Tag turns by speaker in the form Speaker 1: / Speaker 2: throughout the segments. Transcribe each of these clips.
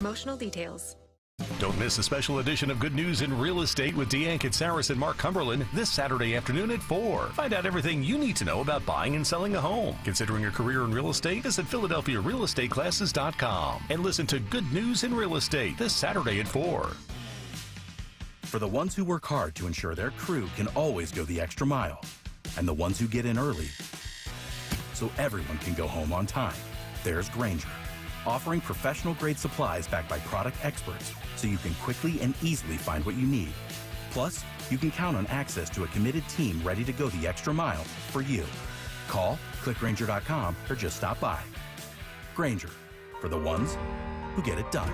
Speaker 1: Promotional details.
Speaker 2: Don't miss a special edition of Good News in Real Estate with Deanne Katsaris and Mark Cumberland this Saturday afternoon at 4. Find out everything you need to know about buying and selling a home. Considering a career in real estate, visit PhiladelphiaRealEstateClasses.com and listen to Good News in Real Estate this Saturday at 4.
Speaker 3: For the ones who work hard to ensure their crew can always go the extra mile, and the ones who get in early so everyone can go home on time, there's Grainger, offering professional-grade supplies backed by product experts so you can quickly and easily find what you need. Plus, you can count on access to a committed team ready to go the extra mile for you. Call, click Grainger.com, or just stop by. Grainger, for the ones who get it done.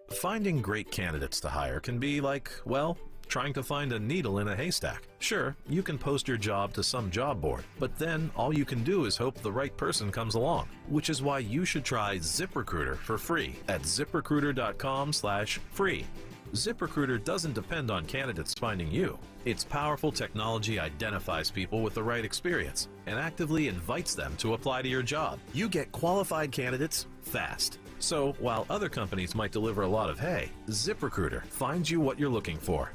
Speaker 4: Finding great candidates to hire can be like, well, trying to find a needle in a haystack. Sure, you can post your job to some job board, but then all you can do is hope the right person comes along, which is why you should try ZipRecruiter for free at ZipRecruiter.com/free. ZipRecruiter doesn't depend on candidates finding you. Its powerful technology identifies people with the right experience and actively invites them to apply to your job. You get qualified candidates fast. So while other companies might deliver a lot of hay, ZipRecruiter finds you what you're looking for.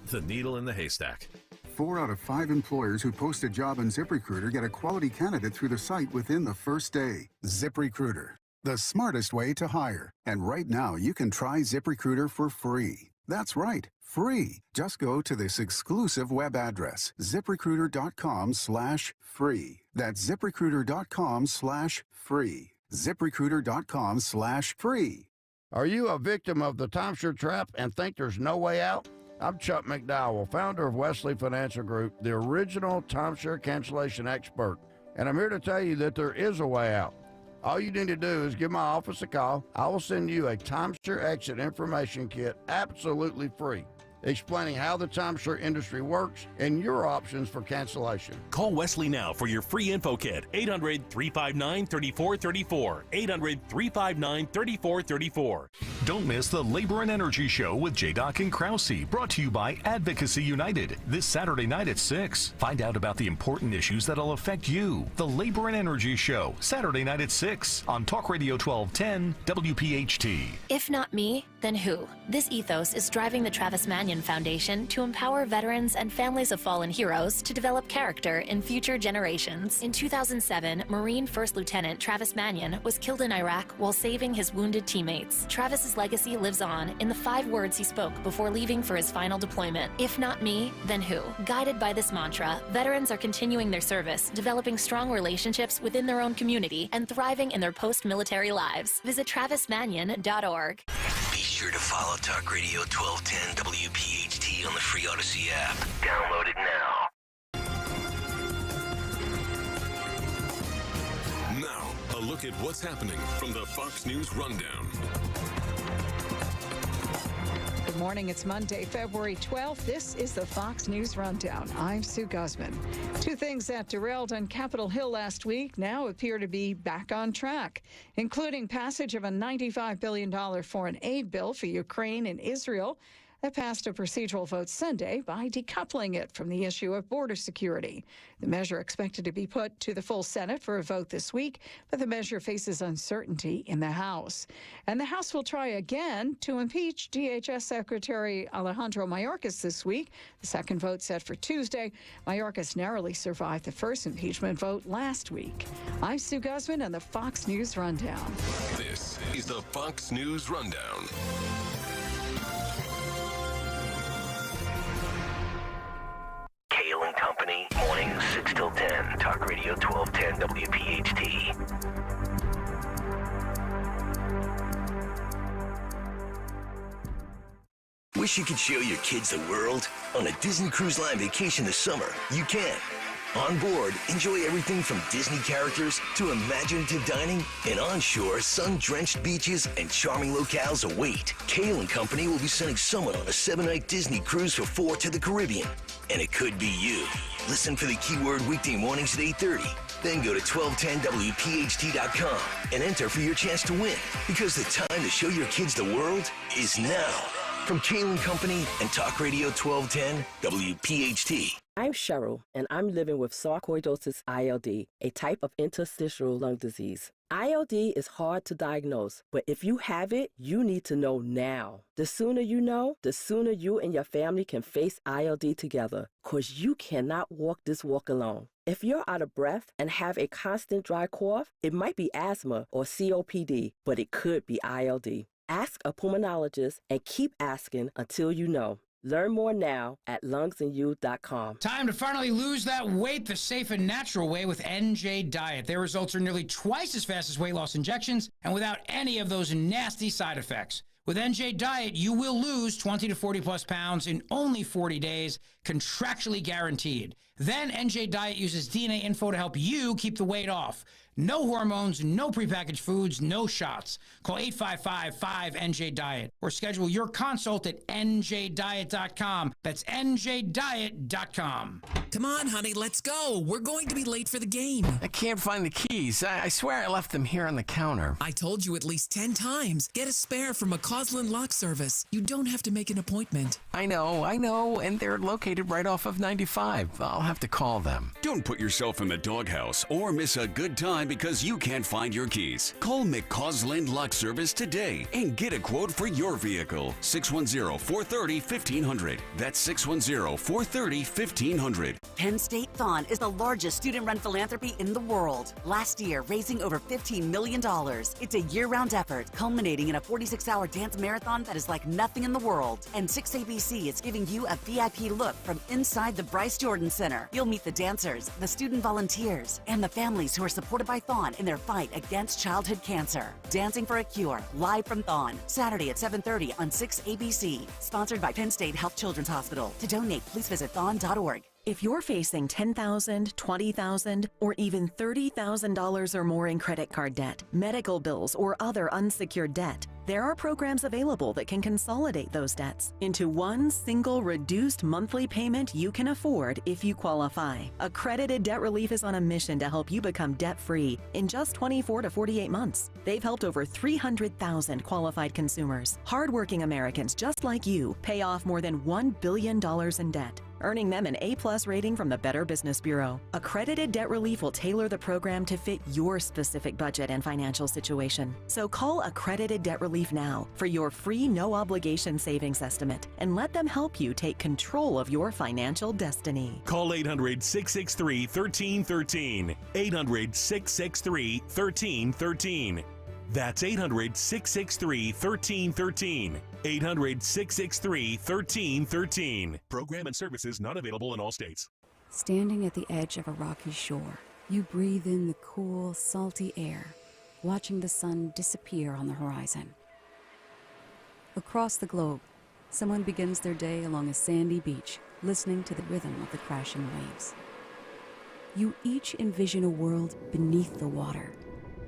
Speaker 4: The needle in the haystack.
Speaker 5: 4 out of 5 employers who post a job on ZipRecruiter get a quality candidate through the site within the first day. ZipRecruiter, the smartest way to hire. And right now, you can try ZipRecruiter for free. That's right, free. Just go to this exclusive web address, ZipRecruiter.com/free. That's ZipRecruiter.com/free. ZipRecruiter.com/free.
Speaker 6: Are you a victim of the timeshare trap and think there's no way out? I'm Chuck McDowell, founder of Wesley Financial Group, the original timeshare cancellation expert, and I'm here to tell you that there is a way out. All you need to do is give my office a call. I will send you a timeshare exit information kit absolutely free, explaining how the timeshare industry works and your options for cancellation.
Speaker 7: Call Wesley now for your free info kit. 800-359-3434. 800-359-3434.
Speaker 2: Don't miss the Labor and Energy Show with J-Doc and Krause, brought to you by Advocacy United, this Saturday night at 6. Find out about the important issues that'll affect you. The Labor and Energy Show, Saturday night at 6 on Talk Radio 1210 WPHT.
Speaker 8: If not me, then who? This ethos is driving the Travis Manion Foundation to empower veterans and families of fallen heroes to develop character in future generations. In 2007, Marine First Lieutenant Travis Manion was killed in Iraq while saving his wounded teammates. Travis's legacy lives on in the 5 words he spoke before leaving for his final deployment. If not me, then who? Guided by this mantra, veterans are continuing their service, developing strong relationships within their own community, and thriving in their post-military lives. Visit travismanion.org.
Speaker 9: Be sure to follow Talk Radio 1210 WPHT on the free Odyssey app. Download it now.
Speaker 10: Now, a look at what's happening from the Fox News Rundown.
Speaker 11: Good morning. It's Monday, February 12th. This is the Fox News Rundown. I'm Sue Guzman. 2 things that derailed on Capitol Hill last week now appear to be back on track, including passage of a $95 billion foreign aid bill for Ukraine and Israel that passed a procedural vote Sunday by decoupling it from the issue of border security. The measure expected to be put to the full Senate for a vote this week, but the measure faces uncertainty in the House. And the House will try again to impeach DHS Secretary Alejandro Mayorkas this week. The second vote set for Tuesday. Mayorkas narrowly survived the first impeachment vote last week. I'm Sue Guzman on the Fox News Rundown.
Speaker 10: This is the Fox News Rundown.
Speaker 9: Kayal and Company, mornings 6 till 10. Talk Radio 1210 WPHT. Wish you could show your kids the world? On a Disney Cruise Line vacation this summer, you can. On board, enjoy everything from Disney characters to imaginative dining, and onshore, sun-drenched beaches and charming locales await. Kayal and Company will be sending someone on a 7-night Disney cruise for 4 to the Caribbean. And it could be you. Listen for the keyword weekday mornings at 8:30. Then go to 1210WPHT.com and enter for your chance to win. Because the time to show your kids the world is now. From Kayal Company and Talk Radio 1210, WPHT.
Speaker 1: I'm Cheryl, and I'm living with sarcoidosis ILD, a type of interstitial lung disease. ILD is hard to diagnose, but if you have it, you need to know now. The sooner you know, the sooner you and your family can face ILD together, because you cannot walk this walk alone. If you're out of breath and have a constant dry cough, it might be asthma or COPD, but it could be ILD. Ask a pulmonologist and keep asking until you know. Learn more now at lungsandyou.com.
Speaker 12: Time to finally lose that weight the safe and natural way with NJ Diet. Their results are nearly twice as fast as weight loss injections and without any of those nasty side effects. With NJ Diet, you will lose 20 to 40 plus pounds in only 40 days, contractually guaranteed. Then NJ Diet uses DNA info to help you keep the weight off. No hormones, no prepackaged foods, no shots. Call 855-5NJ-DIET or schedule your consult at njdiet.com. That's njdiet.com.
Speaker 13: Come on, honey, let's go. We're going to be late for the game.
Speaker 14: I can't find the keys. I swear I left them here on the counter.
Speaker 13: I told you at least 10 times. Get a spare from a McCausland Lock Service. You don't have to make an appointment.
Speaker 14: I know, and they're located right off of 95. I'll have to call them.
Speaker 15: Don't put yourself in the doghouse or miss a good time because you can't find your keys. Call McCausland Lock Service today and get a quote for your vehicle. 610-430-1500. That's 610-430-1500.
Speaker 16: Penn State Thon is the largest student-run philanthropy in the world. Last year, raising over $15 million. It's a year-round effort, culminating in a 46-hour dance marathon that is like nothing in the world. And 6ABC is giving you a VIP look from inside the Bryce Jordan Center. You'll meet the dancers, the student volunteers, and the families who are supported by Thon in their fight against childhood cancer. Dancing for a Cure, live from Thon, Saturday at 7:30 on 6ABC. Sponsored by Penn State Health Children's Hospital. To donate, please visit thon.org.
Speaker 17: If you're facing $10,000, $20,000, or even $30,000 or more in credit card debt, medical bills, or other unsecured debt, there are programs available that can consolidate those debts into one single reduced monthly payment you can afford if you qualify. Accredited Debt Relief is on a mission to help you become debt-free in just 24 to 48 months. They've helped over 300,000 qualified consumers, hardworking Americans just like you, pay off more than $1 billion in debt, earning them an A-plus rating from the Better Business Bureau. Accredited Debt Relief will tailor the program to fit your specific budget and financial situation. So call Accredited Debt Relief now for your free no-obligation savings estimate and let them help you take control of your financial destiny.
Speaker 7: Call 800-663-1313. 800-663-1313. That's 800-663-1313. 800-663-1313. Program and services not available in all states.
Speaker 18: Standing at the edge of a rocky shore, you breathe in the cool, salty air, watching the sun disappear on the horizon. Across the globe, someone begins their day along a sandy beach, listening to the rhythm of the crashing waves. You each envision a world beneath the water,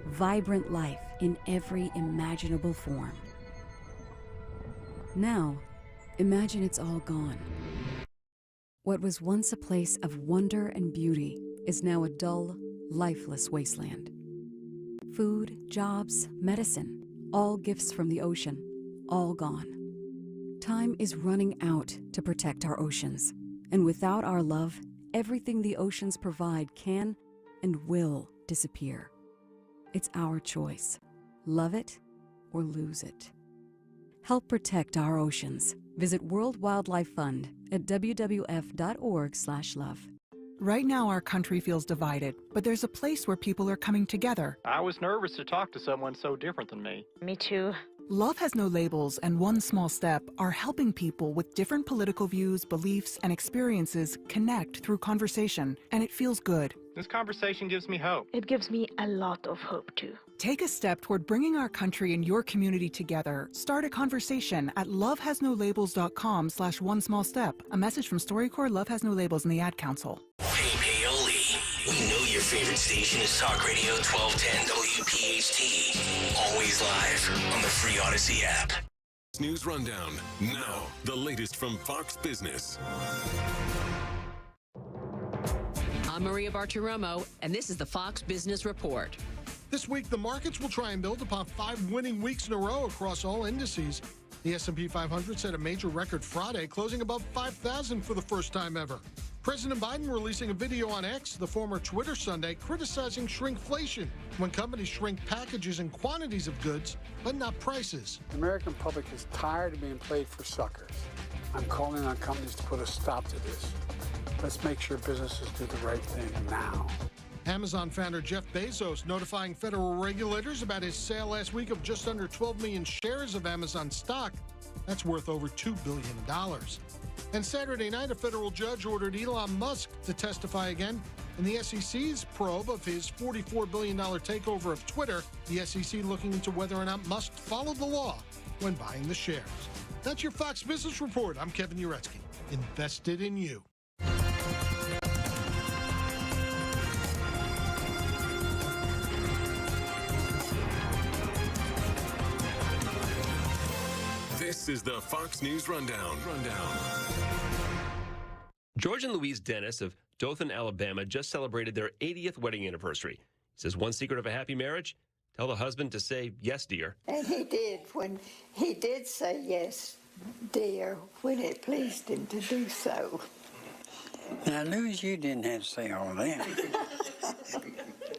Speaker 18: vibrant life in every imaginable form. Now, imagine it's all gone. What was once a place of wonder and beauty is now a dull, lifeless wasteland. Food, jobs, medicine, all gifts from the ocean, all gone. Time is running out to protect our oceans, and without our love, everything the oceans provide can and will disappear. It's our choice. Love it or lose it. Help protect our oceans. Visit World Wildlife Fund at wwf.org/love.
Speaker 19: Right now, our country feels divided, but there's a place where people are coming together.
Speaker 20: I was nervous to talk to someone so different than me.
Speaker 21: Me too.
Speaker 19: Love Has No Labels and One Small Step are helping people with different political views, beliefs, and experiences connect through conversation, and it feels good.
Speaker 20: This conversation gives me hope.
Speaker 21: It gives me a lot of hope, too.
Speaker 19: Take a step toward bringing our country and your community together. Start a conversation at lovehasnolabels.com/one small step. A message from StoryCorps, Love Has No Labels, and the Ad Council.
Speaker 9: Hey, Paoli. We know your favorite station is Talk Radio 1210 WPHT. Always live on the free Odyssey app.
Speaker 10: News Rundown. Now, the latest from Fox Business.
Speaker 22: I'm Maria Bartiromo, and this is the Fox Business Report.
Speaker 3: This week, the markets will try and build upon 5 winning weeks in a row across all indices. The S&P 500 set a major record Friday, closing above 5,000 for the first time ever. President Biden releasing a video on X, the former Twitter, Sunday, criticizing shrinkflation, when companies shrink packages and quantities of goods, but not prices.
Speaker 22: The American public is tired of being played for suckers. I'm calling on companies to put a stop to this. Let's make sure businesses do the right thing now.
Speaker 3: Amazon founder Jeff Bezos notifying federal regulators about his sale last week of just under 12 million shares of Amazon stock. That's worth over $2 billion. And Saturday night, a federal judge ordered Elon Musk to testify again in the SEC's probe of his $44 billion takeover of Twitter. The SEC looking into whether or not Musk followed the law when buying the shares. That's your Fox Business Report. I'm Kevin Uretsky. Invested in you.
Speaker 10: This is the Fox News Rundown.
Speaker 23: George and Louise Dennis of Dothan, Alabama, just celebrated their 80th wedding anniversary. He says one secret of a happy marriage, tell the husband to say, yes, dear.
Speaker 24: And he did when he did say yes, dear, when it pleased him to do so.
Speaker 22: Now, Louise, you didn't have to say all that.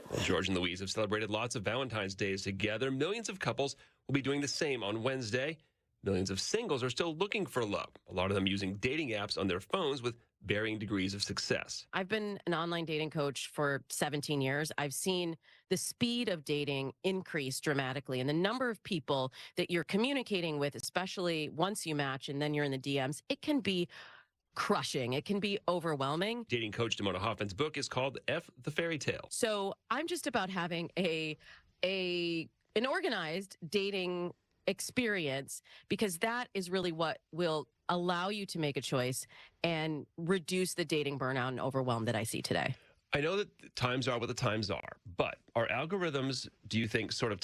Speaker 23: Well, George and Louise have celebrated lots of Valentine's Days together. Millions of couples will be doing the same on Wednesday. Millions of singles are still looking for love, a lot of them using dating apps on their phones with varying degrees of success.
Speaker 25: I've been an online dating coach for 17 years. I've seen the speed of dating increase dramatically, and the number of people that you're communicating with, especially once you match and then you're in the DMs, it can be crushing. It can be overwhelming.
Speaker 23: Dating coach Damona Hoffman's book is called F the Fairy Tale.
Speaker 25: So I'm just about having an organized dating experience, because that is really what will allow you to make a choice and reduce the dating burnout and overwhelm that I see today.
Speaker 23: I know that the times are what the times are, but are algorithms, do you think, sort of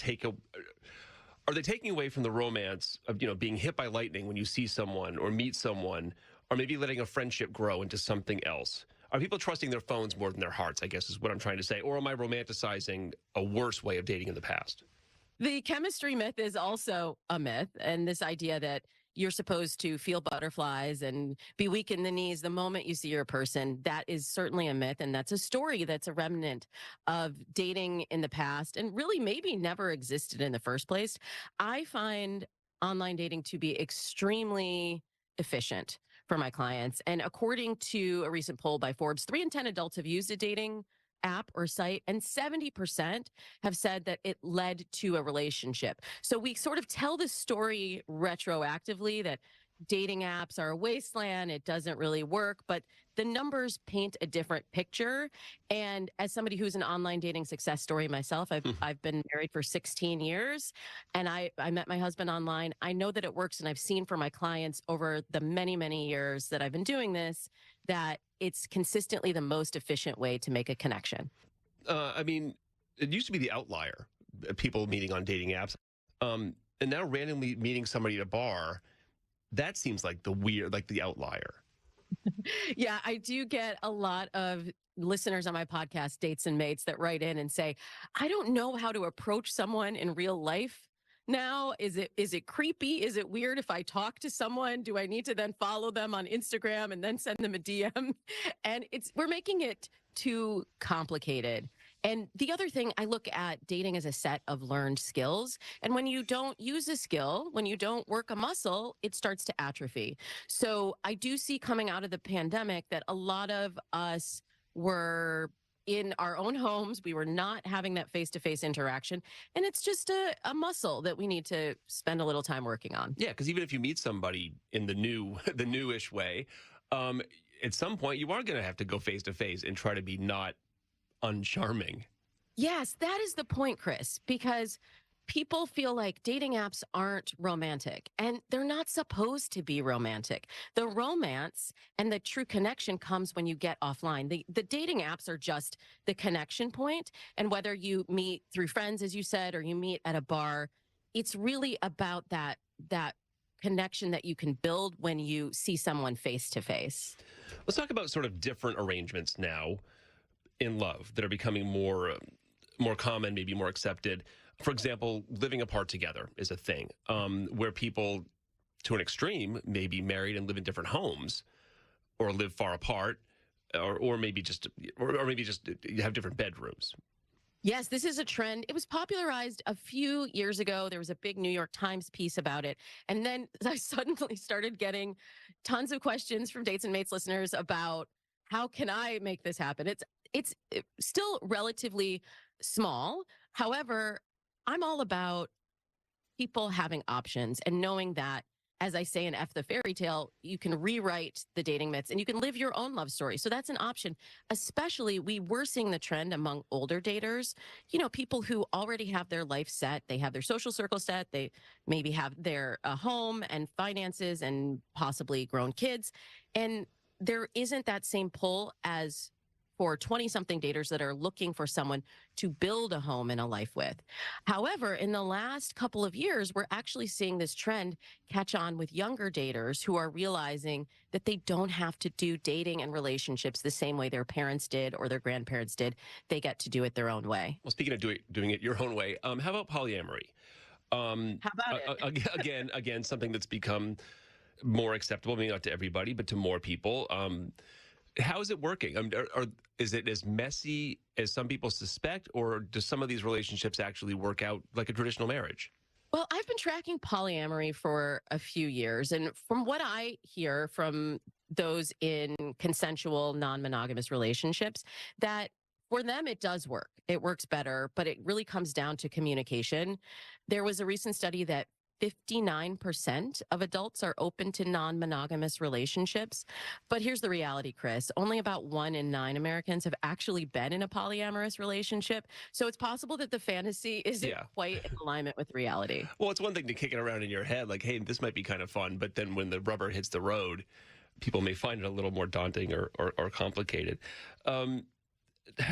Speaker 23: are they taking away from the romance of, being hit by lightning when you see someone or meet someone, or maybe letting a friendship grow into something else? Are people trusting their phones more than their hearts, I guess is what I'm trying to say, or am I romanticizing a worse way of dating in the past?
Speaker 25: The chemistry myth is also a myth, and this idea that you're supposed to feel butterflies and be weak in the knees the moment you see your person, that is certainly a myth, and that's a story that's a remnant of dating in the past and really maybe never existed in the first place. I find online dating to be extremely efficient for my clients, and according to a recent poll by Forbes, 3 in 10 adults have used a dating app or site, and 70% have said that it led to a relationship. So we sort of tell the story retroactively that dating apps are a wasteland, it doesn't really work, but the numbers paint a different picture. And as somebody who's an online dating success story myself, I've been married for 16 years, and I met my husband online. I know that it works, and I've seen for my clients over the many, many years that I've been doing this, that it's consistently the most efficient way to make a connection.
Speaker 23: It used to be the outlier, people meeting on dating apps. And now randomly meeting somebody at a bar, that seems like the outlier.
Speaker 25: Yeah, I do get a lot of listeners on my podcast, Dates and Mates, that write in and say, I don't know how to approach someone in real life now. Is it creepy? Is it weird if I talk to someone? Do I need to then follow them on Instagram and then send them a DM? And we're making it too complicated. And the other thing, I look at dating as a set of learned skills. And when you don't use a skill, when you don't work a muscle, it starts to atrophy. So I do see coming out of the pandemic that a lot of us were in our own homes. We were not having that face-to-face interaction. And it's just a muscle that we need to spend a little time working on.
Speaker 23: Yeah, because even if you meet somebody in the newish way, at some point you are going to have to go face-to-face and try to be not uncharming.
Speaker 25: Yes, that is the point, Chris, because people feel like dating apps aren't romantic, and they're not supposed to be romantic. The romance and the true connection comes when you get offline. The dating apps are just the connection point, and whether you meet through friends, as you said, or you meet at a bar, it's really about that connection that you can build when you see someone face to face.
Speaker 23: Let's talk about sort of different arrangements now in love that are becoming more more common, maybe more accepted. For example, living apart together is a thing where people, to an extreme, may be married and live in different homes, or live far apart, or maybe just have different bedrooms.
Speaker 25: Yes, this is a trend. It was popularized a few years ago. There was a big New York Times piece about it. And then I suddenly started getting tons of questions from Dates and Mates listeners about how can I make this happen? It's still relatively small. However, I'm all about people having options and knowing that, as I say in F the Fairy Tale, you can rewrite the dating myths and you can live your own love story. So that's an option. Especially, we were seeing the trend among older daters, people who already have their life set. They have their social circle set. They maybe have their home and finances and possibly grown kids. And there isn't that same pull as for 20-something daters that are looking for someone to build a home and a life with. However, in the last couple of years, we're actually seeing this trend catch on with younger daters who are realizing that they don't have to do dating and relationships the same way their parents did or their grandparents did. They get to do it their own way.
Speaker 23: Well, speaking of doing it your own way, how about polyamory?
Speaker 25: How about
Speaker 23: it? Again, something that's become more acceptable, maybe not to everybody, but to more people. How is it working? Is it as messy as some people suspect, or do some of these relationships actually work out like a traditional marriage?
Speaker 25: Well, I've been tracking polyamory for a few years, and from what I hear from those in consensual, non-monogamous relationships, that for them, it does work. It works better, but it really comes down to communication. There was a recent study that 59% of adults are open to non-monogamous relationships. But here's the reality, Chris. Only about 1 in 9 Americans have actually been in a polyamorous relationship. So it's possible that the fantasy isn't quite in alignment with reality.
Speaker 23: Well, it's one thing to kick it around in your head, like, hey, this might be kind of fun. But then when the rubber hits the road, people may find it a little more daunting or complicated.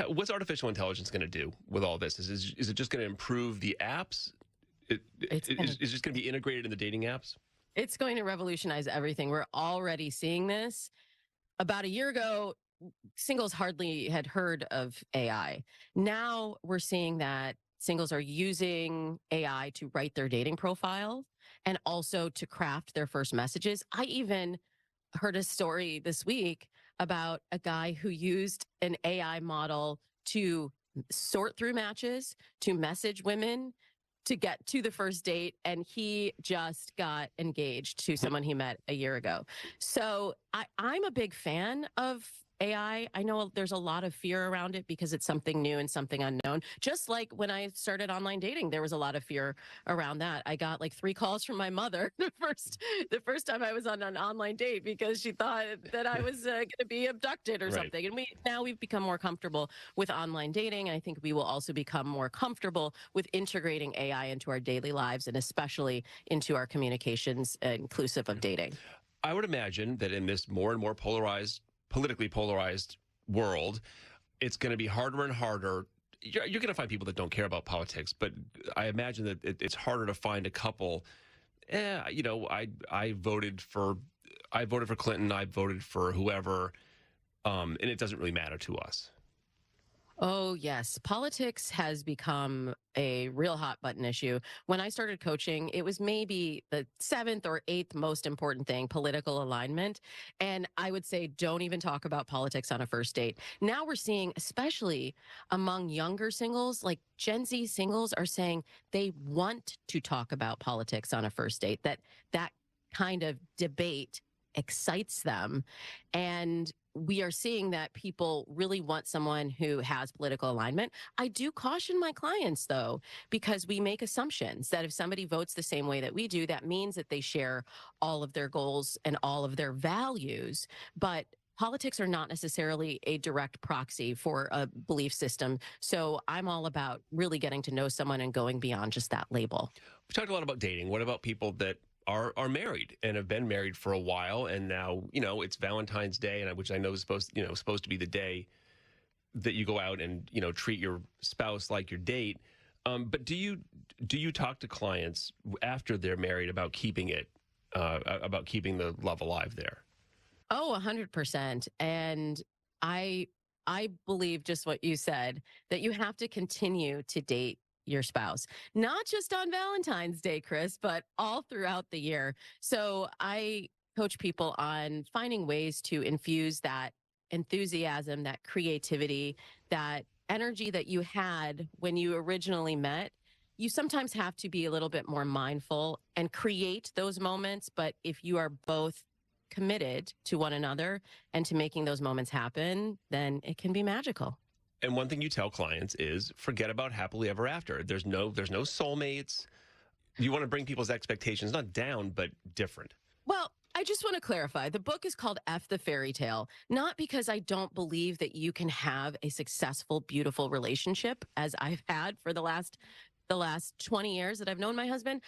Speaker 23: What's artificial intelligence going to do with all this? Is it just going to improve the apps? Is just going to be integrated in the dating apps?
Speaker 25: It's going to revolutionize everything. We're already seeing this. About a year ago, singles hardly had heard of AI. Now we're seeing that singles are using AI to write their dating profile and also to craft their first messages. I even heard a story this week about a guy who used an AI model to sort through matches, to message women, to get to the first date, and he just got engaged to someone he met a year ago. So I'm a big fan of AI. I know there's a lot of fear around it because it's something new and something unknown. Just like when I started online dating, there was a lot of fear around that. I got like 3 calls from my mother the first time I was on an online date because she thought that I was going to be abducted or something. And we've become more comfortable with online dating. And I think we will also become more comfortable with integrating AI into our daily lives and especially into our communications, inclusive of dating.
Speaker 23: I would imagine that in this more and more politically polarized world, it's going to be harder and harder. You're going to find people that don't care about politics, but I imagine that it's harder to find a couple. I voted for Clinton. I voted for whoever, and it doesn't really matter to us.
Speaker 25: Oh, yes. Politics has become a real hot button issue. When I started coaching, it was maybe the 7th or 8th most important thing, political alignment. And I would say, don't even talk about politics on a first date. Now we're seeing, especially among younger singles, like Gen Z singles are saying they want to talk about politics on a first date, that kind of debate excites them. And we are seeing that people really want someone who has political alignment. I do caution my clients, though, because we make assumptions that if somebody votes the same way that we do, that means that they share all of their goals and all of their values. But politics are not necessarily a direct proxy for a belief system. So I'm all about really getting to know someone and going beyond just that label.
Speaker 23: We talked a lot about dating. What about people that are married and have been married for a while, and now it's Valentine's Day, and which I know is supposed to be the day that you go out and treat your spouse like your date. But do you talk to clients after they're married about keeping the love alive there?
Speaker 25: Oh, 100%. And I I believe just what you said, that you have to continue to date your spouse, not just on Valentine's Day, Chris, but all throughout the year. So I coach people on finding ways to infuse that enthusiasm, that creativity, that energy that you had when you originally met. You sometimes have to be a little bit more mindful and create those moments. But if you are both committed to one another and to making those moments happen, then it can be magical.
Speaker 23: And one thing you tell clients is forget about happily ever after. There's no soulmates. You want to bring people's expectations not down, but different.
Speaker 25: Well, I just want to clarify. The book is called F the Fairy Tale, not because I don't believe that you can have a successful, beautiful relationship as I've had for the last 20 years that I've known my husband.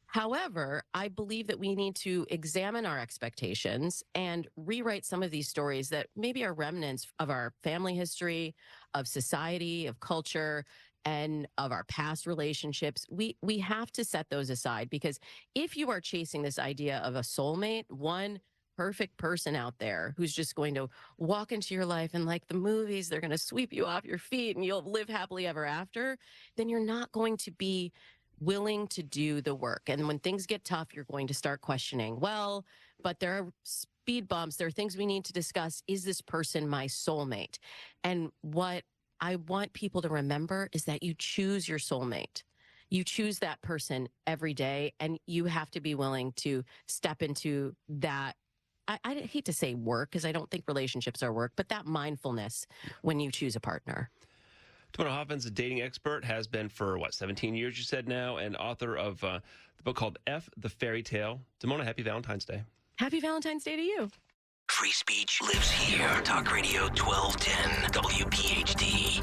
Speaker 25: However, I believe that we need to examine our expectations and rewrite some of these stories that maybe are remnants of our family history, of society, of culture, and of our past relationships. We have to set those aside, because if you are chasing this idea of a soulmate, one perfect person out there who's just going to walk into your life and, like the movies, they're going to sweep you off your feet and you'll live happily ever after, then you're not going to be willing to do the work. And when things get tough, you're going to start questioning, well, but there are speed bumps. There are things we need to discuss. Is this person my soulmate? And what I want people to remember is that you choose your soulmate. You choose that person every day, and you have to be willing to step into that. I hate to say work, because I don't think relationships are work, but that mindfulness when you choose a partner.
Speaker 23: Damona Hoffman's a dating expert, has been for, 17 years, you said now, and author of the book called F the Fairy Tale. Damona, happy Valentine's Day.
Speaker 25: Happy Valentine's Day to you.
Speaker 9: Free speech lives here. Talk Radio 1210 WPHT.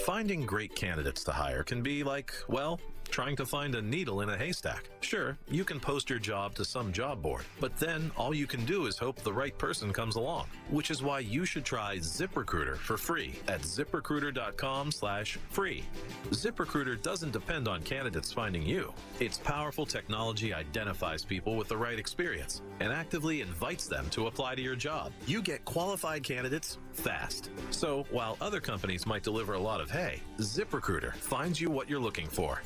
Speaker 2: Finding great candidates to hire can be like, well, trying to find a needle in a haystack. Sure, you can post your job to some job board, but then all you can do is hope the right person comes along, which is why you should try ZipRecruiter for free at ZipRecruiter.com/free. ZipRecruiter doesn't depend on candidates finding you. Its powerful technology identifies people with the right experience and actively invites them to apply to your job. You get qualified candidates fast. So while other companies might deliver a lot of hay, ZipRecruiter finds you what you're looking for.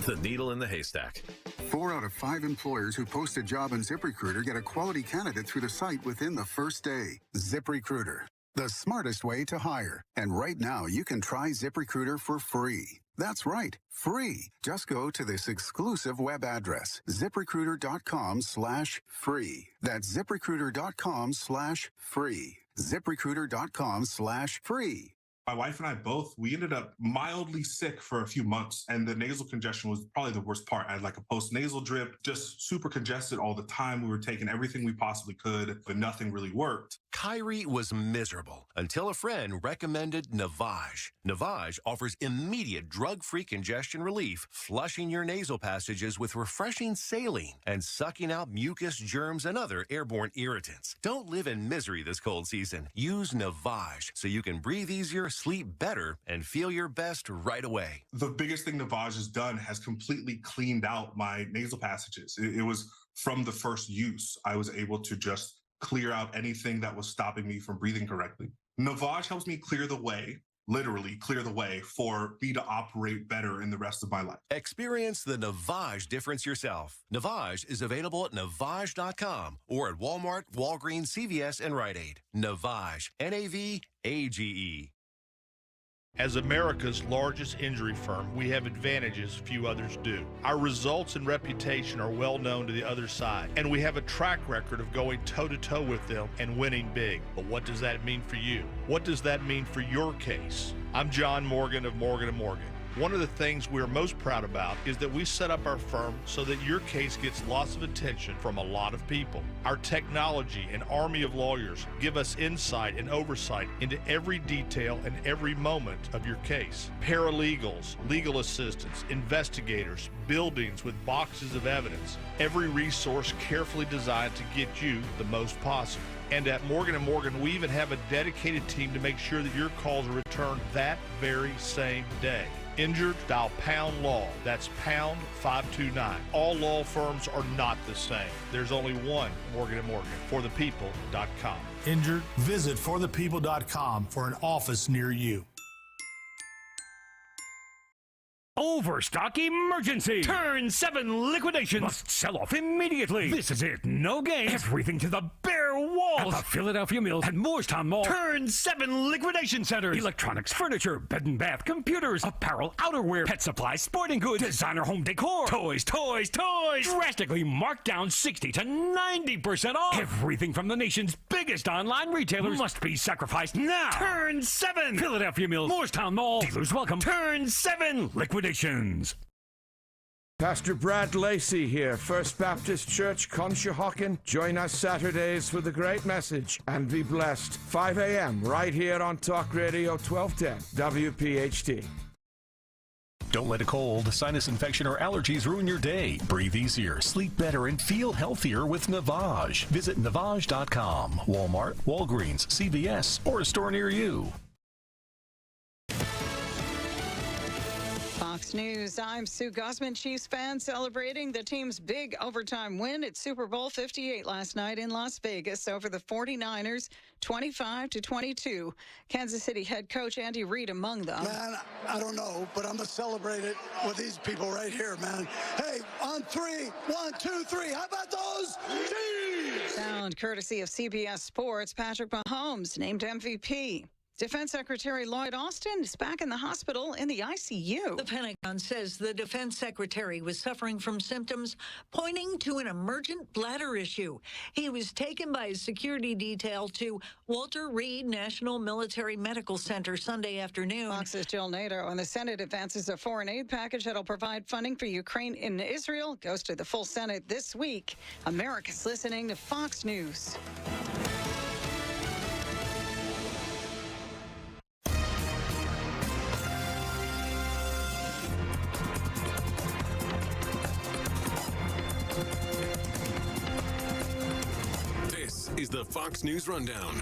Speaker 2: The needle in the haystack.
Speaker 4: 4 out of 5 employers who post a job on ZipRecruiter get a quality candidate through the site within the first day. ZipRecruiter, the smartest way to hire. And right now, you can try ZipRecruiter for free. That's right, free. Just go to this exclusive web address, ZipRecruiter.com/free. That's ZipRecruiter.com/free. ZipRecruiter.com/free.
Speaker 5: My wife and I both, we ended up mildly sick for a few months, and the nasal congestion was probably the worst part. I had like a post-nasal drip, just super congested all the time. We were taking everything we possibly could, but nothing really worked.
Speaker 6: Kyrie was miserable until a friend recommended Navage. Navage offers immediate drug-free congestion relief, flushing your nasal passages with refreshing saline and sucking out mucus, germs, and other airborne irritants. Don't live in misery this cold season. Use Navage so you can breathe easier, sleep better, and feel your best right away.
Speaker 5: The biggest thing Navage has done has completely cleaned out my nasal passages. It was from the first use. I was able to just clear out anything that was stopping me from breathing correctly. Navage helps me clear the way, literally clear the way, for me to operate better in the rest of my life.
Speaker 6: Experience the Navage difference yourself. Navage is available at Navage.com or at Walmart, Walgreens, CVS, and Rite Aid. Navage, Navage.
Speaker 8: As America's largest injury firm, we have advantages few others do. Our results and reputation are well known to the other side, and we have a track record of going toe-to-toe with them and winning big. But what does that mean for you? What does that mean for your case? I'm John Morgan of Morgan & Morgan. One of the things we're most proud about is that we set up our firm so that your case gets lots of attention from a lot of people. Our technology and army of lawyers give us insight and oversight into every detail and every moment of your case. Paralegals, legal assistants, investigators, buildings with boxes of evidence. Every resource carefully designed to get you the most possible. And at Morgan & Morgan, we even have a dedicated team to make sure that your calls are returned that very same day. Injured? Dial pound law. That's pound 529. All law firms are not the same. There's only one Morgan & Morgan. ForThePeople.com.
Speaker 1: Injured? Visit forthepeople.com for an office near you.
Speaker 11: Overstock emergency! Turn 7 liquidation! Must sell off immediately! This is it, no games! Everything to the bare walls! At the Philadelphia Mills and Moorestown Mall, Turn 7 liquidation centers! Electronics, furniture, bed and bath, computers, apparel, outerwear, pet supplies, sporting goods, designer home decor, toys! Drastically marked down 60 to 90% off! Everything from the nation's biggest online retailers must be sacrificed now! Turn 7! Philadelphia Mills, Moorestown Mall, dealers welcome! Turn 7 liquidation!
Speaker 12: Pastor Brad Lacey here, First Baptist Church, Conshohocken. Join us Saturdays for the great message and be blessed. 5 a.m. right here on Talk Radio 1210 WPHT.
Speaker 7: Don't let a cold, sinus infection, or allergies ruin your day. Breathe easier, sleep better, and feel healthier with Navage. Visit Navage.com. Walmart, Walgreens, CVS, or a store near you.
Speaker 13: Fox News, I'm Sue Gosman. Chiefs fans celebrating the team's big overtime win at Super Bowl 58 last night in Las Vegas over the 49ers, 25-22. Kansas City head coach Andy Reid among them.
Speaker 14: Man, I don't know, but I'm going to celebrate it with these people right here, man. Hey, on 3, 1, 2, 3. How about those Chiefs?
Speaker 13: Sound courtesy of CBS Sports. Patrick Mahomes named MVP. Defense Secretary Lloyd Austin is back in the hospital in the ICU.
Speaker 26: The Pentagon says the defense secretary was suffering from symptoms pointing to an emergent bladder issue. He was taken by his security detail to Walter Reed National Military Medical Center Sunday afternoon.
Speaker 13: Fox's Jill Nader. And the Senate advances a foreign aid package that'll provide funding for Ukraine and Israel. Goes to the full Senate this week. America's listening to Fox News.
Speaker 10: Is the Fox News Rundown.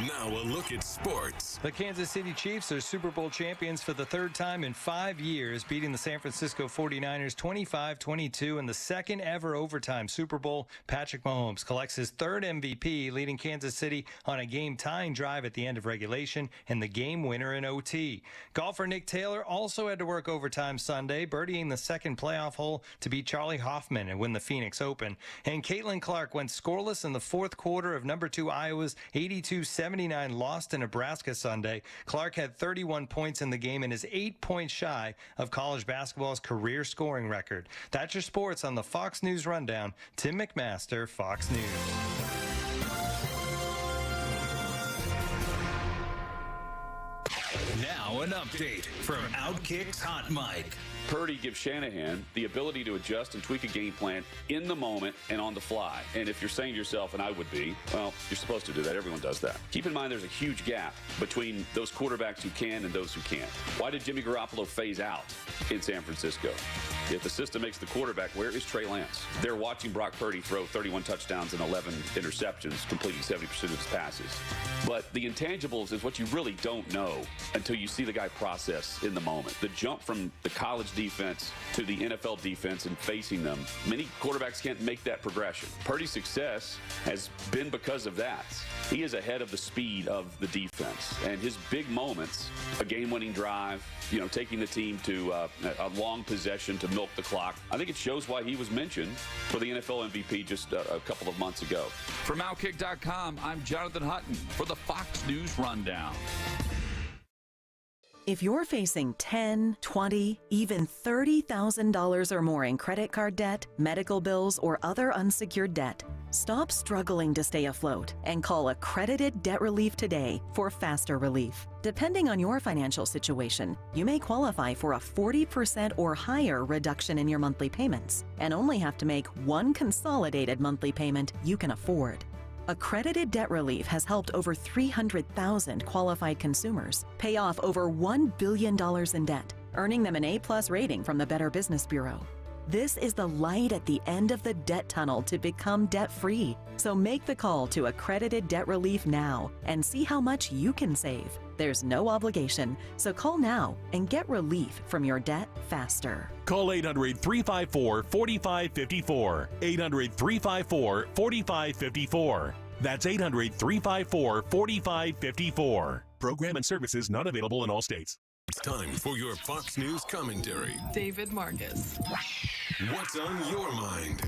Speaker 10: Now a look at sports.
Speaker 27: The Kansas City Chiefs are Super Bowl champions for the third time in 5 years, beating the San Francisco 49ers 25-22 in the second ever overtime Super Bowl. Patrick Mahomes collects his third MVP, leading Kansas City on a game-tying drive at the end of regulation and the game winner in OT. Golfer Nick Taylor also had to work overtime Sunday, birdieing the second playoff hole to beat Charlie Hoffman and win the Phoenix Open. And Caitlin Clark went scoreless in the fourth quarter of number 2 Iowa's 82-79 loss to Nebraska Sunday. Clark had 31 points in the game and is 8 points shy of college basketball's career scoring record. That's your sports on the Fox News Rundown. Tim McMaster, Fox News.
Speaker 28: Now an update from Outkick's Hot Mic.
Speaker 29: Purdy gives Shanahan the ability to adjust and tweak a game plan in the moment and on the fly. And if you're saying to yourself, and I would be, well, you're supposed to do that. Everyone does that. Keep in mind there's a huge gap between those quarterbacks who can and those who can't. Why did Jimmy Garoppolo phase out in San Francisco? If the system makes the quarterback, where is Trey Lance? They're watching Brock Purdy throw 31 touchdowns and 11 interceptions, completing 70% of his passes. But the intangibles is what you really don't know until you see the guy process in the moment. The jump from the college defense to the NFL defense and facing them, many quarterbacks can't make that progression. Purdy's success has been because of that. He is ahead of the speed of the defense. And his big moments, a game-winning drive, taking the team to a long possession to milk the clock, I think it shows why he was mentioned for the NFL MVP just a couple of months ago.
Speaker 28: From Outkick.com, I'm Jonathan Hutton for the Fox News Rundown.
Speaker 17: If you're facing $10,000, $20,000, even $30,000 or more in credit card debt, medical bills, or other unsecured debt, stop struggling to stay afloat and call Accredited Debt Relief today for faster relief. Depending on your financial situation, you may qualify for a 40% or higher reduction in your monthly payments and only have to make one consolidated monthly payment you can afford. Accredited Debt Relief has helped over 300,000 qualified consumers pay off over $1 billion in debt, earning them an A+ rating from the Better Business Bureau. This is the light at the end of the debt tunnel to become debt-free. So make the call to accredited debt relief now and see how much you can save. There's no obligation, so call now and get relief from your debt faster.
Speaker 7: Call 800-354-4554. 800-354-4554. That's 800-354-4554. Program and services not available in all states.
Speaker 10: It's time for your Fox News commentary.
Speaker 3: David Marcus.
Speaker 10: What's on your mind?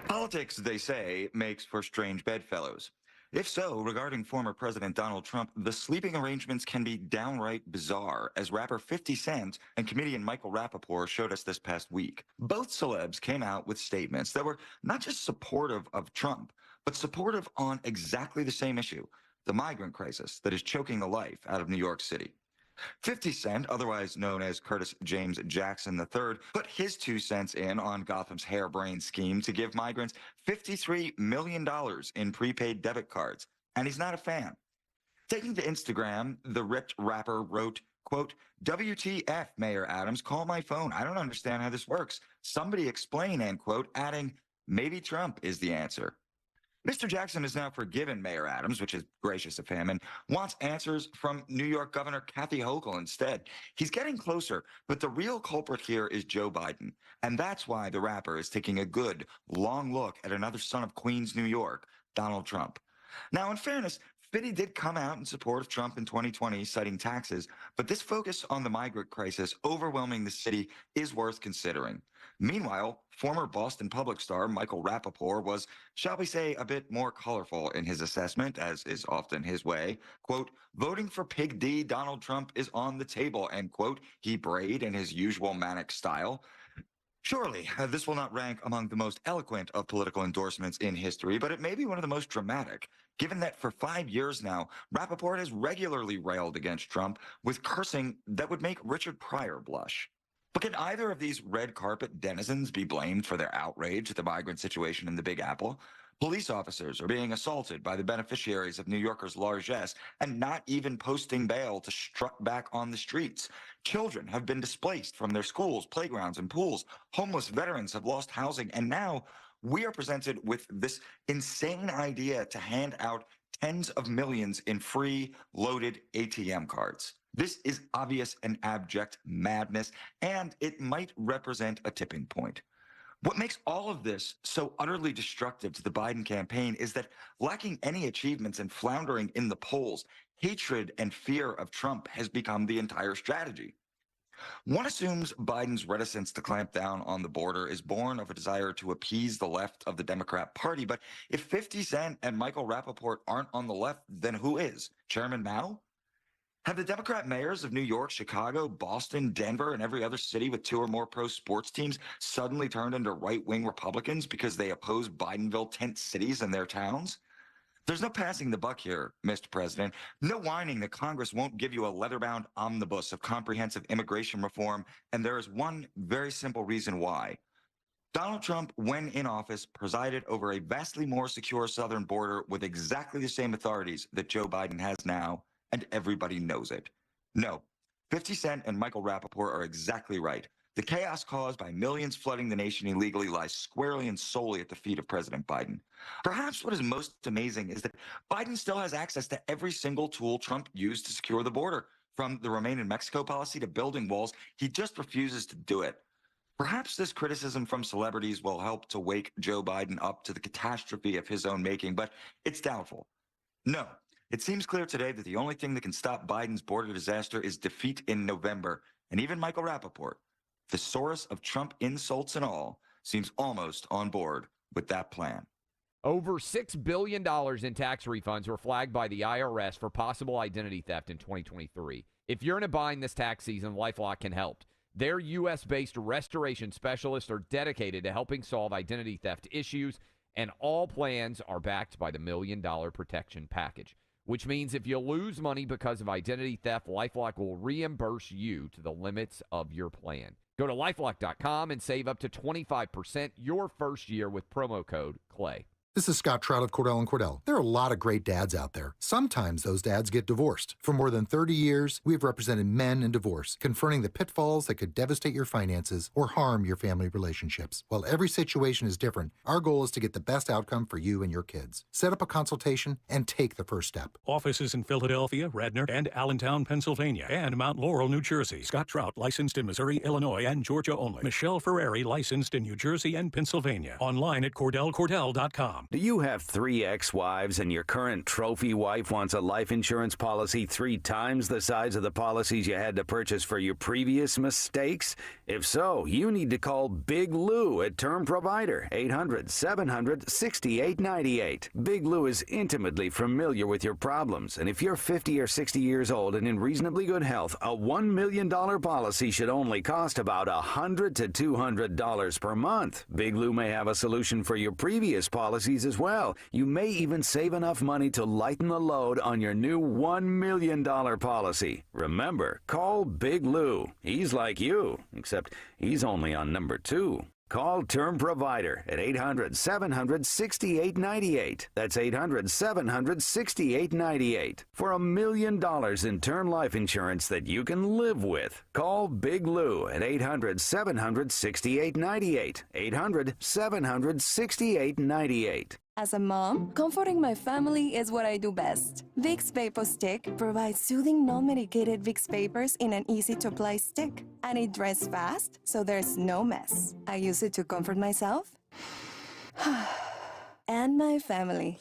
Speaker 15: Politics, they say, makes for strange bedfellows. If so, regarding former President Donald Trump, the sleeping arrangements can be downright bizarre, as rapper 50 Cent and comedian Michael Rapaport showed us this past week. Both celebs came out with statements that were not just supportive of Trump, but supportive on exactly the same issue, the migrant crisis that is choking the life out of New York City. 50 Cent, otherwise known as Curtis James Jackson III, put his 2 cents in on Gotham's harebrained scheme to give migrants $53 million in prepaid debit cards, and he's not a fan. Taking to Instagram, the ripped rapper wrote, quote, "WTF, Mayor Adams, call my phone. I don't understand how this works. Somebody explain," end quote, adding, "Maybe Trump is the answer." Mr. Jackson has now forgiven Mayor Adams, which is gracious of him, and wants answers from New York Governor Kathy Hochul instead. He's getting closer, but the real culprit here is Joe Biden, and that's why the rapper is taking a good, long look at another son of Queens, New York, Donald Trump. Now, in fairness, Fitty did come out in support of Trump in 2020, citing taxes, but this focus on the migrant crisis overwhelming the city is worth considering. Meanwhile, former Boston public star Michael Rapaport was, shall we say, a bit more colorful in his assessment, as is often his way. Quote, "Voting for Pig D, Donald Trump is on the table," end quote, he brayed in his usual manic style. Surely, this will not rank among the most eloquent of political endorsements in history, but it may be one of the most dramatic, given that for 5 years now, Rapaport has regularly railed against Trump with cursing that would make Richard Pryor blush. But can either of these red carpet denizens be blamed for their outrage at the migrant situation in the Big Apple? Police officers are being assaulted by the beneficiaries of New Yorkers' largesse and not even posting bail to strut back on the streets. Children have been displaced from their schools, playgrounds, and pools. Homeless veterans have lost housing. And now we are presented with this insane idea to hand out tens of millions in free, loaded ATM cards. This is obvious and abject madness, and it might represent a tipping point. What makes all of this so utterly destructive to the Biden campaign is that, lacking any achievements and floundering in the polls, hatred and fear of Trump has become the entire strategy. One assumes Biden's reticence to clamp down on the border is born of a desire to appease the left of the Democrat Party. But if 50 Cent and Michael Rapaport aren't on the left, then who is? Chairman Mao? Have the Democrat mayors of New York, Chicago, Boston, Denver, and every other city with 2 or more pro sports teams suddenly turned into right-wing Republicans because they oppose Bidenville tent cities in their towns? There's no passing the buck here, Mr. President. No whining that Congress won't give you a leather-bound omnibus of comprehensive immigration reform, and there is one very simple reason why. Donald Trump, when in office, presided over a vastly more secure southern border with exactly the same authorities that Joe Biden has now, and everybody knows it. No, 50 Cent and Michael Rapaport are exactly right. The chaos caused by millions flooding the nation illegally lies squarely and solely at the feet of President Biden. Perhaps what is most amazing is that Biden still has access to every single tool Trump used to secure the border, from the Remain in Mexico policy to building walls. He just refuses to do it. Perhaps this criticism from celebrities will help to wake Joe Biden up to the catastrophe of his own making, but it's doubtful. No. It seems clear today that the only thing that can stop Biden's border disaster is defeat in November. And even Michael Rapaport, the source of Trump insults and all, seems almost on board with that plan.
Speaker 16: Over $6 billion in tax refunds were flagged by the IRS for possible identity theft in 2023. If you're in a bind this tax season, LifeLock can help. Their U.S.-based restoration specialists are dedicated to helping solve identity theft issues, and all plans are backed by the $1 Million Protection Package, which means if you lose money because of identity theft, LifeLock will reimburse you to the limits of your plan. Go to LifeLock.com and save up to 25% your first year with promo code CLAY.
Speaker 3: This is Scott Trout of Cordell & Cordell. There are a lot of great dads out there. Sometimes those dads get divorced. For more than 30 years, we've represented men in divorce, confronting the pitfalls that could devastate your finances or harm your family relationships. While every situation is different, our goal is to get the best outcome for you and your kids. Set up a consultation and take the first step.
Speaker 7: Offices in Philadelphia, Radnor, and Allentown, Pennsylvania, and Mount Laurel, New Jersey. Scott Trout, licensed in Missouri, Illinois, and Georgia only. Michelle Ferrari, licensed in New Jersey and Pennsylvania. Online at CordellCordell.com.
Speaker 18: Do you have 3 ex-wives and your current trophy wife wants a life insurance policy 3 times the size of the policies you had to purchase for your previous mistakes? If so, you need to call Big Lou at Term Provider, 800-700-6898. Big Lou is intimately familiar with your problems, and if you're 50 or 60 years old and in reasonably good health, a $1 million policy should only cost about $100 to $200 per month. Big Lou may have a solution for your previous policies as well. You may even save enough money to lighten the load on your new $1 million policy. Remember, call Big Lou. He's like you, except he's only on number 2. Call Term Provider at 800-700-6898. That's 800-700-6898. For $1 million in term life insurance that you can live with. Call Big Lou at 800-700-6898. 800-700-6898.
Speaker 19: As a mom, comforting my family is what I do best. Vicks Vapor Stick provides soothing, non-medicated Vicks vapors in an easy-to-apply stick. And it dries fast, so there's no mess. I use it to comfort myself and my family.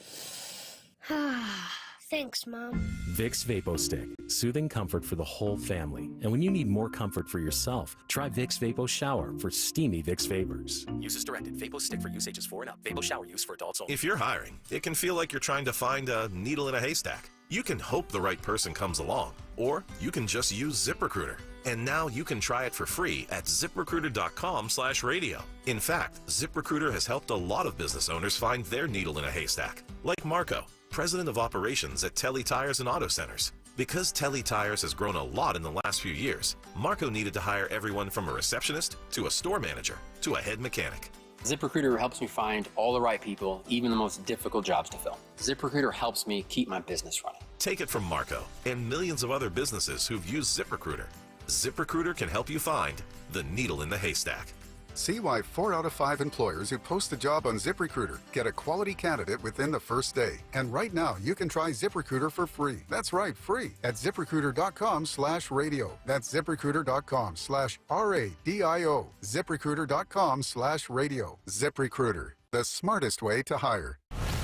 Speaker 20: Thanks, Mom.
Speaker 21: Vicks Vapo Stick. Soothing comfort for the whole family. And when you need more comfort for yourself, try Vicks Vapo Shower for steamy Vicks vapors.
Speaker 22: Use as directed. Vapo Stick for use ages 4 and up. Vapo Shower use for adults only.
Speaker 2: If you're hiring, it can feel like you're trying to find a needle in a haystack. You can hope the right person comes along, or you can just use ZipRecruiter. And now you can try it for free at ZipRecruiter.com/radio. In fact, ZipRecruiter has helped a lot of business owners find their needle in a haystack, like Marco, President of Operations at Telly Tires and Auto Centers. Because Telly Tires has grown a lot in the last few years, Marco needed to hire everyone from a receptionist to a store manager to a head mechanic.
Speaker 23: ZipRecruiter helps me find all the right people, even the most difficult jobs to fill. ZipRecruiter helps me keep my business running.
Speaker 2: Take it from Marco and millions of other businesses who've used ZipRecruiter. ZipRecruiter can help you find the needle in the haystack.
Speaker 4: See why 4 out of 5 employers who post a job on ZipRecruiter get a quality candidate within the first day. And right now, you can try ZipRecruiter for free. That's right, free at ZipRecruiter.com/radio. That's ZipRecruiter.com/RADIO. ZipRecruiter.com/radio. ZipRecruiter, the smartest way to hire.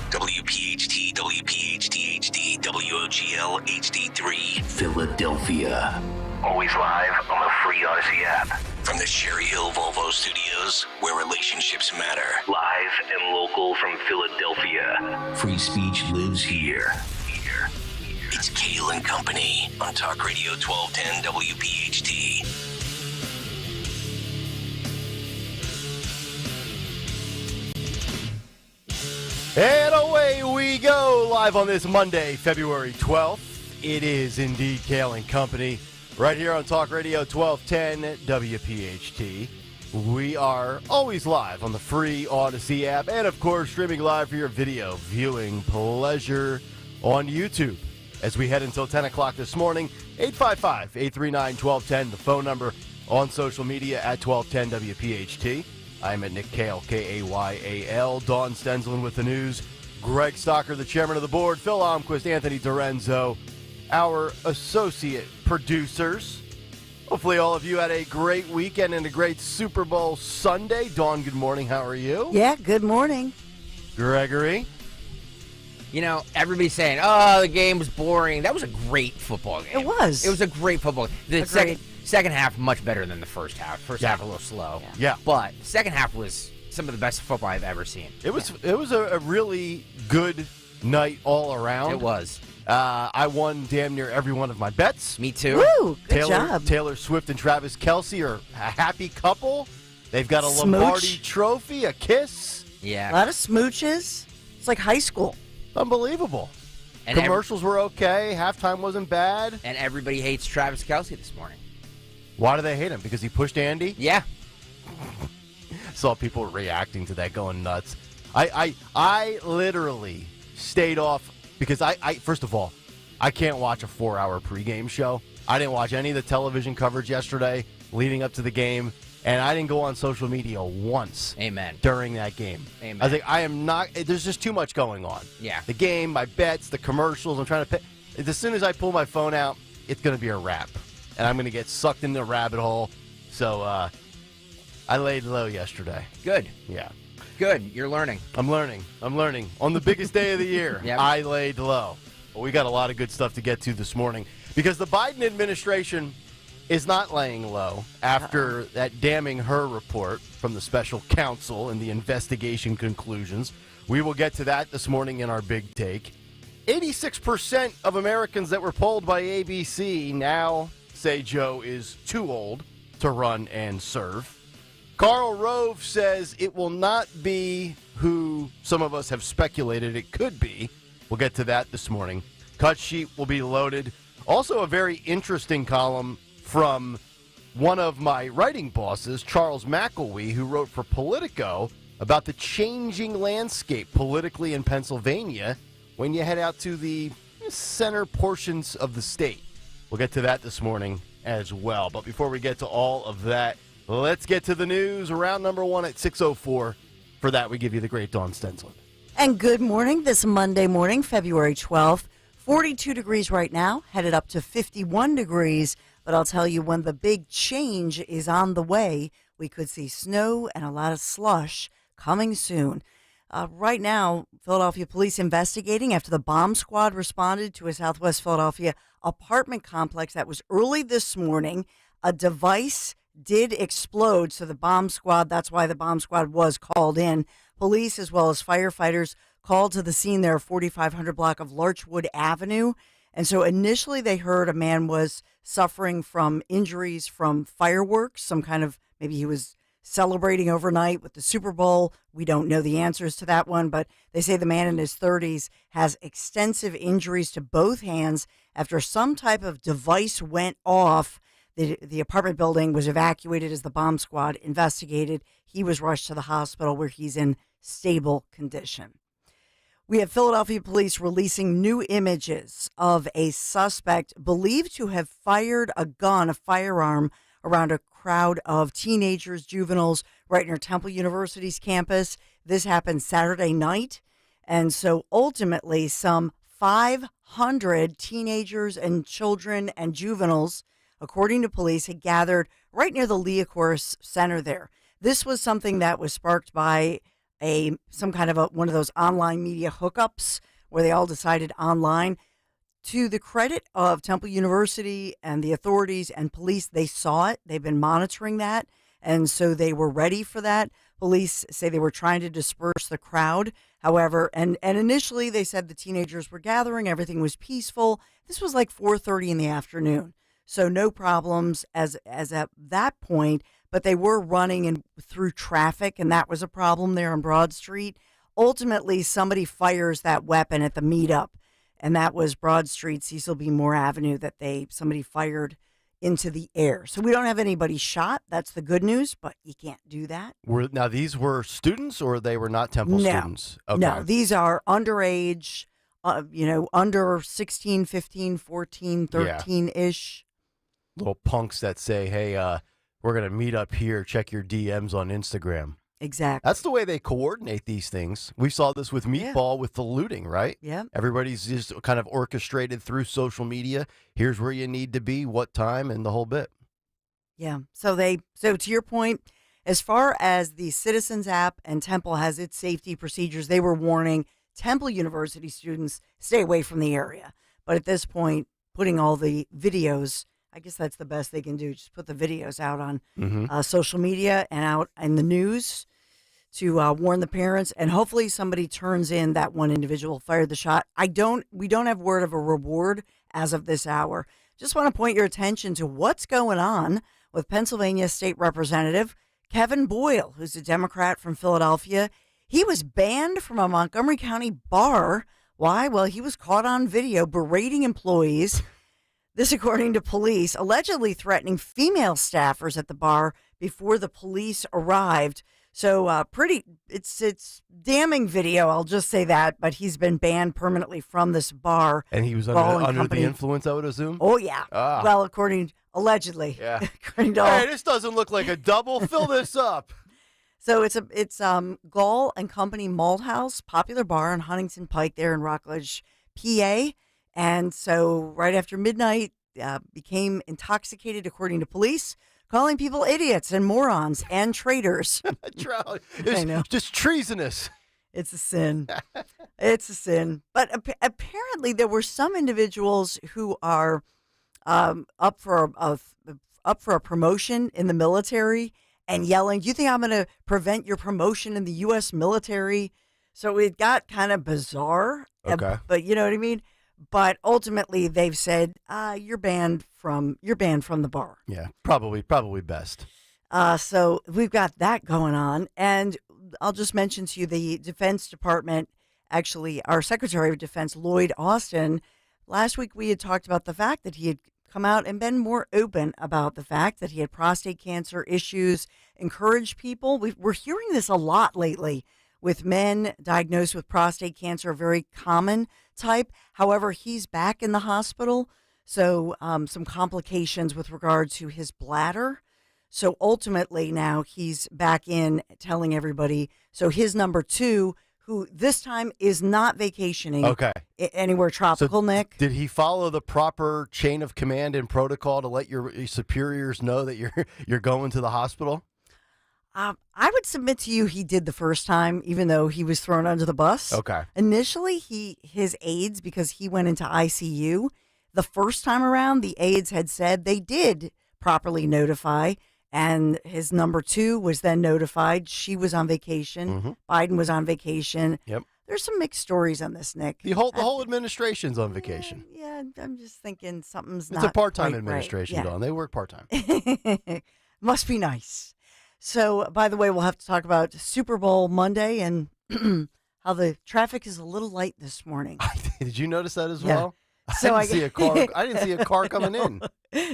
Speaker 9: WPHT, WPHT HD, WOGL HD3, Philadelphia. Always live on the free Odyssey app. From the Cherry Hill Volvo Studios, where relationships matter. Live and local from Philadelphia. Free speech lives here. It's Kayal and Company on Talk Radio 1210 WPHT.
Speaker 24: And away we go, live on this Monday, February 12th. It is indeed Kayal and Company, right here on Talk Radio 1210 WPHT. We are always live on the free Odyssey app, and of course, streaming live for your video viewing pleasure on YouTube. As we head until 10 o'clock this morning, 855-839-1210, the phone number on social media at 1210 WPHT. I'm at Nick Kayal, Kayal. Dawn Stensland with the news. Greg Stocker, the chairman of the board. Phil Almquist, Anthony Dorenzo, our associate producers. Hopefully all of you had a great weekend and a great Super Bowl Sunday. Dawn, good morning. How are you?
Speaker 25: Yeah, good morning.
Speaker 24: Gregory?
Speaker 30: You know, everybody's saying, oh, the game was boring. That was a great football game.
Speaker 25: It was.
Speaker 30: It was a great football game. The second half, much better than the first half. First half, a little slow.
Speaker 24: Yeah.
Speaker 30: But second half was some of the best football I've ever seen.
Speaker 24: It was a really good night all around.
Speaker 30: It was.
Speaker 24: I won damn near every one of my bets.
Speaker 30: Me too.
Speaker 25: Woo, good job.
Speaker 24: Taylor Swift and Travis Kelce are a happy couple. They've got a Lombardi trophy, a kiss.
Speaker 30: Yeah.
Speaker 25: A lot of smooches. It's like high school.
Speaker 24: Unbelievable. And commercials were okay. Halftime wasn't bad.
Speaker 30: And everybody hates Travis Kelce this morning.
Speaker 24: Why do they hate him? Because he pushed Andy?
Speaker 30: Yeah.
Speaker 24: Saw people reacting to that going nuts. I literally stayed off because I first of all, I can't watch a 4-hour pregame show. I didn't watch any of the television coverage yesterday leading up to the game, and I didn't go on social media once.
Speaker 30: Amen.
Speaker 24: During that game.
Speaker 30: Amen.
Speaker 24: I was like, I am not. There's just too much going on.
Speaker 30: Yeah.
Speaker 24: The game, my bets, the commercials. I'm trying to pick. As soon as I pull my phone out, it's going to be a wrap, and I'm going to get sucked into a rabbit hole. So I laid low yesterday.
Speaker 30: Good.
Speaker 24: Yeah.
Speaker 30: Good. You're learning.
Speaker 24: I'm learning. On the biggest day of the year,
Speaker 30: Yep.
Speaker 24: I laid low. But we got a lot of good stuff to get to this morning because the Biden administration is not laying low after that damning her report from the special counsel and the investigation conclusions. We will get to that this morning in our big take. 86% of Americans that were polled by ABC now say Joe is too old to run and serve. Karl Rove says it will not be who some of us have speculated it could be. We'll get to that this morning. Cut sheet will be loaded. Also a very interesting column from one of my writing bosses, Charles McElwee, who wrote for Politico about the changing landscape politically in Pennsylvania when you head out to the center portions of the state. We'll get to that this morning as well. But before we get to all of that, let's get to the news. Round number one at 6:04. For that, we give you the great Dawn Stensland.
Speaker 25: And good morning this Monday morning, February 12th. 42 degrees right now, headed up to 51 degrees. But I'll tell you, when the big change is on the way, we could see snow and a lot of slush coming soon. Right now, Philadelphia police investigating after the bomb squad responded to a Southwest Philadelphia apartment complex that was early this morning. A device did explode, so the bomb squad, that's why the bomb squad was called in. Police as well as firefighters called to the scene there, 4500 block of Larchwood Avenue. And so initially they heard a man was suffering from injuries from fireworks, some kind of, maybe he was celebrating overnight with the Super Bowl. We don't know the answers to that one, but they say the man in his 30s has extensive injuries to both hands after some type of device went off. The apartment building was evacuated as the bomb squad investigated. He was rushed to the hospital where he's in stable condition. We have Philadelphia police releasing new images of a suspect believed to have fired a firearm, around a crowd of teenagers, juveniles, right near Temple University's campus. This happened Saturday night. And so ultimately, some 500 teenagers and children and juveniles, according to police, had gathered right near the Leocourse Center there. This was something that was sparked by some kind of one of those online media hookups where they all decided online. To the credit of Temple University and the authorities and police, they saw it. They've been monitoring that, and so they were ready for that. Police say they were trying to disperse the crowd. However, and initially they said the teenagers were gathering. Everything was peaceful. This was like 4:30 in the afternoon, so no problems as at that point. But they were running through traffic, and that was a problem there on Broad Street. Ultimately, somebody fires that weapon at the meetup, and that was Broad Street, Cecil B. Moore Avenue, that somebody fired into the air. So we don't have anybody shot. That's the good news, but you can't do that.
Speaker 24: Now, these were students, or they were not Temple students? Okay.
Speaker 25: No, these are underage, under 16, 15, 14, 13-ish.
Speaker 24: Little punks that say, hey, we're going to meet up here. Check your DMs on Instagram.
Speaker 25: Exactly.
Speaker 24: That's the way they coordinate these things. We saw this with Meatball with the looting, right?
Speaker 25: Yeah.
Speaker 24: Everybody's just kind of orchestrated through social media. Here's where you need to be, what time, and the whole bit.
Speaker 25: Yeah. So to your point, as far as the Citizens app and Temple has its safety procedures, they were warning Temple University students stay away from the area. But at this point, putting all the videos, I guess that's the best they can do. Just put the videos out on social media and out in the news to warn the parents. And hopefully somebody turns in that one individual who fired the shot. We don't have word of a reward as of this hour. Just want to point your attention to what's going on with Pennsylvania State Representative Kevin Boyle, who's a Democrat from Philadelphia. He was banned from a Montgomery County bar. Why? Well, he was caught on video berating employees. This, according to police, allegedly threatening female staffers at the bar before the police arrived. So it's damning video. I'll just say that. But he's been banned permanently from this bar.
Speaker 24: And he was
Speaker 25: Gall
Speaker 24: under the
Speaker 25: Company.
Speaker 24: influence, I would assume?
Speaker 25: Oh, yeah.
Speaker 24: Ah.
Speaker 25: Well, allegedly.
Speaker 24: Yeah.
Speaker 25: According to all.
Speaker 24: Hey, this doesn't look like a double. Fill this up.
Speaker 25: So it's Gall and Company Malt House, popular bar on Huntington Pike there in Rockledge, PA. And so right after midnight, became intoxicated, according to police, calling people idiots and morons and traitors. I know.
Speaker 24: Just treasonous.
Speaker 25: It's a sin. It's a sin. But apparently there were some individuals who are up for a promotion in the military and yelling, "Do you think I'm going to prevent your promotion in the U.S. military?" So it got kind of bizarre.
Speaker 24: Okay.
Speaker 25: But you know what I mean? But ultimately they've said, you're banned from the bar.
Speaker 24: Yeah, probably best.
Speaker 25: So we've got that going on. And I'll just mention to you the Defense Department, actually, our Secretary of Defense, Lloyd Austin, last week we had talked about the fact that he had come out and been more open about the fact that he had prostate cancer issues, encouraged people. We're hearing this a lot lately with men diagnosed with prostate cancer, a very common type. However, he's back in the hospital, so some complications with regard to his bladder. So ultimately now he's back in telling everybody. So his number 2, who this time is not vacationing anywhere tropical, Nick.
Speaker 24: Did he follow the proper chain of command and protocol to let your superiors know that you're going to the hospital?
Speaker 25: I would submit to you he did the first time, even though he was thrown under the bus.
Speaker 24: Okay.
Speaker 25: Initially, his aides, because he went into ICU, the first time around, the aides had said they did properly notify, and his number 2 was then notified. She was on vacation.
Speaker 24: Mm-hmm.
Speaker 25: Biden was on vacation.
Speaker 24: Yep.
Speaker 25: There's some mixed stories on this, Nick.
Speaker 24: The whole administration's on vacation.
Speaker 25: Yeah, I'm just thinking something's
Speaker 24: It's
Speaker 25: not
Speaker 24: a part-time
Speaker 25: quite
Speaker 24: administration,
Speaker 25: right. Yeah.
Speaker 24: Dawn. They work part-time.
Speaker 25: Must be nice. So, by the way, we'll have to talk about Super Bowl Monday and how the traffic is a little light this morning.
Speaker 24: Did you notice that as
Speaker 25: Yeah.
Speaker 24: well?
Speaker 25: So
Speaker 24: I didn't see a car coming in.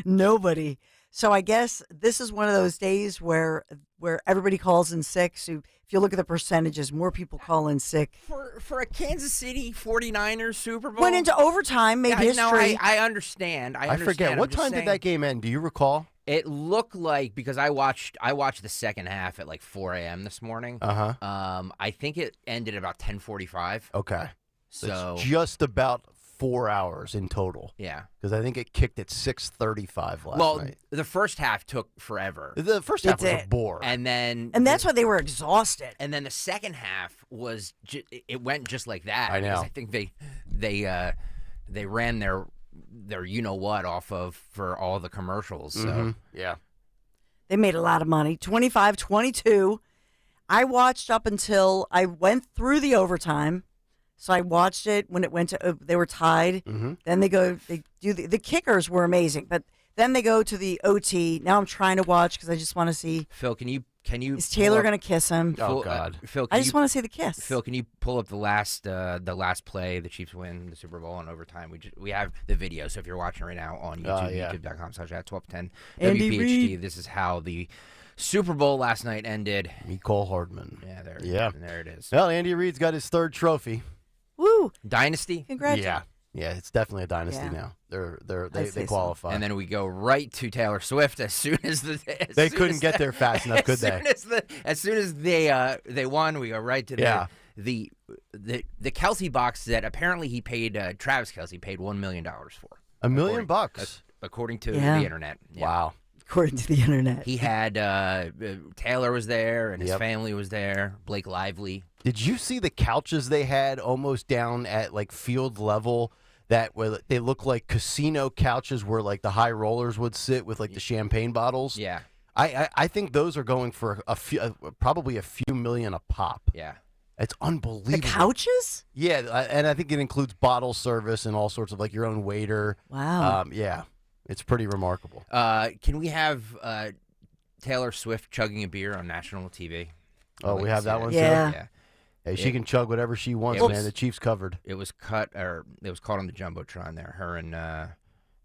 Speaker 25: Nobody. So I guess this is one of those days where everybody calls in sick. So if you look at the percentages, more people call in sick.
Speaker 30: For a Kansas City 49ers Super Bowl.
Speaker 25: Went into overtime, made history.
Speaker 30: No, I understand.
Speaker 24: I forget. What time did that game end? Do you recall?
Speaker 30: It looked like, because I watched the second half at like 4 a.m. this morning. I think it ended about 10:45.
Speaker 24: Okay.
Speaker 30: So
Speaker 24: it's just about 4 hours in total.
Speaker 30: Yeah.
Speaker 24: Because I think it kicked at 6:35 last night.
Speaker 30: The first half took forever.
Speaker 24: The first half was a bore.
Speaker 25: And that's why they were exhausted.
Speaker 30: And then the second half was it went just like that.
Speaker 24: I know.
Speaker 30: Because I think they ran their you know what off of for all the commercials. So
Speaker 24: Mm-hmm. Yeah.
Speaker 25: They made a lot of money. 25-22. I watched up until I went through the overtime. So I watched it when it went to, they were tied.
Speaker 24: Mm-hmm.
Speaker 25: Then they do the kickers were amazing, but then they go to the OT. Now I'm trying to watch because I just want to see.
Speaker 30: Phil, can you
Speaker 25: is Taylor going to kiss him?
Speaker 24: Oh God,
Speaker 30: Phil,
Speaker 25: I just want to see the kiss.
Speaker 30: Phil, can you pull up the last play? The Chiefs win the Super Bowl in overtime. We have the video, so if you're watching right now on YouTube, youtube.com/@1210
Speaker 25: Andy
Speaker 30: WPHT,
Speaker 25: Reid.
Speaker 30: this is how the Super Bowl last night ended.
Speaker 24: Nicole Hardman.
Speaker 30: Yeah, there it is.
Speaker 24: Well, Andy Reid's got his 3rd trophy.
Speaker 25: Woo!
Speaker 30: Dynasty.
Speaker 25: Congratulations.
Speaker 24: Yeah, it's definitely a dynasty now. They qualify.
Speaker 30: And then we go right to Taylor Swift as soon as
Speaker 24: they couldn't get there fast enough, could they?
Speaker 30: As soon as they won, we go right to the Kelsey box that apparently he paid Travis Kelsey paid $1 million for.
Speaker 24: $1 million bucks,
Speaker 30: according to the internet. Yeah.
Speaker 24: Wow.
Speaker 25: According to the internet,
Speaker 30: he had Taylor was there and his family was there. Blake Lively.
Speaker 24: Did you see the couches they had almost down at like field level? They look like casino couches where like the high rollers would sit with like the champagne bottles.
Speaker 30: Yeah,
Speaker 24: I think those are going for probably a few million a pop.
Speaker 30: Yeah,
Speaker 24: it's unbelievable.
Speaker 25: The couches?
Speaker 24: Yeah, and I think it includes bottle service and all sorts of like your own waiter.
Speaker 25: Wow.
Speaker 24: Yeah, it's pretty remarkable.
Speaker 30: Can we have Taylor Swift chugging a beer on national TV?
Speaker 24: Oh, we have that one too?
Speaker 25: Yeah.
Speaker 24: Hey, she can chug whatever she wants, man. The Chiefs covered.
Speaker 30: It was caught on the Jumbotron there. Her and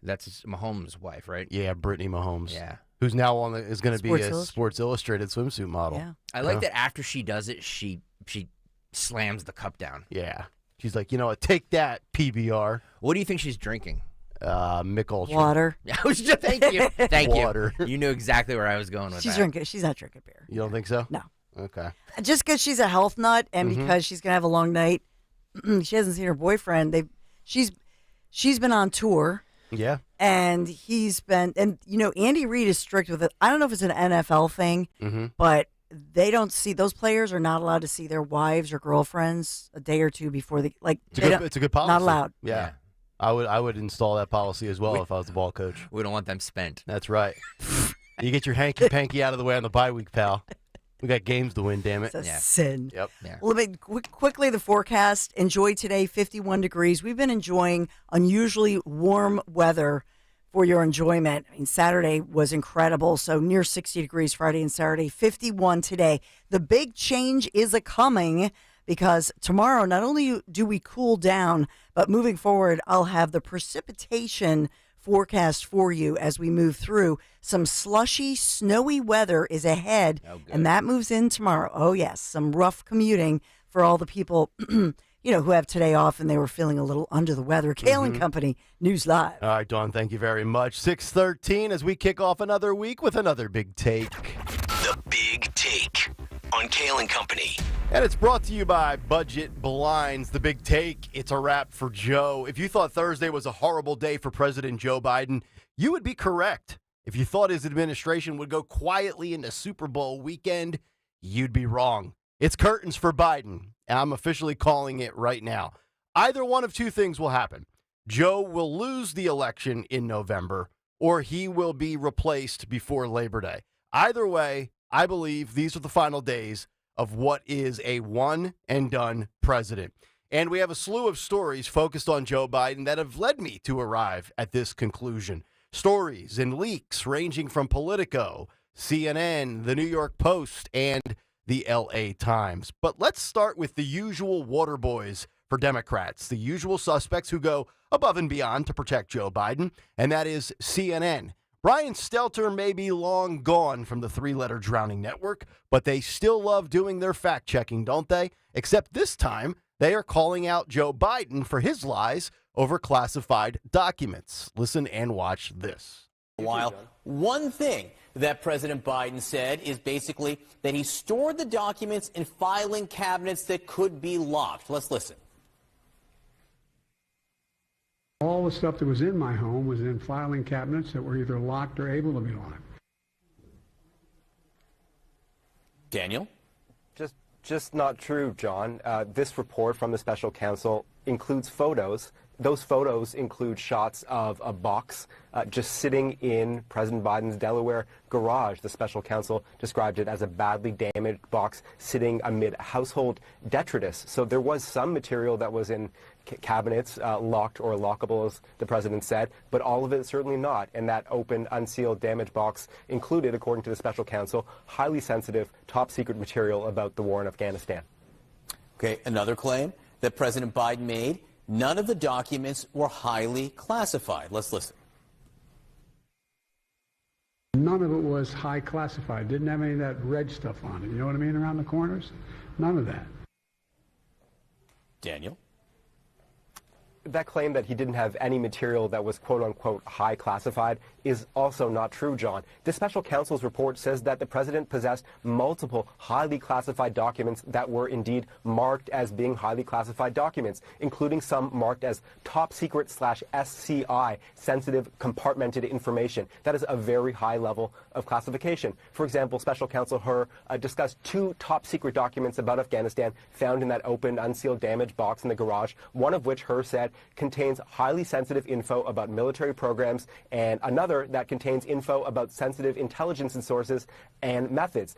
Speaker 30: that's Mahomes' wife, right?
Speaker 24: Yeah, Brittany Mahomes.
Speaker 30: Yeah.
Speaker 24: who's now is going to be a
Speaker 25: Sports
Speaker 24: Sports Illustrated swimsuit model.
Speaker 25: Yeah.
Speaker 30: I like that after she does it, she slams the cup down.
Speaker 24: Yeah. She's like, you know what? Take that, PBR.
Speaker 30: What do you think she's drinking?
Speaker 24: Mick Ultra.
Speaker 25: Water.
Speaker 30: I was just thank you. Thank
Speaker 24: Water.
Speaker 30: you. You knew exactly where I was going with that.
Speaker 25: She's not drinking beer.
Speaker 24: You don't think so?
Speaker 25: No.
Speaker 24: Okay.
Speaker 25: Just because she's a health nut and
Speaker 24: Mhm.
Speaker 25: because she's gonna have a long night, she hasn't seen her boyfriend. She's been on tour.
Speaker 24: Yeah.
Speaker 25: And Andy Reid is strict with it. I don't know if it's an NFL thing, but they don't see, those players are not allowed to see their wives or girlfriends a day or two before
Speaker 24: It's a good policy.
Speaker 25: Not allowed.
Speaker 24: Yeah. I would install that policy as well if I was the ball coach.
Speaker 30: We don't want them spent.
Speaker 24: That's right. You get your hanky-panky out of the way on the bye week, pal. We got games to win, damn it.
Speaker 25: It's a sin.
Speaker 24: Yep.
Speaker 30: Yeah.
Speaker 25: Well, let me quickly the forecast. Enjoy today, 51 degrees. We've been enjoying unusually warm weather for your enjoyment. I mean, Saturday was incredible, so near 60 degrees Friday and Saturday, 51 today. The big change is coming because tomorrow, not only do we cool down, but moving forward, I'll have the precipitation forecast for you as we move through. Some slushy, snowy weather is ahead, and that moves in tomorrow. Oh, yes, some rough commuting for all the people who have today off and they were feeling a little under the weather. Kayal and Company, News Live.
Speaker 24: All right, Dawn, thank you very much. 6:13 as we kick off another week with another Big Take.
Speaker 9: The Big Take on Kayal and Company.
Speaker 24: And it's brought to you by Budget Blinds. The Big Take, it's a wrap for Joe. If you thought Thursday was a horrible day for President Joe Biden, you would be correct. If you thought his administration would go quietly into Super Bowl weekend, you'd be wrong. It's curtains for Biden, and I'm officially calling it right now. Either one of two things will happen. Joe will lose the election in November, or he will be replaced before Labor Day. Either way, I believe these are the final days of what is a one-and-done president. And we have a slew of stories focused on Joe Biden that have led me to arrive at this conclusion. Stories and leaks ranging from Politico, CNN, the New York Post, and the LA Times. But let's start with the usual water boys for Democrats, the usual suspects who go above and beyond to protect Joe Biden, and that is CNN. Brian Stelter may be long gone from the three-letter drowning network, but they still love doing their fact-checking, don't they? Except this time, they are calling out Joe Biden for his lies over classified documents. Listen and watch this.
Speaker 1: While one thing that President Biden said is basically that he stored the documents in filing cabinets that could be locked. Let's listen.
Speaker 5: All the stuff that was in my home was in filing cabinets that were either locked or able to be locked.
Speaker 1: Daniel?
Speaker 6: Just not true, John. This report from the special counsel includes photos. Those photos include shots of a box just sitting in President Biden's Delaware garage. The special counsel described it as a badly damaged box sitting amid household detritus. So there was some material that was in cabinets, locked or lockable, as the president said, but all of it certainly not. And that open, unsealed, damaged box included, according to the special counsel, highly sensitive, top-secret material about the war in Afghanistan.
Speaker 1: Okay, another claim that President Biden made: none of the documents were highly classified. Let's listen.
Speaker 5: None of it was high classified. Didn't have any of that red stuff on it. You know what I mean? Around the corners? None of that.
Speaker 1: Daniel?
Speaker 6: That claim that he didn't have any material that was quote-unquote high classified is also not true, John. The special counsel's report says that the president possessed multiple highly classified documents that were indeed marked as being highly classified documents, including some marked as top secret / SCI, sensitive compartmented information. That is a very high level of classification. For example, special counsel Herr discussed 2 top secret documents about Afghanistan found in that open, unsealed, damaged box in the garage, one of which Herr said contains highly sensitive info about military programs, and another that contains info about sensitive intelligence and sources and methods.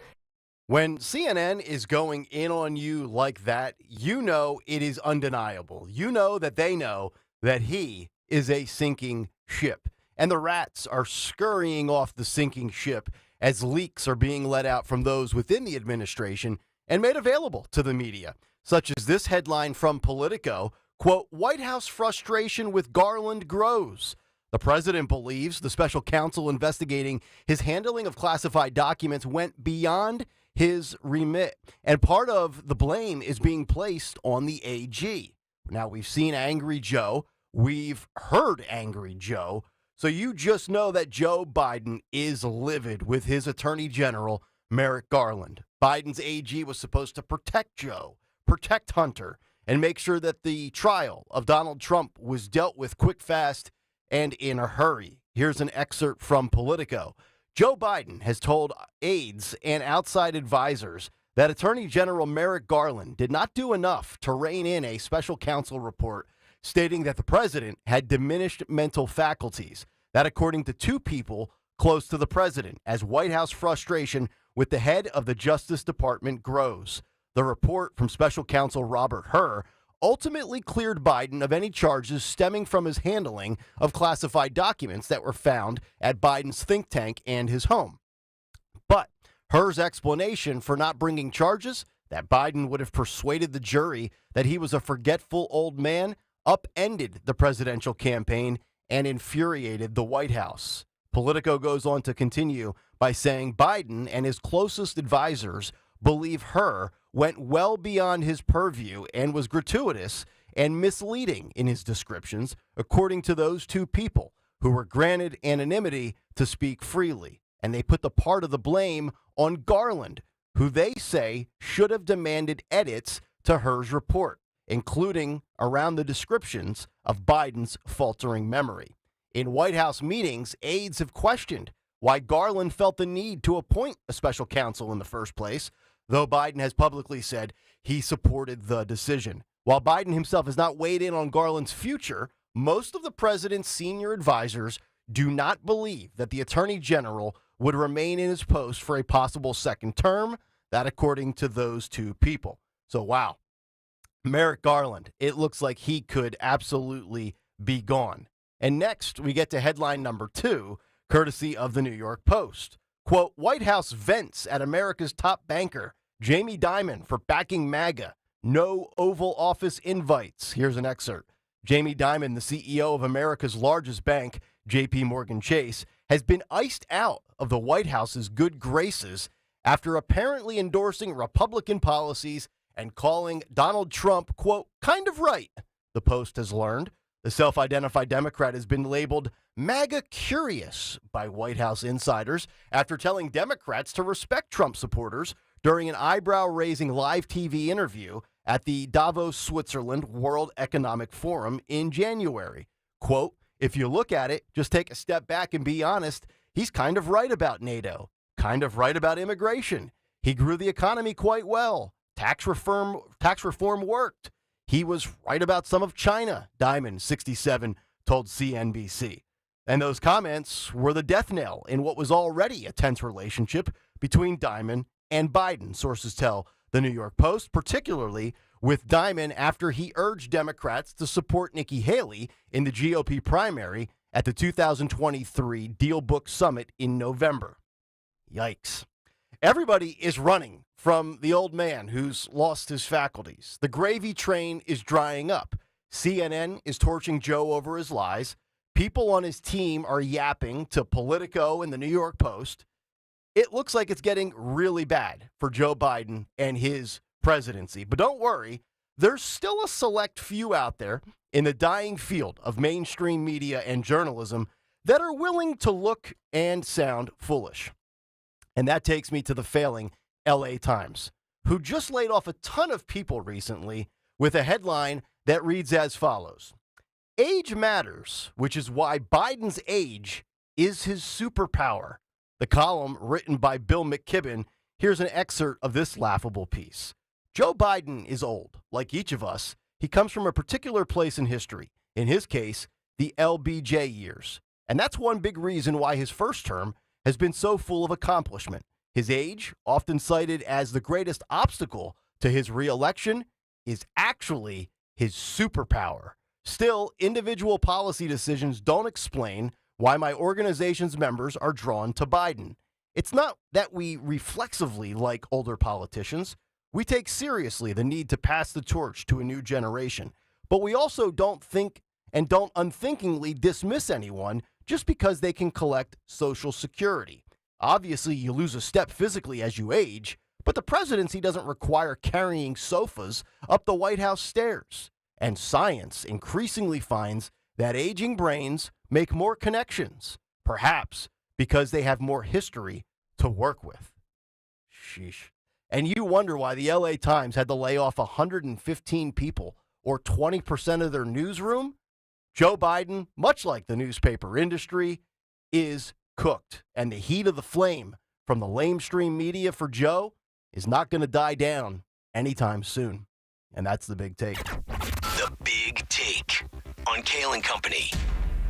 Speaker 24: When CNN is going in on you like that, you know it is undeniable. You know that they know that he is a sinking ship. And the rats are scurrying off the sinking ship as leaks are being let out from those within the administration and made available to the media, such as this headline from Politico. Quote, White House frustration with Garland grows. The president believes the special counsel investigating his handling of classified documents went beyond his remit, and part of the blame is being placed on the AG. Now, we've seen Angry Joe. We've heard Angry Joe. So you just know that Joe Biden is livid with his Attorney General, Merrick Garland. Biden's AG was supposed to protect Joe, protect Hunter, and make sure that the trial of Donald Trump was dealt with quick, fast, and in a hurry. Here's an excerpt from Politico. Joe Biden has told aides and outside advisors that Attorney General Merrick Garland did not do enough to rein in a special counsel report stating that the president had diminished mental faculties. That, according to two people close to the president, as White House frustration with the head of the Justice Department grows. The report from special counsel Robert Hur ultimately cleared Biden of any charges stemming from his handling of classified documents that were found at Biden's think tank and his home. But Hur's explanation for not bringing charges, that Biden would have persuaded the jury that he was a forgetful old man, upended the presidential campaign and infuriated the White House. Politico goes on to continue by saying Biden and his closest advisors believe Hur went well beyond his purview and was gratuitous and misleading in his descriptions, according to those two people who were granted anonymity to speak freely. And they put the part of the blame on Garland, who they say should have demanded edits to Hur's report, including around the descriptions of Biden's faltering memory. In White House meetings, aides have questioned why Garland felt the need to appoint a special counsel in the first place, though Biden has publicly said he supported the decision. While Biden himself has not weighed in on Garland's future, most of the president's senior advisors do not believe that the attorney general would remain in his post for a possible second term. That, according to those two people. So, wow. Merrick Garland, it looks like he could absolutely be gone. And next, we get to headline number 2, courtesy of the New York Post. Quote, White House vents at America's top banker, Jamie Dimon, for backing MAGA. No Oval Office invites. Here's an excerpt. Jamie Dimon, the CEO of America's largest bank, J.P. Morgan Chase, has been iced out of the White House's good graces after apparently endorsing Republican policies and calling Donald Trump, quote, kind of right, the Post has learned. The self-identified Democrat has been labeled MAGA curious by White House insiders after telling Democrats to respect Trump supporters during an eyebrow-raising live TV interview at the Davos, Switzerland World Economic Forum in January. Quote, if you look at it, just take a step back and be honest, he's kind of right about NATO, kind of right about immigration. He grew the economy quite well. Tax reform worked. He was right about some of China, Dimon, 67, told CNBC. And those comments were the death knell in what was already a tense relationship between Dimon and Biden, sources tell the New York Post, particularly with Dimon after he urged Democrats to support Nikki Haley in the GOP primary at the 2023 Deal Book Summit in November. Yikes. Everybody is running from the old man who's lost his faculties. The gravy train is drying up. CNN is torching Joe over his lies. People on his team are yapping to Politico and the New York Post. It looks like it's getting really bad for Joe Biden and his presidency. But don't worry, there's still a select few out there in the dying field of mainstream media and journalism that are willing to look and sound foolish. And that takes me to the failing LA Times, who just laid off a ton of people recently with a headline that reads as follows. Age matters, which is why Biden's age is his superpower. The column, written by Bill McKibben, here's an excerpt of this laughable piece. Joe Biden is old. Like each of us, he comes from a particular place in history. In his case, the LBJ years. And that's one big reason why his first term has been so full of accomplishment. His age, often cited as the greatest obstacle to his reelection, is actually his superpower. Still, individual policy decisions don't explain why my organization's members are drawn to Biden. It's not that we reflexively like older politicians. We take seriously the need to pass the torch to a new generation. But we also don't think and don't unthinkingly dismiss anyone just because they can collect Social Security. Obviously, you lose a step physically as you age, but the presidency doesn't require carrying sofas up the White House stairs. And science increasingly finds that aging brains make more connections, perhaps because they have more history to work with. Sheesh. And you wonder why the LA Times had to lay off 115 people, or 20% of their newsroom? Joe Biden, much like the newspaper industry, is cooked. And the heat of the flame from the lamestream media for Joe is not going to die down anytime soon. And that's the big take.
Speaker 9: The Big Take on Kayal and Company.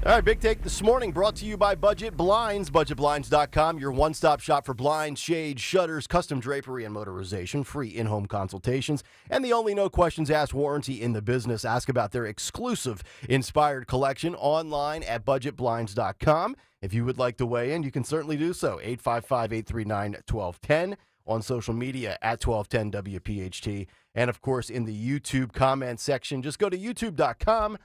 Speaker 24: All right, Big Take this morning brought to you by Budget Blinds. BudgetBlinds.com, your one-stop shop for blinds, shades, shutters, custom drapery, and motorization. Free in-home consultations. And the only no questions asked warranty in the business. Ask about their exclusive Inspired collection online at BudgetBlinds.com. If you would like to weigh in, you can certainly do so. 855-839-1210 on social media at 1210 WPHT. And, of course, in the YouTube comment section, just go to youtube.com/@1210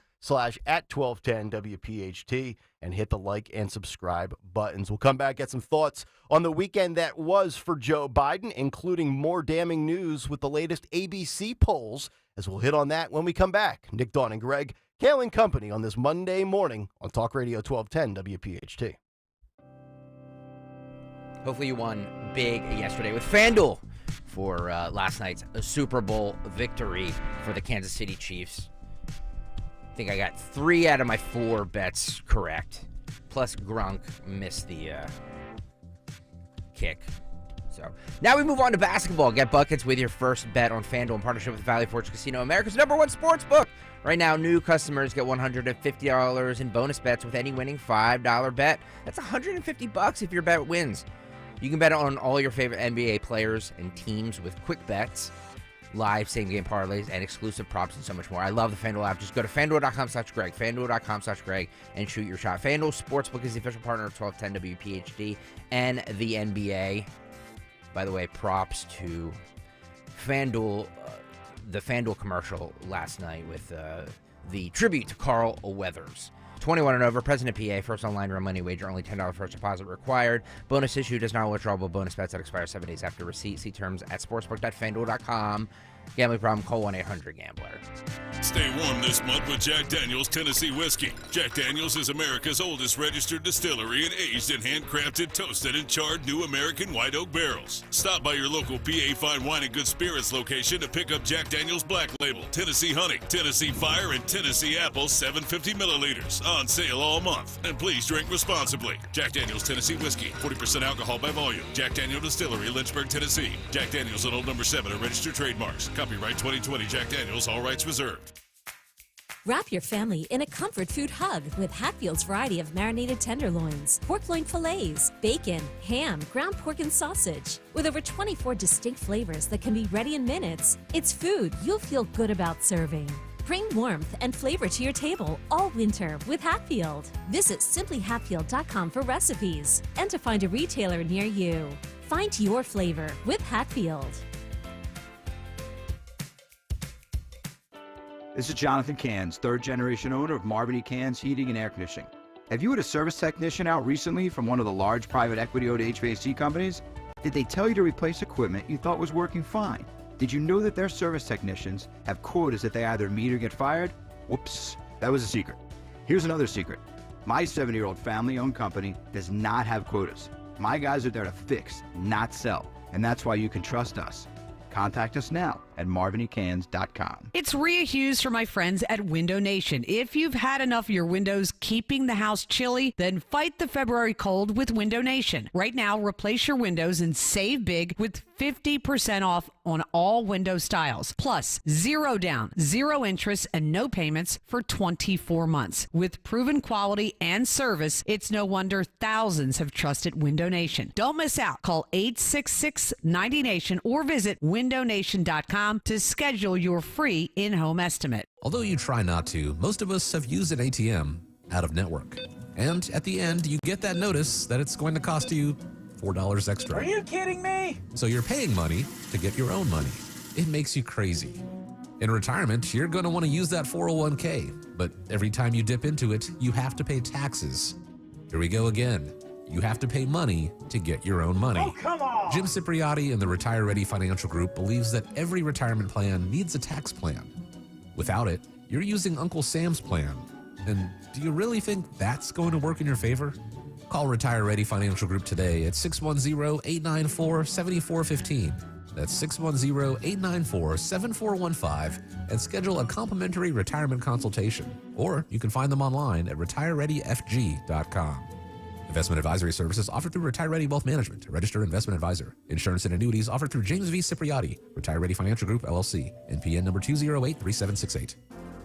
Speaker 24: WPHT and hit the like and subscribe buttons. We'll come back, get some thoughts on the weekend that was for Joe Biden, including more damning news with the latest ABC polls, as we'll hit on that when we come back. Nick, Dawn, and Greg, Kayal and Company on this Monday morning on Talk Radio 1210 WPHT.
Speaker 30: Hopefully you won big yesterday with FanDuel for last night's Super Bowl victory for the Kansas City Chiefs. I think I got 3 out of my 4 bets correct. Plus Gronk missed the kick. So now we move on to basketball. Get buckets with your first bet on FanDuel in partnership with Valley Forge Casino, America's #1 sports book. Right now, new customers get $150 in bonus bets with any winning $5 bet. That's $150 if your bet wins. You can bet on all your favorite NBA players and teams with quick bets, live same-game parlays, and exclusive props and so much more. I love the FanDuel app. Just go to FanDuel.com/Greg, FanDuel.com/Greg, and shoot your shot. FanDuel Sportsbook is the official partner of 1210 WPHT and the NBA. By the way, props to FanDuel, the FanDuel commercial last night with the tribute to Carl Weathers. 21 and over, present in PA, first online real money wager, only $10 first deposit required. Bonus issue does not withdrawable bonus bets that expire 7 days after receipt. See terms at sportsbook.fanduel.com. Gambling problem, call 1-800-GAMBLER.
Speaker 10: Stay warm this month with Jack Daniel's Tennessee Whiskey. Jack Daniel's is America's oldest registered distillery and aged in handcrafted, toasted, and charred new American white oak barrels. Stop by your local PA Fine Wine and Good Spirits location to pick up Jack Daniel's Black Label, Tennessee Honey, Tennessee Fire, and Tennessee Apple 750 milliliters. On sale all month. And please drink responsibly. Jack Daniel's Tennessee Whiskey, 40% alcohol by volume. Jack Daniel Distillery, Lynchburg, Tennessee. Jack Daniel's and Old Number 7 are registered trademarks. Copyright 2020 Jack Daniel's, all rights reserved.
Speaker 8: Wrap your family in a comfort food hug with Hatfield's variety of marinated tenderloins, pork loin fillets, bacon, ham, ground pork, and sausage. With over 24 distinct flavors that can be ready in minutes, it's food you'll feel good about serving. Bring warmth and flavor to your table all winter with Hatfield. Visit simplyhatfield.com for recipes and to find a retailer near you. Find your flavor with Hatfield.
Speaker 11: This is Jonathan Cans, third-generation owner of Marbany Cans Heating and Air Conditioning. Have you had a service technician out recently from one of the large private equity-owned HVAC companies? Did they tell you to replace equipment you thought was working fine? Did you know that their service technicians have quotas that they either meet or get fired? Whoops, that was a secret. Here's another secret. My 70-year-old family-owned company does not have quotas. My guys are there to fix, not sell, and that's why you can trust us. Contact us now at marvinycans.com.
Speaker 12: It's Rhea Hughes for my friends at Window Nation. If you've had enough of your windows keeping the house chilly, then fight the February cold with Window Nation. Right now, replace your windows and save big with 50% off on all window styles. Plus, 0 down, 0 interest, and no payments for 24 months. With proven quality and service, it's no wonder thousands have trusted Window Nation. Don't miss out. Call 866-90NATION or visit windownation.com to schedule your free in-home estimate.
Speaker 13: Although you try not to, most of us have used an ATM out of network. And at the end, you get that notice that it's going to cost you $4 extra.
Speaker 14: Are you kidding me?
Speaker 13: So you're paying money to get your own money. It makes you crazy. In retirement, you're going to want to use that 401k, but every time you dip into it, you have to pay taxes. Here we go again. You have to pay money to get your own money.
Speaker 3: Oh, come on!
Speaker 13: Jim Cipriotti and the Retire Ready Financial Group believes that every retirement plan needs a tax plan. Without it, you're using Uncle Sam's plan. And do you really think that's going to work in your favor? Call Retire Ready Financial Group today at 610-894-7415. That's 610-894-7415 and schedule a complimentary retirement consultation. Or you can find them online at retirereadyfg.com. Investment advisory services offered through Retire Ready Wealth Management, a registered investment advisor. Insurance and annuities offered through James V. Cipriotti, Retire Ready Financial Group, LLC, NPN number 2083768.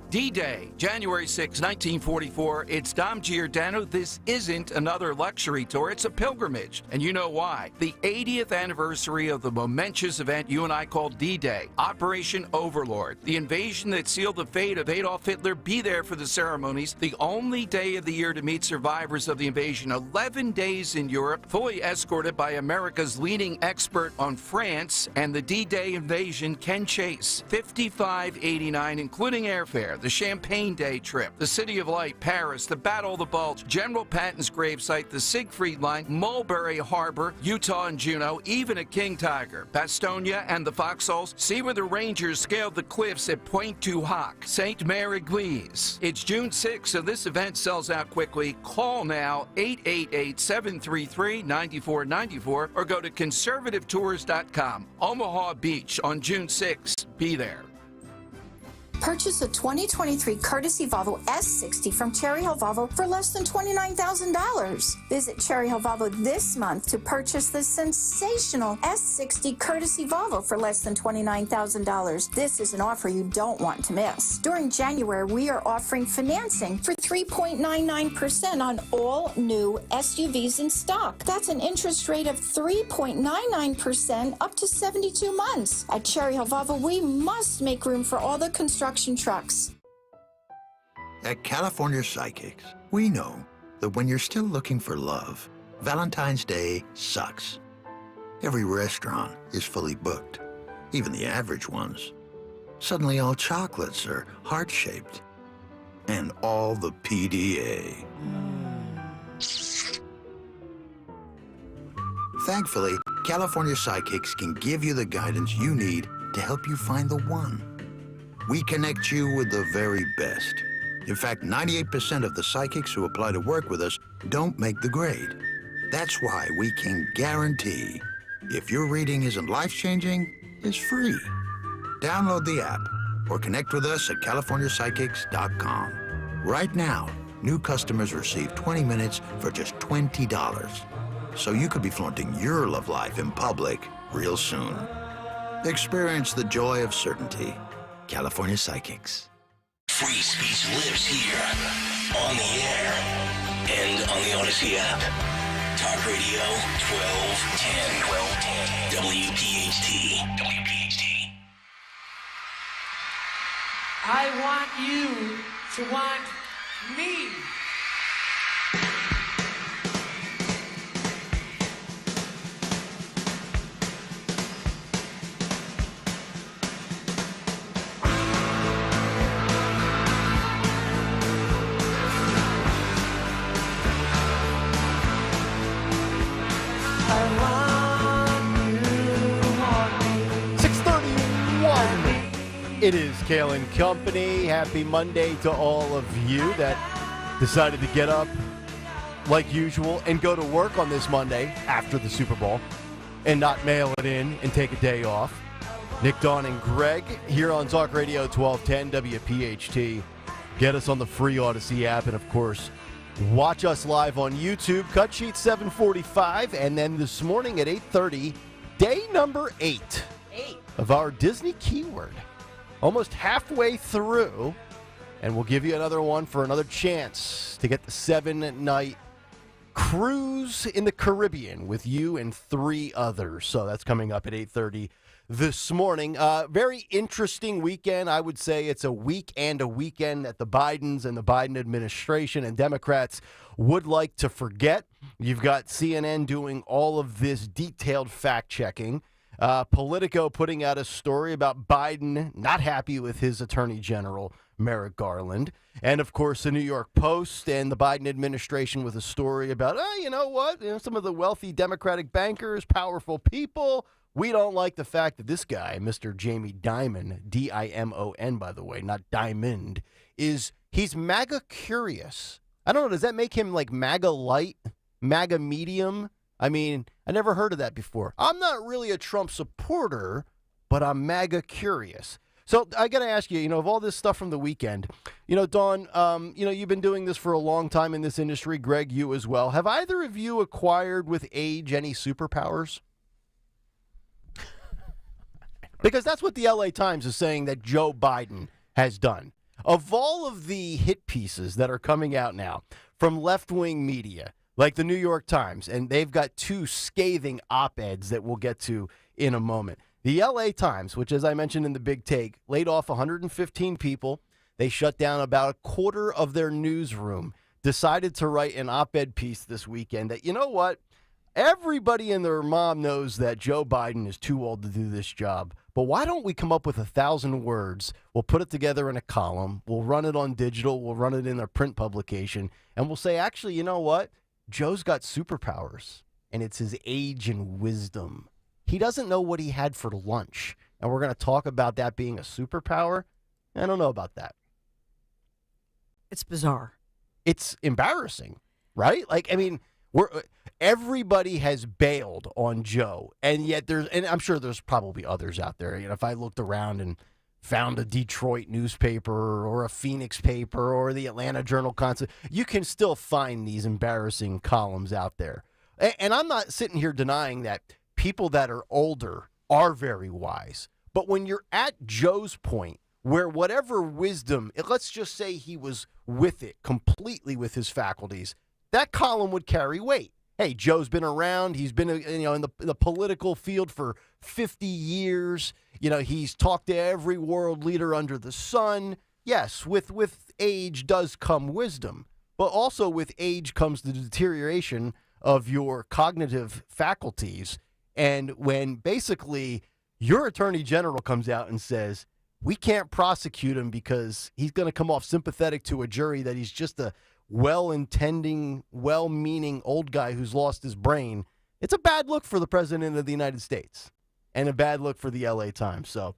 Speaker 14: D-Day, January 6, 1944. It's Dom Giordano. This isn't another luxury tour. It's a pilgrimage. And you know why. The 80th anniversary of the momentous event you and I call D-Day, Operation Overlord. The invasion that sealed the fate of Adolf Hitler. Be there for the ceremonies. The only day of the year to meet survivors of the invasion. 11 days in Europe, fully escorted by America's leading expert on France and the D-Day invasion, Ken Chase. $55.89, including airfare. The Champagne Day trip, the City of Light, Paris, the Battle of the Bulge, General Patton's gravesite, the Siegfried Line, Mulberry Harbor, Utah and Juneau, even a King Tiger, Bastogne and the Foxholes. See where the Rangers scaled the cliffs at Pointe du Hoc, St. Mary Église. It's June 6th, so this event sells out quickly. Call now, 888-733-9494, or go to conservativetours.com. Omaha Beach on June 6th. Be there.
Speaker 15: Purchase a 2023 courtesy Volvo S60 from Cherry Hill Volvo for less than $29,000. Visit Cherry Hill Volvo this month to purchase the sensational S60 courtesy Volvo for less than $29,000. This is an offer you don't want to miss. During January, we are offering financing for 3.99% on all new SUVs in stock. That's an interest rate of 3.99% up to 72 months. At Cherry Hill Volvo, we must make room for all the construction trucks.
Speaker 16: At California Psychics, we know that when you're still looking for love, Valentine's Day sucks. Every restaurant is fully booked, even the average ones. Suddenly all chocolates are heart-shaped, and all the PDA. Thankfully, California Psychics can give you the guidance you need to help you find the one. We connect you with the very best. In fact, 98% of the psychics who apply to work with us don't make the grade. That's why we can guarantee if your reading isn't life-changing, it's free. Download the app or connect with us at CaliforniaPsychics.com. Right now, new customers receive 20 minutes for just $20. So you could be flaunting your love life in public real soon. Experience the joy of certainty. California Psychics.
Speaker 9: Free speech lives here, on the air, and on the Odyssey app. Talk Radio 1210. WPHT. WPHT.
Speaker 3: I want you to want me.
Speaker 24: It is Kayal and Company. Happy Monday to all of you that decided to get up like usual and go to work on this Monday after the Super Bowl and not mail it in and take a day off. Nick, Dawn, and Greg here on Talk Radio 1210 WPHT. Get us on the free Odyssey app and, of course, watch us live on YouTube. Cut Sheet 745, and then this morning at 8:30, day number 8 of our Disney keyword. Almost halfway through, and we'll give you another one for another chance to get the 7-night cruise in the Caribbean with you and 3 others. So that's coming up at 8:30 this morning. Very interesting weekend. I would say it's a week and a weekend that the Bidens and the Biden administration and Democrats would like to forget. You've got CNN doing all of this detailed fact-checking. Politico putting out a story about Biden not happy with his Attorney General, Merrick Garland. And, of course, the New York Post and the Biden administration with a story about, you know what, some of the wealthy Democratic bankers, powerful people. We don't like the fact that this guy, Mr. Jamie Dimon, D-I-M-O-N, by the way, not Diamond, he's MAGA curious. I don't know, does that make him like MAGA light, MAGA medium? I mean, I never heard of that before. I'm not really a Trump supporter, but I'm MAGA curious. So I got to ask you, of all this stuff from the weekend, Dawn, you've been doing this for a long time in this industry. Greg, you as well. Have either of you acquired with age any superpowers? Because that's what the LA Times is saying that Joe Biden has done. Of all of the hit pieces that are coming out now from left-wing media, like the New York Times, and they've got two scathing op-eds that we'll get to in a moment. The LA Times, which, as I mentioned in the big take, laid off 115 people. They shut down about a quarter of their newsroom, decided to write an op-ed piece this weekend that, you know what, everybody and their mom knows that Joe Biden is too old to do this job. But why don't we come up with 1,000 words? We'll put it together in a column. We'll run it on digital. We'll run it in a print publication. And we'll say, actually, you know what? Joe's got superpowers, and it's his age and wisdom. He doesn't know what he had for lunch, and we're going to talk about that being a superpower. I don't know about that.
Speaker 25: It's bizarre.
Speaker 24: It's embarrassing, right? Everybody has bailed on Joe, and yet and I'm sure there's probably others out there. If I looked around and found a Detroit newspaper or a Phoenix paper or the Atlanta Journal-Constitution, you can still find these embarrassing columns out there. And I'm not sitting here denying that people that are older are very wise. But when you're at Joe's point, where whatever wisdom, let's just say he was with it completely with his faculties, that column would carry weight. Hey, Joe's been around. He's been, in the political field for 50 years. He's talked to every world leader under the sun. Yes, with age does come wisdom, but also with age comes the deterioration of your cognitive faculties. And when basically your attorney general comes out and says, we can't prosecute him because he's going to come off sympathetic to a jury that he's just a well-intending, well-meaning old guy who's lost his brain, it's a bad look for the president of the United States and a bad look for the LA Times. So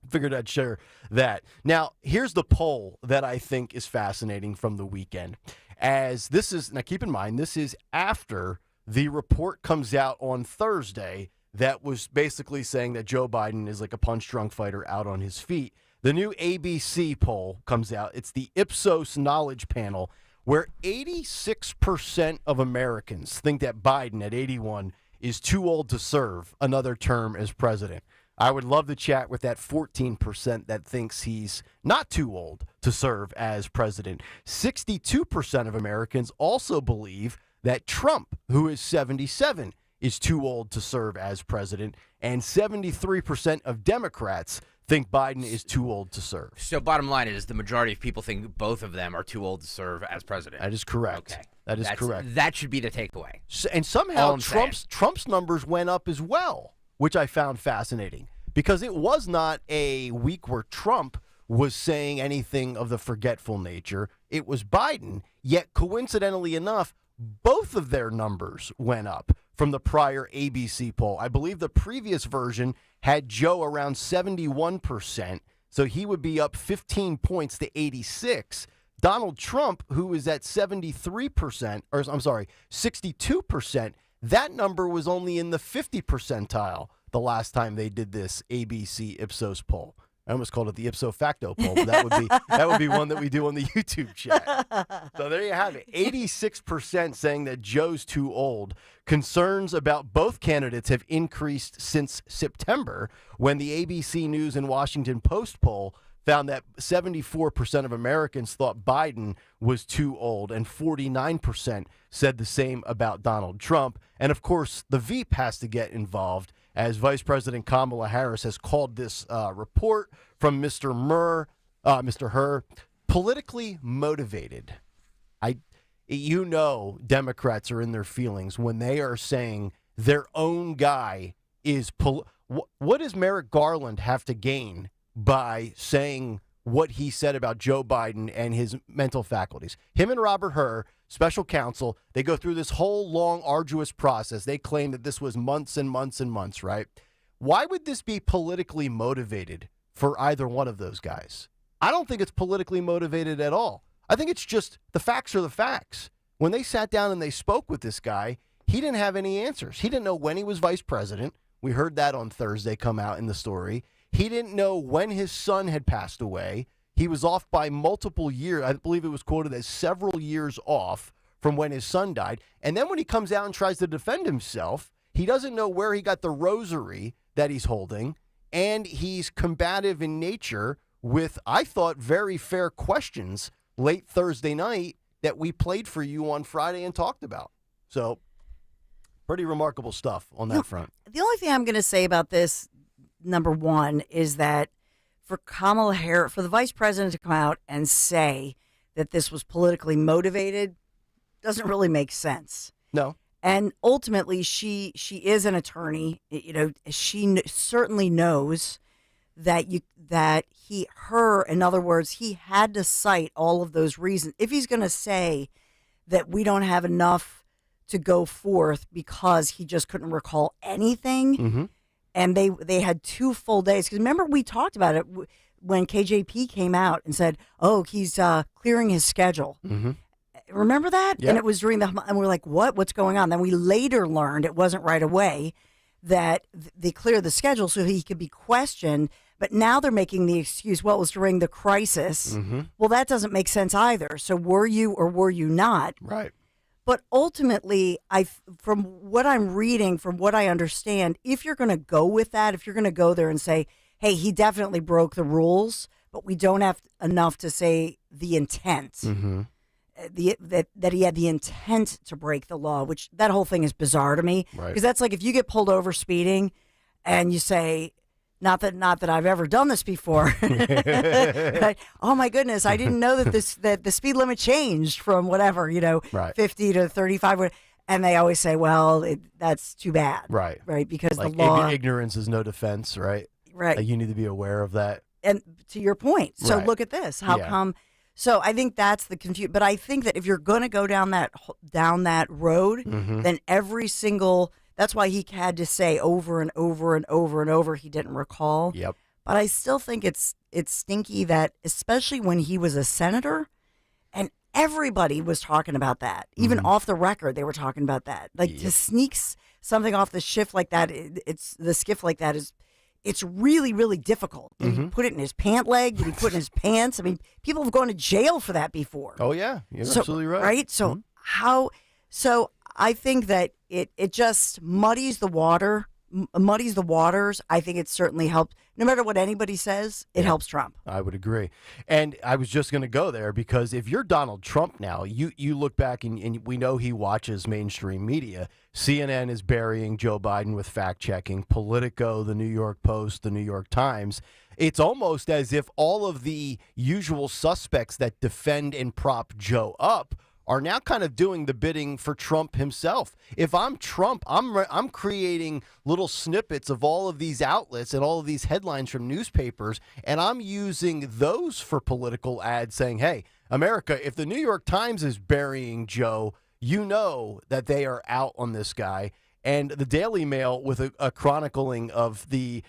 Speaker 24: I figured I'd share that. Now, here's the poll that I think is fascinating from the weekend. As this is, now keep in mind, this is after the report comes out on Thursday that was basically saying that Joe Biden is like a punch-drunk fighter out on his feet. The new ABC poll comes out. It's the Ipsos Knowledge Panel, where 86% of Americans think that Biden at 81 is too old to serve another term as president. I would love to chat with that 14% that thinks he's not too old to serve as president. 62% of Americans also believe that Trump, who is 77, is too old to serve as president, and 73% of Democrats think Biden is too old to serve.
Speaker 30: So bottom line is the majority of people think both of them are too old to serve as president.
Speaker 24: That is correct.
Speaker 30: Okay.
Speaker 24: That is correct.
Speaker 30: That should be the takeaway.
Speaker 24: And somehow Trump's numbers went up as well, which I found fascinating, because it was not a week where Trump was saying anything of the forgetful nature. It was Biden, yet coincidentally enough, both of their numbers went up from the prior ABC poll. I believe the previous version had Joe around 71%, so he would be up 15 points to 86. Donald Trump, who is at 63%, or I'm sorry, 62%, that number was only in the 50 percentile the last time they did this ABC Ipsos poll. I almost called it the ipso facto poll, but that would be one that we do on the YouTube chat. So there you have it. 86% saying that Joe's too old. Concerns about both candidates have increased since September, when the ABC News and Washington Post poll found that 74% of Americans thought Biden was too old, and 49% said the same about Donald Trump. And of course, the Veep has to get involved, as Vice President Kamala Harris has called this report from Mr. Hur politically motivated. Democrats are in their feelings when they are saying their own guy is what does Merrick Garland have to gain by saying what he said about Joe Biden and his mental faculties? Him and Robert Hur, special counsel, they go through this whole long, arduous process. They claim that this was months and months and months, right? Why would this be politically motivated for either one of those guys? I don't think it's politically motivated at all. I think it's just the facts are the facts. When they sat down and they spoke with this guy, he didn't have any answers. He didn't know when he was vice president. We heard that on Thursday come out in the story. He didn't know when his son had passed away. He was off by multiple years. I believe it was quoted as several years off from when his son died. And then when he comes out and tries to defend himself, he doesn't know where he got the rosary that he's holding. And he's combative in nature with, I thought, very fair questions late Thursday night that we played for you on Friday and talked about. So pretty remarkable stuff on that front.
Speaker 25: The only thing I'm going to say about this, number one, is that for Kamala Harris, for the vice president to come out and say that this was politically motivated doesn't really make sense.
Speaker 24: No.
Speaker 25: And ultimately, she is an attorney. You know, she certainly knows that in other words, he had to cite all of those reasons. If he's going to say that we don't have enough to go forth because he just couldn't recall anything, and they had 2 full days. Because remember, we talked about it when KJP came out and said, "Oh, he's clearing his schedule." Remember that?
Speaker 24: Yep.
Speaker 25: And it was during and we're like, "What's going on?" Then we later learned it wasn't right away that they cleared the schedule so he could be questioned. But now they're making the excuse, well, it was during the crisis. Well, that doesn't make sense either. So were you or were you not?
Speaker 24: Right.
Speaker 25: But ultimately, from what I'm reading, from what I understand, if you're going to go with that, if you're going to go there and say, hey, he definitely broke the rules, but we don't have enough to say the intent, that he had the intent to break the law, which that whole thing is bizarre to me. Because that's like if you get pulled over speeding and you say, not that I've ever done this before. But, oh my goodness, I didn't know that the speed limit changed from whatever, 50 to 35. And they always say, well, that's too bad.
Speaker 24: Right.
Speaker 25: Because
Speaker 24: like
Speaker 25: the law.
Speaker 24: Ignorance is no defense, right?
Speaker 25: Right.
Speaker 24: Like you need to be aware of that.
Speaker 25: And to your point. So look at this. How come? So I think that's the confusion. But I think that if you're going to go down that road, then every single. That's why he had to say over and over and over and over he didn't recall.
Speaker 24: Yep.
Speaker 25: But I still think it's stinky that, especially when he was a senator, and everybody was talking about that. Even off the record, they were talking about that. Like to sneak something off the skiff like that, it's really, really difficult. Did he put it in his pant leg? Did he put it in his pants? I mean, people have gone to jail for that before.
Speaker 24: Oh yeah, you're absolutely right.
Speaker 25: Right? So So I think that it just muddies the waters. I think it certainly helped. No matter what anybody says, it helps Trump.
Speaker 24: I would agree. And I was just going to go there because if you're Donald Trump now, you look back and we know he watches mainstream media. CNN is burying Joe Biden with fact-checking. Politico, the New York Post, the New York Times. It's almost as if all of the usual suspects that defend and prop Joe up are now kind of doing the bidding for Trump himself. If I'm Trump, I'm creating little snippets of all of these outlets and all of these headlines from newspapers, and I'm using those for political ads saying, hey, America, if the New York Times is burying Joe, you know that they are out on this guy. And the Daily Mail with a chronicling of the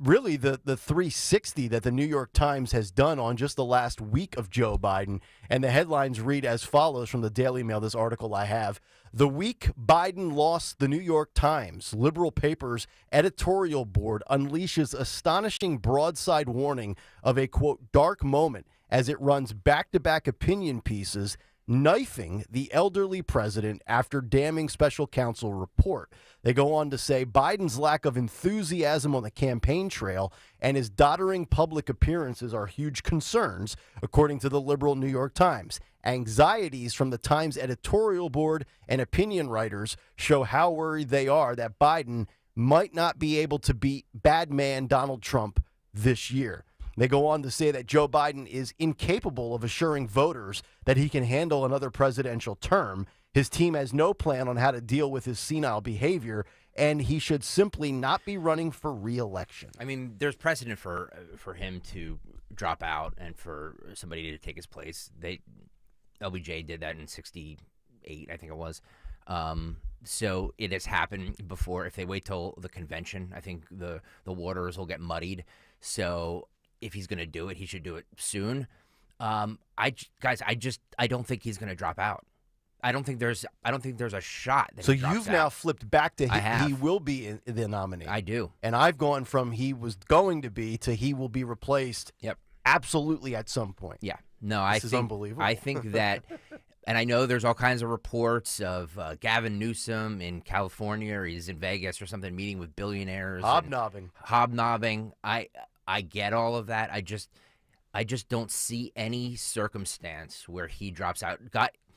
Speaker 24: really the 360 that the New York Times has done on just the last week of Joe Biden. And the headlines read as follows from the Daily Mail, this article I have. The week Biden lost the New York Times, liberal paper's editorial board unleashes astonishing broadside warning of a, quote, dark moment as it runs back-to-back opinion pieces knifing the elderly president after damning special counsel report. They go on to say Biden's lack of enthusiasm on the campaign trail and his doddering public appearances are huge concerns, according to the liberal New York Times. Anxieties from the Times editorial board and opinion writers show how worried they are that Biden might not be able to beat bad man Donald Trump this year. They go on to say that Joe Biden is incapable of assuring voters that he can handle another presidential term. His team has no plan on how to deal with his senile behavior, and he should simply not be running for re-election.
Speaker 30: I mean, there's precedent for him to drop out and for somebody to take his place. LBJ did that in '68, I think it was. So it has happened before. If they wait till the convention, I think the waters will get muddied. So if he's going to do it, he should do it soon. I don't think he's going to drop out. I don't think there's a shot that
Speaker 24: So
Speaker 30: he drops
Speaker 24: you've
Speaker 30: out.
Speaker 24: now flipped back to
Speaker 30: I have.
Speaker 24: he will be the nominee.
Speaker 30: I do.
Speaker 24: And I've gone from he was going to be to he will be replaced.
Speaker 30: Yep.
Speaker 24: Absolutely at some point.
Speaker 30: Yeah. No,
Speaker 24: This is unbelievable.
Speaker 30: I think that, and I know there's all kinds of reports of Gavin Newsom in California, or he's in Vegas or something, meeting with billionaires. Hobnobbing. I get all of that. I just don't see any circumstance where he drops out.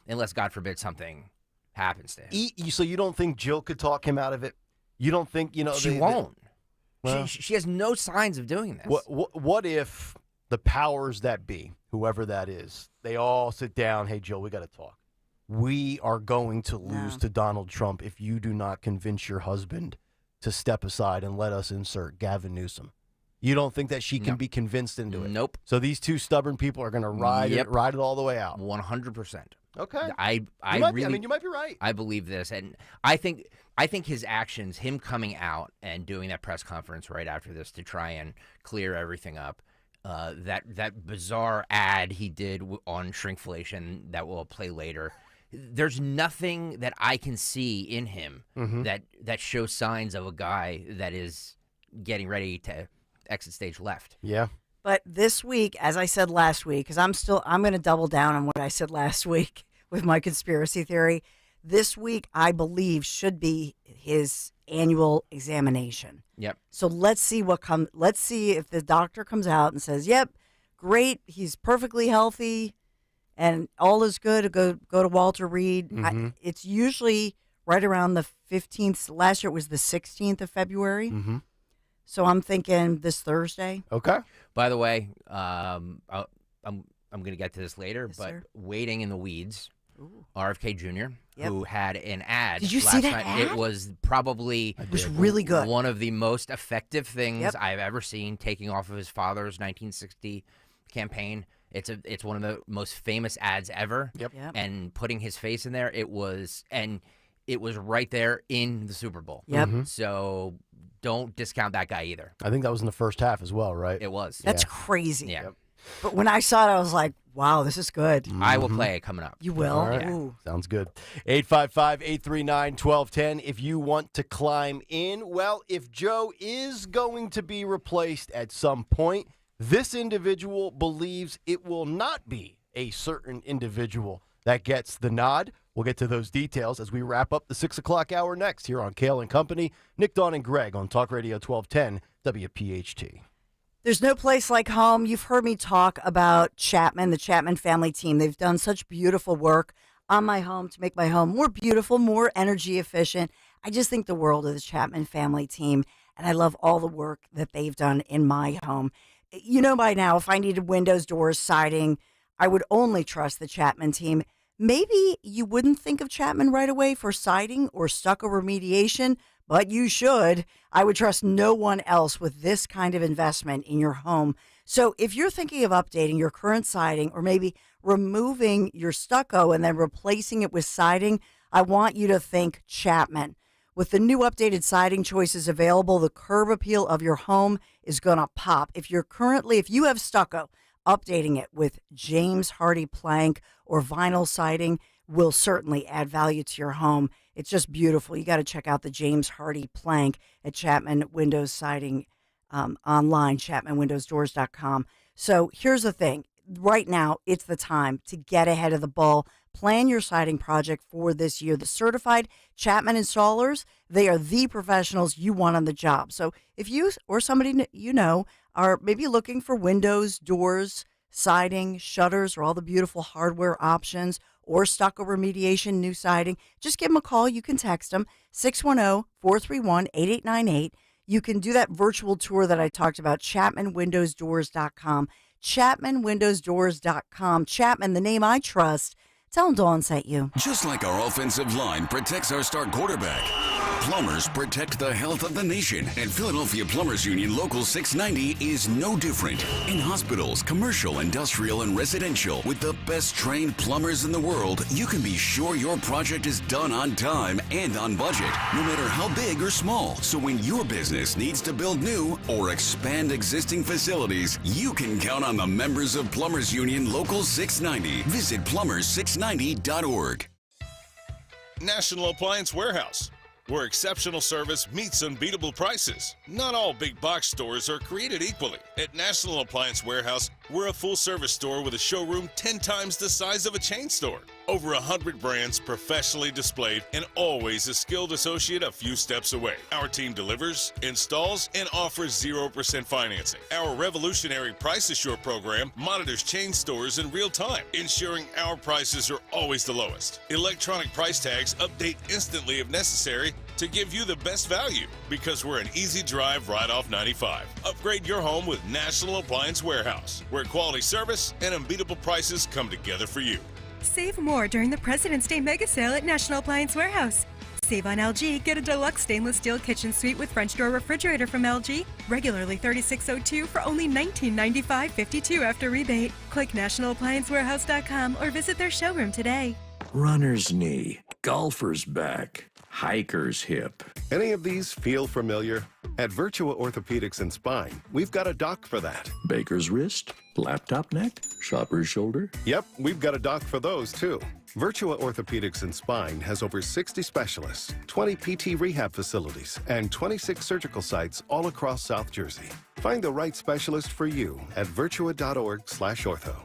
Speaker 30: Unless, God forbid, something happens to him.
Speaker 24: So you don't think Jill could talk him out of it? You don't think,
Speaker 30: She won't.
Speaker 24: Well,
Speaker 30: She has no signs of doing this.
Speaker 24: What if the powers that be, whoever that is, they all sit down, hey, Jill, we got to talk. We are going to lose to Donald Trump if you do not convince your husband to step aside and let us insert Gavin Newsom. You don't think that she can be convinced into it?
Speaker 30: Nope.
Speaker 24: So these two stubborn people are going to ride it all the way out.
Speaker 30: 100%.
Speaker 24: Okay.
Speaker 30: I
Speaker 24: mean, you might be right.
Speaker 30: I believe this, and I think his actions, him coming out and doing that press conference right after this to try and clear everything up, that bizarre ad he did on shrinkflation that we'll play later. There's nothing that I can see in him that shows signs of a guy that is getting ready to exit stage left.
Speaker 24: Yeah.
Speaker 25: But this week, as I said last week, because I'm going to double down on what I said last week with my conspiracy theory. This week, I believe, should be his annual examination.
Speaker 30: Yep.
Speaker 25: So let's see let's see if the doctor comes out and says, "Yep, great, he's perfectly healthy, and all is good." Go to Walter Reed. It's usually right around the 15th. Last year it was the 16th of February. So I'm thinking this Thursday.
Speaker 24: Okay.
Speaker 30: By the way, I'm going to get to this later, but
Speaker 25: sir.
Speaker 30: Waiting in the Weeds, RFK Jr.,
Speaker 25: Yep.
Speaker 30: who had an ad.
Speaker 25: Did you
Speaker 30: last
Speaker 25: see that
Speaker 30: night.
Speaker 25: ad?
Speaker 30: It was probably
Speaker 25: really good.
Speaker 30: One of the most effective things
Speaker 25: Yep.
Speaker 30: I've ever seen, taking off of his father's 1960 campaign. It's one of the most famous ads ever.
Speaker 24: Yep.
Speaker 30: And putting his face in there, it was right there in the Super Bowl.
Speaker 25: Yep.
Speaker 30: So don't discount that guy either.
Speaker 24: I think that was in the first half as well, right?
Speaker 30: It was.
Speaker 25: That's crazy.
Speaker 30: Yeah.
Speaker 25: But when I saw it, I was like, wow, this is good.
Speaker 30: I will play it coming up.
Speaker 25: You will?
Speaker 24: All right.
Speaker 25: Ooh.
Speaker 24: Sounds good. 855-839-1210. If you want to climb in, well, if Joe is going to be replaced at some point, this individual believes it will not be a certain individual that gets the nod. We'll get to those details as we wrap up the 6 o'clock hour next here on Kayal and Company. Nick, Dawn, and Greg on Talk Radio 1210 WPHT.
Speaker 25: There's no place like home. You've heard me talk about Chapman, the Chapman family team. They've done such beautiful work on my home to make my home more beautiful, more energy efficient. I just think the world of the Chapman family team, and I love all the work that they've done in my home. You know by now, if I needed windows, doors, siding, I would only trust the Chapman team. Maybe you wouldn't think of Chapman right away for siding or stucco remediation, but you should. I would trust no one else with this kind of investment in your home. So if you're thinking of updating your current siding or maybe removing your stucco and then replacing it with siding, I want you to think Chapman. With the new updated siding choices available, the curb appeal of your home is going to pop. If you have stucco, updating it with James Hardy plank or vinyl siding will certainly add value to your home. It's just beautiful. You got to check out the James Hardy plank at Chapman Windows Siding online, chapmanwindowsdoors.com. So here's the thing. Right now, it's the time to get ahead of the ball. Plan your siding project for this year. The certified Chapman installers, they are the professionals you want on the job. So if you or somebody you know are maybe looking for windows, doors, siding, shutters, or all the beautiful hardware options, or stucco remediation, new siding, just give them a call. You can text them, 610-431-8898. You can do that virtual tour that I talked about, chapmanwindowsdoors.com. chapmanwindowsdoors.com. Chapman, the name I trust, Tell them Dawn sent you.
Speaker 7: Just like our offensive line protects our star quarterback, plumbers protect the health of the nation. And Philadelphia Plumbers Union Local 690 is no different. In hospitals, commercial, industrial, and residential, with the best trained plumbers in the world, you can be sure your project is done on time and on budget, no matter how big or small. So when your business needs to build new or expand existing facilities, you can count on the members of Plumbers Union Local 690. Visit plumbers690.org.
Speaker 17: National Appliance Warehouse, where exceptional service meets unbeatable prices. Not all big box stores are created equally. At National Appliance Warehouse, we're a full-service store with a showroom 10 times the size of a chain store. Over 100 brands professionally displayed, and always a skilled associate a few steps away. Our team delivers, installs, and offers 0% financing. Our revolutionary Price Assure program monitors chain stores in real time, ensuring our prices are always the lowest. Electronic price tags update instantly if necessary to give you the best value, because we're an easy drive right off 95. Upgrade your home with National Appliance Warehouse, where quality service and unbeatable prices come together for you.
Speaker 18: Save more during the President's Day Mega Sale at National Appliance Warehouse. Save on LG, get a deluxe stainless steel kitchen suite with French door refrigerator from LG, regularly $36.02 for only $1995.52 after rebate. Click nationalappliancewarehouse.com or visit their showroom today.
Speaker 19: Runner's knee, golfer's back, hiker's hip.
Speaker 20: Any of these feel familiar? At Virtua Orthopedics and Spine, we've got a doc for that.
Speaker 19: Baker's wrist, laptop neck, shopper's shoulder.
Speaker 20: Yep, we've got a doc for those too. Virtua Orthopedics and Spine has over 60 specialists, 20 PT rehab facilities, and 26 surgical sites all across South Jersey. Find the right specialist for you at virtua.org/ortho.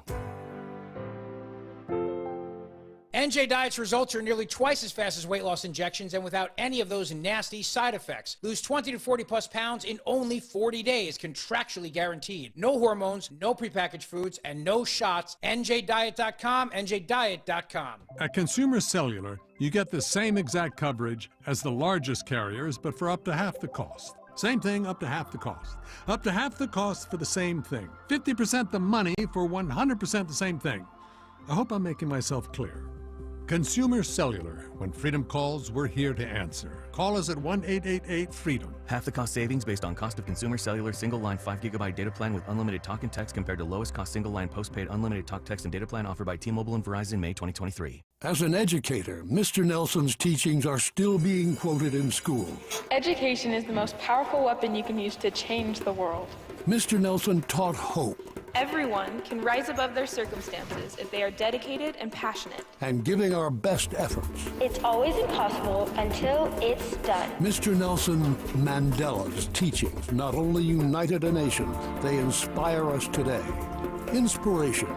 Speaker 21: NJ Diet's results are nearly twice as fast as weight loss injections and without any of those nasty side effects. Lose 20 to 40 plus pounds in only 40 days, contractually guaranteed. No hormones, no prepackaged foods, and no shots. NJDiet.com, NJDiet.com.
Speaker 26: At Consumer Cellular, you get the same exact coverage as the largest carriers, but for up to half the cost. Same thing, up to half the cost. Up to half the cost for the same thing. 50% the money for 100% the same thing. I hope I'm making myself clear. Consumer Cellular. When freedom calls, we're here to answer. Call us at 1-888-FREEDOM.
Speaker 27: Half the cost savings based on cost of Consumer Cellular single-line 5GB data plan with unlimited talk and text compared to lowest cost single-line postpaid unlimited talk, text, and data plan offered by T-Mobile and Verizon May 2023.
Speaker 28: As an educator, Mr. Nelson's teachings are still being quoted in schools.
Speaker 29: Education is the most powerful weapon you can use to change the world.
Speaker 28: Mr. Nelson taught hope.
Speaker 29: Everyone can rise above their circumstances if they are dedicated and passionate.
Speaker 28: And giving our best efforts.
Speaker 31: It's always impossible until it's done.
Speaker 28: Mr. Nelson Mandela's teachings not only united a nation, they inspire us today. Inspiration.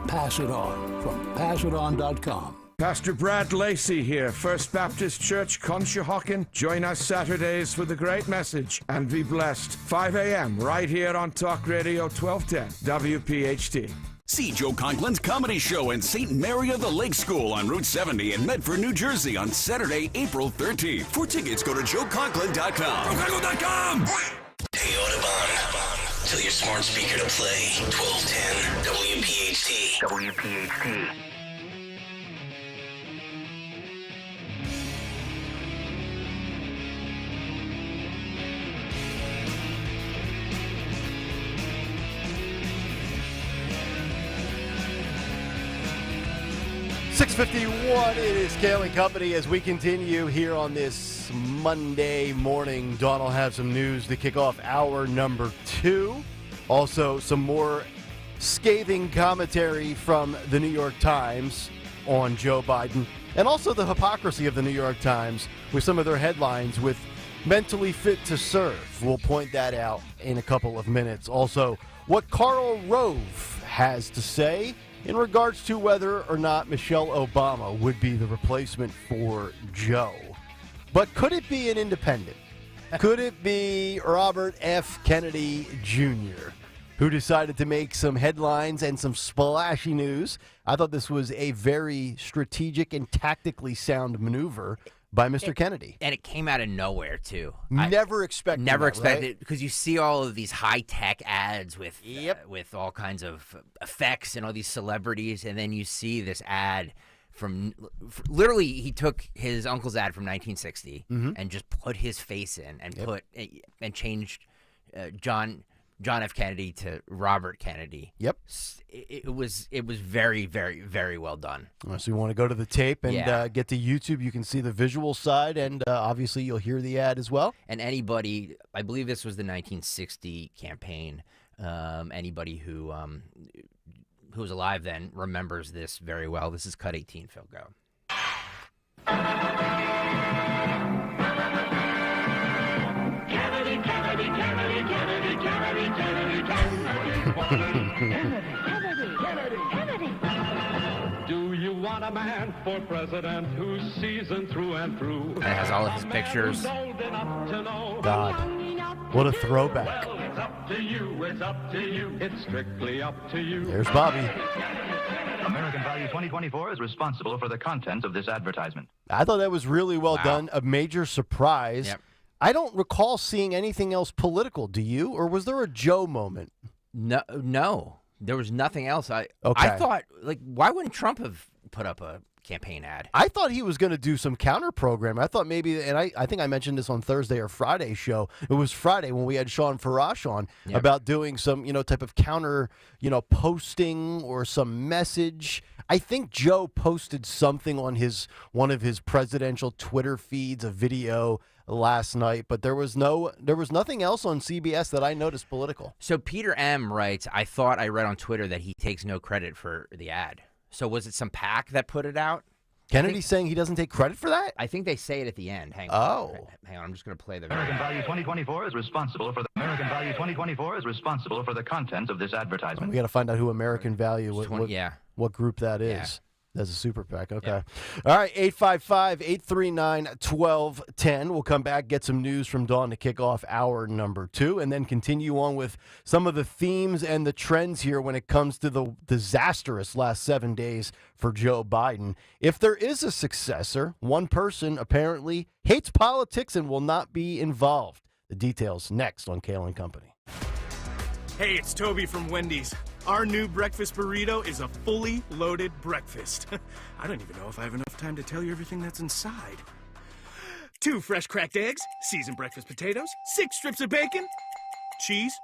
Speaker 28: Pass it on from passiton.com.
Speaker 32: Pastor Brad Lacey here, First Baptist Church, Conshohocken. Join us Saturdays for the great message and be blessed. 5 a.m. right here on Talk Radio 1210 WPHT.
Speaker 7: See Joe Conklin's comedy show in St. Mary of the Lake School on Route 70 in Medford, New Jersey on Saturday, April 13th. For tickets, go to joeconklin.com.
Speaker 9: JoeConklin.com! Hey, Audubon. Tell your smart speaker to play 1210 WPHT. WPHT.
Speaker 24: .651, it is Kayal and Company as we continue here on this Monday morning. Dawn will have some news to kick off hour number 2. Also, some more scathing commentary from the New York Times on Joe Biden. And also the hypocrisy of the New York Times with some of their headlines with mentally fit to serve. We'll point that out in a couple of minutes. Also, what Karl Rove has to say in regards to whether or not Michelle Obama would be the replacement for Joe. But could it be an independent? Could it be Robert F. Kennedy Jr., who decided to make some headlines and some splashy news? I thought this was a very strategic and tactically sound maneuver by Mr. Kennedy.
Speaker 30: And it came out of nowhere, too.
Speaker 24: Never expected
Speaker 30: it, because you see all of these high-tech ads with all kinds of effects and all these celebrities, and then you see this ad literally, he took his uncle's ad from 1960
Speaker 24: Mm-hmm.
Speaker 30: and just put his face in and changed John F. Kennedy to Robert Kennedy.
Speaker 24: Yep.
Speaker 30: It was very, very, very well done.
Speaker 24: So you want to go to the tape and
Speaker 30: Yeah.
Speaker 24: get to YouTube. You can see the visual side, and obviously you'll hear the ad as well.
Speaker 30: And anybody, I believe this was the 1960 campaign. Anybody who was alive then remembers this very well. This is cut 18, Phil. Go.
Speaker 1: Kennedy, Kennedy, Kennedy, Kennedy, Kennedy, Kennedy, Kennedy.
Speaker 2: Do you want a man for president who's seasoned through and through?
Speaker 30: And it has all of his pictures.
Speaker 24: God, what a throwback.
Speaker 2: Well, it's up to you, it's up to you, it's strictly up to you.
Speaker 24: There's Bobby.
Speaker 4: American Value 2024 is responsible for the contents of this advertisement.
Speaker 24: I thought that was really well done. A major surprise.
Speaker 30: Yep.
Speaker 24: I don't recall seeing anything else political. Do you? Or was there a Joe moment?
Speaker 30: No. There was nothing else. I thought, why wouldn't Trump have put up a campaign ad?
Speaker 24: I thought he was going to do some counter program. I thought maybe, and I think I mentioned this on Thursday or Friday show. It was Friday when we had Sean Farash on about doing some, type of counter, posting or some message. I think Joe posted something on one of his presidential Twitter feeds, a video last night, but there was nothing else on CBS that I noticed political.
Speaker 30: So Peter M. writes, I thought I read on Twitter that he takes no credit for the ad. So was it some PAC that put it out?
Speaker 24: Kennedy's saying he doesn't take credit for that?
Speaker 30: I think they say it at the end. Hang on.
Speaker 24: Oh.
Speaker 30: Hang on, I'm just going to play the
Speaker 4: American Value 2024 is responsible for the contents of this advertisement.
Speaker 24: We got to find out who American Value, what group that is.
Speaker 30: Yeah.
Speaker 24: That's a super PAC. Okay. Yeah. All right, 855-839-1210. We'll come back, get some news from Dawn to kick off hour number 2, and then continue on with some of the themes and the trends here when it comes to the disastrous last 7 days for Joe Biden. If there is a successor, one person apparently hates politics and will not be involved. The details next on Kayal and Company.
Speaker 5: Hey, it's Toby from Wendy's. Our new breakfast burrito is a fully loaded breakfast. I don't even know if I have enough time to tell you everything that's inside. 2 fresh cracked eggs, seasoned breakfast potatoes, 6 strips of bacon, cheese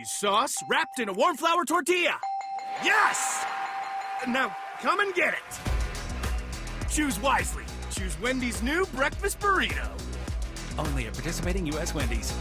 Speaker 5: sauce, wrapped in a warm flour tortilla. Yes! Now, come and get it. Choose wisely. Choose Wendy's new breakfast burrito.
Speaker 6: Only at participating U.S. Wendy's.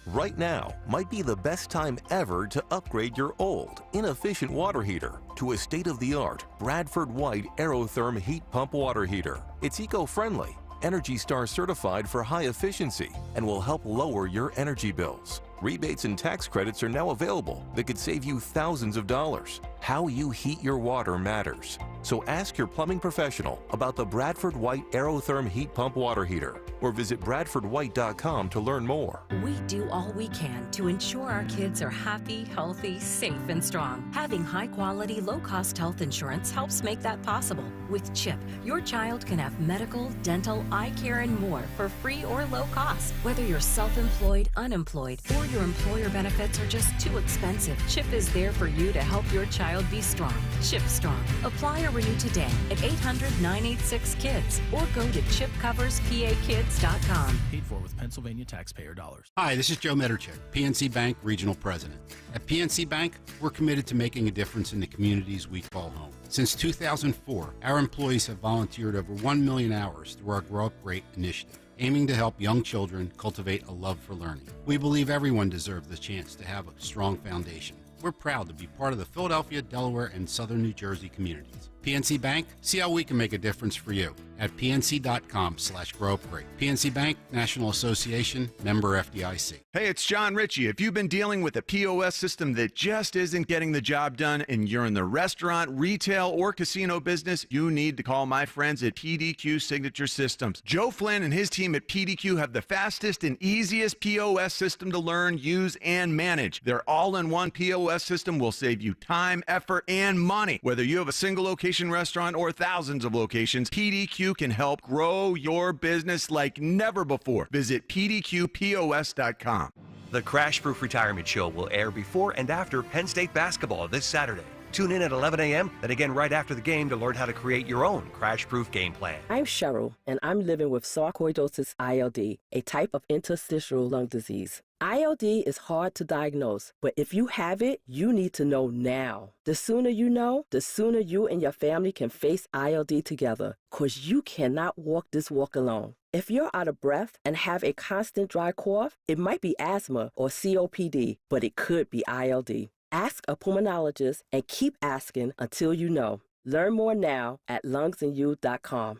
Speaker 8: Right now might be the best time ever to upgrade your old, inefficient water heater to a state-of-the-art Bradford White Aerotherm heat pump water heater. It's eco-friendly, Energy Star certified for high efficiency, and will help lower your energy bills. Rebates and tax credits are now available that could save you thousands of dollars. How you heat your water matters. So ask your plumbing professional about the Bradford White Aerotherm heat pump water heater, or visit bradfordwhite.com to learn more.
Speaker 10: We do all we can to ensure our kids are happy, healthy, safe, and strong. Having high-quality, low-cost health insurance helps make that possible. With CHIP, your child can have medical, dental, eye care, and more for free or low cost. Whether you're self-employed, unemployed, or your employer benefits are just too expensive, CHIP is there for you to help your child be strong. CHIP Strong. Apply or renew today at 800-986-KIDS or go to chipcoverspAkids.com.
Speaker 6: Paid for with Pennsylvania taxpayer dollars.
Speaker 11: Hi, this is Joe Mederchik, PNC Bank Regional President. At PNC Bank, we're committed to making a difference in the communities we call home. Since 2004, our employees have volunteered over 1 million hours through our Grow Up Great initiative, aiming to help young children cultivate a love for learning. We believe everyone deserves the chance to have a strong foundation. We're proud to be part of the Philadelphia, Delaware, and Southern New Jersey communities. PNC Bank, see how we can make a difference for you at pnc.com/growupgreat. PNC Bank, National Association, member FDIC.
Speaker 12: Hey, it's John Ritchie. If you've been dealing with a POS system that just isn't getting the job done and you're in the restaurant, retail, or casino business, you need to call my friends at PDQ Signature Systems. Joe Flynn and his team at PDQ have the fastest and easiest POS system to learn, use, and manage. Their all-in-one POS system will save you time, effort, and money. Whether you have a single location restaurant or thousands of locations, PDQ can help grow your business like never before. Visit pdqpos.com.
Speaker 13: The Crash Proof Retirement Show will air before and after Penn State basketball this Saturday.
Speaker 3: Tune in at 11 a.m., then again right after the game to learn how to create your own crash-proof game plan.
Speaker 13: I'm Cheryl, and I'm living with sarcoidosis ILD, a type of interstitial lung disease. ILD is hard to diagnose, but if you have it, you need to know now. The sooner you know, the sooner you and your family can face ILD together, because you cannot walk this walk alone. If you're out of breath and have a constant dry cough, it might be asthma or COPD, but it could be ILD. Ask a pulmonologist and keep asking until you know. Learn more now at lungsandyou.com.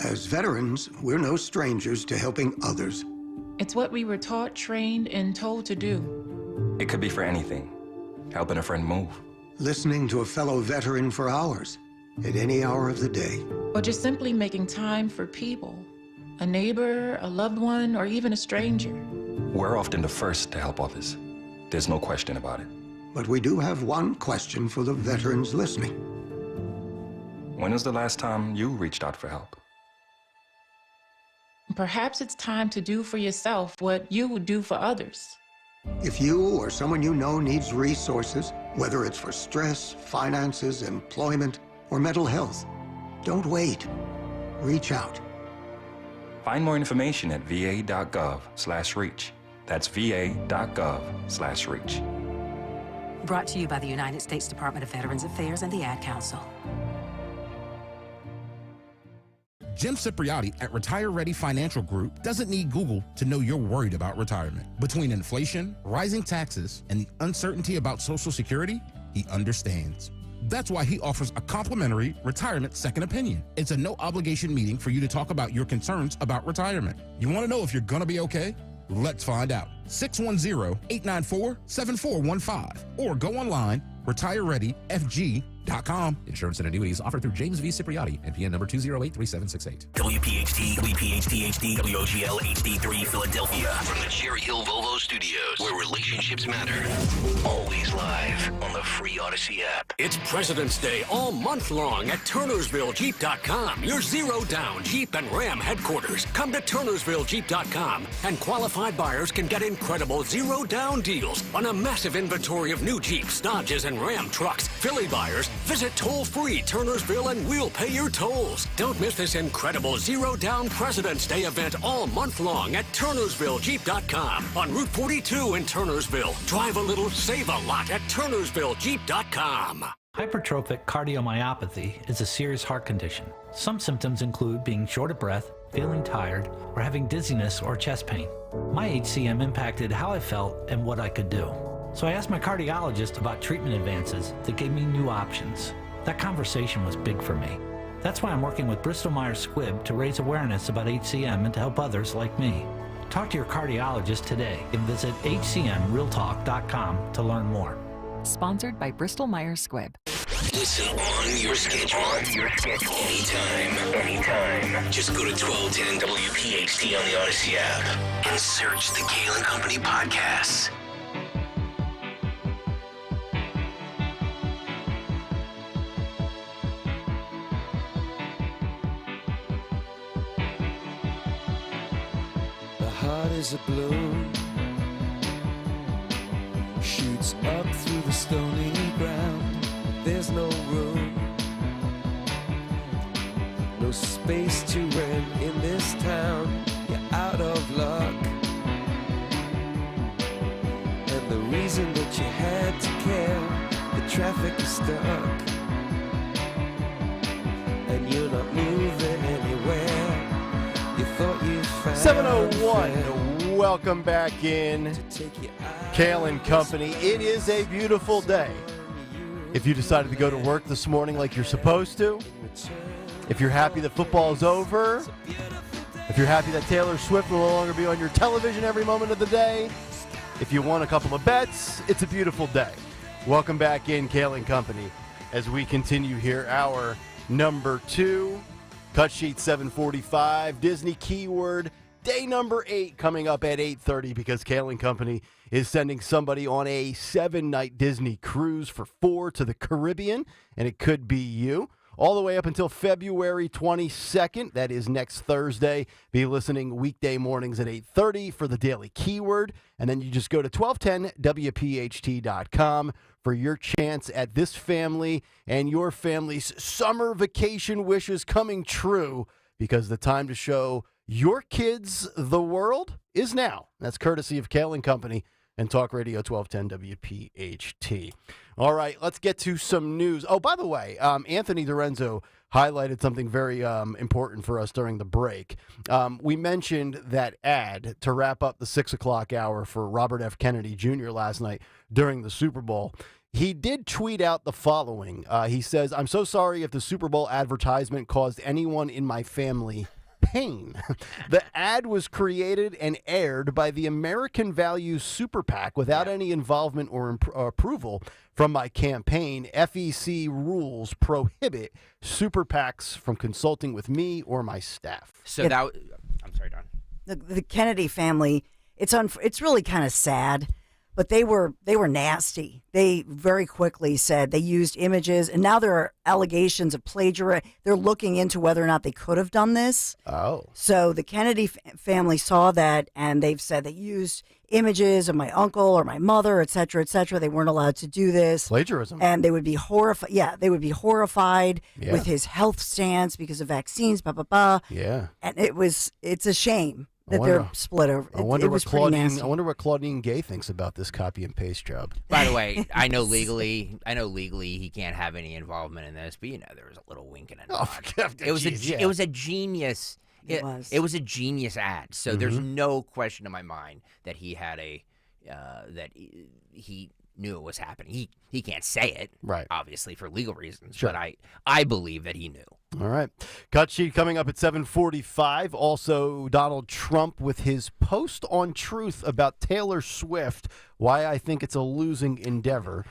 Speaker 14: As veterans, we're no strangers to helping others.
Speaker 15: It's what we were taught, trained, and told to do.
Speaker 16: It could be for anything. Helping a friend move.
Speaker 14: Listening to a fellow veteran for hours, at any hour of the day.
Speaker 15: Or just simply making time for people. A neighbor, a loved one, or even a stranger.
Speaker 16: We're often the first to help others. There's no question about it.
Speaker 14: But we do have one question for the veterans listening.
Speaker 16: When was the last time you reached out for help?
Speaker 15: Perhaps it's time to do for yourself what you would do for others.
Speaker 14: If you or someone you know needs resources, whether it's for stress, finances, employment, or mental health, don't wait. Reach out.
Speaker 16: Find more information at va.gov/reach. That's va.gov/reach.
Speaker 10: Brought to you by the United States Department of Veterans Affairs and the Ad Council.
Speaker 17: Jim Cipriotti at Retire Ready Financial Group doesn't need Google to know you're worried about retirement. Between inflation, rising taxes, and the uncertainty about Social Security, he understands. That's why he offers a complimentary retirement second opinion. It's a no-obligation meeting for you to talk about your concerns about retirement. You want to know if you're going to be okay? Let's find out. 610-894-7415 or go online, retirereadyfg.com.
Speaker 18: Insurance and annuities offered through James V. Cipriotti, NPN number 2083768.
Speaker 9: WPHT, WPHT-HD, WOGL HD3 Philadelphia. From the Cherry Hill Volvo Studios, where relationships matter. Always live on the free Odyssey app.
Speaker 19: It's President's Day all month long at TurnersvilleJeep.com, your zero-down Jeep and Ram headquarters. Come to TurnersvilleJeep.com, and qualified buyers can get incredible zero-down deals on a massive inventory of new Jeeps, Dodges, and Ram trucks. Philly buyers, visit toll-free Turnersville and we'll pay your tolls. Don't miss this incredible zero-down President's Day event all month long at TurnersvilleJeep.com on Route 42 in Turnersville. Drive a little, save a lot at TurnersvilleJeep.com.
Speaker 20: Hypertrophic cardiomyopathy is a serious heart condition. Some symptoms include being short of breath, feeling tired, or having dizziness or chest pain. My HCM impacted how I felt and what I could do. So I asked my cardiologist about treatment advances that gave me new options. That conversation was big for me. That's why I'm working with Bristol-Myers Squibb to raise awareness about HCM and to help others like me. Talk to your cardiologist today and visit hcmrealtalk.com to learn more.
Speaker 10: Sponsored by Bristol-Myers Squibb.
Speaker 9: Listen on your schedule. Anytime. Just go to 1210 WPHT on the Odyssey app and search the Kayal and Company podcasts.
Speaker 22: Heart is a balloon, shoots up through the stony ground. There's no room, no space to rent in this town. You're out of luck, and the reason that you had to care, the traffic is stuck, and you're not moving anywhere. You thought you found
Speaker 24: 7:01. Welcome back in. Kayal and Company. It is a beautiful day. If you decided to go to work this morning like you're supposed to, if you're happy that football is over, if you're happy that Taylor Swift will no longer be on your television every moment of the day, if you won a couple of bets, it's a beautiful day. Welcome back in, Kayal and Company, as we continue here, hour number 2. Cut sheet 745, Disney keyword, day number 8 coming up at 8:30 because Kayal and Company is sending somebody on a 7-night Disney cruise for 4 to the Caribbean, and it could be you. all the way up until February 22nd. That is next Thursday. Be listening weekday mornings at 8:30 for the Daily Keyword. And then you just go to 1210WPHT.com for your chance at this family and your family's summer vacation wishes coming true, because the time to show your kids the world is now. That's courtesy of Kayal and Company and Talk Radio 1210 WPHT. All right, let's get to some news. Oh, by the way, Anthony DiRenzo highlighted something very important for us during the break. We mentioned that ad to wrap up the 6 o'clock hour for Robert F. Kennedy Jr. last night during the Super Bowl. He did tweet out the following. He says, "I'm so sorry if the Super Bowl advertisement caused anyone in my family pain. The ad was created and aired by the American Values Super PAC without any involvement or approval from my campaign. FEC rules prohibit Super PACs from consulting with me or my staff."
Speaker 30: So I'm sorry, Don.
Speaker 1: The Kennedy family, it's really kind of sad, but they were nasty. They very quickly said they used images, and now there are allegations of plagiarism. They're looking into whether or not they could have done this.
Speaker 24: Oh.
Speaker 1: So the Kennedy family saw that, and they've said they used images of my uncle or my mother, et cetera, et cetera. They weren't allowed to do this.
Speaker 24: Plagiarism.
Speaker 1: And they would be horrified. Yeah, they would be horrified with his health stance because of vaccines, blah, blah, blah.
Speaker 24: Yeah.
Speaker 1: And it's a shame that they're split over.
Speaker 24: I wonder
Speaker 1: what
Speaker 24: Claudine Gay thinks about this copy and paste job.
Speaker 30: By the way, I know legally he can't have any involvement in this, but there was a little wink and a nod. It was a genius. It was a genius ad. So there's no question in my mind that he had that he knew it was happening. He can't say it,
Speaker 24: right?
Speaker 30: Obviously for legal reasons,
Speaker 24: Sure.
Speaker 30: but I believe that he knew.
Speaker 24: All right. Cut sheet coming up at 7:45. Also, Donald Trump with his post on Truth about Taylor Swift, why I think it's a losing endeavor,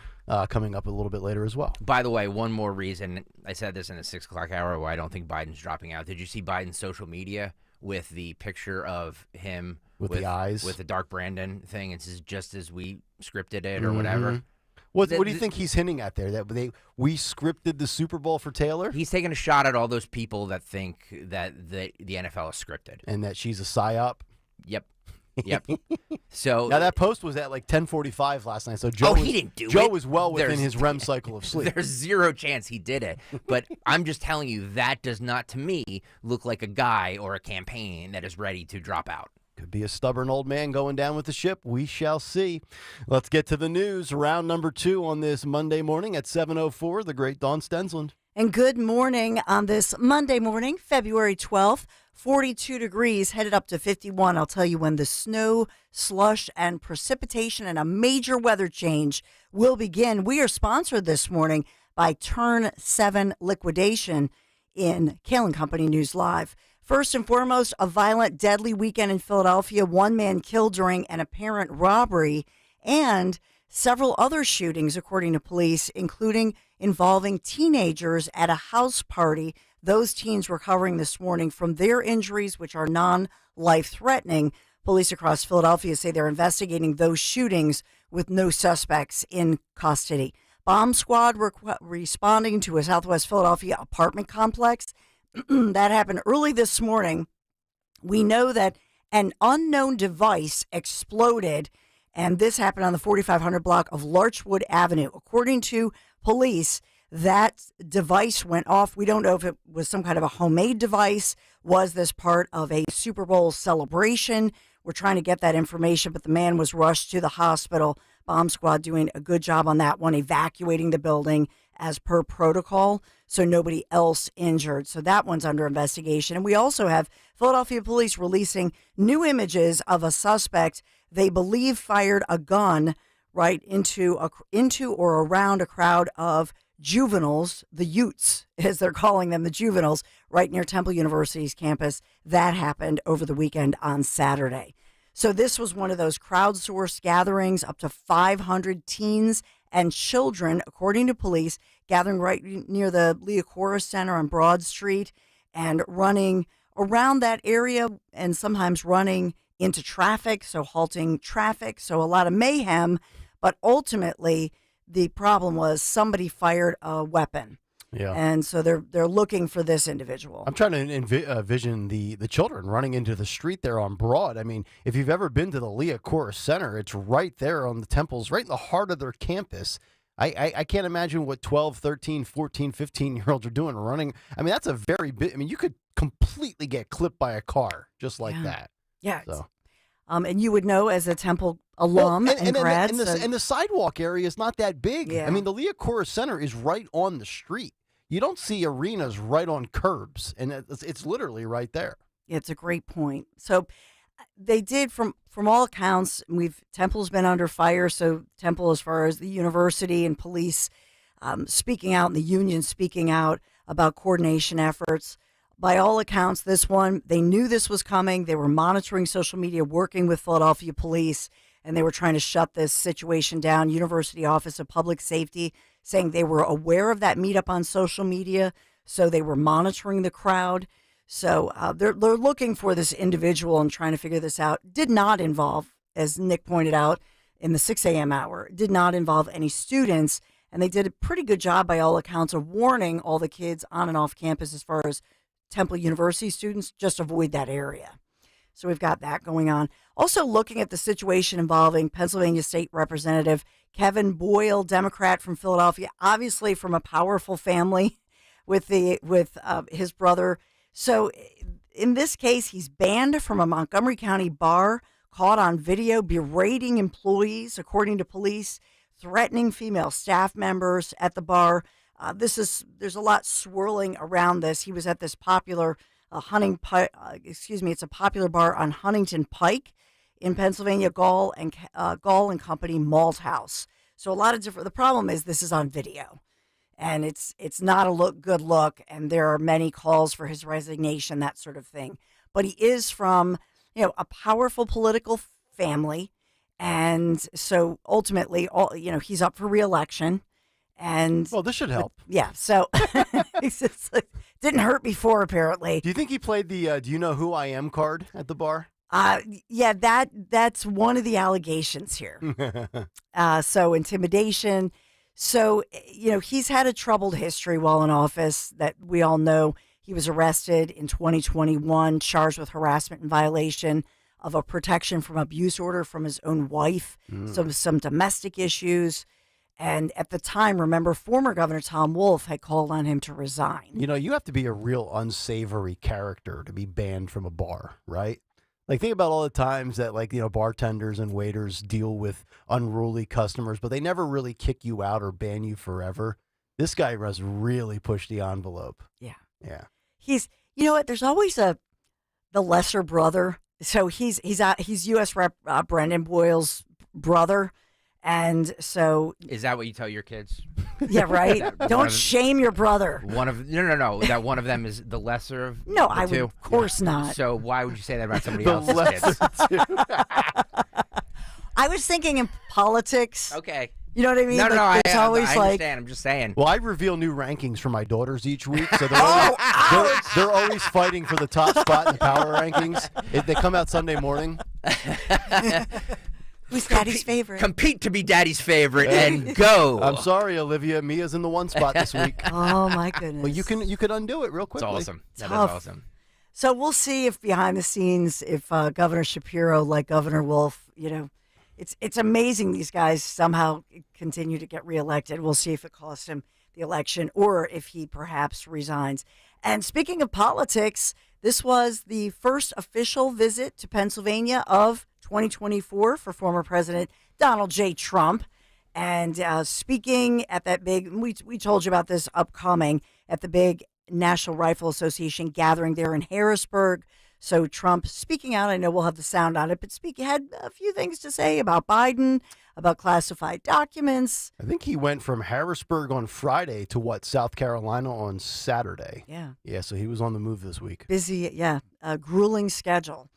Speaker 24: coming up a little bit later as well.
Speaker 30: By the way, one more reason, I said this in the 6 o'clock hour, why I don't think Biden's dropping out. Did you see Biden's social media with the picture of him
Speaker 24: with the eyes?
Speaker 30: With the Dark Brandon thing? It says just as we scripted it or whatever.
Speaker 24: What do you think he's hinting at there? That we scripted the Super Bowl for Taylor?
Speaker 30: He's taking a shot at all those people that think that the NFL is scripted.
Speaker 24: And that she's a psyop?
Speaker 30: Yep. So
Speaker 24: now that post was at like 10:45 last night. So Joe
Speaker 30: he didn't do it.
Speaker 24: Joe was well within his REM cycle of sleep.
Speaker 30: There's zero chance he did it. But I'm just telling you, that does not, to me, look like a guy or a campaign that is ready to drop out.
Speaker 24: Could be a stubborn old man going down with the ship. We shall see. Let's get to the news. Round number 2 on this Monday morning at 7:04. The great Dawn Stensland.
Speaker 1: And good morning on this Monday morning, February 12th. 42 degrees, headed up to 51. I'll tell you when the snow, slush, and precipitation and a major weather change will begin. We are sponsored this morning by Turn 7 Liquidation in Kayal and Company News Live. First and foremost, a violent, deadly weekend in Philadelphia. One man killed during an apparent robbery, and several other shootings, according to police, including involving teenagers at a house party. Those teens recovering this morning from their injuries, which are non-life-threatening. Police across Philadelphia say they're investigating those shootings with no suspects in custody. Bomb squad responding to a Southwest Philadelphia apartment complex. That happened early this morning. We know that an unknown device exploded, and this happened on the 4500 block of Larchwood Avenue. According to police, that device went off. We don't know if it was some kind of a homemade device. Was this part of a Super Bowl celebration? We're trying to get that information, but the man was rushed to the hospital. Bomb squad doing a good job on that one, evacuating the building as per protocol, so nobody else injured. So that one's under investigation. And we also have Philadelphia police releasing new images of a suspect they believe fired a gun right into or around a crowd of juveniles, the Utes, as they're calling them, the juveniles, right near Temple University's campus. That happened over the weekend on Saturday. So this was one of those crowdsourced gatherings, up to 500 teens and children, according to police, gathering right near the Leocora Center on Broad Street and running around that area and sometimes running into traffic, so halting traffic, so a lot of mayhem. But ultimately, the problem was somebody fired a weapon.
Speaker 24: Yeah.
Speaker 1: And so they're looking for this individual.
Speaker 24: I'm trying to envision the children running into the street there on Broad. I mean, if you've ever been to the Leah Corus Center, it's right there on the Temples, right in the heart of their campus. I can't imagine what 12, 13, 14, 15-year-olds are doing running. I mean, that's a very big, I mean, you could completely get clipped by a car just like that.
Speaker 1: Yeah.
Speaker 24: So.
Speaker 1: And you would know as a Temple alum and grad.
Speaker 24: And the sidewalk area is not that big.
Speaker 1: Yeah.
Speaker 24: I mean, the Leah Corus Center is right on the street. You don't see arenas right on curbs, and it's literally right there.
Speaker 1: It's a great point. So they did, from all accounts, Temple's been under fire. So Temple, as far as the university and police speaking out, and the union speaking out about coordination efforts. By all accounts, this one, they knew this was coming. They were monitoring social media, working with Philadelphia police, and they were trying to shut this situation down. University Office of Public Safety saying they were aware of that meetup on social media, so they were monitoring the crowd. So they're looking for this individual and trying to figure this out. Did not involve, as Nick pointed out in the 6 a.m. hour, did not involve any students, and they did a pretty good job by all accounts of warning all the kids on and off campus as far as Temple University students, just avoid that area. So we've got that going on. Also looking at the situation involving Pennsylvania State Representative Kevin Boyle, Democrat from Philadelphia, obviously from a powerful family with his brother. So in this case, he's banned from a Montgomery County bar, caught on video berating employees, according to police, threatening female staff members at the bar. There's a lot swirling around this. He was at this popular it's a popular bar on Huntington Pike in Pennsylvania, Gall and Company Malt House. So a lot of different. The problem is this is on video, and it's not a good look. And there are many calls for his resignation, that sort of thing. But he is from a powerful political family, and so ultimately, he's up for re-election. And
Speaker 24: well, this should help.
Speaker 1: Yeah. So it's didn't hurt before, apparently.
Speaker 24: Do you think he played the "Do you know who I am" card at the bar?
Speaker 1: Yeah, that's one of the allegations here. So intimidation. So he's had a troubled history while in office that we all know. He was arrested in 2021, charged with harassment and violation of a protection from abuse order from his own wife. Some domestic issues. And at the time, remember, former Governor Tom Wolf had called on him to resign.
Speaker 24: You have to be a real unsavory character to be banned from a bar, right? Like, think about all the times that, bartenders and waiters deal with unruly customers, but they never really kick you out or ban you forever. This guy must really push the envelope.
Speaker 1: Yeah.
Speaker 24: Yeah.
Speaker 1: He's, there's always the lesser brother. So he's U.S. Rep Brendan Boyle's brother. And so,
Speaker 30: is that what you tell your kids?
Speaker 1: Yeah, right. Don't shame your brother.
Speaker 30: No. That one of them is the lesser of
Speaker 1: no,
Speaker 30: the
Speaker 1: I
Speaker 30: two?
Speaker 1: would, of course not.
Speaker 30: So why would you say that about somebody else's kids?
Speaker 1: I was thinking in politics.
Speaker 30: Okay.
Speaker 1: You know what I mean?
Speaker 30: No,
Speaker 1: I
Speaker 30: understand. I'm just saying.
Speaker 24: Well, I reveal new rankings for my daughters each week, so they're always fighting for the top spot in the power rankings. They come out Sunday morning.
Speaker 1: Who's Daddy's favorite?
Speaker 30: Compete to be Daddy's favorite and go.
Speaker 24: I'm sorry, Olivia. Mia's in the one spot this week.
Speaker 1: Oh my goodness.
Speaker 24: Well, you can undo it real quickly.
Speaker 30: It's awesome. That is awesome.
Speaker 1: So we'll see if behind the scenes, if Governor Shapiro, like Governor Wolf, it's amazing these guys somehow continue to get reelected. We'll see if it costs him the election or if he perhaps resigns. And speaking of politics, this was the first official visit to Pennsylvania of 2024 for former President Donald J. Trump. And speaking at that big, we told you about this upcoming, at the big National Rifle Association gathering there in Harrisburg. So Trump speaking out, I know we'll have the sound on it, but had a few things to say about Biden, about classified documents.
Speaker 24: I think he went from Harrisburg on Friday to South Carolina on Saturday.
Speaker 1: Yeah.
Speaker 24: Yeah, so he was on the move this week.
Speaker 1: Busy, yeah, a grueling schedule.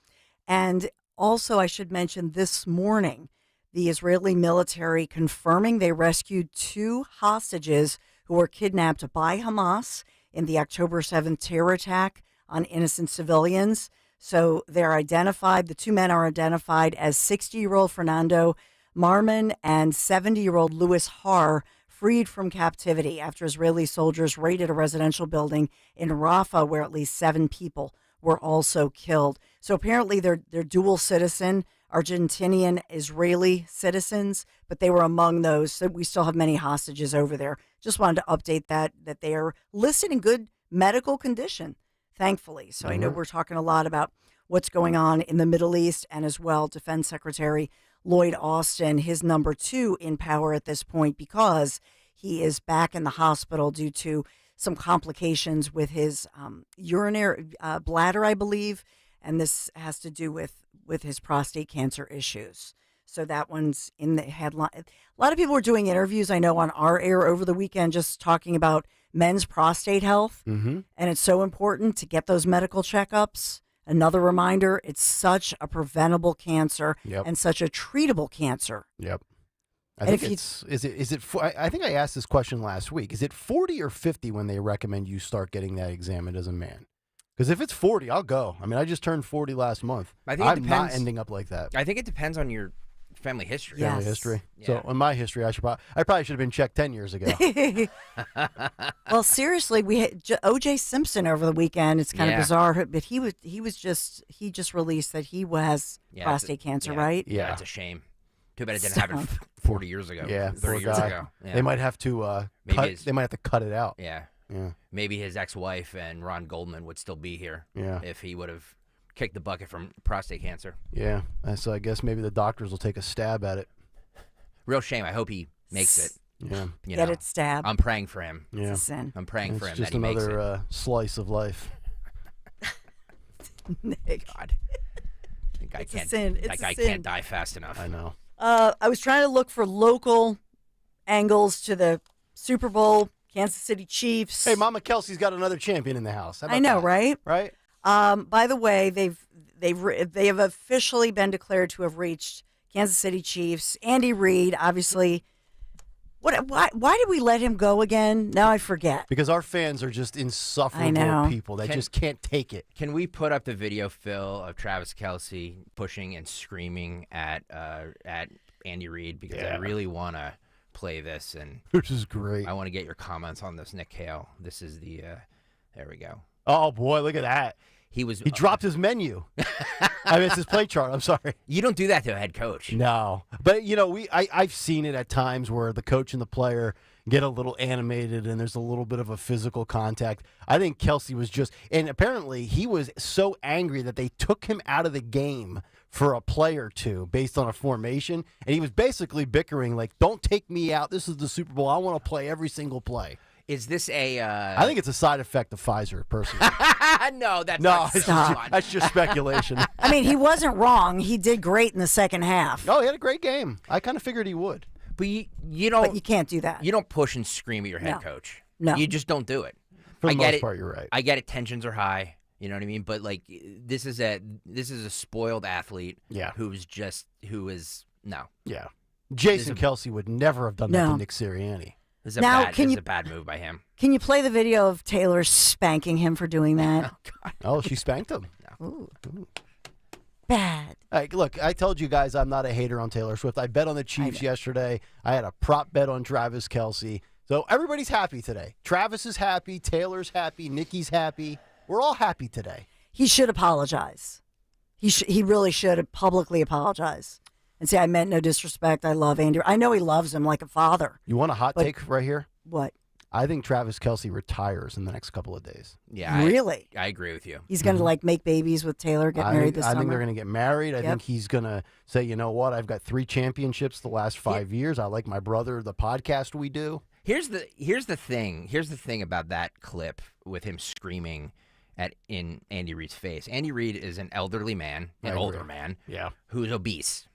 Speaker 1: And also, I should mention this morning, the Israeli military confirming they rescued 2 hostages who were kidnapped by Hamas in the October 7th terror attack on innocent civilians. So they're identified. The 2 men are identified as 60-year-old Fernando Marman and 70-year-old Louis Har freed from captivity after Israeli soldiers raided a residential building in Rafah where at least 7 people were also killed. So apparently they're dual citizen, Argentinian Israeli citizens, but they were among those. So we still have many hostages over there. Just wanted to update that they are listed in good medical condition, thankfully. So I know we're talking a lot about what's going on in the Middle East, and as well, Defense Secretary Lloyd Austin, his number 2 in power at this point, because he is back in the hospital due to some complications with his urinary bladder, I believe, and this has to do with his prostate cancer issues. So that one's in the headline. A lot of people were doing interviews, I know, on our air over the weekend, just talking about men's prostate health, and it's so important to get those medical checkups. Another reminder, it's such a preventable cancer and such a treatable cancer.
Speaker 24: Yep. I think I think I asked this question last week. Is it 40 or 50 when they recommend you start getting that examined as a man? Because if it's 40, I'll go. I mean, I just turned 40 last month.
Speaker 30: I think
Speaker 24: I'm not ending up like that.
Speaker 30: I think it depends on your family history.
Speaker 24: Family history. Yeah. So in my history, I probably should have been checked 10 years ago.
Speaker 1: Well, seriously, we had O.J. Simpson over the weekend. It's kind of bizarre, but he just released that he has prostate cancer, right?
Speaker 30: Yeah, it's a shame. Too bad it didn't happen 40 years ago.
Speaker 24: Yeah,
Speaker 30: 30 years ago. Yeah.
Speaker 24: They might have to they might have to cut it out.
Speaker 30: Yeah.
Speaker 24: Yeah.
Speaker 30: Maybe his ex-wife and Ron Goldman would still be here.
Speaker 24: Yeah.
Speaker 30: If he would have kicked the bucket from prostate cancer.
Speaker 24: Yeah. So I guess maybe the doctors will take a stab at it.
Speaker 30: Real shame. I hope he makes it.
Speaker 24: Yeah.
Speaker 1: Get it stabbed.
Speaker 30: I'm praying for him.
Speaker 24: Yeah.
Speaker 1: It's a sin.
Speaker 30: I'm praying for him
Speaker 24: just
Speaker 30: that he makes it.
Speaker 24: another slice of life.
Speaker 1: Nick.
Speaker 30: God. That guy can't die fast enough.
Speaker 24: I know.
Speaker 1: I was trying to look for local angles to the Super Bowl, Kansas City Chiefs.
Speaker 24: Hey, Mama Kelsey's got another champion in the house. How about
Speaker 1: I know,
Speaker 24: that?
Speaker 1: right?
Speaker 24: Right.
Speaker 1: By the way, they have officially been declared to have reached Kansas City Chiefs. Andy Reid, obviously. Why did we let him go again? Now I forget.
Speaker 24: Because our fans are just insufferable people that just can't take it.
Speaker 30: Can we put up the video, Phil, of Travis Kelce pushing and screaming at Andy Reid? Because I really want to play this, and
Speaker 24: which is great.
Speaker 30: I want to get your comments on this, Nick Kayal. This is the there we go.
Speaker 24: Oh boy, look at that. He dropped his menu. I mean, it's his play chart. I'm sorry.
Speaker 30: You don't do that to a head coach.
Speaker 24: No, but I've seen it at times where the coach and the player get a little animated and there's a little bit of a physical contact. I think Kelce was and apparently he was so angry that they took him out of the game for a play or two based on a formation, and he was basically bickering like, "Don't take me out. This is the Super Bowl. I want to play every single play."
Speaker 30: Is this a?
Speaker 24: I think it's a side effect of Pfizer, personally.
Speaker 30: No,
Speaker 24: that's just speculation.
Speaker 1: I mean, he wasn't wrong. He did great in the second half.
Speaker 24: Oh, he had a great game. I kind of figured he would.
Speaker 30: But you don't.
Speaker 1: But you can't do that.
Speaker 30: You don't push and scream at your head coach.
Speaker 1: No,
Speaker 30: you just don't do it.
Speaker 24: For the most part, you're right.
Speaker 30: I get it. Tensions are high. You know what I mean? But like, this is a spoiled athlete.
Speaker 24: Yeah.
Speaker 30: Who is no.
Speaker 24: Yeah. Jason Kelce would never have done that to Nick Sirianni.
Speaker 30: This is a bad move by him.
Speaker 1: Can you play the video of Taylor spanking him for doing that?
Speaker 30: Oh, God.
Speaker 24: Oh, she spanked him.
Speaker 1: Ooh. Bad.
Speaker 24: Look, I told you guys I'm not a hater on Taylor Swift. I bet on the Chiefs yesterday. I had a prop bet on Travis Kelce. So everybody's happy today. Travis is happy. Taylor's happy. Nikki's happy. We're all happy today.
Speaker 1: He should apologize. He really should publicly apologize and say, I meant no disrespect. I love Andy. I know he loves him like a father.
Speaker 24: You want a hot take right here?
Speaker 1: What?
Speaker 24: I think Travis Kelce retires in the next couple of days.
Speaker 30: Yeah.
Speaker 1: Really?
Speaker 30: I agree with you.
Speaker 1: He's going to make babies with Taylor, get married this summer?
Speaker 24: I think they're going to get married. I think he's going to say, you know what? I've got 3 championships the last 5 years. I like my brother, the podcast we do.
Speaker 30: Here's the thing. Here's the thing about that clip with him screaming in Andy Reid's face. Andy Reid is an elderly man, older man, who's obese.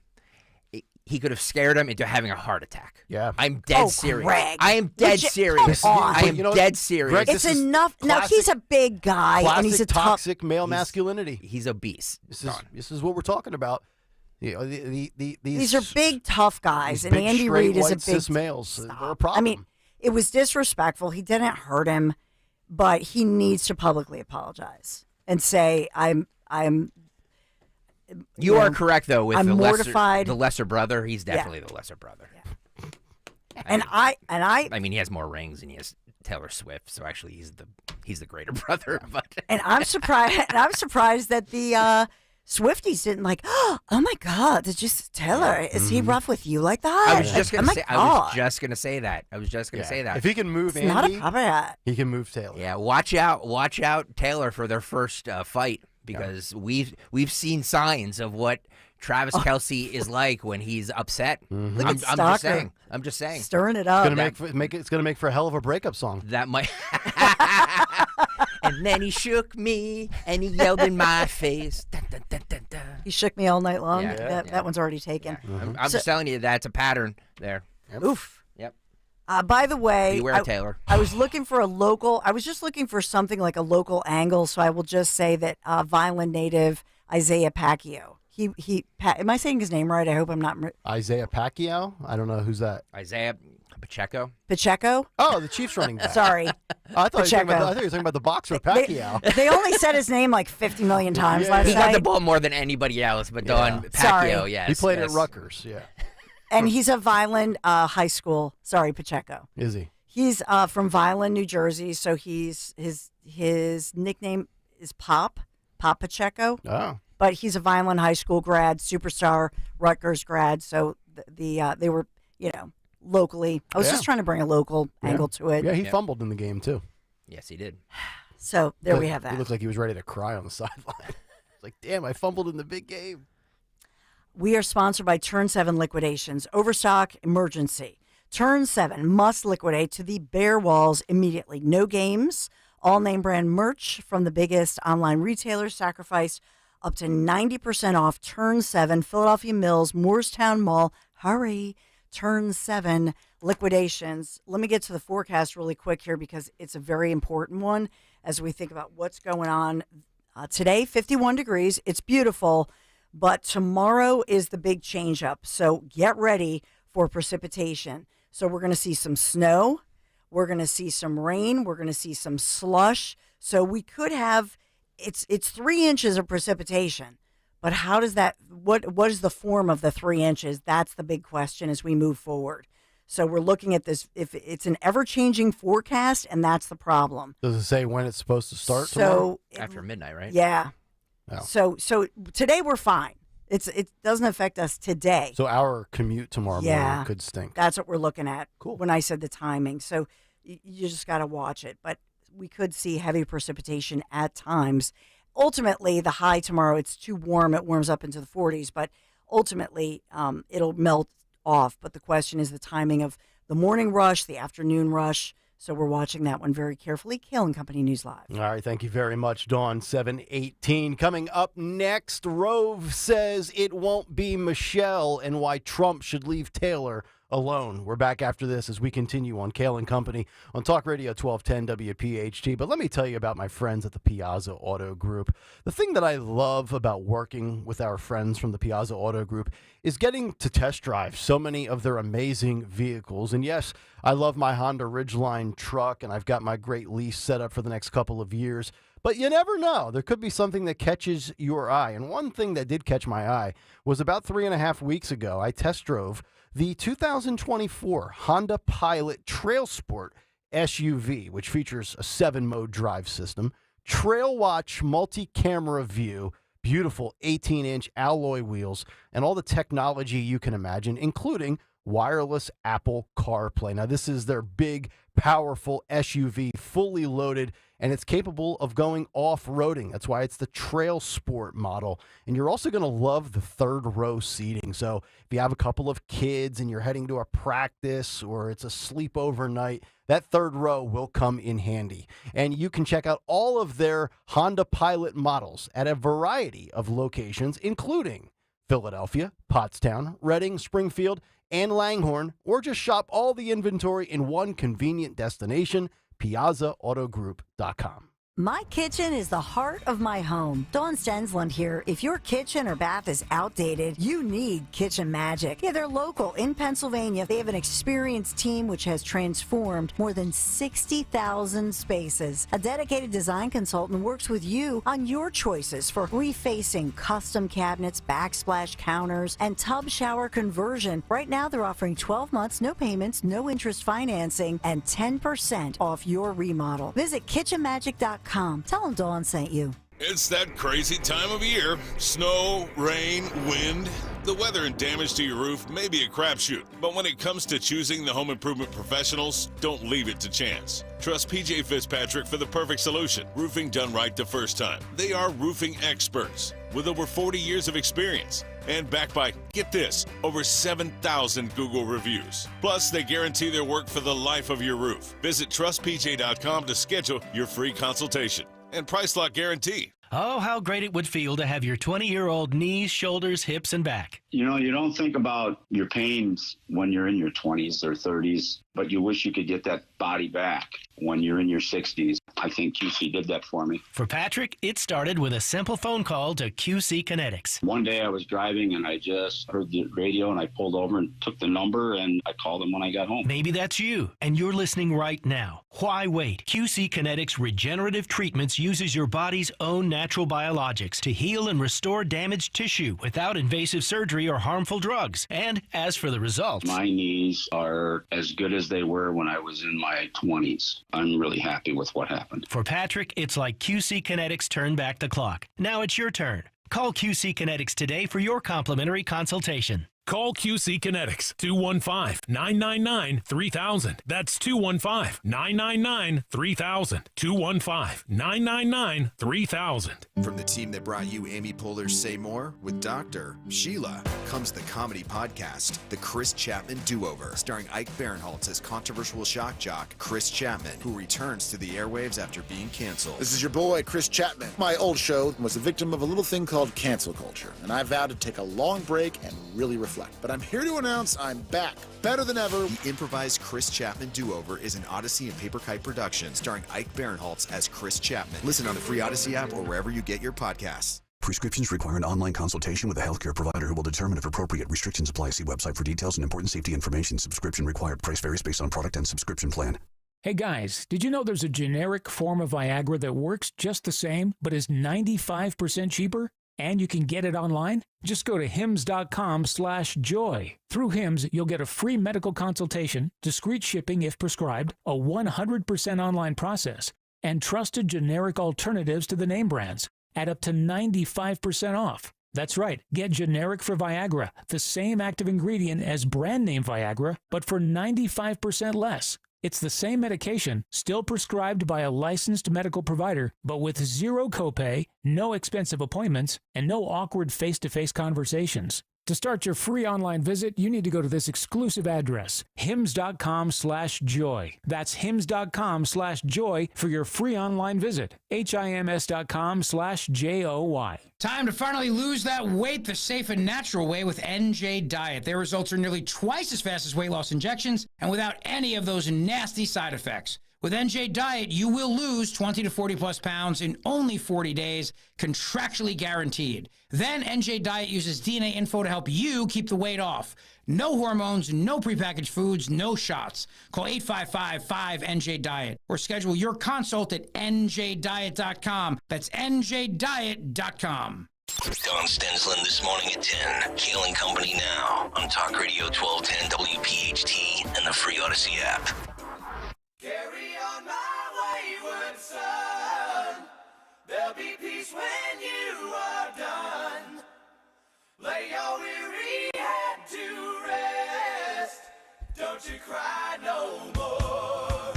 Speaker 30: He could have scared him into having a heart attack.
Speaker 24: Yeah.
Speaker 30: I'm dead serious.
Speaker 1: Greg.
Speaker 30: I am dead serious. I am dead serious.
Speaker 24: Greg,
Speaker 1: it's enough. Now, he's a big guy, and he's a
Speaker 24: toxic male masculinity.
Speaker 30: He's obese.
Speaker 24: This is what we're talking about. You know,
Speaker 1: these are big, tough guys, and
Speaker 24: big,
Speaker 1: Andy Reid is a big
Speaker 24: cis males. They're a problem.
Speaker 1: I mean, it was disrespectful. He didn't hurt him, but he needs to publicly apologize and say,
Speaker 30: You are correct, though, with
Speaker 1: I'm mortified.
Speaker 30: The lesser brother. He's definitely the lesser brother.
Speaker 1: Yeah.
Speaker 30: I mean, he has more rings than he has Taylor Swift, so actually he's the greater brother. But
Speaker 1: And I'm surprised. And I'm surprised that the Swifties didn't like. Oh my God! Did you Taylor? Is he rough with you like that?
Speaker 30: I was just gonna say.
Speaker 1: God.
Speaker 30: I was just gonna say that.
Speaker 24: If he can move
Speaker 1: It's not a
Speaker 24: Andy,
Speaker 1: puppet.
Speaker 24: he can move Taylor.
Speaker 30: Yeah, watch out, Taylor, for their first fight because we've seen signs of what Travis Kelce is like when he's upset.
Speaker 1: Look
Speaker 30: I'm
Speaker 1: at
Speaker 30: just
Speaker 1: Stalker.
Speaker 30: saying. I'm just saying.
Speaker 1: Stirring it up.
Speaker 24: It's gonna make for a hell of a breakup song.
Speaker 30: That might. And then he shook me and he yelled in my face. Dun, dun, dun, dun, dun.
Speaker 1: He shook me all night long.
Speaker 30: Yeah,
Speaker 1: That one's already taken.
Speaker 30: I'm just telling you that's a pattern there.
Speaker 1: Oof.
Speaker 30: Yep.
Speaker 1: By the way,
Speaker 30: Beware, Taylor.
Speaker 1: I was looking for a local. I was just looking for something like a local angle. So I will just say that Vineland native Isaiah Pacquiao. Am I saying his name right? I hope I'm not.
Speaker 24: Isaiah Pacquiao? I don't know who's that.
Speaker 30: Isaiah Pacheco.
Speaker 1: Pacheco?
Speaker 24: Oh, the Chiefs running back.
Speaker 1: Sorry.
Speaker 24: I thought you were
Speaker 1: Pacheco.
Speaker 24: talking about the boxer Pacquiao.
Speaker 1: They only said his name like 50 million times last
Speaker 30: He
Speaker 1: night.
Speaker 30: got the ball more than anybody else, but Don Pacquiao,
Speaker 1: Sorry.
Speaker 30: yes.
Speaker 24: He played
Speaker 30: yes.
Speaker 24: at Rutgers, yeah.
Speaker 1: And he's a Vineland high school. Sorry, Pacheco.
Speaker 24: Is he?
Speaker 1: He's from Vineland, New Jersey. So his nickname is Pop Pacheco.
Speaker 24: Oh.
Speaker 1: But he's a Vineland High School grad, superstar, Rutgers grad. So they were, locally. I was just trying to bring a local angle to it.
Speaker 24: Yeah, he fumbled in the game too.
Speaker 30: Yes, he did.
Speaker 1: So there we have that.
Speaker 24: He looked like he was ready to cry on the sideline. It's like, damn, I fumbled in the big game.
Speaker 1: We are sponsored by Turn 7 Liquidations. Overstock emergency. Turn 7 must liquidate to the bare walls immediately. No games. All name brand merch from the biggest online retailers sacrificed up to 90% off. Turn 7, Philadelphia Mills, Moorestown Mall. Hurry. Turn 7 liquidations. Let me get to the forecast really quick here because it's a very important one as we think about what's going on. Today, 51 degrees. It's beautiful, but tomorrow is the big change up. So get ready for precipitation. So we're going to see some snow. We're going to see some rain. We're going to see some slush. So we could have, it's 3 inches of precipitation. But how does that, what is the form of the 3 inches? That's the big question as we move forward. So we're looking at this, if it's an ever-changing forecast, and that's the problem.
Speaker 24: Does it say when it's supposed to start tomorrow?
Speaker 30: After midnight, right?
Speaker 1: Yeah.
Speaker 24: Oh.
Speaker 1: So today we're fine. It doesn't affect us today.
Speaker 24: So our commute tomorrow morning could stink.
Speaker 1: That's what we're looking at.
Speaker 24: Cool.
Speaker 1: When I said the timing. So you just got to watch it. But we could see heavy precipitation at times. Ultimately, the high tomorrow, it's too warm. It warms up into the 40s. But ultimately, it'll melt off. But the question is the timing of the morning rush, the afternoon rush. So we're watching that one very carefully. Kayal and Company News Live.
Speaker 24: All right, thank you very much, Dawn. 7:18. Coming up next, Rove says it won't be Michelle and why Trump should leave Taylor alone. We're back after this as we continue on Kayal and Company on Talk Radio 1210 WPHT. But let me tell you about my friends at the Piazza Auto Group. The thing that I love about working with our friends from the Piazza Auto Group is getting to test drive so many of their amazing vehicles. And yes, I love my Honda Ridgeline truck, and I've got my great lease set up for the next couple of years. But you never know. There could be something that catches your eye. And one thing that did catch my eye was about 3.5 weeks ago, I test drove the 2024 Honda Pilot Trail Sport SUV, which features a 7-mode drive system, Trail Watch multi-camera view, beautiful 18-inch alloy wheels, and all the technology you can imagine, including wireless Apple CarPlay. Now, this is their big, powerful SUV, fully loaded, and it's capable of going off-roading. That's why it's the Trail Sport model. And you're also going to love the third row seating. So if you have a couple of kids and you're heading to a practice or it's a sleepover night, that third row will come in handy. And you can check out all of their Honda Pilot models at a variety of locations, including Philadelphia, Pottstown, Reading, Springfield, and Langhorne, or just shop all the inventory in one convenient destination, PiazzaAutoGroup.com.
Speaker 1: My kitchen is the heart of my home. Dawn Stensland here. If your kitchen or bath is outdated, you need Kitchen Magic. Yeah, they're local in Pennsylvania. They have an experienced team which has transformed more than 60,000 spaces. A dedicated design consultant works with you on your choices for refacing, custom cabinets, backsplash counters, and tub shower conversion. Right now, they're offering 12 months, no payments, no interest financing, and 10% off your remodel. Visit kitchenmagic.com. Tell them Dawn sent you.
Speaker 2: It's that crazy time of year. Snow, rain, wind. The weather and damage to your roof may be a crapshoot, but when it comes to choosing the home improvement professionals, don't leave it to chance. Trust PJ Fitzpatrick for the perfect solution. Roofing done right the first time. They are roofing experts with over 40 years of experience and backed by, get this, over 7,000 Google reviews. Plus, they guarantee their work for the life of your roof. Visit trustpj.com to schedule your free consultation. And price lock guarantee.
Speaker 6: Oh, how great it would feel to have your 20-year-old knees, shoulders, hips, and back.
Speaker 4: You know, you don't think about your pains when you're in your 20s or 30s, but you wish you could get that body back when you're in your 60s. I think QC did that for me.
Speaker 6: For Patrick, it started with a simple phone call to QC Kinetics.
Speaker 4: One day I was driving and I just heard the radio and I pulled over and took the number and I called them when I got home.
Speaker 6: Maybe that's you, and you're listening right now. Why wait? QC Kinetics Regenerative Treatments uses your body's own natural biologics to heal and restore damaged tissue without invasive surgery or harmful drugs. And as for the results,
Speaker 4: my knees are as good as they were when I was in my 20s. I'm really happy with what happened.
Speaker 6: For Patrick, it's like QC Kinetics turned back the clock. Now it's your turn. Call QC Kinetics today for your complimentary consultation.
Speaker 7: Call QC Kinetics, 215-999-3000. That's 215-999-3000. 215-999-3000.
Speaker 21: From the team that brought you Amy Poehler's Say More with Dr. Sheila comes the comedy podcast, The Chris Chapman Do-Over, starring Ike Barinholtz as controversial shock jock Chris Chapman, who returns to the airwaves after being canceled.
Speaker 23: This is your boy, Chris Chapman. My old show was a victim of a little thing called cancel culture, and I vowed to take a long break and really reflect. But I'm here to announce I'm back, better than ever.
Speaker 21: The improvised Chris Chapman Do-Over is an Odyssey and Paper Kite production, starring Ike Barinholtz as Chris Chapman. Listen on the free Odyssey app or wherever you get your podcasts.
Speaker 25: Prescriptions require an online consultation with a healthcare provider who will determine if appropriate. Restrictions apply. See website for details and important safety information. Subscription required. Price varies based on product and subscription plan.
Speaker 26: Hey guys, did you know there's a generic form of Viagra that works just the same, but is 95% cheaper? And you can get it online? Just go to hims.com/joy. Through Hims, you'll get a free medical consultation, discreet shipping if prescribed, a 100% online process, and trusted generic alternatives to the name brands at up to 95% off. That's right, get generic for Viagra, the same active ingredient as brand name Viagra, but for 95% less. It's the same medication, still prescribed by a licensed medical provider, but with zero copay, no expensive appointments, and no awkward face-to-face conversations. To start your free online visit, you need to go to this exclusive address, hims.com/joy. That's hims.com/joy for your free online visit, hims.com/joy.
Speaker 27: Time to finally lose that weight the safe and natural way with NJ Diet. Their results are nearly twice as fast as weight loss injections and without any of those nasty side effects. With NJ Diet, you will lose 20 to 40 plus pounds in only 40 days, contractually guaranteed. Then NJ Diet uses DNA info to help you keep the weight off. No hormones, no prepackaged foods, no shots. Call 855-5NJ-DIET or schedule your consult at njdiet.com. That's njdiet.com.
Speaker 9: Don Stensland this morning at 10. Kayal and Company now on Talk Radio 1210 WPHT and the free Odyssey app.
Speaker 28: Carry on my wayward son. There'll be peace when you are done. Lay your weary head to rest. Don't you cry no more.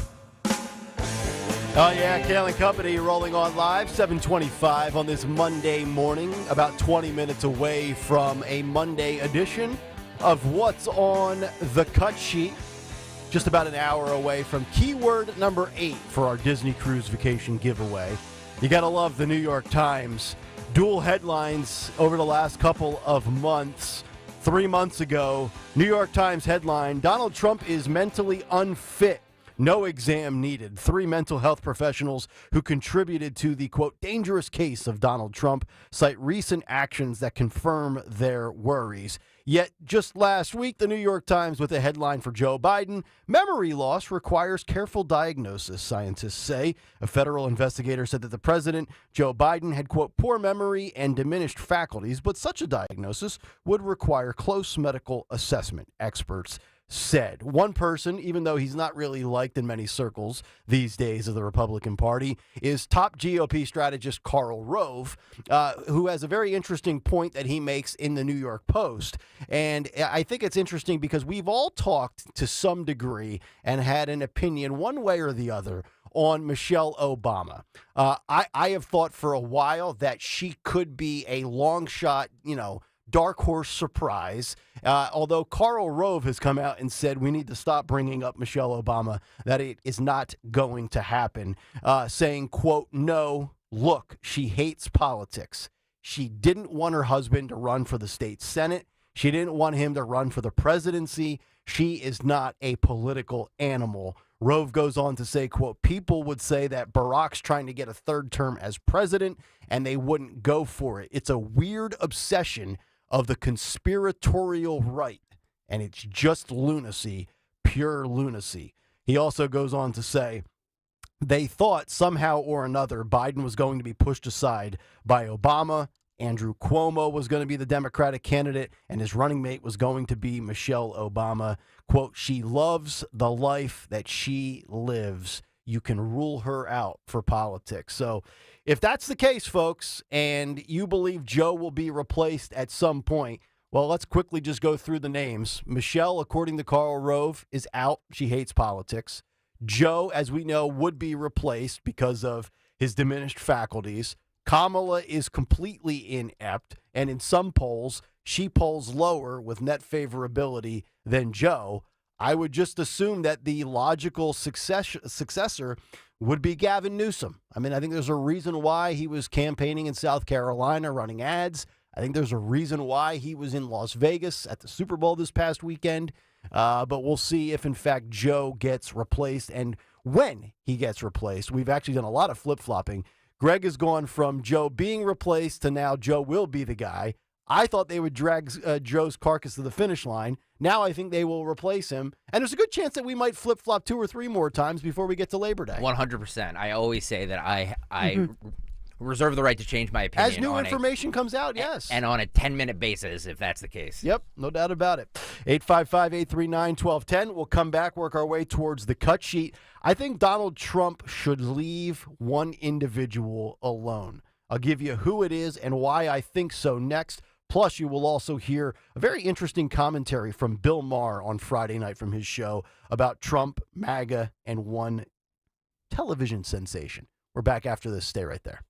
Speaker 24: Oh yeah, Kayal and Company rolling on live, 7:25 on this Monday morning, about 20 minutes away from a Monday edition of What's on the Cut Sheet. Just about an hour away from keyword number 8 for our Disney Cruise Vacation giveaway. You gotta love the New York Times. Dual headlines over the last couple of months. 3 months ago, New York Times headline, Donald Trump is mentally unfit No exam needed. 3 mental health professionals who contributed to the, quote, dangerous case of Donald Trump cite recent actions that confirm their worries. Yet just last week, the New York Times with a headline for Joe Biden, memory loss requires careful diagnosis, scientists say. A federal investigator said that the president, Joe Biden, had, quote, poor memory and diminished faculties, but such a diagnosis would require close medical assessment, experts said. One person, even though he's not really liked in many circles these days of the Republican Party, is top GOP strategist Karl Rove, who has a very interesting point that he makes in the New York Post. And I think it's interesting because we've all talked to some degree and had an opinion one way or the other on Michelle Obama. I have thought for a while that she could be a long shot, dark horse surprise, although Karl Rove has come out and said we need to stop bringing up Michelle Obama, that it is not going to happen, saying, quote, no, look, she hates politics. She didn't want her husband to run for the state Senate. She didn't want him to run for the presidency. She is not a political animal. Rove goes on to say, quote, people would say that Barack's trying to get a third term as president, and they wouldn't go for it. It's a weird obsession of the conspiratorial right, and it's just lunacy, pure lunacy. He also goes on to say they thought somehow or another Biden was going to be pushed aside by Obama. Andrew Cuomo was going to be the Democratic candidate, and his running mate was going to be Michelle Obama. Quote, she loves the life that she lives. You can rule her out for politics. So if that's the case, folks, and you believe Joe will be replaced at some point, well, let's quickly just go through the names. Michelle, according to Karl Rove, is out. She hates politics. Joe, as we know, would be replaced because of his diminished faculties. Kamala is completely inept, and in some polls, she polls lower with net favorability than Joe. I would just assume that the logical successor would be Gavin Newsom. I mean, I think there's a reason why he was campaigning in South Carolina, running ads. I think there's a reason why he was in Las Vegas at the Super Bowl this past weekend. But we'll see if, in fact, Joe gets replaced and when he gets replaced. We've actually done a lot of flip-flopping. Greg has gone from Joe being replaced to now Joe will be the guy. I thought they would drag Joe's carcass to the finish line. Now I think they will replace him. And there's a good chance that we might flip-flop 2 or 3 more times before we get to Labor Day.
Speaker 30: 100%. I always say that I reserve the right to change my opinion.
Speaker 24: As new information comes out, yes.
Speaker 30: And on a 10-minute basis, if that's the case.
Speaker 24: Yep, no doubt about it. 855-839-1210. We'll come back, work our way towards the cut sheet. I think Donald Trump should leave one individual alone. I'll give you who it is and why I think so next. Plus, you will also hear a very interesting commentary from Bill Maher on Friday night from his show about Trump, MAGA, and one television sensation. We're back after this. Stay right there.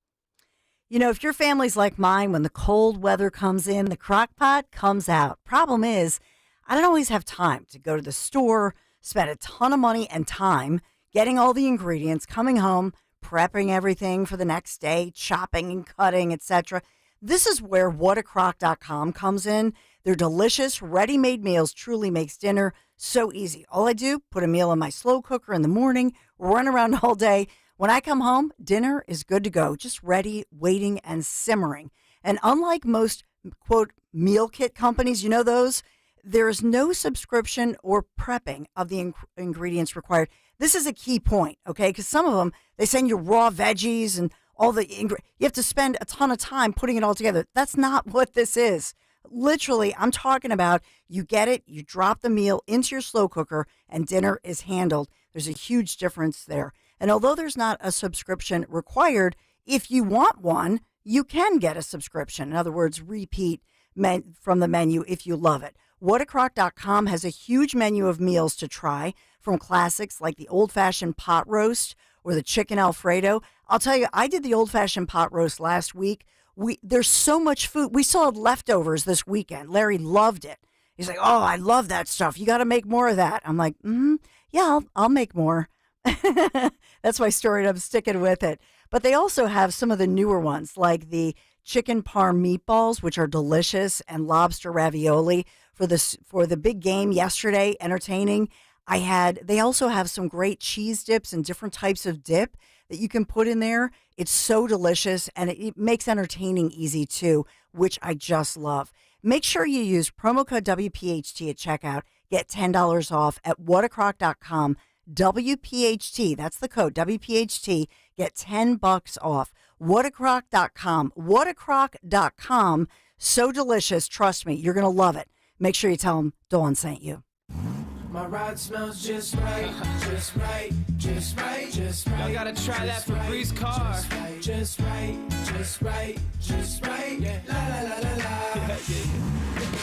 Speaker 1: You know, if your family's like mine, when the cold weather comes in, the crock pot comes out. Problem is, I don't always have time to go to the store, spend a ton of money and time getting all the ingredients, coming home, prepping everything for the next day, chopping and cutting, etc. This is where whatacrock.com comes in. Their delicious, ready-made meals truly makes dinner so easy. All I do, put a meal in my slow cooker in the morning, run around all day. When I come home, dinner is good to go, just ready, waiting, and simmering. And unlike most, quote, meal kit companies, you know those, there is no subscription or prepping of the ingredients required. This is a key point, okay? Because some of them, they send you raw veggies and all the you have to spend a ton of time putting it all together. That's not what this is. Literally, I'm talking about you get it, you drop the meal into your slow cooker, and dinner is handled. There's a huge difference there. And although there's not a subscription required, if you want one, you can get a subscription. In other words, repeat from the menu if you love it. Whatacrock.com has a huge menu of meals to try, from classics like the old-fashioned pot roast or the chicken Alfredo. I'll tell you, I did the old-fashioned pot roast last week. There's so much food. We still had leftovers this weekend. Larry loved it. He's like, oh, I love that stuff. You got to make more of that. I'm like, yeah, I'll make more. That's my story, and I'm sticking with it. But they also have some of the newer ones, like the chicken parm meatballs, which are delicious, and lobster ravioli for the big game yesterday, entertaining. They also have some great cheese dips and different types of dip that you can put in there. It's so delicious, and it makes entertaining easy too, which I just love. Make sure you use promo code WPHT at checkout. Get $10 off at whatacrock.com. WPHT, that's the code, WPHT. Get $10 off. Whatacrock.com. Whatacrock.com. So delicious. Trust me, you're going to love it. Make sure you tell them Dawn sent you.
Speaker 22: My ride smells just right, just right, just right, just right. Y'all gotta try that Febreze car. Just right, just right, just right. Yeah. La la la la la.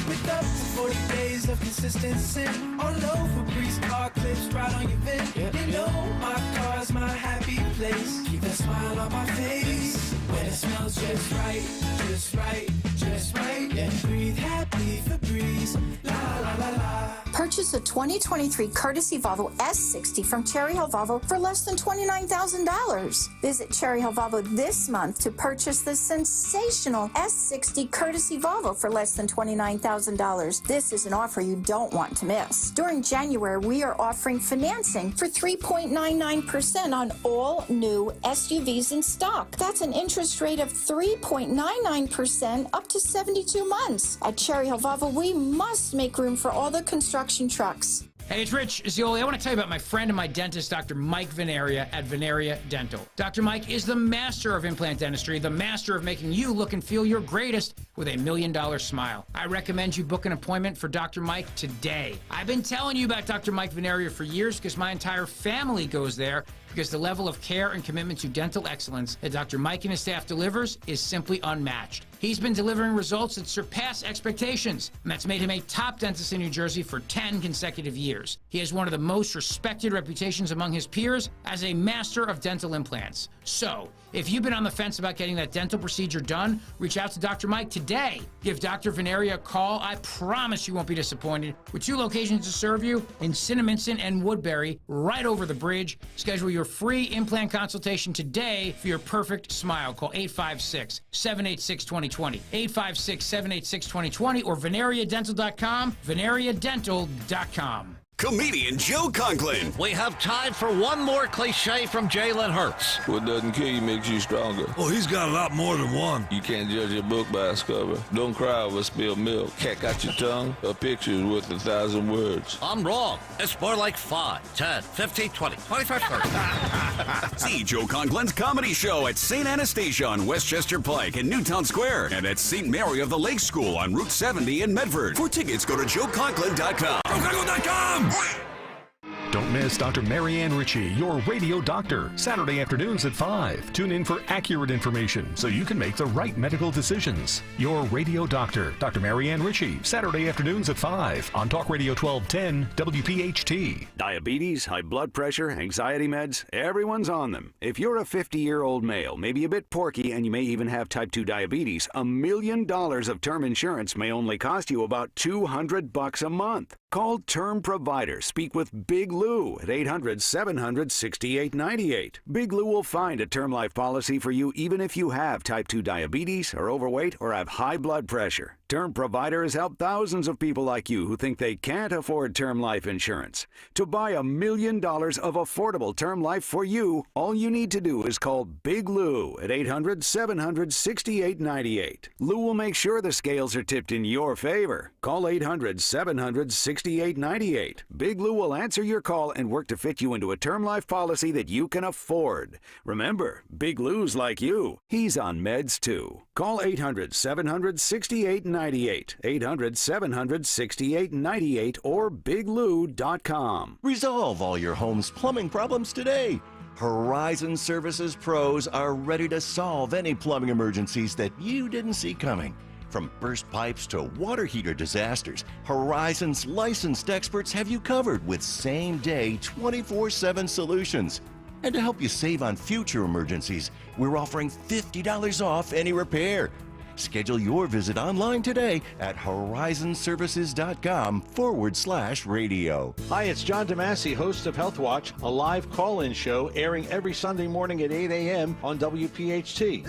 Speaker 22: With up to 40 days of consistency. On low Febreze car clips right on your vent. You know my car's my happy place. Keep that smile on my face. When it smells just right, just right, just right. Yeah. Breathe happy Febreze. La la la la.
Speaker 3: Purchase a 2023 courtesy Volvo S60 from Cherry Hill Volvo for less than $29,000. Visit Cherry Hill Volvo this month to purchase the sensational S60 courtesy Volvo for less than $29,000. This is an offer you don't want to miss. During January, we are offering financing for 3.99% on all new SUVs in stock. That's an interest rate of 3.99% up to 72 months. At Cherry Hill Volvo, we must make room for all the construction trucks.
Speaker 27: Hey, it's Rich Zioli. I want to tell you about my friend and my dentist, Dr. Mike Veneria at Veneria Dental. Dr. Mike is the master of implant dentistry, the master of making you look and feel your greatest with $1 million smile. I recommend you book an appointment for Dr. Mike today. I've been telling you about Dr. Mike Veneria for years because my entire family goes there, because the level of care and commitment to dental excellence that Dr. Mike and his staff delivers is simply unmatched. He's been delivering results that surpass expectations, and that's made him a top dentist in New Jersey for 10 consecutive years. He has one of the most respected reputations among his peers as a master of dental implants. So, if you've been on the fence about getting that dental procedure done, reach out to Dr. Mike today. Give Dr. Veneria a call. I promise you won't be disappointed. With 2 locations to serve you in Cinnaminson and Woodbury, right over the bridge. Schedule your free implant consultation today for your perfect smile. Call 856-786-2020. 856-786-2020 or veneriadental.com, veneriadental.com.
Speaker 5: Comedian Joe Conklin.
Speaker 8: We have time for one more cliche from Jalen Hurts.
Speaker 11: What doesn't kill you makes you stronger.
Speaker 12: Oh, he's got a lot more than one.
Speaker 11: You can't judge a book by its cover. Don't cry over spilled milk. Cat got your tongue. A picture is worth 1,000 words.
Speaker 8: I'm wrong. It's more like 5, 10, 15, 20, 25, 30.
Speaker 5: See Joe Conklin's comedy show at St. Anastasia on Westchester Pike in Newtown Square and at St. Mary of the Lake School on Route 70 in Medford. For tickets, go to joeconklin.com. joeconklin.com!
Speaker 13: Don't miss Dr. Marianne Ritchie, your radio doctor, Saturday afternoons at 5. Tune in for accurate information so you can make the right medical decisions. Your radio doctor, Dr. Marianne Ritchie, Saturday afternoons at 5 on Talk Radio 1210 WPHT.
Speaker 14: Diabetes, high blood pressure, anxiety meds, everyone's on them. If you're a 50-year-old male, maybe a bit porky, and you may even have type 2 diabetes, $1 million of term insurance may only cost you about $200 a month. Call Term Provider. Speak with Big Lou at 800-700-6898. Big Lou will find a term life policy for you even if you have type 2 diabetes, are overweight, or have high blood pressure. Term Provider has helped thousands of people like you who think they can't afford term life insurance. To buy $1 million of affordable term life for you, all you need to do is call Big Lou at 800-700-6898. Lou will make sure the scales are tipped in your favor. Call 800-700-6898. Big Lou will answer your call and work to fit you into a term life policy that you can afford. Remember, Big Lou's like you. He's on meds too. Call 800-700-6898. 800-700-6898 or biglou.com.
Speaker 15: Resolve all your home's plumbing problems today. Horizon Services pros are ready to solve any plumbing emergencies that you didn't see coming. From burst pipes to water heater disasters, Horizon's licensed experts have you covered with same-day 24/7 solutions. And to help you save on future emergencies, we're offering $50 off any repair. Schedule your visit online today at horizonservices.com/radio.
Speaker 2: Hi, it's John DeMasi, host of Health Watch, a live call-in show airing every Sunday morning at 8 a.m. on WPHT.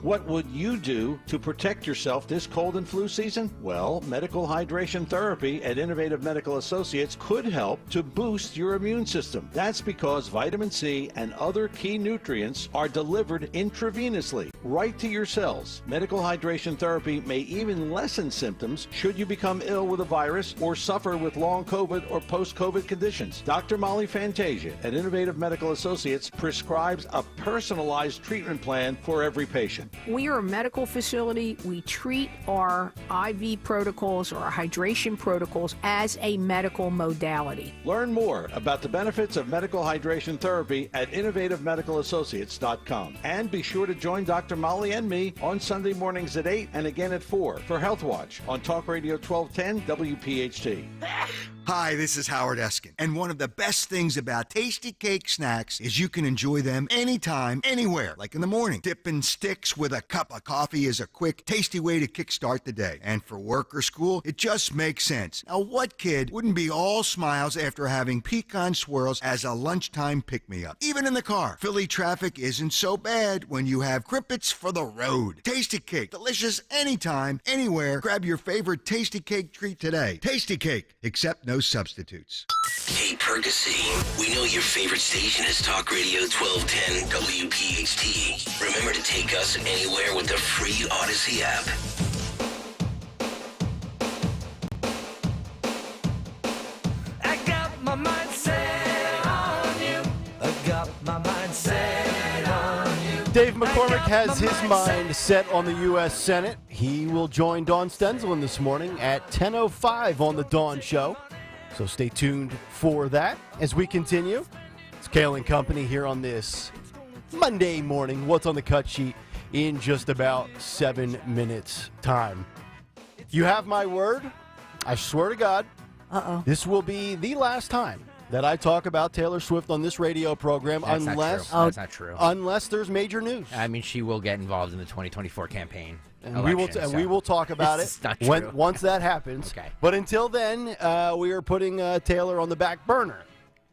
Speaker 2: What would you do to protect yourself this cold and flu season? Well, medical hydration therapy at Innovative Medical Associates could help to boost your immune system. That's because vitamin C and other key nutrients are delivered intravenously right to your cells. Medical hydration therapy may even lessen symptoms should you become ill with a virus or suffer with long COVID or post-COVID conditions. Dr. Molly Fantasia at Innovative Medical Associates prescribes a personalized treatment plan for every patient.
Speaker 4: We are a medical facility. We treat our IV protocols or our hydration protocols as a medical modality.
Speaker 2: Learn more about the benefits of medical hydration therapy at innovativemedicalassociates.com. And be sure to join Dr. Molly and me on Sunday mornings at 8 and again at 4 for Health Watch on Talk Radio 1210 WPHT.
Speaker 6: Hi, this is Howard Eskin, and one of the best things about Tasty Cake snacks is you can enjoy them anytime, anywhere, like in the morning. Dipping sticks with a cup of coffee is a quick, tasty way to kickstart the day. And for work or school, it just makes sense. Now, what kid wouldn't be all smiles after having pecan swirls as a lunchtime pick-me-up? Even in the car, Philly traffic isn't so bad when you have Crippets for the road. Tasty Cake, delicious anytime, anywhere. Grab your favorite Tasty Cake treat today. Tasty Cake, except no substitutes.
Speaker 9: Hey, Percy, we know your favorite station is Talk Radio 1210 WPHT. Remember to take us anywhere with the free Odyssey app.
Speaker 28: I got my mind set on you. I got my mind set on you.
Speaker 24: Dave McCormick has his mind set on the U.S. Senate. He will join Dawn Stensland this morning at 10:05 on the Dawn Show. So stay tuned for that as we continue. It's Kayal and Company here on this Monday morning. What's on the cut sheet in just about 7 minutes' time. You have my word. I swear to God, this will be the last time that I talk about Taylor Swift on this radio program.
Speaker 30: That's
Speaker 24: unless
Speaker 30: That's not true.
Speaker 24: Unless there's major news.
Speaker 30: I mean, she will get involved in the 2024 campaign.
Speaker 24: And we will talk about it once that happens.
Speaker 30: Okay.
Speaker 24: But until then, we are putting Taylor on the back burner.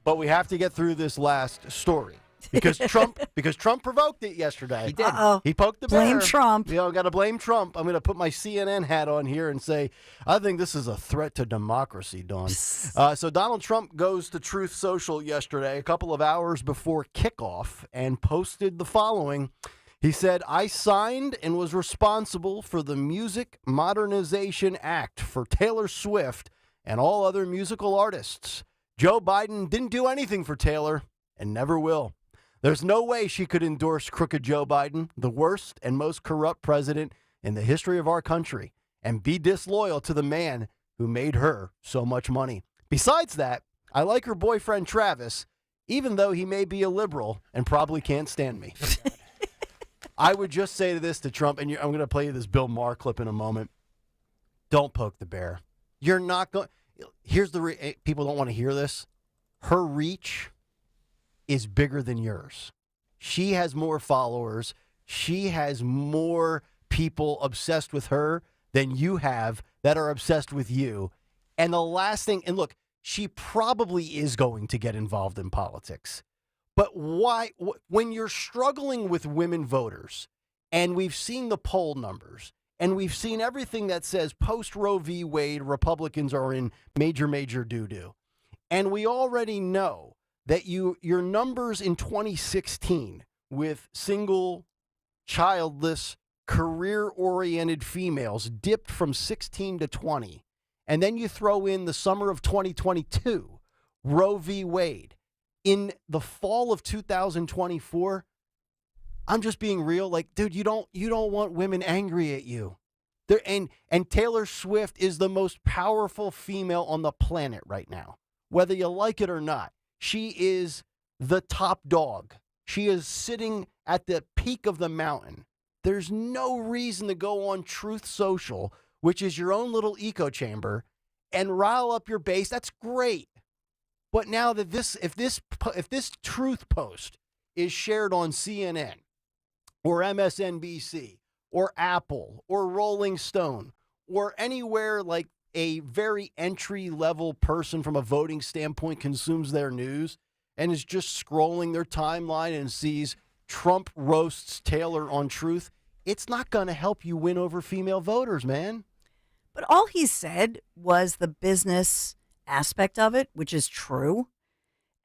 Speaker 24: But we have to get through this last story because Trump provoked it yesterday.
Speaker 30: He did.
Speaker 24: He poked the bear.
Speaker 1: Blame Trump.
Speaker 24: Got to blame Trump. I'm going to put my CNN hat on here and say I think this is a threat to democracy, Dawn. So Donald Trump goes to Truth Social yesterday, a couple of hours before kickoff, and posted the following. He said, I signed and was responsible for the Music Modernization Act for Taylor Swift and all other musical artists. Joe Biden didn't do anything for Taylor and never will. There's no way she could endorse crooked Joe Biden, the worst and most corrupt president in the history of our country, and be disloyal to the man who made her so much money. Besides that, I like her boyfriend Travis, even though he may be a liberal and probably can't stand me. I would just say to Trump, and I'm going to play you this Bill Maher clip in a moment. Don't poke the bear. You're not going. Here's the people don't want to hear this. Her reach is bigger than yours. She has more followers. She has more people obsessed with her than you have that are obsessed with you. And the last thing, and look, she probably is going to get involved in politics. But why, when you're struggling with women voters, and we've seen the poll numbers, and we've seen everything that says post-Roe v. Wade, Republicans are in major, major doo-doo. And we already know that your numbers in 2016 with single, childless, career-oriented females dipped from 16 to 20. And then you throw in the summer of 2022, Roe v. Wade. In the fall of 2024, I'm just being real. Like, dude, you don't want women angry at you. And Taylor Swift is the most powerful female on the planet right now, whether you like it or not. She is the top dog. She is sitting at the peak of the mountain. There's no reason to go on Truth Social, which is your own little echo chamber, and rile up your base. That's great. But now that if this truth post is shared on CNN or MSNBC or Apple or Rolling Stone or anywhere like a very entry-level person from a voting standpoint consumes their news and is just scrolling their timeline and sees Trump roasts Taylor on Truth, it's not going to help you win over female voters, man.
Speaker 1: But all he said was the business aspect of it, which is true.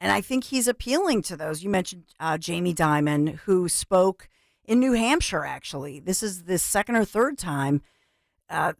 Speaker 1: And I think he's appealing to those. You mentioned Jamie Dimon, who spoke in New Hampshire, actually. This is the second or third time, that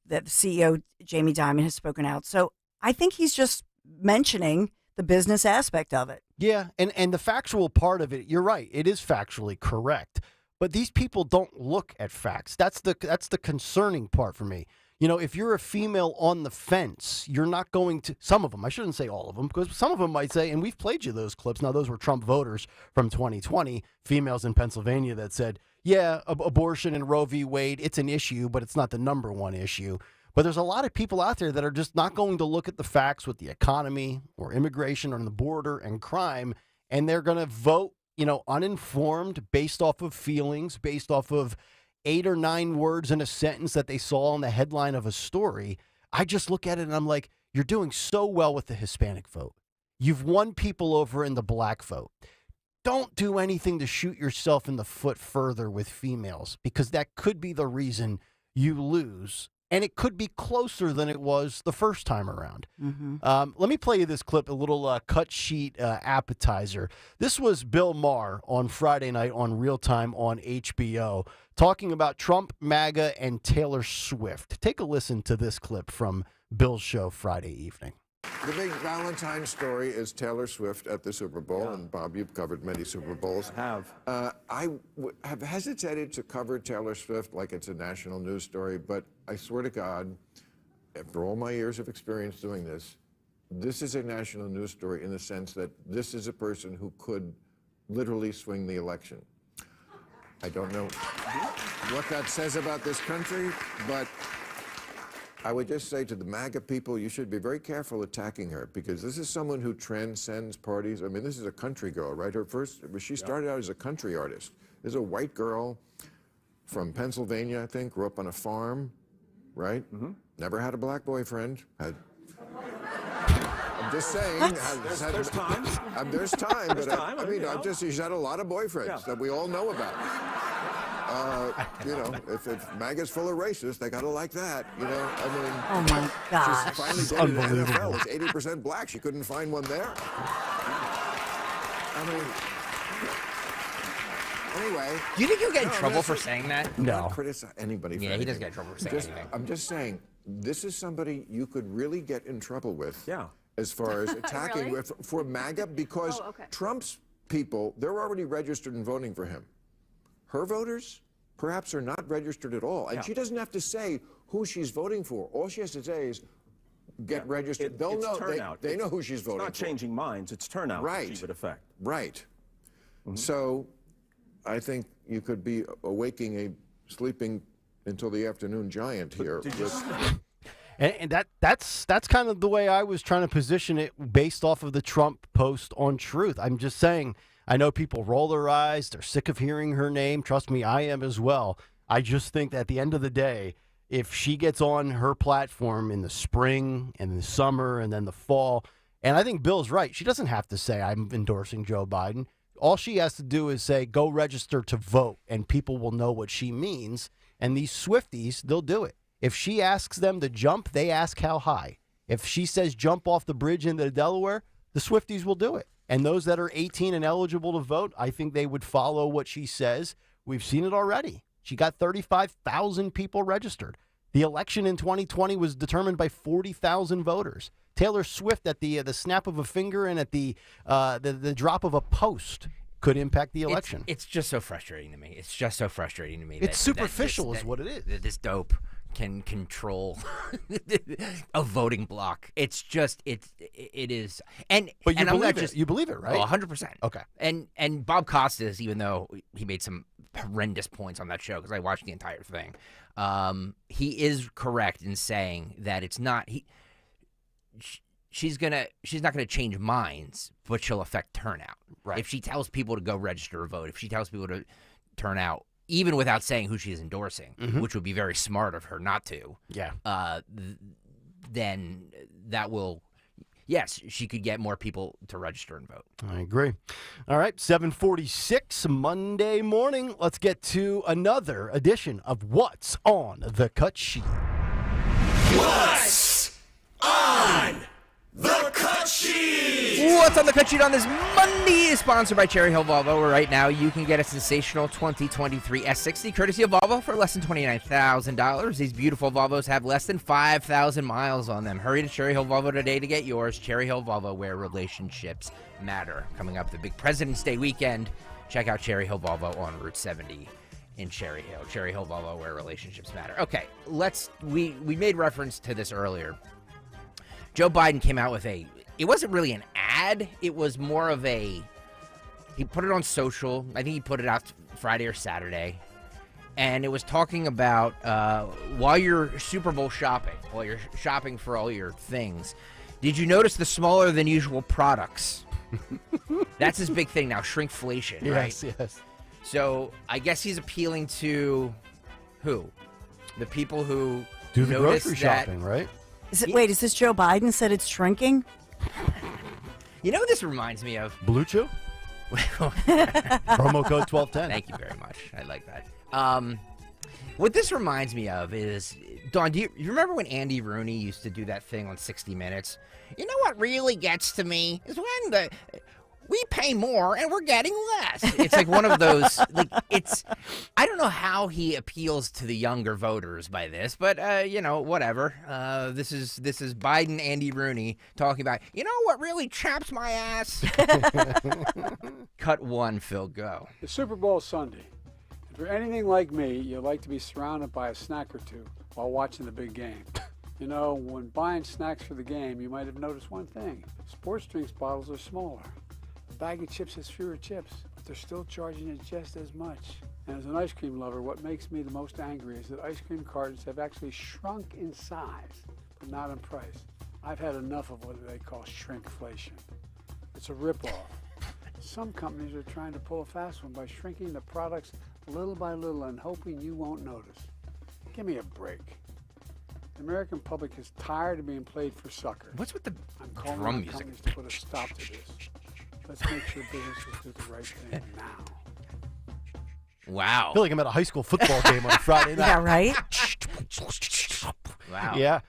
Speaker 1: the CEO, Jamie Dimon, has spoken out. So I think he's just mentioning the business aspect of it.
Speaker 24: Yeah, and the factual part of it, you're right. It is factually correct. But these people don't look at facts. That's the concerning part for me. You know, if you're a female on the fence, you're not going to, some of them, I shouldn't say all of them, because some of them might say, and we've played you those clips. Now, those were Trump voters from 2020, females in Pennsylvania that said, yeah, abortion and Roe v. Wade, it's an issue, but it's not the number one issue. But there's a lot of people out there that are just not going to look at the facts with the economy or immigration or the border and crime, and they're going to vote, uninformed, based off of feelings, based off of 8 or 9 words in a sentence that they saw on the headline of a story. I just look at it and I'm like, you're doing so well with the Hispanic vote. You've won people over in the black vote. Don't do anything to shoot yourself in the foot further with females, because that could be the reason you lose. And it could be closer than it was the first time around.
Speaker 1: Mm-hmm.
Speaker 24: Let me play you this clip, a little cut sheet appetizer. This was Bill Maher on Friday night on Real Time on HBO, talking about Trump, MAGA, and Taylor Swift. Take a listen to this clip from Bill's show Friday evening.
Speaker 7: The big Valentine story is Taylor Swift at the Super Bowl, and Bob, you've covered many Super Bowls.
Speaker 10: I have.
Speaker 7: I have hesitated to cover Taylor Swift like it's a national news story, but I swear to God, after all my years of experience doing this, this is a national news story in the sense that this is a person who could literally swing the election. I don't know what that says about this country, but I would just say to the MAGA people, you should be very careful attacking her, because this is someone who transcends parties. I mean, this is a country girl, right? She started out as a country artist. This is a white girl from Pennsylvania, I think, grew up on a farm, right? Mm-hmm. Never had a black boyfriend. I'm just saying.
Speaker 10: There's time.
Speaker 7: There's time,
Speaker 10: There's
Speaker 7: but
Speaker 10: time.
Speaker 7: I mean, she's had a lot of boyfriends that we all know about. If MAGA's full of racists, they gotta like that, I mean.
Speaker 1: Oh my gosh.
Speaker 7: She's finally dated the NFL. It's 80% black. She couldn't find one there. I mean, anyway.
Speaker 30: Do you think he'll get in trouble for saying that?
Speaker 7: No. Not criticize anybody for
Speaker 30: he
Speaker 7: anything.
Speaker 30: doesn't get in trouble for saying anything.
Speaker 7: I'm just saying, this is somebody you could really get in trouble with.
Speaker 10: Yeah.
Speaker 7: As far as attacking
Speaker 10: Really?
Speaker 7: for MAGA, because Trump's people, they're already registered and voting for him. Her voters perhaps are not registered at all. And she doesn't have to say who she's voting for. All she has to say is get registered. They'll know.
Speaker 10: Turnout.
Speaker 7: They know who she's voting for.
Speaker 10: It's not changing minds. It's turnout.
Speaker 7: Right.
Speaker 10: That she would affect.
Speaker 7: Right. Mm-hmm. So I think you could be awaking a sleeping until the afternoon giant here.
Speaker 24: And that's kind of the way I was trying to position it based off of the Trump post on Truth. I'm just saying, I know people roll their eyes. They're sick of hearing her name. Trust me, I am as well. I just think that at the end of the day, if she gets on her platform in the spring and the summer and then the fall, and I think Bill's right. She doesn't have to say, I'm endorsing Joe Biden. All she has to do is say, go register to vote, and people will know what she means. And these Swifties, they'll do it. If she asks them to jump, they ask how high. If she says jump off the bridge into Delaware, the Swifties will do it. And those that are 18 and eligible to vote, I think they would follow what she says. We've seen it already. She got 35,000 people registered. The election in 2020 was determined by 40,000 voters. Taylor Swift, at the snap of a finger and at the drop of a post, could impact the election.
Speaker 30: It's just so frustrating to me. It's just so frustrating to me.
Speaker 24: It's superficial is what it is.
Speaker 30: That this dope can control a voting block. It's just it is.
Speaker 24: But you believe
Speaker 30: it.
Speaker 24: You believe it, right?
Speaker 30: 100%.
Speaker 24: Okay.
Speaker 30: And Bob Costas, even though he made some horrendous points on that show, because I watched the entire thing, he is correct in saying that it's not she's not gonna change minds, but she'll affect turnout.
Speaker 24: Right.
Speaker 30: If she tells people to go register to vote, if she tells people to turn out, even without saying who she's endorsing, which would be very smart of her not to.
Speaker 24: Yeah.
Speaker 30: Then that will, yes, she could get more people to register and vote.
Speaker 24: I agree. All right, 7:46 Monday morning. Let's get to another edition of What's on the Cut Sheet.
Speaker 28: What's on the cut sheet?
Speaker 30: What's on the cut sheet on this Monday is sponsored by Cherry Hill Volvo, where right now you can get a sensational 2023 S60 courtesy of Volvo for less than $29,000. These beautiful Volvos have less than 5,000 miles on them. Hurry to Cherry Hill Volvo today to get yours. Cherry Hill Volvo, where relationships matter. Coming up the big President's Day weekend, check out Cherry Hill Volvo on Route 70 in Cherry Hill. Cherry Hill Volvo, where relationships matter. Okay, we made reference to this earlier. Joe Biden came out with it wasn't really an ad. It was more of he put it on social. I think he put it out Friday or Saturday. And it was talking about while you're Super Bowl shopping, while you're shopping for all your things, did you notice the smaller than usual products? That's his big thing now, shrinkflation, right?
Speaker 24: Yes, yes.
Speaker 30: So I guess he's appealing to who? The people who
Speaker 24: do the
Speaker 30: notice
Speaker 24: grocery
Speaker 30: that,
Speaker 24: shopping, right?
Speaker 1: Wait, is this Joe Biden said it's shrinking?
Speaker 30: You know what this reminds me of?
Speaker 24: Blue Chew? Promo code 1210.
Speaker 30: Thank you very much. I like that. What this reminds me of is, Dawn, do you remember when Andy Rooney used to do that thing on 60 Minutes? You know what really gets to me is when we pay more and we're getting less. It's like one of those, I don't know how he appeals to the younger voters by this, but, whatever. This is Biden, Andy Rooney talking about, you know what really chaps my ass? Cut one, Phil, go.
Speaker 16: The Super Bowl Sunday. If you're anything like me, you like to be surrounded by a snack or two while watching the big game. You know, when buying snacks for the game, you might have noticed one thing. Sports drinks bottles are smaller. A bag of chips has fewer chips, but they're still charging you just as much. And as an ice cream lover, what makes me the most angry is that ice cream cartons have actually shrunk in size, but not in price. I've had enough of what they call shrinkflation. It's a ripoff. Some companies are trying to pull a fast one by shrinking the products little by little and hoping you won't notice. Give me a break. The American public is tired of being played for suckers.
Speaker 30: What's with the
Speaker 16: I'm calling
Speaker 30: drum
Speaker 16: on
Speaker 30: music?
Speaker 16: companies to put a stop to this. Let's make sure businesses do the right thing now.
Speaker 30: Wow.
Speaker 24: I feel like I'm at a high school football game on a Friday night.
Speaker 1: Yeah, right?
Speaker 30: Wow.
Speaker 24: Yeah,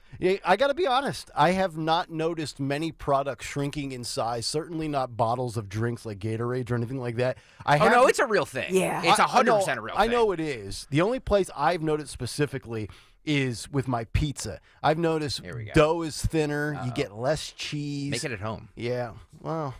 Speaker 24: I got to be honest. I have not noticed many products shrinking in size. Certainly not bottles of drinks like Gatorade or anything like that.
Speaker 30: No, it's a real thing.
Speaker 1: Yeah.
Speaker 30: It's 100% a real thing.
Speaker 24: I know it is. The only place I've noticed specifically is with my pizza. I've noticed dough is thinner. You get less cheese.
Speaker 30: Make it at home.
Speaker 24: Yeah. Well,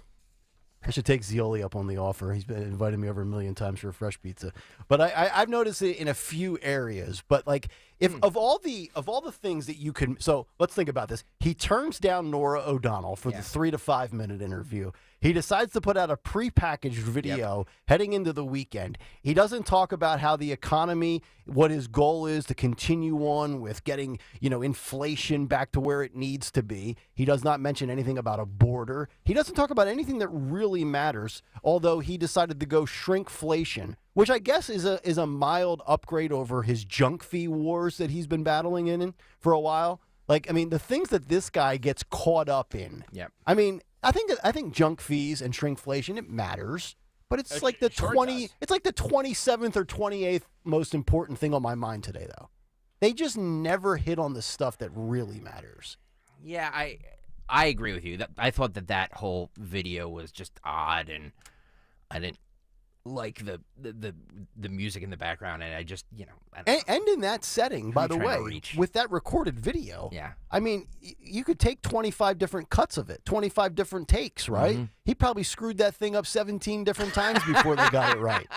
Speaker 24: I should take Zioli up on the offer. He's been inviting me over a million times for a fresh pizza. But I've noticed it in a few areas. But like, if of all the things that you can, so let's think about this. He turns down Norah O'Donnell for the 3 to 5 minute interview. He decides to put out a prepackaged video heading into the weekend. He doesn't talk about how the economy, what his goal is to continue on with getting, inflation back to where it needs to be. He does not mention anything about a border. He doesn't talk about anything that really matters, although he decided to go shrinkflation, which I guess is a mild upgrade over his junk fee wars that he's been battling in for a while. Like, I mean, the things that this guy gets caught up in.
Speaker 30: Yep.
Speaker 24: I mean, I think junk fees and shrinkflation, it matters, but it's like the 27th or 28th most important thing on my mind today, though. They just never hit on the stuff that really matters.
Speaker 30: Yeah, I agree with you. I thought that whole video was just odd, and I didn't like the music in the background, and I just
Speaker 24: and in that setting, by the way, with that recorded video, I mean, you could take 25 different cuts of it, 25 different takes, right?
Speaker 30: Mm-hmm.
Speaker 24: He probably screwed that thing up 17 different times before they got it right.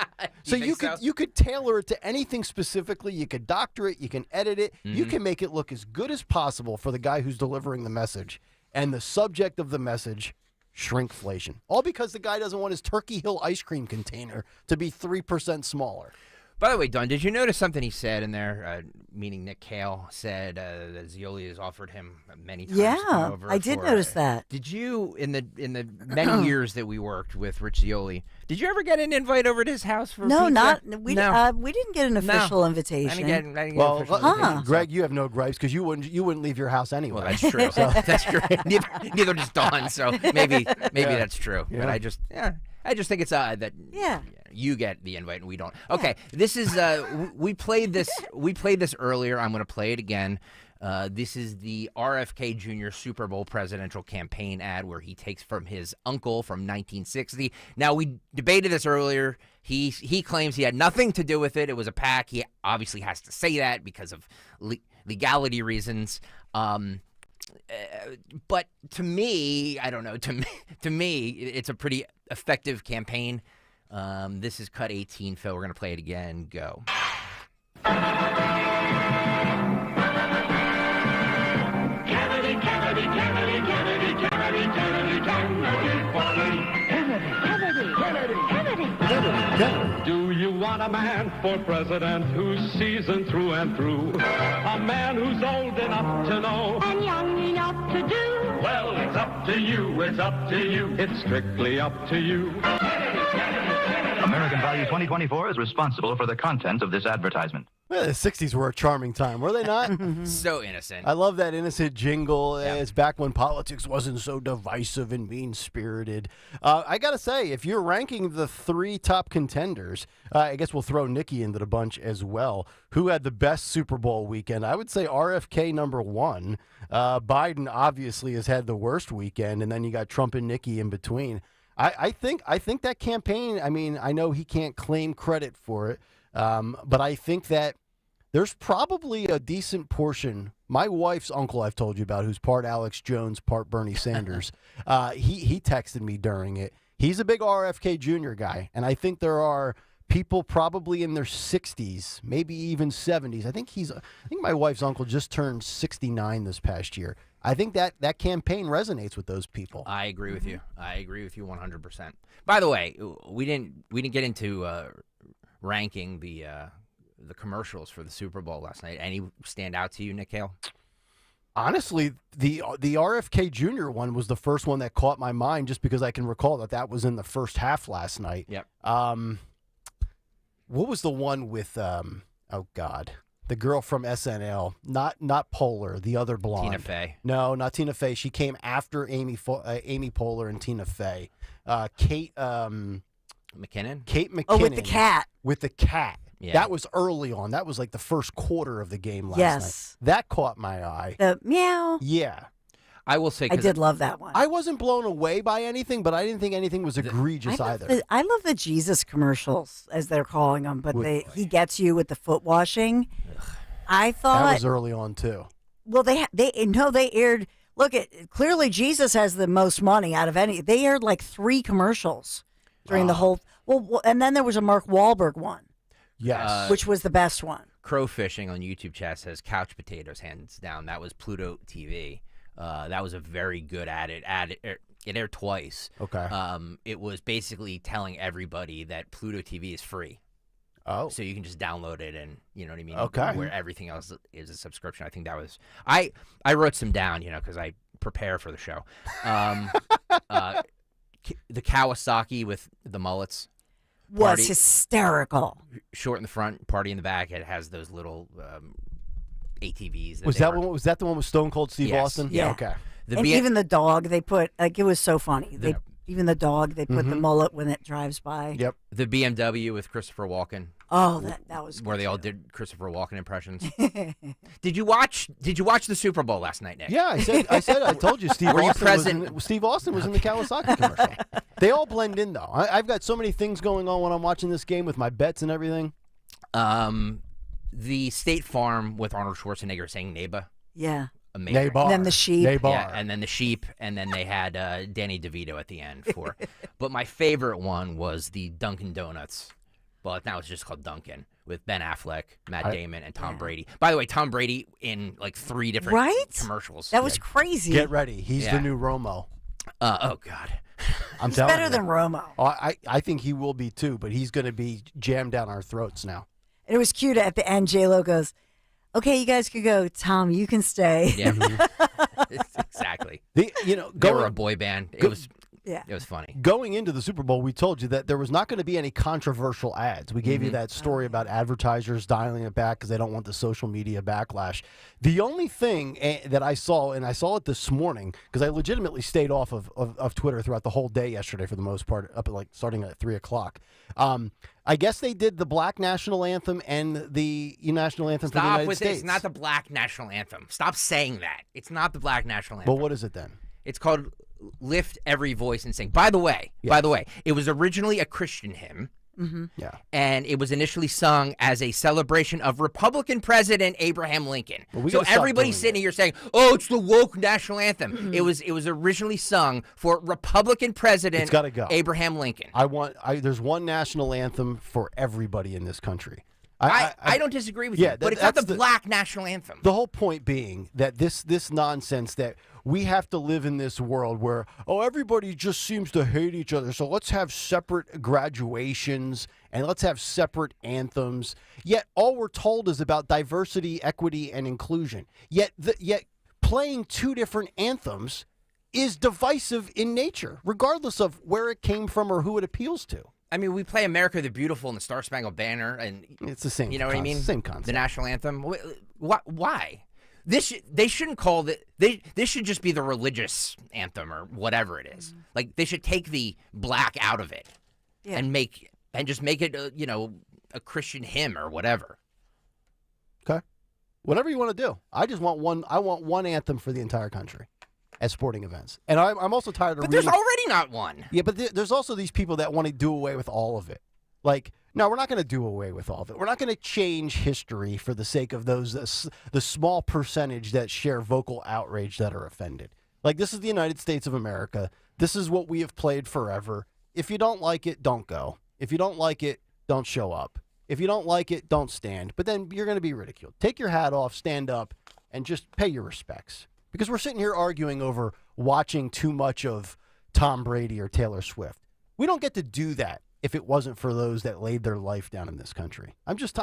Speaker 24: So you could tailor it to anything specifically. You could doctor it, you can edit it, you can make it look as good as possible for the guy who's delivering the message. And the subject of the message, shrinkflation. All because the guy doesn't want his Turkey Hill ice cream container to be 3% smaller.
Speaker 30: By the way, Don, did you notice something he said in there? Meaning Nick Kayal said that Zioli has offered him many times to come over.
Speaker 1: I did notice that.
Speaker 30: Did you, in the many years that we worked with Rich Zioli, did you ever get an invite over to his house for pizza?
Speaker 1: We didn't get an official invitation.
Speaker 30: I didn't get an
Speaker 24: Well,
Speaker 30: official invitation.
Speaker 24: Greg, you have no gripes because you wouldn't leave your house anyway.
Speaker 30: Well, that's true. That's true. Neither does Dawn. So maybe that's true.
Speaker 24: Yeah.
Speaker 30: But I just think it's odd that you get the invite and we don't. Okay, this is we played this earlier. I'm going to play it again. This is the RFK Jr. Super Bowl presidential campaign ad where he takes from his uncle from 1960. Now, we debated this earlier. He claims he had nothing to do with it. It was a PAC. He obviously has to say that because of legality reasons. But to me, I don't know. To me, it's a pretty effective campaign. This is cut 18, Phil. We're going to play it again. Go.
Speaker 17: Do you want a man for president who's seasoned through and through? A man who's old enough to know
Speaker 28: And young enough to do.
Speaker 17: Well, it's up to you, it's up to you. It's strictly up to you.
Speaker 18: American Value 2024 is responsible for the content of this advertisement.
Speaker 24: Well, the 60s were a charming time, were they not?
Speaker 30: So innocent.
Speaker 24: I love that innocent jingle. It's back when politics wasn't so divisive and mean-spirited. I got to say, if you're ranking the 3 top contenders, I guess we'll throw Nikki into the bunch as well, who had the best Super Bowl weekend. I would say RFK number 1. Biden obviously has had the worst weekend, and then you got Trump and Nikki in between. I think that campaign, I mean, I know he can't claim credit for it, but I think that there's probably a decent portion. My wife's uncle, I've told you about, who's part Alex Jones, part Bernie Sanders, he texted me during it. He's a big RFK Jr. guy, and I think there are people probably in their 60s, maybe even 70s. I think my wife's uncle just turned 69 this past year. I think that campaign resonates with those people.
Speaker 30: I agree with you. I agree with you 100%. By the way, we didn't get into ranking the commercials for the Super Bowl last night. Any stand out to you, Nick Kayal?
Speaker 24: Honestly, the RFK Jr. one was the first one that caught my mind, just because I can recall that was in the first half last night.
Speaker 30: Yep.
Speaker 24: What was the one with oh God, the girl from SNL? Not Poehler, the other blonde.
Speaker 30: Tina Fey.
Speaker 24: No, not Tina Fey. She came after Amy Poehler and Tina Fey. Kate
Speaker 30: McKinnon.
Speaker 24: Kate McKinnon.
Speaker 1: Oh, with the cat.
Speaker 24: With the cat.
Speaker 30: Yeah.
Speaker 24: That was early on. That was like the first quarter of the game last night. That caught my eye.
Speaker 1: The meow.
Speaker 24: Yeah.
Speaker 30: I will say,
Speaker 1: I did love that one.
Speaker 24: I wasn't blown away by anything, but I didn't think anything was egregious either.
Speaker 1: I love the Jesus commercials, as they're calling them, but he gets you with the foot washing. I thought
Speaker 24: that was early on too.
Speaker 1: Well, they aired. Look, clearly Jesus has the most money out of any. They aired like 3 commercials during the whole. Well, and then there was a Mark Wahlberg one.
Speaker 24: Yes,
Speaker 1: which was the best one.
Speaker 30: Crow Fishing on YouTube chat says couch potatoes, hands down. That was Pluto TV. That was a very good ad. It aired twice.
Speaker 24: Okay.
Speaker 30: It was basically telling everybody that Pluto TV is free.
Speaker 24: Oh.
Speaker 30: So you can just download it, and you know what I mean?
Speaker 24: Okay.
Speaker 30: Where everything else is a subscription. I think that was... I wrote some down, because I prepare for the show. The Kawasaki with the mullets.
Speaker 1: Was hysterical.
Speaker 30: Short in the front, party in the back. It has those little ATVs.
Speaker 24: Was that the one with Stone Cold Steve Austin?
Speaker 1: Yeah.
Speaker 24: Okay.
Speaker 1: And even the dog they put, it was so funny. Even the dog, they put the mullet when it drives by.
Speaker 24: Yep.
Speaker 30: The BMW with Christopher Walken.
Speaker 1: Oh, that was
Speaker 30: where they all did Christopher Walken impressions. Did you watch the Super Bowl last night, Nick?
Speaker 24: Yeah, I told you Steve.
Speaker 30: Were you
Speaker 24: Austin
Speaker 30: present?
Speaker 24: Steve Austin was in the Kawasaki commercial. They all blend in though. I've got so many things going on when I'm watching this game with my bets and everything.
Speaker 30: The State Farm with Arnold Schwarzenegger saying "Neighbor."
Speaker 1: Yeah.
Speaker 30: Amazing.
Speaker 1: And then the sheep.
Speaker 30: Yeah, and then the sheep, and then they had Danny DeVito at the end for. But my favorite one was the Dunkin' Donuts. Well, now it's just called Dunkin', with Ben Affleck, Matt Damon, and Tom Brady. By the way, Tom Brady in like 3 different commercials.
Speaker 1: That was crazy.
Speaker 24: Get ready. He's the new Romo.
Speaker 30: Oh, God.
Speaker 24: I'm
Speaker 1: He's
Speaker 24: telling
Speaker 1: better
Speaker 24: you.
Speaker 1: than Romo.
Speaker 24: Oh, I think he will be too, but he's going to be jammed down our throats now.
Speaker 1: And it was cute at the end. J-Lo goes, okay, you guys could go. Tom, you can stay.
Speaker 30: Yeah, exactly. They were a boy band. It was funny.
Speaker 24: Going into the Super Bowl, we told you that there was not going to be any controversial ads. We gave you that story about advertisers dialing it back because they don't want the social media backlash. The only thing that I saw, and I saw it this morning because I legitimately stayed off of Twitter throughout the whole day yesterday for the most part, up at starting at 3 o'clock. I guess they did the Black National Anthem and the national anthem for the United States.
Speaker 30: It's not the Black National Anthem. Stop saying that. It's not the Black National Anthem.
Speaker 24: Well, what is it then?
Speaker 30: It's called Lift Every Voice and Sing. By the way, it was originally a Christian hymn.
Speaker 1: Mm-hmm.
Speaker 24: Yeah.
Speaker 30: And it was initially sung as a celebration of Republican President Abraham Lincoln. So everybody's sitting here saying, "Oh, it's the woke national anthem." Mm-hmm. It was originally sung for Republican President Abraham Lincoln.
Speaker 24: There's one national anthem for everybody in this country.
Speaker 30: I don't disagree with you, but it's not the Black National Anthem.
Speaker 24: The whole point being that this nonsense that we have to live in this world where, everybody just seems to hate each other, so let's have separate graduations and let's have separate anthems. Yet all we're told is about diversity, equity, and inclusion. Yet playing two different anthems is divisive in nature, regardless of where it came from or who it appeals to.
Speaker 30: I mean, we play America the Beautiful and the Star Spangled Banner, and
Speaker 24: it's the same.
Speaker 30: You know what I mean?
Speaker 24: Same concept.
Speaker 30: The national anthem. Why? They shouldn't call it. This should just be the religious anthem or whatever it is. Mm-hmm. Like they should take the black out of it, and just make it a Christian hymn or whatever.
Speaker 24: Okay, whatever you want to do. I just want one. I want one anthem for the entire country at sporting events. And I'm also tired of
Speaker 30: But there's already not one.
Speaker 24: Yeah, but there's also these people that want to do away with all of it. Like, no, we're not going to do away with all of it. We're not going to change history for the sake of those, the small percentage that share vocal outrage that are offended. Like, this is the United States of America. This is what we have played forever. If you don't like it, don't go. If you don't like it, don't show up. If you don't like it, don't stand. But then you're going to be ridiculed. Take your hat off, stand up, and just pay your respects. Because we're sitting here arguing over watching too much of Tom Brady or Taylor Swift. We don't get to do that if it wasn't for those that laid their life down in this country. I'm just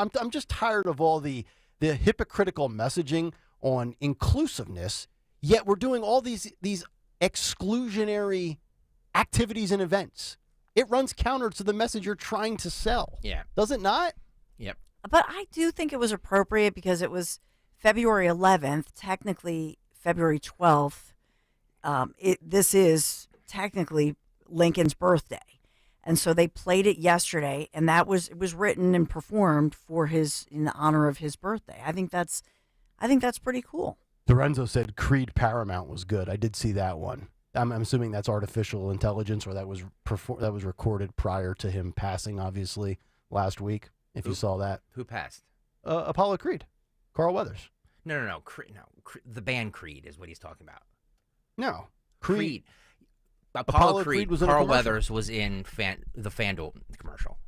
Speaker 24: tired of all the hypocritical messaging on inclusiveness, yet we're doing all these exclusionary activities and events. It runs counter to the message you're trying to sell.
Speaker 30: Yeah.
Speaker 24: Does it not?
Speaker 30: Yep.
Speaker 1: But I do think it was appropriate because it was February 11th, technically February 12th. This is technically Lincoln's birthday. And so they played it yesterday, and it was written and performed in the honor of his birthday. I think that's pretty cool.
Speaker 24: Lorenzo said Creed Paramount was good. I did see that one. I'm assuming that's artificial intelligence, or that was recorded prior to him passing, obviously, last week. If you saw that,
Speaker 30: who passed?
Speaker 24: Apollo Creed, Carl Weathers.
Speaker 30: No. The band Creed is what he's talking about.
Speaker 24: No,
Speaker 30: Creed. Apollo Creed was Carl Weathers was in the FanDuel commercial.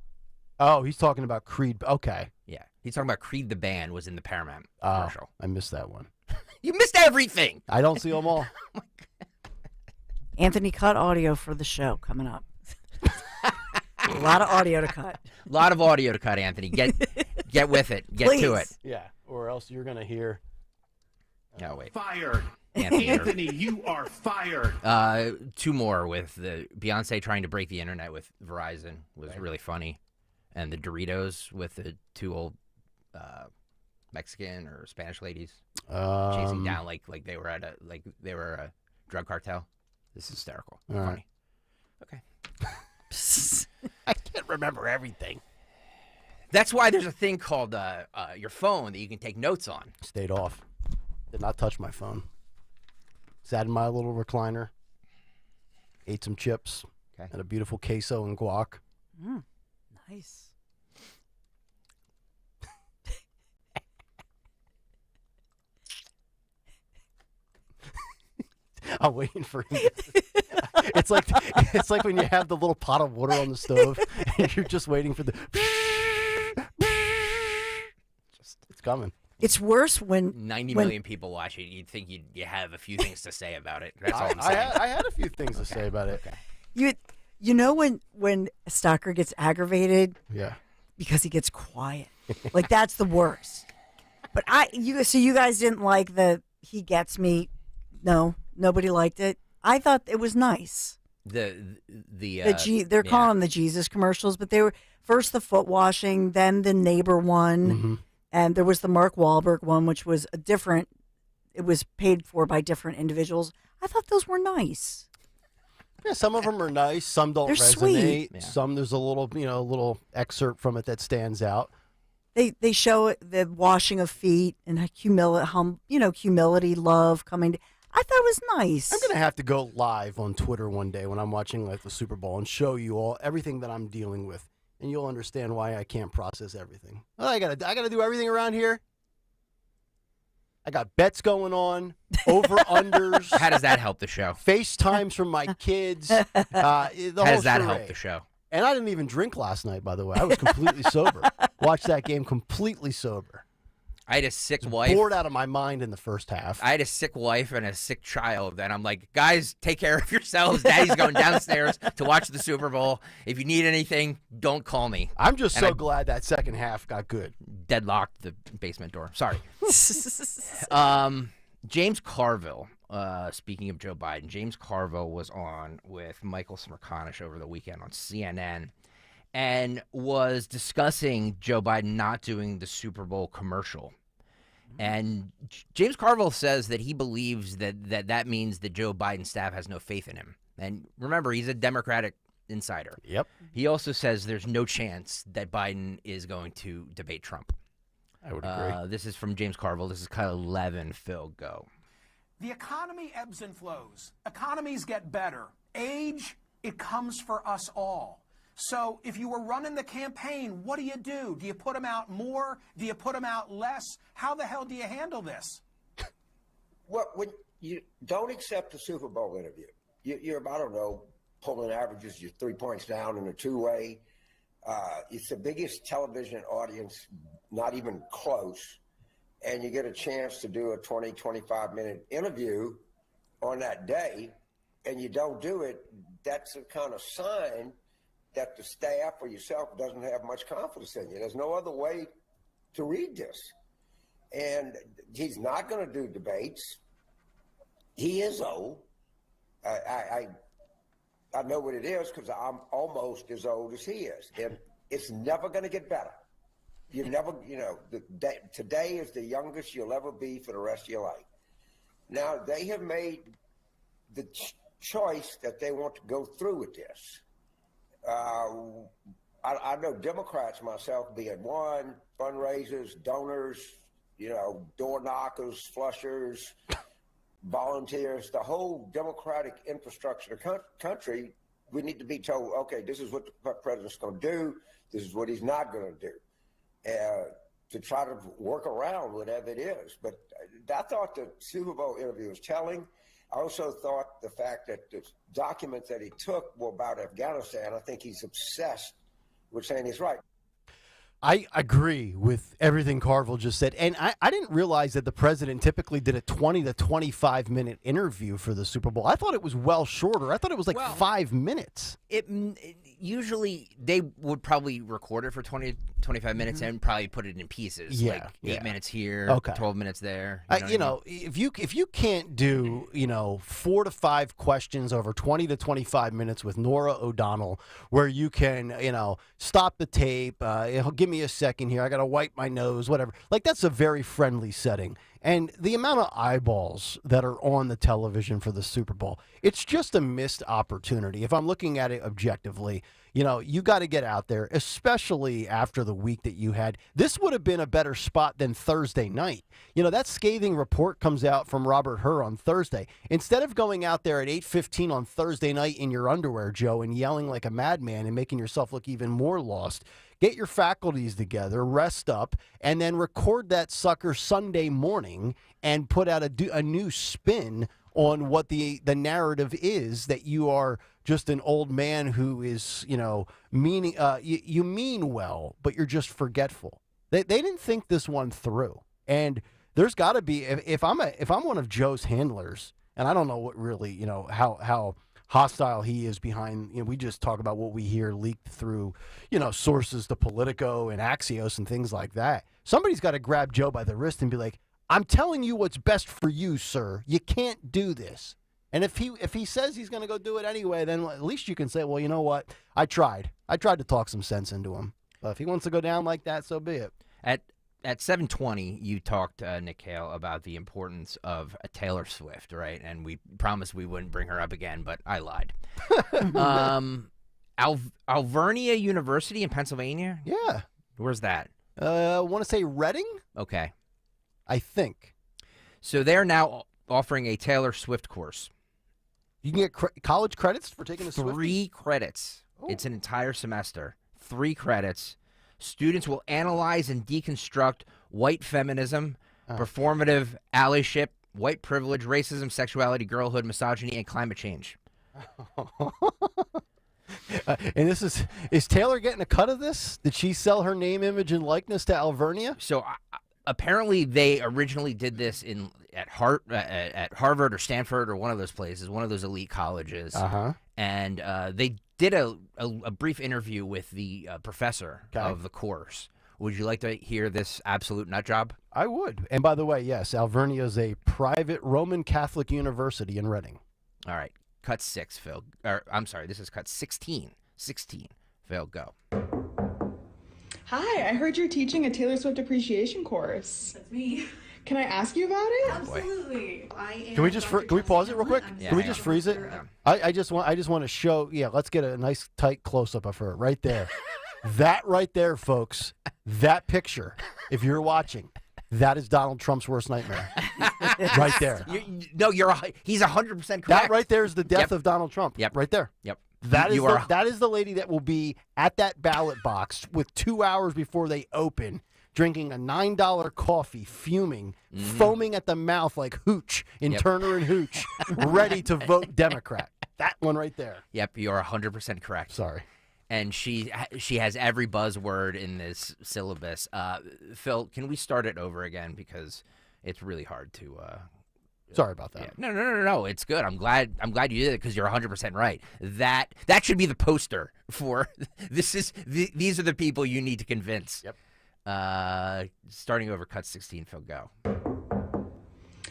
Speaker 24: Oh, he's talking about Creed. Okay.
Speaker 30: Yeah, he's talking about Creed the band was in the Paramount commercial.
Speaker 24: I missed that one.
Speaker 30: You missed everything.
Speaker 24: I don't see them all.
Speaker 30: Oh
Speaker 1: Anthony cut audio for the show coming up. A lot of audio to cut.
Speaker 30: A lot of audio to cut, Anthony. Get with it. Get
Speaker 1: Please.
Speaker 30: to it.
Speaker 24: Yeah, or else you're going to hear.
Speaker 30: No, wait.
Speaker 3: Fired. Anthony, you are fired.
Speaker 30: Two more with the Beyonce trying to break the internet with Verizon was really funny. And the Doritos with the two old Mexican or Spanish ladies chasing down like they were a drug cartel. This is hysterical.
Speaker 24: All
Speaker 30: Funny.
Speaker 24: Right. Okay. I can't remember everything.
Speaker 30: That's why there's a thing called your phone that you can take notes on.
Speaker 24: Stayed off. Did not touch my phone. Sat in my little recliner. Ate some chips.
Speaker 30: Okay.
Speaker 24: Had a beautiful queso and guac.
Speaker 1: Nice.
Speaker 24: I'm waiting for him. It's like when you have the little pot of water on the stove and you're just waiting for the. It's coming.
Speaker 1: It's worse when
Speaker 30: 90 million people watch it. You'd think you have a few things to say about it. That's all I'm saying.
Speaker 24: I had a few things to say about it.
Speaker 1: You know when a stalker gets aggravated?
Speaker 24: Yeah.
Speaker 1: Because he gets quiet. Like, that's the worst. But so you guys didn't like the He Gets Me? No, nobody liked it. I thought it was nice. They're calling them the Jesus commercials, but they were first the foot washing, then the neighbor one, and there was the Mark Wahlberg one, which was a different. It was paid for by different individuals. I thought those were nice.
Speaker 24: Yeah, some of them are nice. Some don't
Speaker 1: They're
Speaker 24: resonate.
Speaker 1: sweet.
Speaker 24: Yeah. Some there's a little excerpt from it that stands out.
Speaker 1: They show the washing of feet and humility, love coming. I thought it was nice.
Speaker 24: I'm gonna have to go live on Twitter one day when I'm watching like the Super Bowl and show you all everything that I'm dealing with, and you'll understand why I can't process everything. Well, I gotta do everything around here. I got bets going on, over-unders.
Speaker 30: How does that help the show?
Speaker 24: FaceTimes from my kids. How
Speaker 30: does that help the show?
Speaker 24: And I didn't even drink last night, by the way. I was completely sober. Watched that game completely sober.
Speaker 30: I had a sick wife.
Speaker 24: Bored out of my mind in the first half.
Speaker 30: I had a sick wife and a sick child, and I'm like, guys, take care of yourselves. Daddy's going downstairs to watch the Super Bowl. If you need anything, don't call me.
Speaker 24: I'm just glad that second half got good.
Speaker 30: Deadlocked the basement door. Sorry. James Carville, speaking of Joe Biden, James Carville was on with Michael Smerconish over the weekend on CNN and was discussing Joe Biden not doing the Super Bowl commercial. And James Carville says that he believes that means that Joe Biden's staff has no faith in him. And remember, he's a Democratic insider.
Speaker 24: Yep.
Speaker 30: He also says there's no chance that Biden is going to debate Trump.
Speaker 24: I would agree.
Speaker 30: This is from James Carville. This is Kyle 11. Phil, go.
Speaker 3: The economy ebbs and flows. Economies get better. Age, it comes for us all. So if you were running the campaign, what do? Do you put them out more? Do you put them out less? How the hell do you handle this?
Speaker 12: When you don't accept the Super Bowl interview, you're, I don't know, pulling averages, you're 3 points down in a two-way. It's the biggest television audience, not even close. And you get a chance to do a 20, 25-minute interview on that day, and you don't do it, that's a kind of sign that the staff or yourself doesn't have much confidence in you. There's no other way to read this. And he's not going to do debates. He is old. I know what it is because I'm almost as old as he is. And it's never going to get better. You never, today is the youngest you'll ever be for the rest of your life. Now, they have made the choice that they want to go through with this. I know Democrats, myself being one, fundraisers, donors, door knockers, flushers, volunteers, the whole democratic infrastructure of the country, we need to be told, okay, this is what the president's going to do, this is what he's not going to do, to try to work around whatever it is. But I thought the Super Bowl interview was telling. I also thought the fact that the documents that he took were about Afghanistan. I think he's obsessed with saying he's right.
Speaker 24: I agree with everything Carville just said. And I didn't realize that the president typically did a 20 to 25-minute interview for the Super Bowl. I thought it was well shorter. I thought it was like 5 minutes.
Speaker 30: Usually they would probably record it for 20 to 25 minutes and probably put it in pieces.
Speaker 24: Yeah,
Speaker 30: like 8 minutes here,
Speaker 24: Okay.
Speaker 30: 12 minutes there.
Speaker 24: If you can't do 4 to 5 questions over 20 to 25 minutes with Nora O'Donnell, where you can stop the tape, give me a second here, I gotta wipe my nose, whatever. Like, that's a very friendly setting. And the amount of eyeballs that are on the television for the Super Bowl, it's just a missed opportunity. If I'm looking at it objectively, you got to get out there, especially after the week that you had. This would have been a better spot than Thursday night. That scathing report comes out from Robert Hur on Thursday. Instead of going out there at 8:15 on Thursday night in your underwear, Joe, and yelling like a madman and making yourself look even more lost, get your faculties together, rest up, and then record that sucker Sunday morning and put out a new spin on what the narrative is, that you are just an old man who is, meaning you mean well, but you're just forgetful. They didn't think this one through. And there's got to be, if I'm one of Joe's handlers, and I don't know what really, how hostile he is behind, we just talk about what we hear leaked through, sources to Politico and Axios and things like that. Somebody's got to grab Joe by the wrist and be like, I'm telling you what's best for you, sir. You can't do this. And if he says he's going to go do it anyway, then at least you can say, well, you know what? I tried to talk some sense into him. But if he wants to go down like that, so be it.
Speaker 30: At 7:20, you talked, Nick Kayal, about the importance of Taylor Swift, right? And we promised we wouldn't bring her up again, but I lied. Alvernia University in Pennsylvania?
Speaker 24: Yeah.
Speaker 30: Where's that?
Speaker 24: I want to say Reading?
Speaker 30: Okay.
Speaker 24: I think.
Speaker 30: So they're now offering a Taylor Swift course.
Speaker 24: You can get college credits for taking a Swift?
Speaker 30: 3 credits. Oh. It's an entire semester. 3 credits. Students will analyze and deconstruct white feminism, performative allyship, white privilege, racism, sexuality, girlhood, misogyny, and climate change.
Speaker 24: And this is Taylor getting a cut of this? Did she sell her name, image, and likeness to Alvernia?
Speaker 30: So apparently they originally did this at Harvard or Stanford or one of those places, one of those elite colleges. And they did a brief interview with the professor of the course. Would you like to hear this absolute nut job?
Speaker 24: I would. And by the way, yes, Alvernia is a private Roman Catholic university in Reading.
Speaker 30: All right. Cut 6, Phil. I'm sorry, this is cut 16. 16. Phil, go.
Speaker 11: Hi, I heard you're teaching a Taylor Swift appreciation course.
Speaker 19: That's me.
Speaker 11: Can I ask you about it?
Speaker 19: Absolutely.
Speaker 24: Can we pause it real quick? Can we just freeze it? I just want to show. Yeah, let's get a nice tight close up of her right there. That right there, folks. That picture. If you're watching, that is Donald Trump's worst nightmare. Right there.
Speaker 30: He's 100% correct.
Speaker 24: That right there is the death of Donald Trump.
Speaker 30: Yep.
Speaker 24: Right there.
Speaker 30: Yep.
Speaker 24: That is the lady that will be at that ballot box with 2 hours before they open, drinking a $9 coffee, fuming, foaming at the mouth like Hooch in Turner and Hooch, ready to vote Democrat. That one right there.
Speaker 30: Yep, you're 100% correct.
Speaker 24: Sorry.
Speaker 30: And she has every buzzword in this syllabus. Phil, can we start it over again, because it's really hard to.
Speaker 24: Sorry about that.
Speaker 30: Yeah. No. It's good. I'm glad you did it, because you're 100% right. That should be the poster for these are the people you need to convince.
Speaker 24: Yep.
Speaker 30: Starting over, cut 16. Phil, go.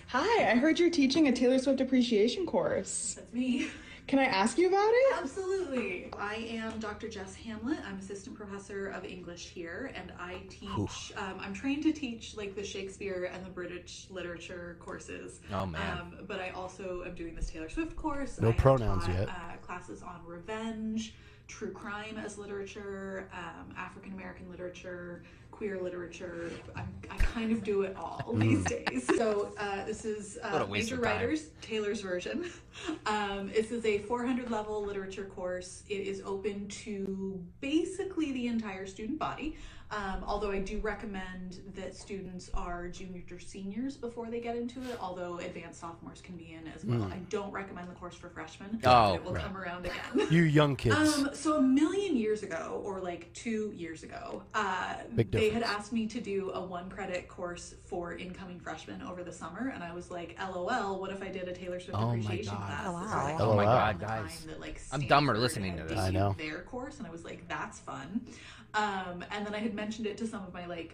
Speaker 11: Hi, I heard you're teaching a Taylor Swift appreciation course.
Speaker 19: That's me.
Speaker 11: Can I ask you about it?
Speaker 19: Absolutely. I am Dr. Jess Hamlet. I'm assistant professor of English here, and I teach, I'm trained to teach like the Shakespeare and the British literature courses.
Speaker 30: Oh, man.
Speaker 19: But I also am doing this Taylor Swift course.
Speaker 24: No pronouns yet.
Speaker 19: Classes on revenge, true crime as literature, African American literature, queer literature. I kind of do it all these days. So this is Major Writers, Taylor's version. This is a 400 level literature course. It is open to basically the entire student body. Although I do recommend that students are juniors or seniors before they get into it, although advanced sophomores can be in as well. I don't recommend the course for freshmen. It will come around again.
Speaker 24: You young kids.
Speaker 19: So a million years ago, or like 2 years ago, they had asked me to do a 1-credit course for incoming freshmen over the summer, and I was like, LOL, what if I did a Taylor Swift appreciation class?
Speaker 30: Oh my God, guys. I'm dumber listening to this.
Speaker 24: I know.
Speaker 19: Their course, and I was like, that's fun. And then I had mentioned it to some of my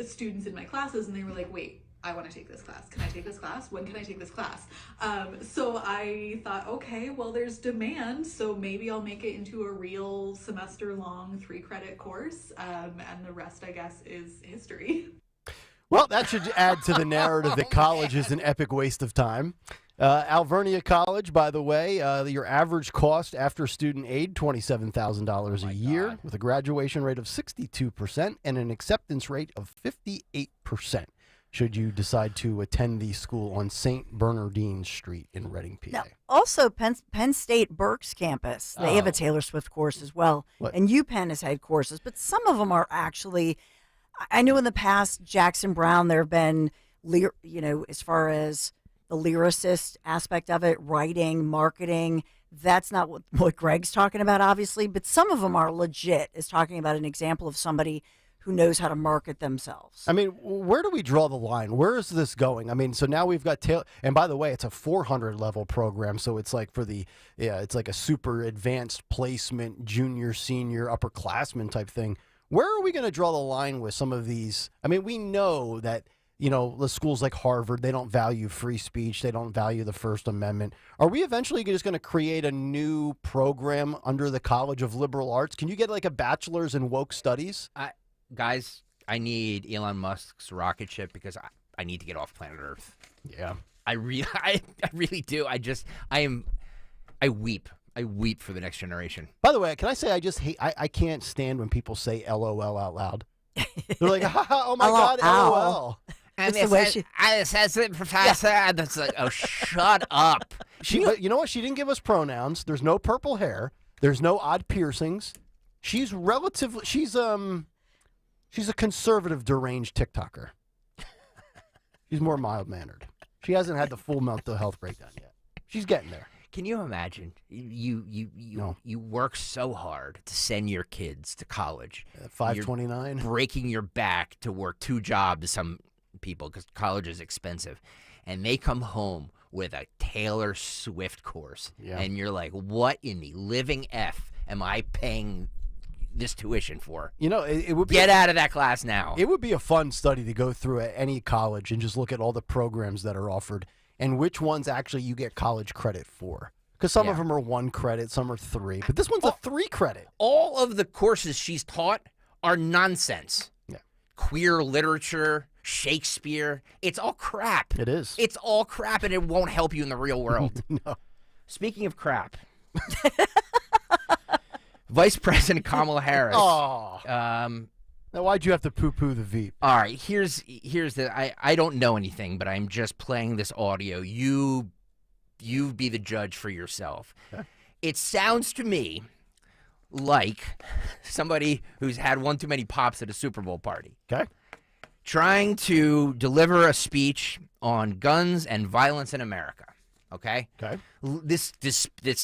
Speaker 19: students in my classes, and they were like, wait, I want to take this class. Can I take this class? When can I take this class? So I thought, okay, well, there's demand, so maybe I'll make it into a real semester-long 3-credit course, and the rest, I guess, is history.
Speaker 24: Well, that should add to the narrative that college is an epic waste of time. Alvernia College, by the way, your average cost after student aid, $27,000 a year, with a graduation rate of 62% and an acceptance rate of 58%, should you decide to attend the school on St. Bernardine Street in Reading, PA.
Speaker 1: Now, also, Penn State Berks campus, they have a Taylor Swift course as well.
Speaker 24: What?
Speaker 1: And UPenn has had courses, but some of them are actually, I know in the past, Jackson Brown, there have been, as far as the lyricist aspect of it, writing, marketing, that's not what Greg's talking about, obviously, but some of them are legit, is talking about an example of somebody who knows how to market themselves.
Speaker 24: I mean, where do we draw the line? Where is this going? I mean, so now we've got and by the way, it's a 400 level program, so it's like it's like a super advanced placement, junior, senior, upperclassmen type thing. Where are we going to draw the line with some of these? I mean, we know that, the schools like Harvard, they don't value free speech. They don't value the First Amendment. Are we eventually just going to create a new program under the College of Liberal Arts? Can you get like a bachelor's in woke studies?
Speaker 30: Guys, I need Elon Musk's rocket ship because I need to get off planet Earth.
Speaker 24: Yeah.
Speaker 30: I really do. I weep. I weep for the next generation.
Speaker 24: By the way, can I say I can't stand when people say LOL out loud. They're like, oh my God, LOL.
Speaker 30: And it says it, Professor. And it's like, oh, shut up.
Speaker 24: But you know what? She didn't give us pronouns. There's no purple hair. There's no odd piercings. She's a conservative, deranged TikToker. She's more mild-mannered. She hasn't had the full mental health breakdown yet. She's getting there.
Speaker 30: Can you imagine? You work so hard to send your kids to college.
Speaker 24: 529.
Speaker 30: You're breaking your back to work 2 jobs, some people, because college is expensive. And they come home with a Taylor Swift course.
Speaker 24: Yeah.
Speaker 30: And you're like, what in the living F am I paying this tuition for?
Speaker 24: It would
Speaker 30: get out of that class now.
Speaker 24: It would be a fun study to go through at any college and just look at all the programs that are offered and which ones actually you get college credit for. Because some of them are 1 credit, some are 3, but this one's a 3 credit.
Speaker 30: All of the courses she's taught are nonsense.
Speaker 24: Yeah.
Speaker 30: Queer literature, Shakespeare, it's all crap.
Speaker 24: It is.
Speaker 30: It's all crap, and it won't help you in the real world.
Speaker 24: No.
Speaker 30: Speaking of crap, Vice President Kamala Harris.
Speaker 24: Now, why'd you have to poo-poo the Veep?
Speaker 30: All right, here's the. I don't know anything, but I'm just playing this audio. You be the judge for yourself.
Speaker 24: Okay.
Speaker 30: It sounds to me like somebody who's had one too many pops at a Super Bowl party.
Speaker 24: Okay.
Speaker 30: Trying to deliver a speech on guns and violence in America. Okay?
Speaker 24: Okay.
Speaker 30: This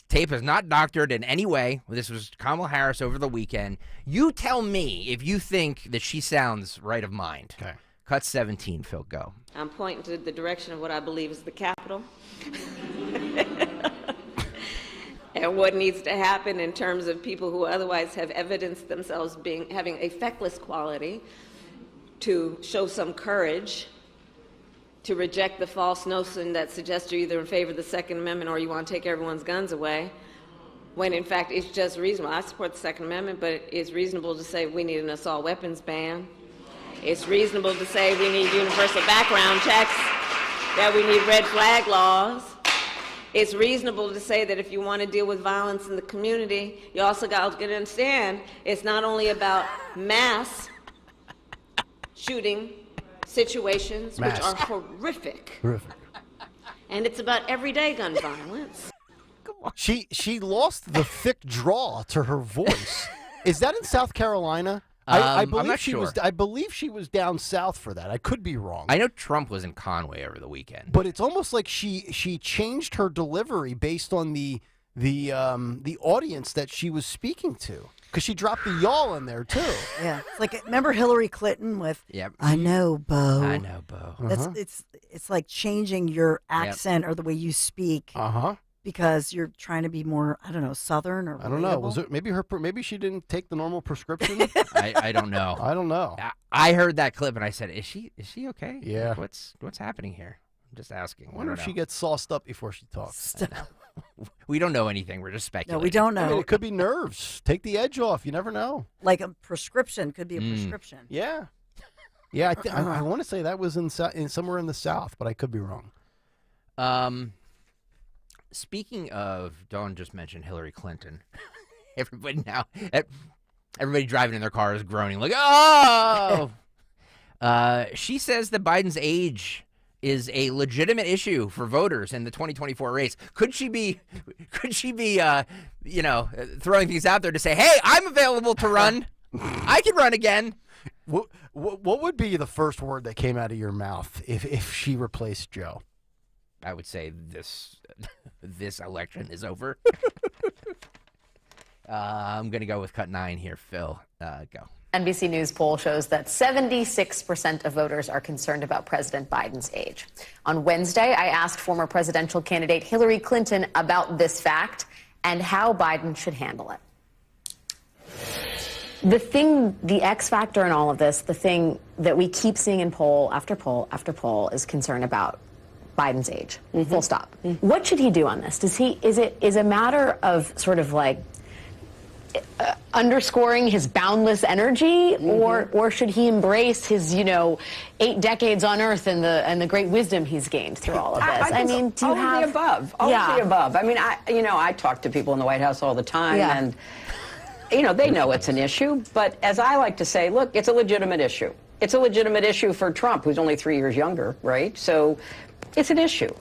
Speaker 30: tape is not doctored in any way. This was Kamala Harris over the weekend. You tell me if you think that she sounds right of mind.
Speaker 24: Okay.
Speaker 30: Cut 17, Phil, go.
Speaker 5: I'm pointing to the direction of what I believe is the Capitol. And what needs to happen in terms of people who otherwise have evidenced themselves having a feckless quality to show some courage to reject the false notion that suggests you're either in favor of the Second Amendment or you want to take everyone's guns away, when in fact it's just reasonable. I support the Second Amendment, but it's reasonable to say we need an assault weapons ban. It's reasonable to say we need universal background checks, that we need red flag laws. It's reasonable to say that if you want to deal with violence in the community, you also got to understand it's not only about mass shooting situations, which are horrific. And it's about everyday gun violence.
Speaker 24: She lost the thick draw to her voice. Is that in South Carolina? I believe
Speaker 30: I'm not
Speaker 24: she
Speaker 30: sure.
Speaker 24: was. I believe she was down south for that. I could be wrong.
Speaker 30: I know Trump was in Conway over the weekend.
Speaker 24: But it's almost like she changed her delivery based on the audience that she was speaking to, because she dropped the y'all in there too.
Speaker 1: Yeah, it's like, remember Hillary Clinton with
Speaker 30: Yep.
Speaker 1: "I know, Bo."
Speaker 30: I know, Bo.
Speaker 1: It's like changing your accent or the way you speak. Because you're trying to be more, I don't know, Southern or
Speaker 24: I don't know.
Speaker 1: relatable.
Speaker 24: Was it maybe she didn't take the normal prescription?
Speaker 30: I don't know.
Speaker 24: I don't know.
Speaker 30: I heard that clip and I said, "Is she okay?
Speaker 24: Yeah.
Speaker 30: What's happening here?" I'm just asking.
Speaker 24: I wonder if she gets sauced up before she talks.
Speaker 30: We don't know anything. We're just speculating.
Speaker 1: No, we don't know.
Speaker 24: I mean, it could be nerves. Take the edge off. You never know.
Speaker 1: Like a prescription could be a prescription.
Speaker 24: Yeah. Yeah, I want to say that was in somewhere in the South, but I could be wrong.
Speaker 30: Speaking of, Dawn just mentioned Hillary Clinton. Everybody driving in their car is groaning like, oh! She says that Biden's age is a legitimate issue for voters in the 2024 race. Could she be, throwing things out there to say, hey, I'm available to run. I can run again.
Speaker 24: What would be the first word that came out of your mouth if she replaced Joe?
Speaker 30: I would say this election is over. I'm going to go with cut 9 here, Phil. Go.
Speaker 8: NBC News poll shows that 76% of voters are concerned about President Biden's age. On Wednesday, I asked former presidential candidate Hillary Clinton about this fact and how Biden should handle it. The X factor in all of this, the thing that we keep seeing in poll after poll after poll is concern about Biden's age. Full stop. What should he do on this? Is a matter of sort of like underscoring his boundless energy, or should he embrace his 8 decades on Earth and the great wisdom he's gained through all of this?
Speaker 13: I mean, do you all of the above? All of the above. I mean, I talk to people in the White House all the time, and they know it's an issue. But as I like to say, look, it's a legitimate issue. It's a legitimate issue for Trump, who's only 3 years younger, right? So it's an issue.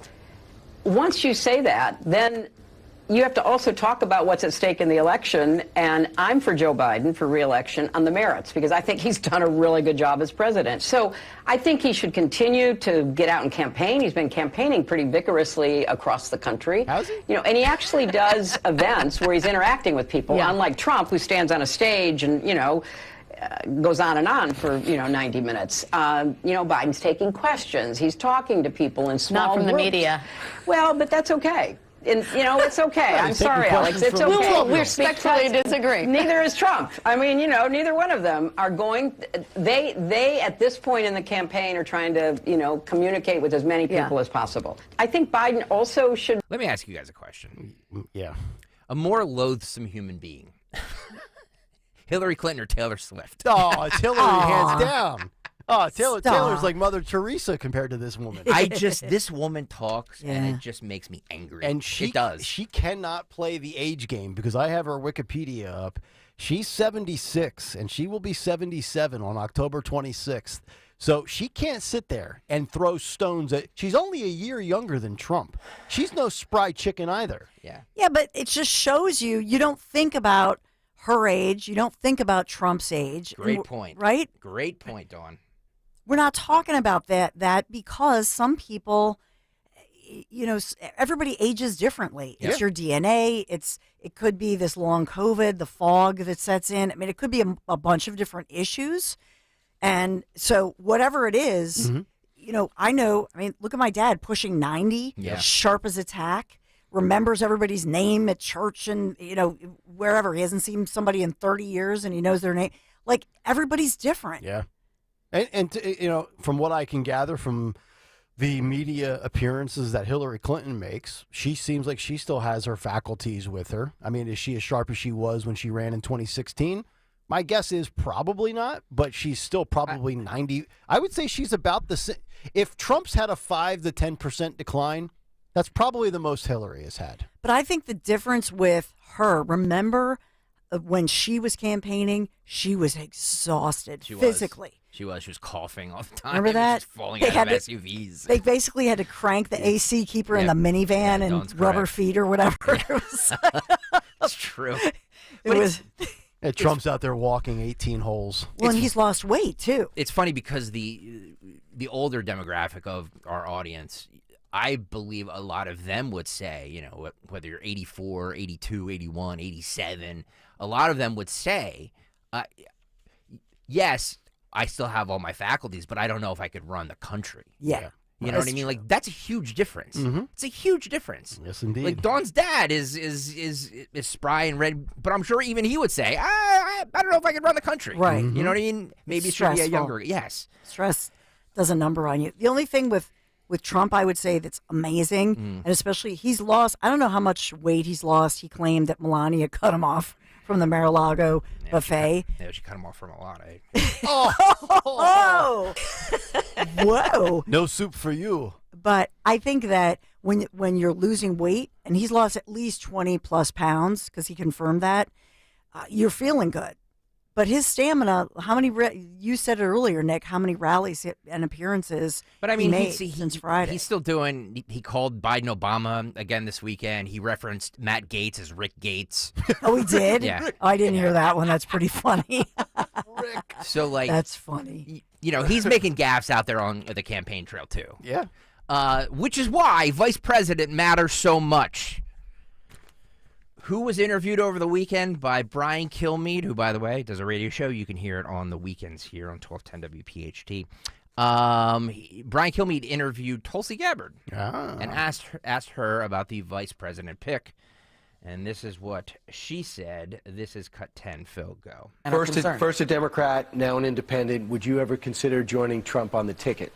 Speaker 13: Once you say that, then you have to also talk about what's at stake in the election, and I'm for Joe Biden for re-election on the merits, because I think he's done a really good job as president. So I think he should continue to get out and campaign. He's been campaigning pretty vigorously across the country. Has he? And he actually does events where he's interacting with people, unlike Trump, who stands on a stage and, goes on and on for 90 minutes. Biden's taking questions. He's talking to people in small
Speaker 8: Not from
Speaker 13: groups.
Speaker 8: the media.
Speaker 13: Well, but that's okay. And, it's okay. I'm sorry, Alex. It's okay.
Speaker 8: We respectfully disagree.
Speaker 13: Neither is Trump. I mean, neither one of them are going. They at this point in the campaign are trying to, communicate with as many people as possible. I think Biden also should.
Speaker 30: Let me ask you guys a question.
Speaker 24: Yeah.
Speaker 30: A more loathsome human being. Hillary Clinton or Taylor Swift?
Speaker 24: Oh, it's Hillary, hands down. Oh, Taylor's like Mother Teresa compared to this woman.
Speaker 30: This woman talks, and it just makes me angry.
Speaker 24: And
Speaker 30: it does.
Speaker 24: She cannot play the age game because I have her Wikipedia up. She's 76, and she will be 77 on October 26th. So she can't sit there and throw stones at. She's only a year younger than Trump. She's no spry chicken either.
Speaker 30: Yeah.
Speaker 1: Yeah, but it just shows you don't think about her age. You don't think about Trump's age.
Speaker 30: Great point.
Speaker 1: Right?
Speaker 30: Great point, Dawn.
Speaker 1: We're not talking about that because some people, everybody ages differently. It's your DNA. It could be this long COVID, the fog that sets in. I mean, it could be a bunch of different issues. And so whatever it is, I know, look at my dad pushing 90, sharp as a tack, remembers everybody's name at church and, wherever. He hasn't seen somebody in 30 years and he knows their name. Like, everybody's different.
Speaker 24: Yeah. And from what I can gather from the media appearances that Hillary Clinton makes, she seems like she still has her faculties with her. I mean, is she as sharp as she was when she ran in 2016? My guess is probably not, but she's still probably 90. I would say she's about the same. If Trump's had a 5 to 10% decline, that's probably the most Hillary has had.
Speaker 1: But I think the difference with her, remember when she was campaigning, she was exhausted physically.
Speaker 30: She was coughing all the time.
Speaker 1: Remember that?
Speaker 30: Just falling out of SUVs.
Speaker 1: They basically had to crank the AC, keep her in the minivan and rubber feet or whatever.
Speaker 30: It's true.
Speaker 24: Trump's out there walking 18 holes.
Speaker 1: Well, and he's lost weight, too.
Speaker 30: It's funny because the older demographic of our audience, I believe a lot of them would say, whether you're 84, 82, 81, 87, a lot of them would say, yes, I still have all my faculties, but I don't know if I could run the country.
Speaker 1: Yeah.
Speaker 30: You know what I mean? Like, that's a huge difference. It's a huge difference.
Speaker 24: Yes, indeed.
Speaker 30: Like, Dawn's dad is spry and red, but I'm sure even he would say, I don't know if I could run the country.
Speaker 1: Right.
Speaker 30: You know what I mean? Maybe it should be a younger. Yes.
Speaker 1: Stress does a number on you. The only thing with Trump, I would say that's amazing, and especially he's lost, I don't know how much weight he's lost. He claimed that Melania cut him off from the Mar-a-Lago buffet.
Speaker 30: She cut him off from a lot.
Speaker 1: Oh! Whoa.
Speaker 24: No soup for you.
Speaker 1: But I think that when you're losing weight, and he's lost at least 20 plus pounds, because he confirmed that, you're feeling good. But his stamina, you said it earlier, Nick, how many rallies and appearances he made since Friday.
Speaker 30: He's still doing, he called Biden Obama again this weekend. He referenced Matt Gaetz as Rick Gates.
Speaker 1: Oh, he did?
Speaker 30: Yeah.
Speaker 1: Oh, I didn't hear that one. That's pretty funny.
Speaker 24: Rick.
Speaker 30: So, like.
Speaker 1: That's funny.
Speaker 30: He's making gaffes out there on the campaign trail, too.
Speaker 24: Yeah.
Speaker 30: Which is why vice president matters so much. who was interviewed over the weekend by Brian Kilmeade, who, by the way, does a radio show. You can hear it on the weekends here on 1210 WPHT. Brian Kilmeade interviewed Tulsi Gabbard and asked her about the vice president pick. And this is what she said. This is cut 10. Phil, go.
Speaker 14: First a Democrat, now an independent. Would you ever consider joining Trump on the ticket?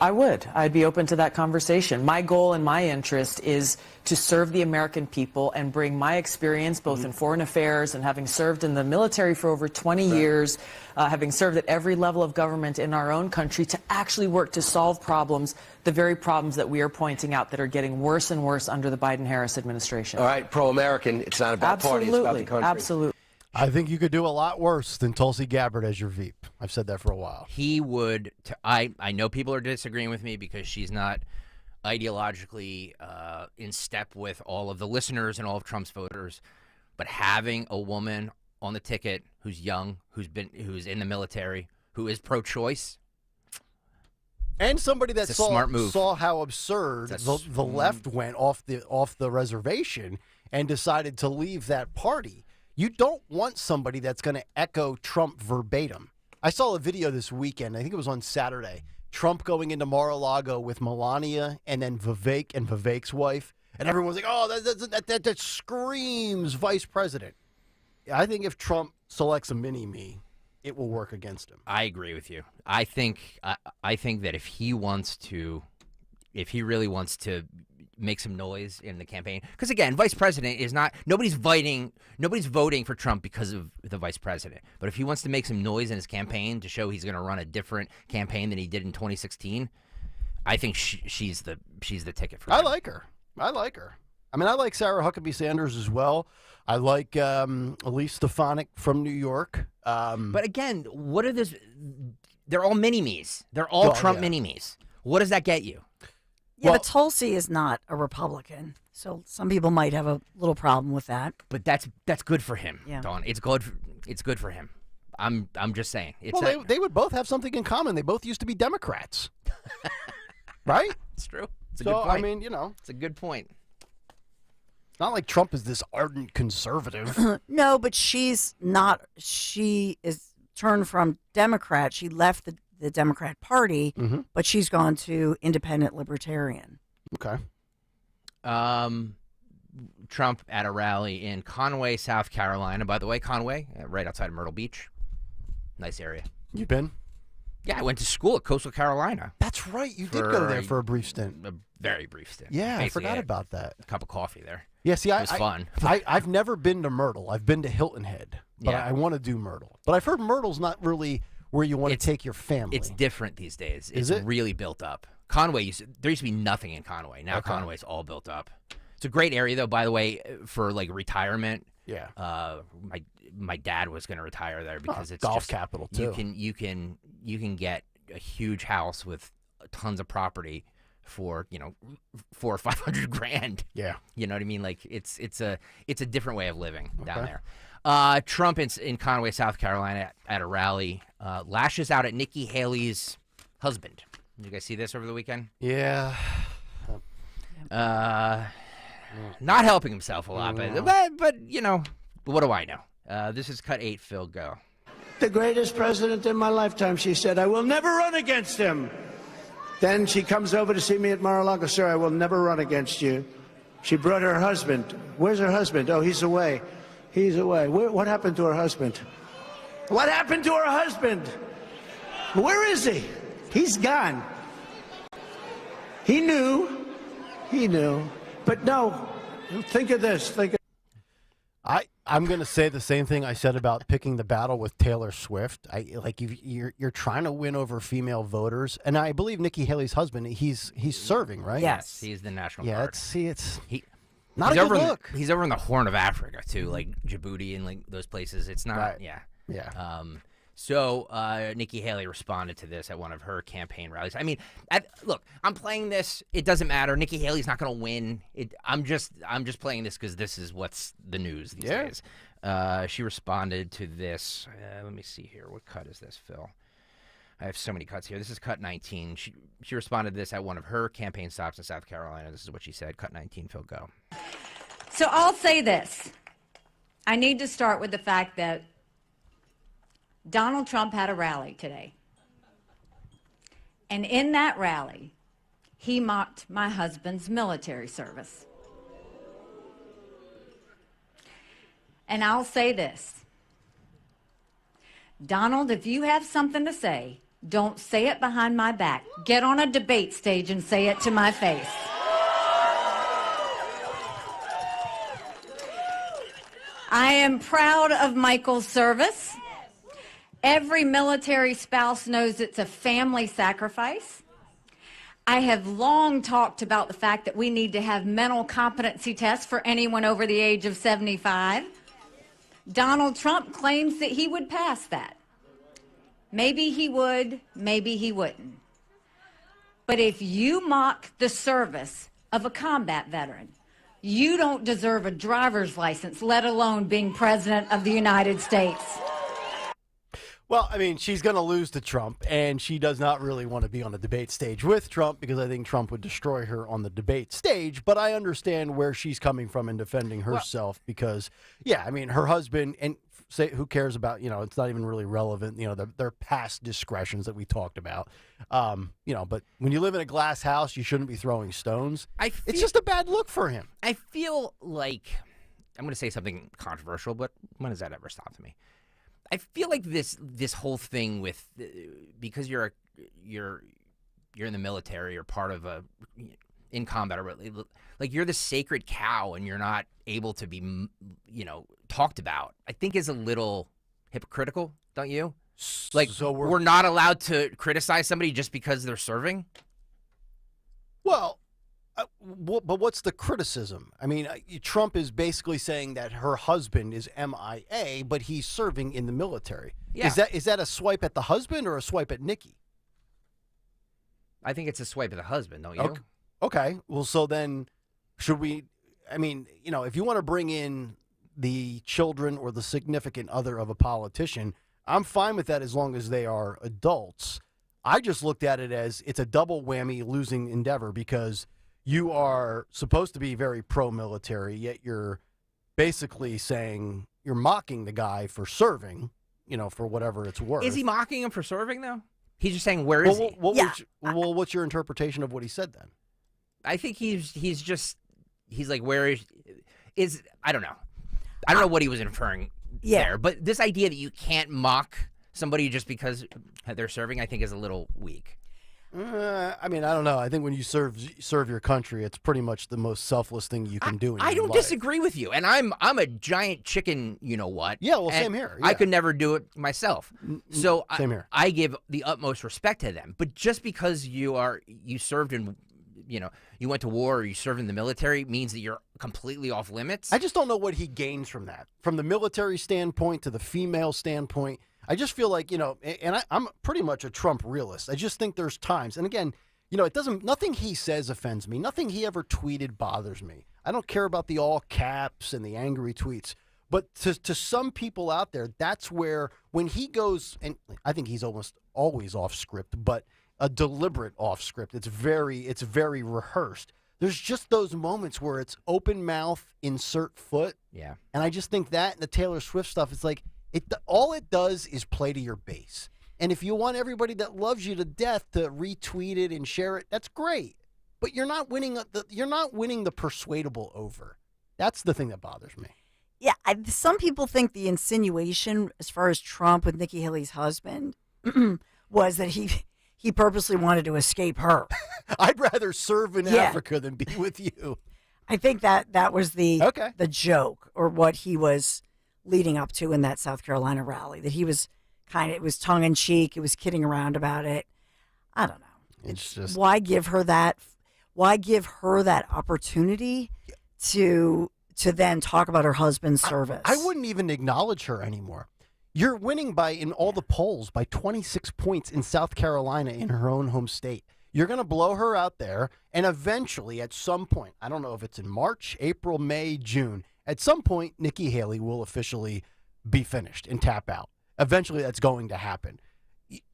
Speaker 15: I would. I'd be open to that conversation. My goal and my interest is to serve the American people and bring my experience both in foreign affairs and having served in the military for over 20 years, having served at every level of government in our own country, to actually work to solve problems, the very problems that we are pointing out that are getting worse and worse under the Biden-Harris administration.
Speaker 14: All right, pro-American. It's not about party, it's about the country.
Speaker 15: Absolutely.
Speaker 24: I think you could do a lot worse than Tulsi Gabbard as your Veep. I've said that for a while.
Speaker 30: He would. I know people are disagreeing with me because she's not ideologically in step with all of the listeners and all of Trump's voters. But having a woman on the ticket who's young, who's in the military, who is pro-choice,
Speaker 24: and somebody that saw how absurd the left went off the reservation and decided to leave that party. You don't want somebody that's going to echo Trump verbatim. I saw a video this weekend. I think it was on Saturday. Trump going into Mar-a-Lago with Melania and then Vivek and Vivek's wife. And everyone's like, oh, that screams vice president. I think if Trump selects a mini-me, it will work against him.
Speaker 30: I agree with you. I think that if he really wants to make some noise in the campaign, because again, vice president is not, nobody's voting for Trump because of the vice president. But if he wants to make some noise in his campaign to show he's going to run a different campaign than he did in 2016, I think she's the ticket for him.
Speaker 24: I like her. I mean, I like Sarah Huckabee Sanders as well. I like Elise Stefanik from New York.
Speaker 30: But again, what are this? They're all mini-me's. They're all Trump mini-me's. What does that get you?
Speaker 1: Yeah, but Tulsi is not a Republican, so some people might have a little problem with that.
Speaker 30: But that's good for him,
Speaker 1: Yeah.
Speaker 30: Dawn. It's good for him. I'm just saying.
Speaker 24: They would both have something in common. They both used to be Democrats, right?
Speaker 30: It's true. It's a
Speaker 24: So,
Speaker 30: good point.
Speaker 24: I mean, you know,
Speaker 30: it's a good point.
Speaker 24: It's not like Trump is this ardent conservative.
Speaker 1: No, but she's not. She is turned from Democrat. She left the Democrat Party, but she's gone to independent libertarian.
Speaker 24: Okay.
Speaker 30: Trump at a rally in Conway, South Carolina. By the way, Conway, right outside of Myrtle Beach. Nice area.
Speaker 24: You been?
Speaker 30: Yeah, I went to school at Coastal Carolina.
Speaker 24: That's right. You did go there for a brief stint.
Speaker 30: A very brief stint.
Speaker 24: Yeah,
Speaker 30: Basically,
Speaker 24: I forgot about that.
Speaker 30: A cup of coffee there.
Speaker 24: Yeah, see,
Speaker 30: it was fun.
Speaker 24: I've never been to Myrtle. I've been to Hilton Head, but
Speaker 30: Yeah.
Speaker 24: I want to do Myrtle. But I've heard Myrtle's not really where you want to take your family.
Speaker 30: It's different these days.
Speaker 24: Is
Speaker 30: It's
Speaker 24: it?
Speaker 30: really built up. Conway, there used to be nothing in Conway. Now
Speaker 24: Okay.
Speaker 30: Conway's all built up. It's a great area, though, by the way, for like retirement.
Speaker 24: Yeah.
Speaker 30: My dad was going to retire there because it's
Speaker 24: golf
Speaker 30: just,
Speaker 24: capital, too.
Speaker 30: You can get a huge house with tons of property for $400,000 or $500,000.
Speaker 24: Yeah.
Speaker 30: You know what I mean? Like it's a different way of living down there. Trump in Conway, South Carolina, at a rally, lashes out at Nikki Haley's husband. Did you guys see this over the weekend?
Speaker 24: Yeah.
Speaker 30: Not helping himself a lot, but you know, what do I know? This is cut 8. Phil, go.
Speaker 20: The greatest president in my lifetime, she said. I will never run against him. Then she comes over to see me at Mar-a-Lago. Sir, I will never run against you. She brought her husband. Where's her husband? Oh, he's away. He's away. What happened to her husband? What happened to her husband? Where is he? He's gone. He knew. He knew. But no, think of this.
Speaker 24: I'm going to say the same thing I said about picking the battle with Taylor Swift. You're trying to win over female voters, and I believe Nikki Haley's husband, he's serving, right?
Speaker 30: Yes, he's the National Guard.
Speaker 24: It's
Speaker 30: Not
Speaker 24: a good look.
Speaker 30: He's over in the Horn of Africa too, like Djibouti and like those places. It's not.
Speaker 24: Right.
Speaker 30: Yeah. So Nikki Haley responded to this at one of her campaign rallies. I mean, look, I'm playing this. It doesn't matter. Nikki Haley's not going to win. I'm just playing this because this is what's the news these days. She responded to this. Let me see here. What cut is this, Phil? I have so many cuts here. This is cut 19. She responded to this at one of her campaign stops in South Carolina. This is what she said. Cut 19, Phil, go.
Speaker 2: So I'll say this. I need to start with the fact that Donald Trump had a rally today. And in that rally, he mocked my husband's military service. And I'll say this. Donald, if you have something to say, don't say it behind my back. Get on a debate stage and say it to my face. I am proud of Michael's service. Every military spouse knows it's a family sacrifice. I have long talked about the fact that we need to have mental competency tests for anyone over the age of 75. Donald Trump claims that he would pass that. Maybe he would, maybe he wouldn't. But if you mock the service of a combat veteran, you don't deserve a driver's license, let alone being president of the United States.
Speaker 24: Well, I mean, she's going to lose to Trump, and she does not really want to be on a debate stage with Trump because I think Trump would destroy her on the debate stage. But I understand where she's coming from in defending herself because, yeah, I mean, her husband, and say who cares about, it's not even really relevant, their past discretions that we talked about. But when you live in a glass house, you shouldn't be throwing stones. It's just a bad look for him.
Speaker 30: I feel like, I'm going to say something controversial, but when has that ever stopped me? I feel like this whole thing with because you're in the military or part of in combat or like you're the sacred cow and you're not able to be talked about. I think is a little hypocritical, don't you? Like so we're not allowed to criticize somebody just because they're serving.
Speaker 24: Well. But what's the criticism? I mean, Trump is basically saying that her husband is MIA, but he's serving in the military.
Speaker 30: Yeah.
Speaker 24: Is that a swipe at the husband or a swipe at Nikki?
Speaker 30: I think it's a swipe at the husband, don't you?
Speaker 24: Okay. Well, so then should we, I mean, if you want to bring in the children or the significant other of a politician, I'm fine with that as long as they are adults. I just looked at it as it's a double whammy losing endeavor because you are supposed to be very pro-military, yet you're basically saying you're mocking the guy for serving, for whatever it's worth.
Speaker 30: Is he mocking him for serving, though? He's just saying, where is he?
Speaker 24: What's your interpretation of what he said then?
Speaker 30: I think he's like, where is I don't know. I don't know what he was inferring there. But this idea that you can't mock somebody just because they're serving, I think is a little weak.
Speaker 24: I mean, I don't know. I think when you serve your country, it's pretty much the most selfless thing you can do in your life.
Speaker 30: I don't disagree with you, and I'm a giant chicken. You know what?
Speaker 24: Yeah, well, same here. Yeah.
Speaker 30: I could never do it myself. So
Speaker 24: same here.
Speaker 30: I give the utmost respect to them. But just because you served in, you went to war or you served in the military means that you're completely off limits.
Speaker 24: I just don't know what he gains from that, from the military standpoint to the female standpoint. I just feel like, and I'm pretty much a Trump realist. I just think there's times, and again, nothing he says offends me. Nothing he ever tweeted bothers me. I don't care about the all caps and the angry tweets. But to some people out there, that's where when he goes, and I think he's almost always off script, but a deliberate off script. It's very rehearsed. There's just those moments where it's open mouth, insert foot.
Speaker 30: Yeah.
Speaker 24: And I just think that and the Taylor Swift stuff, it's like, all it does is play to your base. And if you want everybody that loves you to death to retweet it and share it, that's great. But you're not winning the persuadable over. That's the thing that bothers me.
Speaker 1: Yeah, some people think the insinuation as far as Trump with Nikki Haley's husband was that he purposely wanted to escape her.
Speaker 24: I'd rather serve in Africa than be with you.
Speaker 1: I think that was the joke or what he was leading up to in that South Carolina rally, that he was it was tongue in cheek. It was kidding around about it. I don't know.
Speaker 24: It's just
Speaker 1: why give her that opportunity to then talk about her husband's service.
Speaker 24: I wouldn't even acknowledge her anymore. You're winning in all the polls by 26 points in South Carolina in her own home state. You're going to blow her out there, and eventually at some point, I don't know if it's in March, April, May, June, at some point, Nikki Haley will officially be finished and tap out. Eventually, that's going to happen.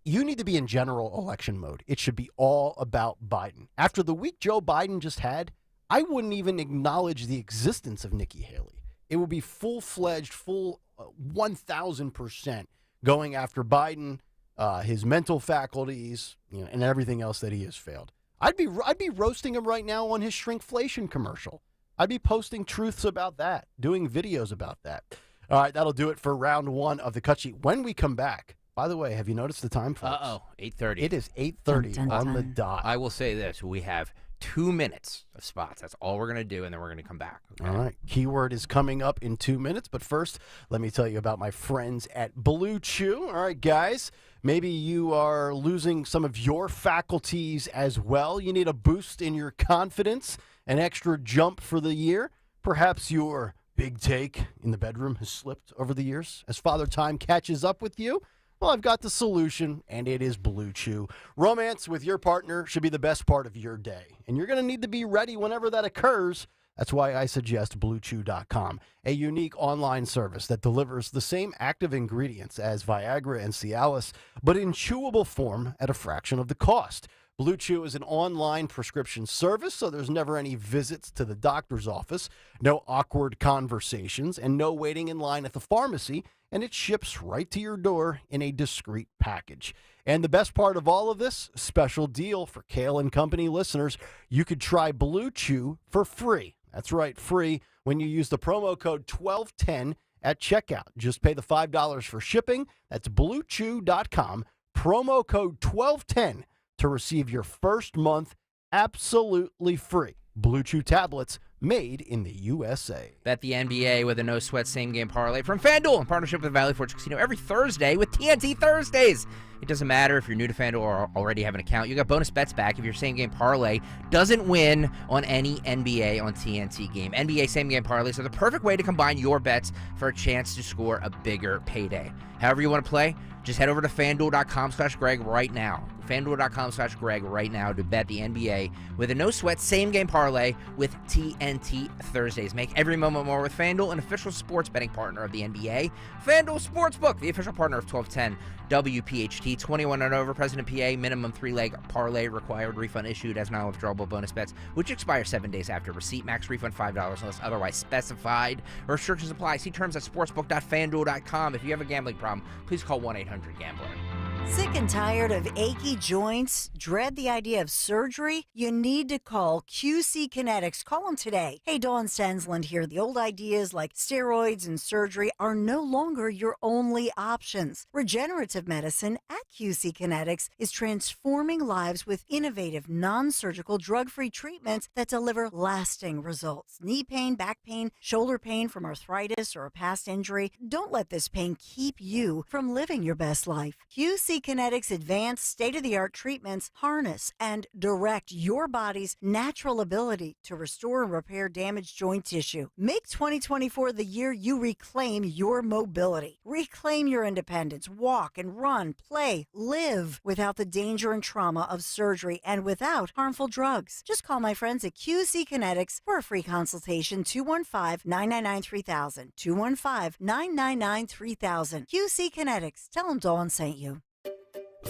Speaker 24: You need to be in general election mode. It should be all about Biden. After the week Joe Biden just had, I wouldn't even acknowledge the existence of Nikki Haley. It would be full-fledged, 1,000% going after Biden, his mental faculties, and everything else that he has failed. I'd be roasting him right now on his shrinkflation commercial. I'd be posting truths about that, doing videos about that. All right, that'll do it for round one of the cut sheet. When we come back, by the way, have you noticed the time, folks?
Speaker 30: 8:30.
Speaker 24: It is 8:30 on the dot.
Speaker 30: I will say this. We have 2 minutes of spots. That's all we're going to do, and then we're going to come back. Okay?
Speaker 24: All right. Keyword is coming up in 2 minutes, but first, let me tell you about my friends at Blue Chew. All right, guys, maybe you are losing some of your faculties as well. You need a boost in your confidence, an extra jump for the year. Perhaps your big take in the bedroom has slipped over the years. As Father Time catches up with you, well, I've got the solution, and it is Blue Chew. Romance with your partner should be the best part of your day, and you're going to need to be ready whenever that occurs. That's why I suggest BlueChew.com, a unique online service that delivers the same active ingredients as Viagra and Cialis, but in chewable form at a fraction of the cost. Blue Chew is an online prescription service, so there's never any visits to the doctor's office, no awkward conversations, and no waiting in line at the pharmacy, and it ships right to your door in a discreet package. And the best part of all of this, special deal for Kayal and Company listeners, you could try Blue Chew for free. That's right, free when you use the promo code 1210 at checkout. Just pay the $5 for shipping. That's BlueChew.com, promo code 1210 to receive your first month absolutely free. Blue Chew tablets made in the USA.
Speaker 30: Bet the NBA with a no-sweat same-game parlay from FanDuel in partnership with Valley Forge Casino every Thursday with TNT Thursdays. It doesn't matter if you're new to FanDuel or already have an account. You got bonus bets back if your same-game parlay doesn't win on any NBA on TNT game. NBA same-game parlays are the perfect way to combine your bets for a chance to score a bigger payday. However you want to play, just head over to FanDuel.com/Greg right now. FanDuel.com/Greg right now to bet the NBA with a no-sweat same-game parlay with TNT Thursdays. Make every moment more with FanDuel, an official sports betting partner of the NBA. FanDuel Sportsbook, the official partner of 1210 WPHT. 21 and over, President PA, minimum 3-leg parlay required. Refund issued as non-withdrawable bonus bets, which expire 7 days after receipt. Max refund $5 unless otherwise specified. Restrictions apply. See terms at sportsbook.fanduel.com. If you have a gambling problem, please call 1-800-GAMBLER.
Speaker 1: Sick and tired of achy joints? Dread the idea of surgery? You need to call QC Kinetics. Call them today. Hey, Dawn Stensland here. The old ideas like steroids and surgery are no longer your only options. Regenerative medicine at QC Kinetics is transforming lives with innovative, non-surgical, drug-free treatments that deliver lasting results. Knee pain, back pain, shoulder pain from arthritis or a past injury. Don't let this pain keep you from living your best life. QC Kinetics' advanced state-of-the-art treatments harness and direct your body's natural ability to restore and repair damaged joint tissue. Make 2024 the year you reclaim your mobility. Reclaim your independence. Walk and run, play, live without the danger and trauma of surgery and without harmful drugs. Just call my friends at QC Kinetics for a free consultation, 215-999-3000. 215-999-3000. QC Kinetics. Tell them Dawn sent you.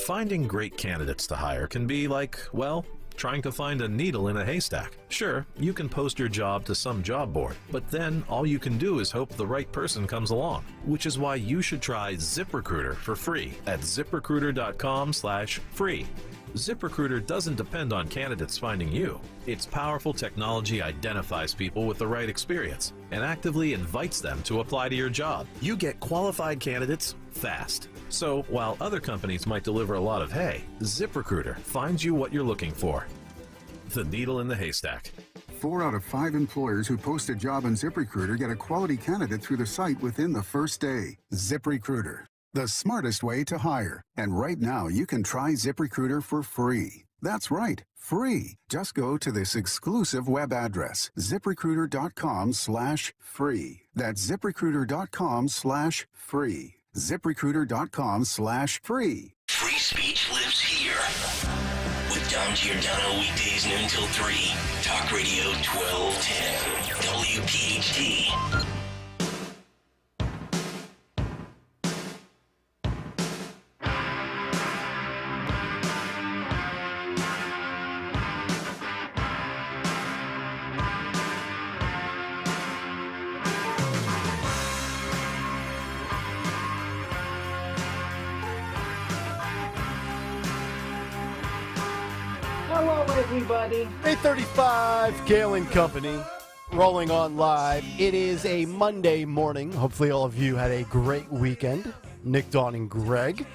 Speaker 4: Finding great candidates to hire can be like, well, trying to find a needle in a haystack. Sure, you can post your job to some job board, but then all you can do is hope the right person comes along, which is why you should try ZipRecruiter for free at ZipRecruiter.com/free. ZipRecruiter doesn't depend on candidates finding you. Its powerful technology identifies people with the right experience and actively invites them to apply to your job. You get qualified candidates fast. So while other companies might deliver a lot of hay, ZipRecruiter finds you what you're looking for. The needle in the haystack.
Speaker 6: 4 out of 5 employers who post a job on ZipRecruiter get a quality candidate through the site within the first day. ZipRecruiter, the smartest way to hire. And right now, you can try ZipRecruiter for free. That's right, free. Just go to this exclusive web address, ZipRecruiter.com/free. That's ZipRecruiter.com/free. ZipRecruiter.com/free.
Speaker 9: Free speech lives here. With Dom Giordano weekdays noon till 3. Talk Radio 1210. WPHT.
Speaker 7: Hello, everybody.
Speaker 24: 8:35, Kayal and Company, rolling on live. It is a Monday morning. Hopefully all of you had a great weekend. Nick, Dawn, and Greg.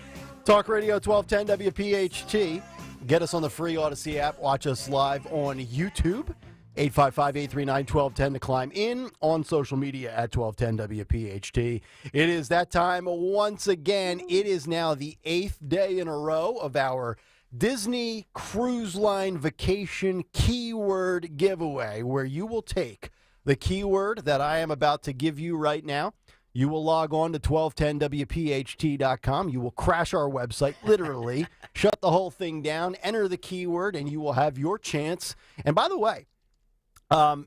Speaker 24: Talk Radio 1210 WPHT. Get us on the free Odyssey app. Watch us live on YouTube. 855-839-1210 to climb in on social media at 1210 WPHT. It is that time once again. It is now the 8th day in a row of our Disney Cruise Line Vacation Keyword Giveaway, where you will take the keyword that I am about to give you right now. You will log on to 1210WPHT.com. You will crash our website, literally, shut the whole thing down, enter the keyword, and you will have your chance. And by the way,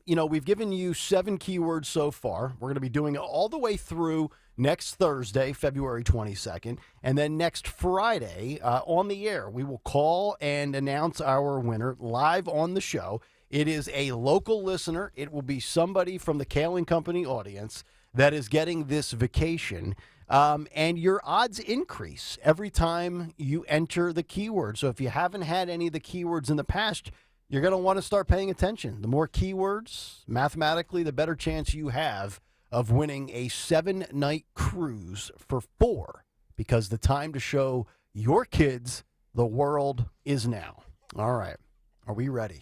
Speaker 24: we've given you 7 keywords so far. We're going to be doing it all the way through next Thursday, February 22nd. And then next Friday, on the air, we will call and announce our winner live on the show. It is a local listener. It will be somebody from the Kayal and Company audience that is getting this vacation. And your odds increase every time you enter the keyword. So if you haven't had any of the keywords in the past, you're going to want to start paying attention. The more keywords, mathematically, the better chance you have of winning a 7-night cruise for 4, because the time to show your kids the world is now. All right. Are we ready?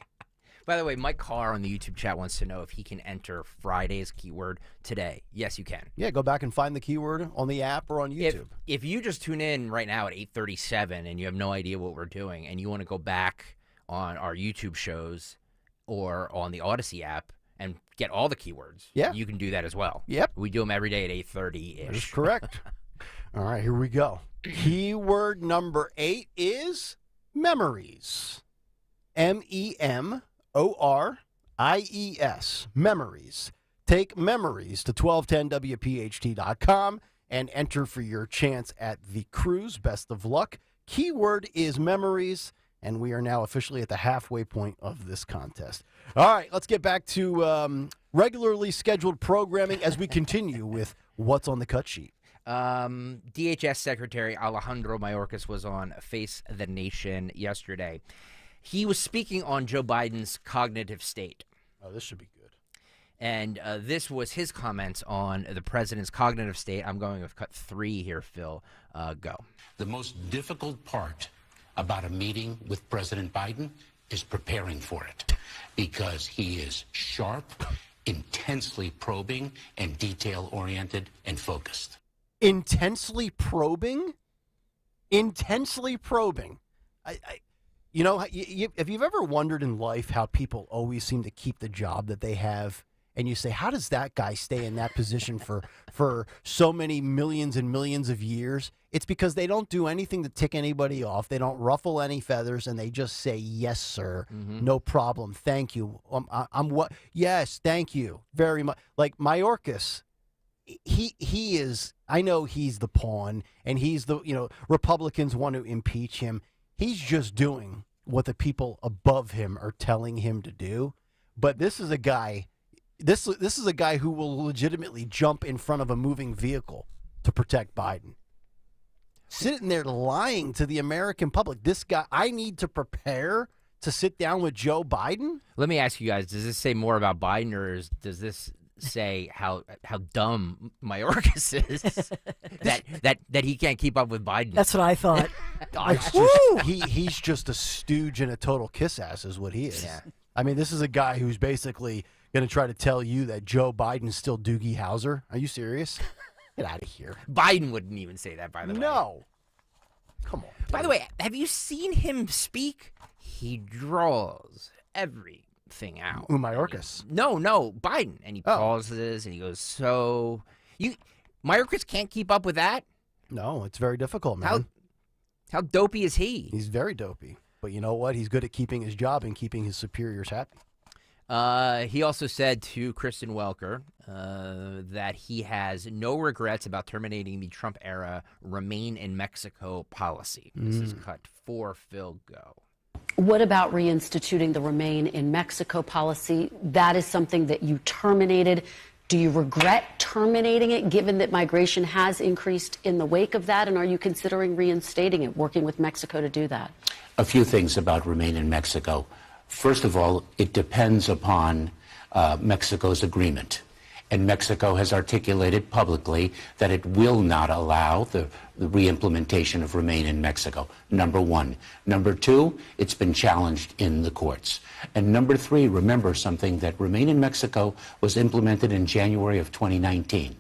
Speaker 30: By the way, Mike Carr on the YouTube chat wants to know if he can enter Friday's keyword today. Yes, you can.
Speaker 24: Yeah, go back and find the keyword on the app or on YouTube.
Speaker 30: If you just tune in right now at 8:37 and you have no idea what we're doing and you want to go back on our YouTube shows or on the Odyssey app and get all the keywords, you can do that as well.
Speaker 24: Yep.
Speaker 30: We do them every day at 8:30-ish.
Speaker 24: That's correct. All right, here we go. Keyword number 8 is memories. MEMORIES. Memories. Take memories to 1210WPHT.com and enter for your chance at the cruise. Best of luck. Keyword is memories. And we are now officially at the halfway point of this contest. All right, let's get back to regularly scheduled programming as we continue with What's on the Cut Sheet.
Speaker 30: DHS Secretary Alejandro Mayorkas was on Face the Nation yesterday. He was speaking on Joe Biden's cognitive state.
Speaker 24: Oh, this should be good.
Speaker 30: And this was his comments on the president's cognitive state. I'm going with cut 3 here, Phil. Go.
Speaker 10: The most difficult part about a meeting with President Biden is preparing for it, because he is sharp, intensely probing, and detail-oriented and focused.
Speaker 24: Intensely probing? Intensely probing. If you've ever wondered in life how people always seem to keep the job that they have, and you say, how does that guy stay in that position for so many millions and millions of years? It's because they don't do anything to tick anybody off. They don't ruffle any feathers, and they just say, yes, sir, no problem, thank you. Yes, thank you very much. Like Mayorkas, he is, I know he's the pawn, and he's the, Republicans want to impeach him. He's just doing what the people above him are telling him to do. But this is a guy... This is a guy who will legitimately jump in front of a moving vehicle to protect Biden. Sitting there lying to the American public. This guy, I need to prepare to sit down with Joe Biden?
Speaker 30: Let me ask you guys, does this say more about Biden, or does this say how dumb Mayorkas is that he can't keep up with Biden?
Speaker 1: That's what I thought.
Speaker 24: He's just a stooge and a total kiss ass is what he is. Yeah. I mean, this is a guy who's basically going to try to tell you that Joe Biden's still Doogie Howser. Are you serious? Get out of here.
Speaker 30: Biden wouldn't even say that, by the way.
Speaker 24: No. Come on.
Speaker 30: By the way, have you seen him speak? He draws everything out.
Speaker 24: Mayorkas?
Speaker 30: No, Biden. And he pauses and he goes, so... Mayorkas can't keep up with that?
Speaker 24: No, it's very difficult, man.
Speaker 30: How dopey is he?
Speaker 24: He's very dopey. But you know what? He's good at keeping his job and keeping his superiors happy.
Speaker 30: He also said to Kristen Welker that he has no regrets about terminating the Trump-era Remain in Mexico policy. This is cut 4, Phil, go.
Speaker 16: What about reinstituting the Remain in Mexico policy? That is something that you terminated.
Speaker 7: Do you regret terminating it, given that migration has increased in the wake of that? And are you considering reinstating it, working with Mexico to do that?
Speaker 10: A few things about Remain in Mexico. First of all, it depends upon Mexico's agreement. And Mexico has articulated publicly that it will not allow the re-implementation of Remain in Mexico, number one. Number two, it's been challenged in the courts. And number three, remember something, that Remain in Mexico was implemented in January of 2019.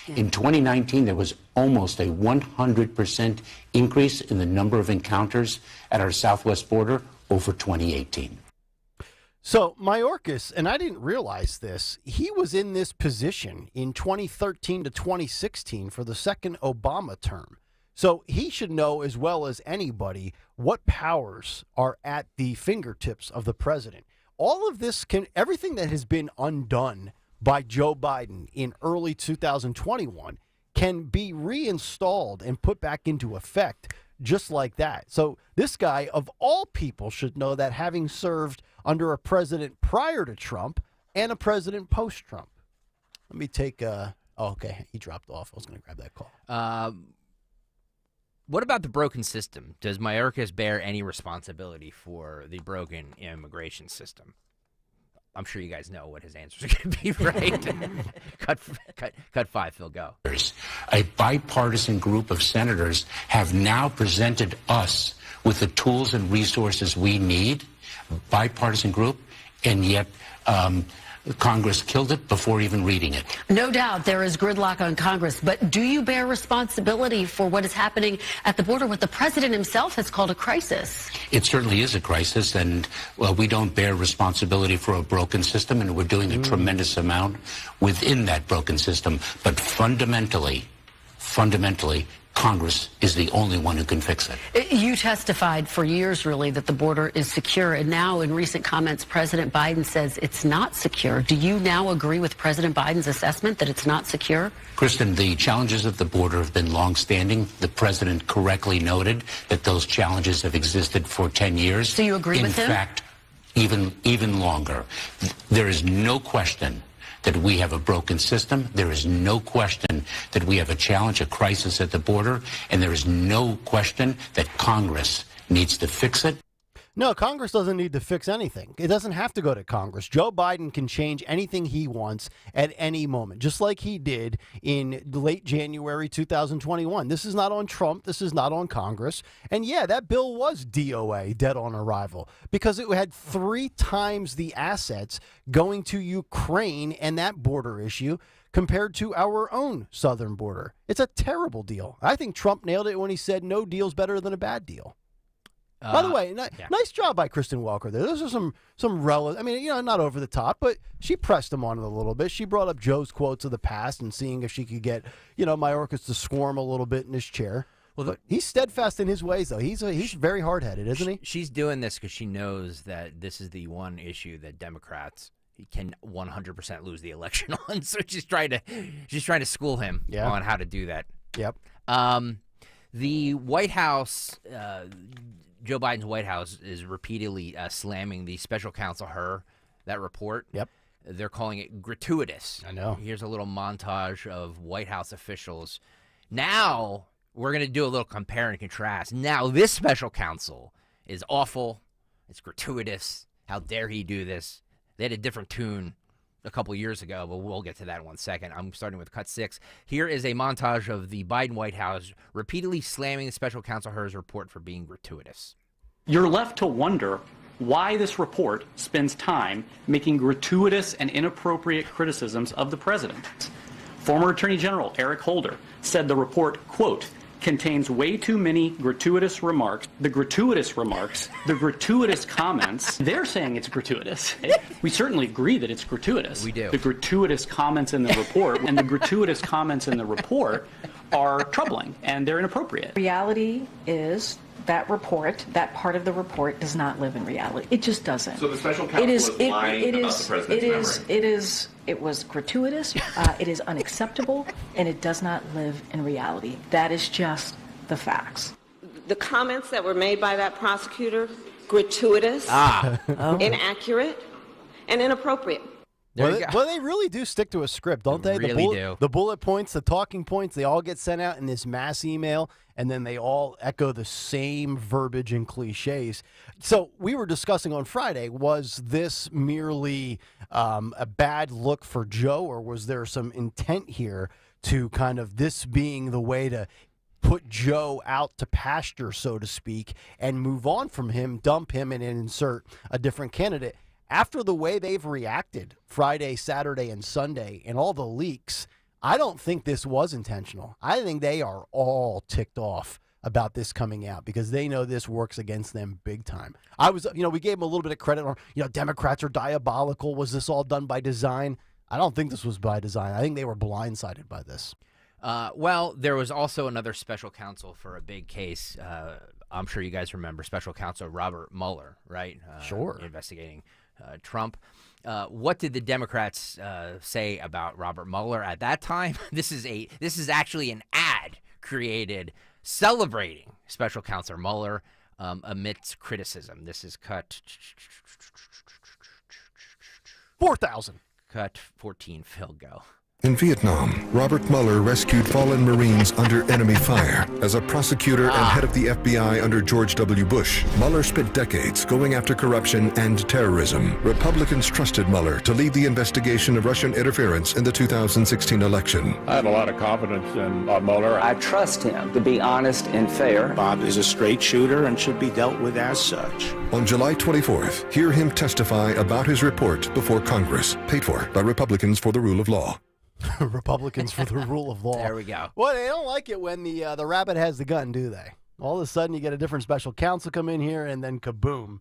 Speaker 10: Yeah. In 2019, there was almost a 100% increase in the number of encounters at our southwest border over 2018.
Speaker 24: So Mayorkas, and I didn't realize this, he was in this position in 2013 to 2016 for the second Obama term. So he should know as well as anybody what powers are at the fingertips of the president. All of this everything that has been undone by Joe Biden in early 2021 can be reinstalled and put back into effect just like that. So this guy, of all people, should know that, having served under a president prior to Trump and a president post-Trump. Let me take okay, he dropped off. I was going to grab that call.
Speaker 30: What about the broken system? Does Mayorkas bear any responsibility for the broken immigration system? I'm sure you guys know what his answers are going to be, right? cut five, Phil, go.
Speaker 10: A bipartisan group of senators have now presented us with the tools and resources we need, bipartisan group, and yet Congress killed it before even reading it.
Speaker 7: No doubt there is gridlock on Congress, but do you bear responsibility for what is happening at the border, what the president himself has called a crisis?
Speaker 10: It certainly is a crisis, and we don't bear responsibility for a broken system, and we're doing a tremendous amount within that broken system. But fundamentally, Congress is the only one who can fix it.
Speaker 7: You testified for years, really, that the border is secure. And now, in recent comments, President Biden says it's not secure. Do you now agree with President Biden's assessment that it's not secure?
Speaker 10: Kristen, the challenges at the border have been longstanding. The president correctly noted that those challenges have existed for 10 years.
Speaker 7: So you agree with him?
Speaker 10: In fact, even longer. There is no question that we have a broken system. There is no question that we have a challenge, a crisis at the border, and there is no question that Congress needs to fix it.
Speaker 24: No, Congress doesn't need to fix anything. It doesn't have to go to Congress. Joe Biden can change anything he wants at any moment, just like he did in late January 2021. This is not on Trump. This is not on Congress. And yeah, that bill was DOA, dead on arrival, because it had 3 times the assets going to Ukraine and that border issue compared to our own southern border. It's a terrible deal. I think Trump nailed it when he said no deal's better than a bad deal. By the way, nice job by Kristen Welker there. Those are some relative. I mean, not over the top, but she pressed him on it a little bit. She brought up Joe's quotes of the past and seeing if she could get, Mayorkas to squirm a little bit in his chair. Well, but he's steadfast in his ways, though. He's very hard-headed, isn't he?
Speaker 30: She's doing this because she knows that this is the one issue that Democrats can 100% lose the election on. So she's trying to school him on how to do that.
Speaker 24: Yep.
Speaker 30: The White House. Joe Biden's White House is repeatedly slamming the special counsel that report.
Speaker 24: Yep.
Speaker 30: They're calling it gratuitous.
Speaker 24: I know.
Speaker 30: Here's a little montage of White House officials. Now we're going to do a little compare and contrast. Now this special counsel is awful. It's gratuitous. How dare he do this? They had a different tune a couple years ago, but we'll get to that in 1 second. I'm starting with cut 6. Here is a montage of the Biden White House repeatedly slamming the special counsel Hur's report for being gratuitous.
Speaker 16: You're left to wonder why this report spends time making gratuitous and inappropriate criticisms of the president. Former Attorney General Eric Holder said the report, quote, contains way too many gratuitous remarks. The gratuitous comments, they're saying it's gratuitous. We certainly agree that it's gratuitous.
Speaker 30: We do.
Speaker 16: The gratuitous comments in the report and the gratuitous comments in the report are troubling and they're inappropriate.
Speaker 21: Reality is that report, that part of the report, does not live in reality. It just doesn't.
Speaker 22: So the special counsel is lying about the president's memory.
Speaker 21: It was gratuitous, it is unacceptable, and it does not live in reality. That is just the facts.
Speaker 5: The comments that were made by that prosecutor, gratuitous, inaccurate, and inappropriate.
Speaker 24: Well, they really do stick to a script, don't they?
Speaker 30: Really do.
Speaker 24: The bullet points, the talking points, they all get sent out in this mass email, and then they all echo the same verbiage and cliches. So we were discussing on Friday, was this merely a bad look for Joe, or was there some intent here to kind of this being the way to put Joe out to pasture, so to speak, and move on from him, dump him, and insert a different candidate? After the way they've reacted Friday, Saturday, and Sunday, and all the leaks, I don't think this was intentional. I think they are all ticked off about this coming out because they know this works against them big time. We gave them a little bit of credit on, Democrats are diabolical. Was this all done by design? I don't think this was by design. I think they were blindsided by this.
Speaker 30: Well, there was also another special counsel for a big case. I'm sure you guys remember Special Counsel Robert Mueller, right?
Speaker 24: Sure.
Speaker 30: Investigating Trump. What did the Democrats say about Robert Mueller at that time? This is actually an ad created celebrating Special Counsel Mueller amidst criticism. This is cut
Speaker 24: 4,000.
Speaker 30: Cut 14. Phil, go.
Speaker 3: In Vietnam, Robert Mueller rescued fallen Marines under enemy fire. As a prosecutor and head of the FBI under George W. Bush, Mueller spent decades going after corruption and terrorism. Republicans trusted Mueller to lead the investigation of Russian interference in the 2016 election.
Speaker 12: I have a lot of confidence in Bob Mueller.
Speaker 17: I trust him to be honest and fair.
Speaker 20: Bob is a straight shooter and should be dealt with as such.
Speaker 3: On July 24th, hear him testify about his report before Congress, paid for by Republicans for the Rule of Law.
Speaker 24: Republicans for the rule of law.
Speaker 30: There we go.
Speaker 24: Well, they don't like it when the rabbit has the gun, do they? All of a sudden, you get a different special counsel come in here, and then kaboom,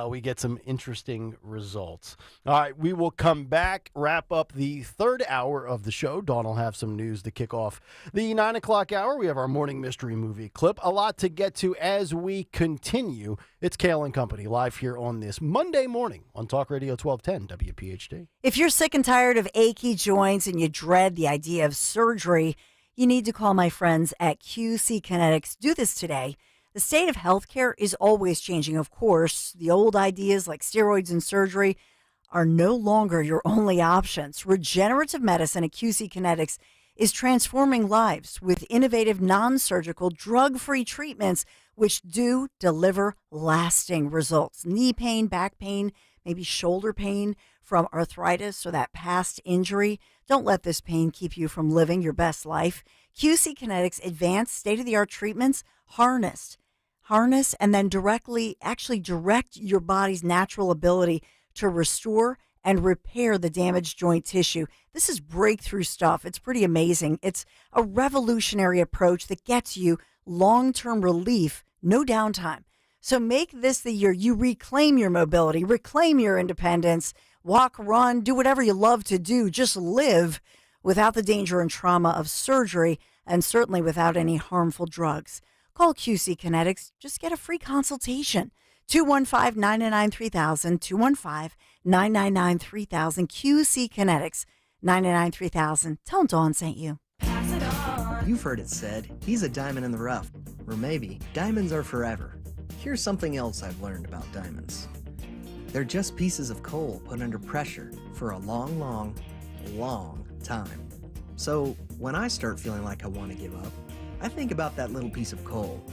Speaker 24: we get some interesting results. All right, we will come back, wrap up the third hour of the show. Dawn will have some news to kick off the 9 o'clock hour. We have our morning mystery movie clip. A lot to get to as we continue. It's Kayal and Company live here on this Monday morning on Talk Radio 1210 WPHT.
Speaker 1: If you're sick and tired of achy joints and you dread the idea of surgery, you need to call my friends at QC Kinetics. Do this today. The state of healthcare is always changing, of course. The old ideas like steroids and surgery are no longer your only options. Regenerative medicine at QC Kinetics is transforming lives with innovative non-surgical, drug-free treatments which do deliver lasting results. Knee pain, back pain, maybe shoulder pain from arthritis or that past injury. Don't let this pain keep you from living your best life. QC Kinetics advanced state-of-the-art treatments harness and then direct your body's natural ability to restore and repair the damaged joint tissue. This is breakthrough stuff. It's pretty amazing. It's a revolutionary approach that gets you long-term relief, no downtime. So make this the year you reclaim your mobility, reclaim your independence, walk, run, do whatever you love to do. Just live without the danger and trauma of surgery and certainly without any harmful drugs. Call QC Kinetics. Just get a free consultation. 215-999-3000, 215-999-3000, QC Kinetics, 999-3000. Tell them Dawn sent you.
Speaker 18: You've heard it said, he's a diamond in the rough. Or maybe, diamonds are forever. Here's something else I've learned about diamonds. They're just pieces of coal put under pressure for a long, long, long time. So when I start feeling like I want to give up, I think about that little piece of coal.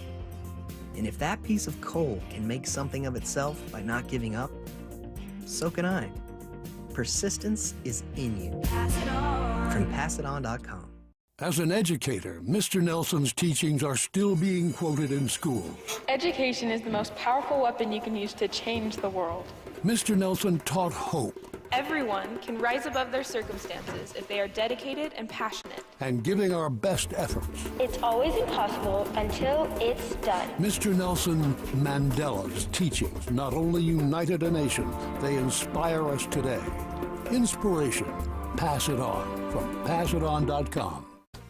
Speaker 18: And if that piece of coal can make something of itself by not giving up, so can I. Persistence is in you. From PassItOn.com.
Speaker 23: As an educator, Mr. Nelson's teachings are still being quoted in schools.
Speaker 25: Education is the most powerful weapon you can use to change the world.
Speaker 23: Mr. Nelson taught hope.
Speaker 25: Everyone can rise above their circumstances if they are dedicated and passionate.
Speaker 23: And giving our best efforts.
Speaker 26: It's always impossible until it's done.
Speaker 23: Mr. Nelson Mandela's teachings not only united a nation, they inspire us today. Inspiration. Pass it on from PassItOn.com.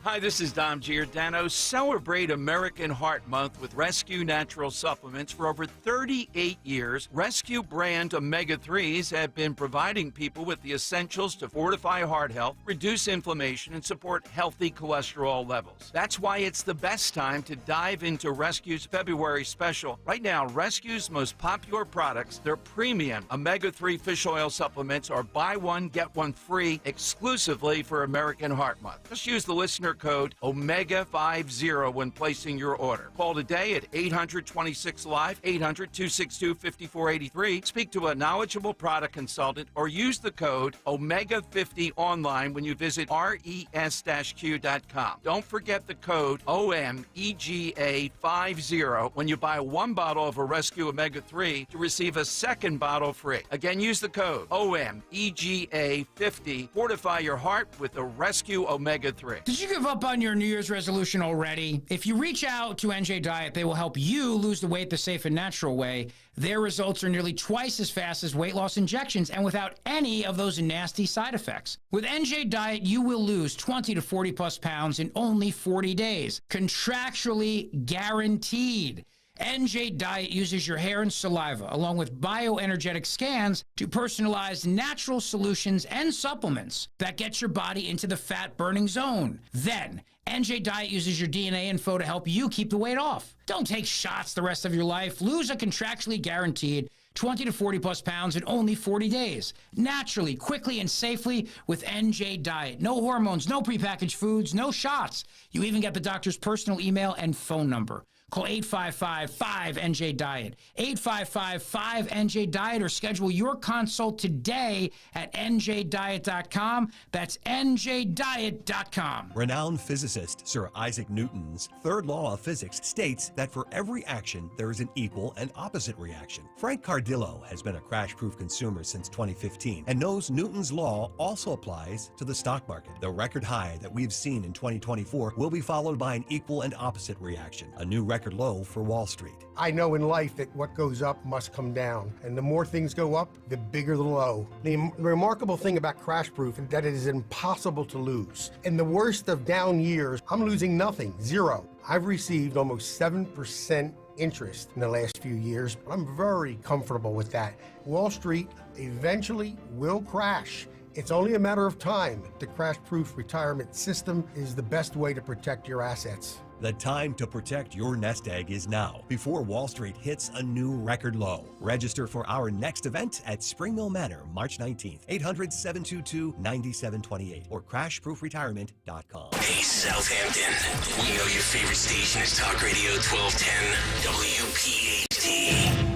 Speaker 2: Hi, this is Dom Giordano. Celebrate American Heart Month with Rescue Natural Supplements. For over 38 years, Rescue brand omega-3s have been providing people with the essentials to fortify heart health, reduce inflammation, and support healthy cholesterol levels. That's why it's the best time to dive into Rescue's February special. Right now, Rescue's most popular products, their premium omega-3 fish oil supplements, are buy one, get one free exclusively for American Heart Month. Just use the listener code OMEGA50 when placing your order. Call today at 800-26-LIVE, 800-262-5483. Speak to a knowledgeable product consultant or use the code OMEGA50 online when you visit res-q.com. Don't forget the code OMEGA50 when you buy one bottle of a Rescue Omega-3 to receive a second bottle free. Again, use the code OMEGA50. Fortify your heart with the Rescue Omega-3.
Speaker 8: Did you give up on your New Year's resolution already? If you reach out to NJ Diet, they will help you lose the weight the safe and natural way. Their results are nearly twice as fast as weight loss injections and without any of those nasty side effects. With NJ Diet, you will lose 20 to 40 plus pounds in only 40 days. Contractually guaranteed. NJ Diet uses your hair and saliva, along with bioenergetic scans, to personalize natural solutions and supplements that get your body into the fat-burning zone. Then, NJ Diet uses your DNA info to help you keep the weight off. Don't take shots the rest of your life. Lose a contractually guaranteed 20 to 40 plus pounds in only 40 days. Naturally, quickly, and safely with NJ Diet. No hormones, no prepackaged foods, no shots. You even get the doctor's personal email and phone number. Call 855-5NJ-DIET, 855-5NJ-DIET, or schedule your consult today at njdiet.com. That's njdiet.com.
Speaker 11: Renowned physicist Sir Isaac Newton's third law of physics states that for every action, there is an equal and opposite reaction. Frank Cardillo has been a crash-proof consumer since 2015 and knows Newton's law also applies to the stock market. The record high that we've seen in 2024 will be followed by an equal and opposite reaction, a new record low for Wall Street.
Speaker 13: I know in life that what goes up must come down, and the more things go up, the bigger the low. The remarkable thing about crash proof is that it is impossible to lose. In the worst of down years, I'm losing nothing, zero. I've received almost 7% interest in the last few years. I'm very comfortable with that. Wall Street eventually will crash. It's only a matter of time. The crash-proof retirement system is the best way to protect your assets.
Speaker 11: The time to protect your nest egg is now, before Wall Street hits a new record low. Register for our next event at Spring Mill Manor, March 19th, 800-722-9728 or crashproofretirement.com.
Speaker 9: Hey, Southampton. We know your favorite station is Talk Radio 1210 WPHT.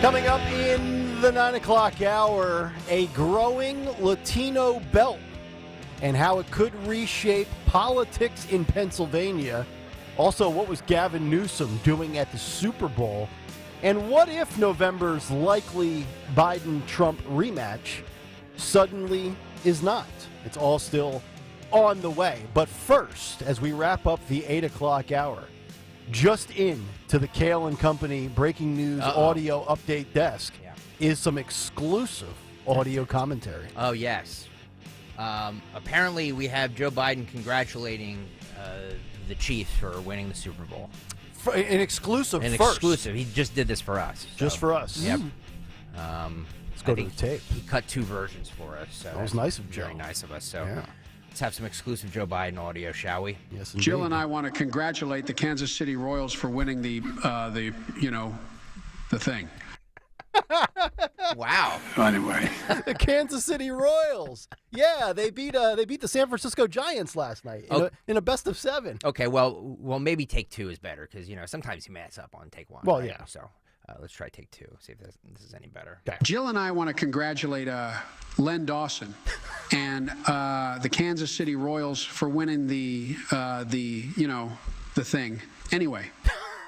Speaker 24: Coming up in the 9 o'clock hour, a growing Latino belt and how it could reshape politics in Pennsylvania. Also, what was Gavin Newsom doing at the Super Bowl? And what if November's likely Biden-Trump rematch suddenly is not? It's all still on the way. But first, as we wrap up the 8 o'clock hour, just in to the Kayal and Company breaking news audio update desk is some exclusive audio commentary.
Speaker 30: Oh, yes. Apparently, we have Joe Biden congratulating the Chiefs for winning the Super Bowl.
Speaker 24: An exclusive
Speaker 30: An
Speaker 24: first.
Speaker 30: exclusive. He just did this for us.
Speaker 24: Just for us.
Speaker 30: Yep.
Speaker 24: Let's go to the tape.
Speaker 30: He cut two versions for us. So
Speaker 24: that was nice of Joe.
Speaker 30: Very nice of us. So let's have some exclusive Joe Biden audio, shall we?
Speaker 24: Yes, indeed.
Speaker 14: Jill and I want to congratulate the Kansas City Royals for winning the thing.
Speaker 30: Wow.
Speaker 14: Anyway,
Speaker 24: the Kansas City Royals. Yeah, they beat the San Francisco Giants last night in a best of 7.
Speaker 30: Okay, well, maybe take two is better because sometimes you mess up on take one.
Speaker 24: Well,
Speaker 30: right?
Speaker 24: yeah.
Speaker 30: So let's try take two. See if this is any better.
Speaker 14: Jill and I want to congratulate Len Dawson and the Kansas City Royals for winning the thing. Anyway.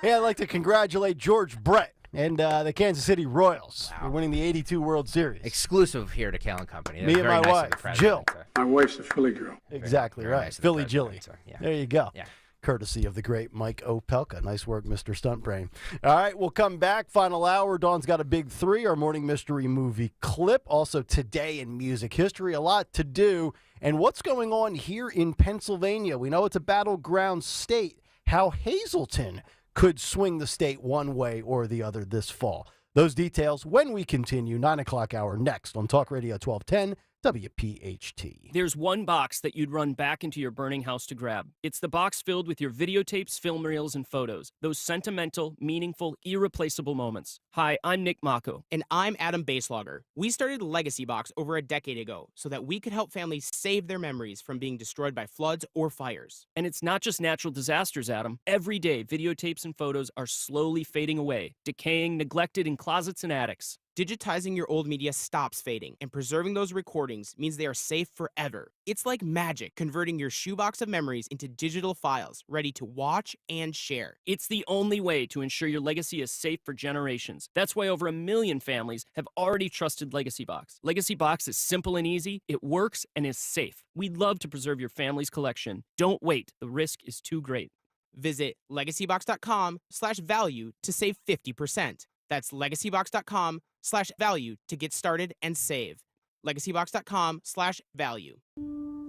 Speaker 24: Yeah, I'd like to congratulate George Brett and the Kansas City Royals for winning the 82 World Series.
Speaker 30: Exclusive here to Kayal and Company.
Speaker 24: Me and
Speaker 30: very
Speaker 24: my
Speaker 30: nice
Speaker 24: wife, Jill.
Speaker 14: My wife's a Philly girl.
Speaker 24: Exactly
Speaker 30: Very
Speaker 24: right.
Speaker 30: nice of the
Speaker 24: Philly
Speaker 30: president,
Speaker 24: Jilly.
Speaker 30: so, yeah.
Speaker 24: There you go.
Speaker 30: Yeah.
Speaker 24: courtesy of the great Mike Opelka. Nice work, Mr. Stuntbrain. All right, we'll come back. Final hour. Dawn's got a big 3, our morning mystery movie clip. Also today in music history, a lot to do. And what's going on here in Pennsylvania? We know it's a battleground state. How Hazleton could swing the state one way or the other this fall. Those details when we continue. 9 o'clock hour next on Talk Radio 1210. WPHT.
Speaker 4: There's one box that you'd run back into your burning house to grab. It's the box filled with your videotapes, film reels, and photos. Those sentimental, meaningful, irreplaceable moments. Hi, I'm Nick Mako.
Speaker 6: And I'm Adam Baselogger. We started Legacy Box over a decade ago so that we could help families save their memories from being destroyed by floods or fires.
Speaker 4: And it's not just natural disasters, Adam. Every day, videotapes and photos are slowly fading away, decaying, neglected in closets and attics.
Speaker 6: Digitizing your old media stops fading, and preserving those recordings means they are safe forever. It's like magic, converting your shoebox of memories into digital files, ready to watch and share.
Speaker 4: It's the only way to ensure your legacy is safe for generations. That's why over 1 million families have already trusted Legacy Box. Legacy Box is simple and easy, it works, and is safe. We'd love to preserve your family's collection. Don't wait, the risk is too great.
Speaker 6: Visit legacybox.com/value to save 50%. That's legacybox.com/value to get started and save. legacybox.com/value.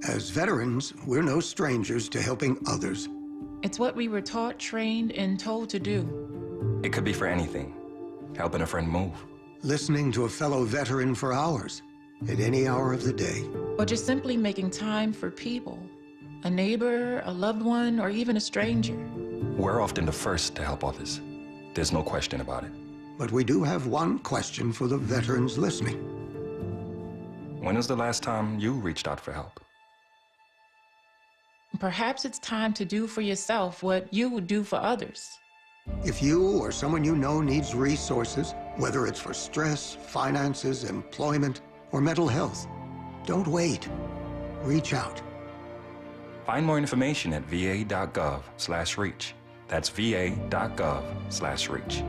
Speaker 7: As veterans, we're no strangers to helping others.
Speaker 10: It's what we were taught, trained, and told to do.
Speaker 15: It could be for anything. Helping a friend move.
Speaker 7: Listening to a fellow veteran for hours, at any hour of the day.
Speaker 10: Or just simply making time for people. A neighbor, a loved one, or even a stranger.
Speaker 15: We're often the first to help others. There's no question about it.
Speaker 7: But we do have one question for the veterans listening.
Speaker 15: When was the last time you reached out for help?
Speaker 10: Perhaps it's time to do for yourself what you would do for others.
Speaker 7: If you or someone you know needs resources, whether it's for stress, finances, employment, or mental health, don't wait. Reach out.
Speaker 15: Find more information at va.gov/reach. That's va.gov/reach.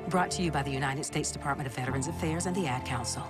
Speaker 16: Brought to you by the United States Department of Veterans Affairs and the Ad Council.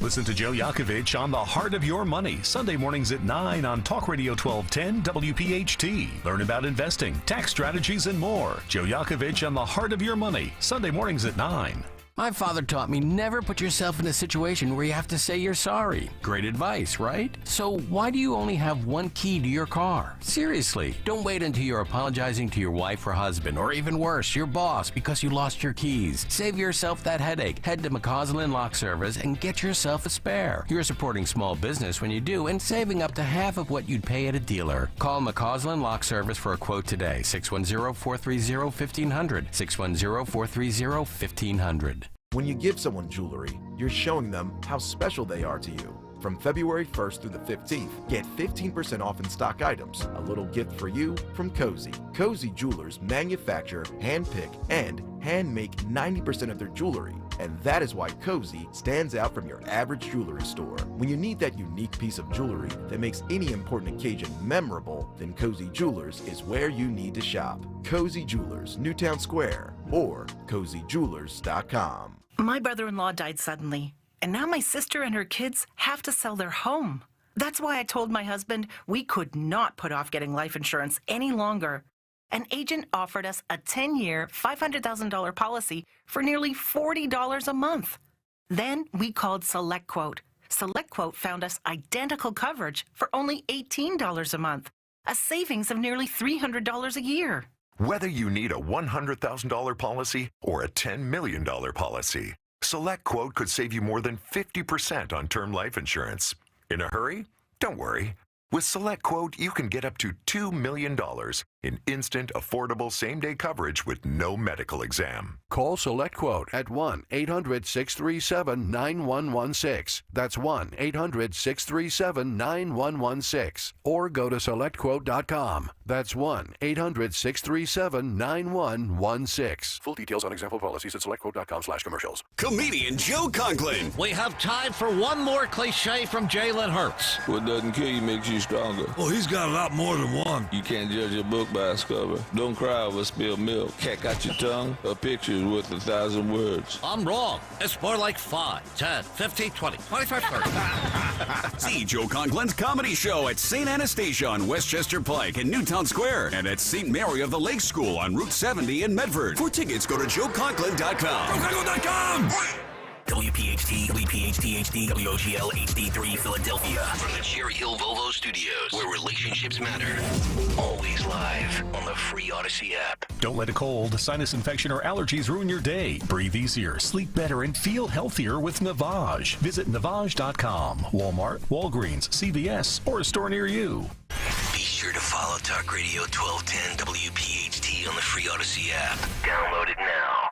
Speaker 19: Listen to Joe Yakovich on The Heart of Your Money, Sunday mornings at 9 on Talk Radio 1210 WPHT. Learn about investing, tax strategies, and more. Joe Yakovich on The Heart of Your Money, Sunday mornings at 9.
Speaker 27: My father taught me never put yourself in a situation where you have to say you're sorry. Great advice, right? So why do you only have one key to your car? Seriously, don't wait until you're apologizing to your wife or husband, or even worse, your boss, because you lost your keys. Save yourself that headache. Head to McCausland Lock Service and get yourself a spare. You're supporting small business when you do, and saving up to half of what you'd pay at a dealer. Call McCausland Lock Service for a quote today. 610-430-1500. 610-430-1500.
Speaker 28: When you give someone jewelry, you're showing them how special they are to you. From February 1st through the 15th, get 15% off in stock items. A little gift for you from Cozy. Cozy Jewelers manufacture, handpick, and hand-make 90% of their jewelry. And that is why Cozy stands out from your average jewelry store. When you need that unique piece of jewelry that makes any important occasion memorable, then Cozy Jewelers is where you need to shop. Cozy Jewelers, Newtown Square, or CozyJewelers.com.
Speaker 29: My brother-in-law died suddenly, and now my sister and her kids have to sell their home. That's why I told my husband we could not put off getting life insurance any longer. An agent offered us a 10-year, $500,000 policy for nearly $40 a month. Then we called SelectQuote. SelectQuote found us identical coverage for only $18 a month, a savings of nearly $300 a year.
Speaker 31: Whether you need a $100,000 policy or a $10 million policy, SelectQuote could save you more than 50% on term life insurance. In a hurry? Don't worry. With SelectQuote, you can get up to $2 million in instant, affordable same-day coverage with no medical exam.
Speaker 23: Call SelectQuote at 1-800-637-9116. That's 1-800-637-9116. Or go to SelectQuote.com. That's 1-800-637-9116. Full details on example policies at SelectQuote.com/commercials.
Speaker 32: Comedian Joe Conklin. We have time for one more cliche from Jalen Hurts.
Speaker 33: What doesn't kill you makes you stronger.
Speaker 32: Well, he's got a lot more than one.
Speaker 33: You can't judge a book
Speaker 1: book by its cover. Don't cry over spilled milk. Cat got your tongue. A picture is worth 1,000 words.
Speaker 32: I'm wrong. It's more like 5, 10, 15, 20, 25, 30.
Speaker 2: See Joe Conklin's comedy show at St. Anastasia on Westchester Pike in Newtown Square and at St. Mary of the Lake School on Route 70 in Medford. For tickets, go to joeconklin.com. JoeConklin.com!
Speaker 9: WPHT, WPHT HD, WOGL HD3 Philadelphia. From the Cherry Hill Volvo Studios, where relationships matter. Always live on the free Odyssey app.
Speaker 19: Don't let a cold, sinus infection, or allergies ruin your day. Breathe easier, sleep better, and feel healthier with Navage. Visit Navage.com. Walmart, Walgreens, CVS, or a store near you.
Speaker 9: Be sure to follow Talk Radio 1210 WPHT on the free Odyssey app. Download it now.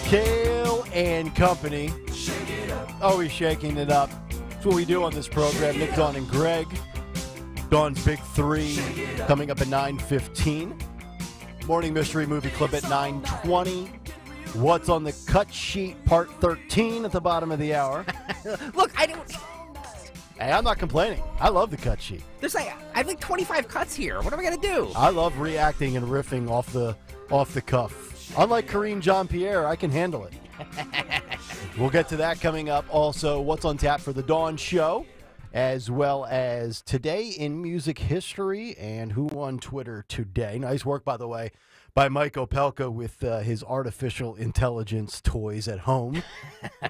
Speaker 24: Kayal and Company. Always shaking it up. That's what we do on this program. Nick, Dawn, and Greg. Dawn's Big Three coming up at 9:15. Morning Mystery Movie Clip at 9:20. What's on the cut sheet, part 13 at the bottom of the hour.
Speaker 30: Look, I don't...
Speaker 24: Hey, I'm not complaining. I love the cut sheet.
Speaker 30: I have like 25 cuts here. What am I going to do?
Speaker 24: I love reacting and riffing off the cuff. Unlike Kareem Jean-Pierre, I can handle it. We'll get to that coming up. Also, what's on tap for the Dawn Show, as well as today in music history and who on Twitter today. Nice work, by the way, by Mike Opelka with his artificial intelligence toys at home.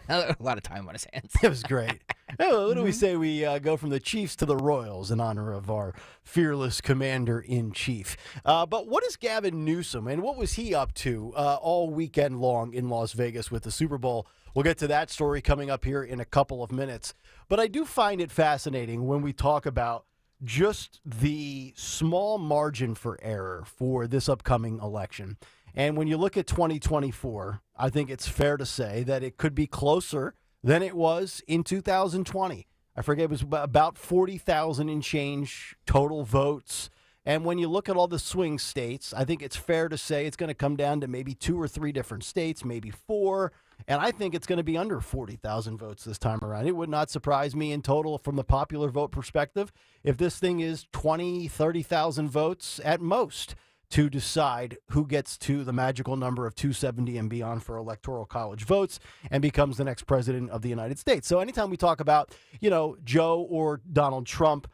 Speaker 30: A lot of time on his hands.
Speaker 24: It was great. What do we say we go from the Chiefs to the Royals in honor of our fearless commander-in-chief? But what is Gavin Newsom, and what was he up to all weekend long in Las Vegas with the Super Bowl? We'll get to that story coming up here in a couple of minutes. But I do find it fascinating when we talk about just the small margin for error for this upcoming election. And when you look at 2024, I think it's fair to say that it could be closer than it was in 2020. I forget, it was about 40,000 and change total votes. And when you look at all the swing states, I think it's fair to say it's going to come down to maybe 2 or 3 different states, maybe 4. And I think it's going to be under 40,000 votes this time around. It would not surprise me in total from the popular vote perspective if this thing is 20, 30,000 votes at most to decide who gets to the magical number of 270 and beyond for electoral college votes and becomes the next president of the United States. So anytime we talk about, Joe or Donald Trump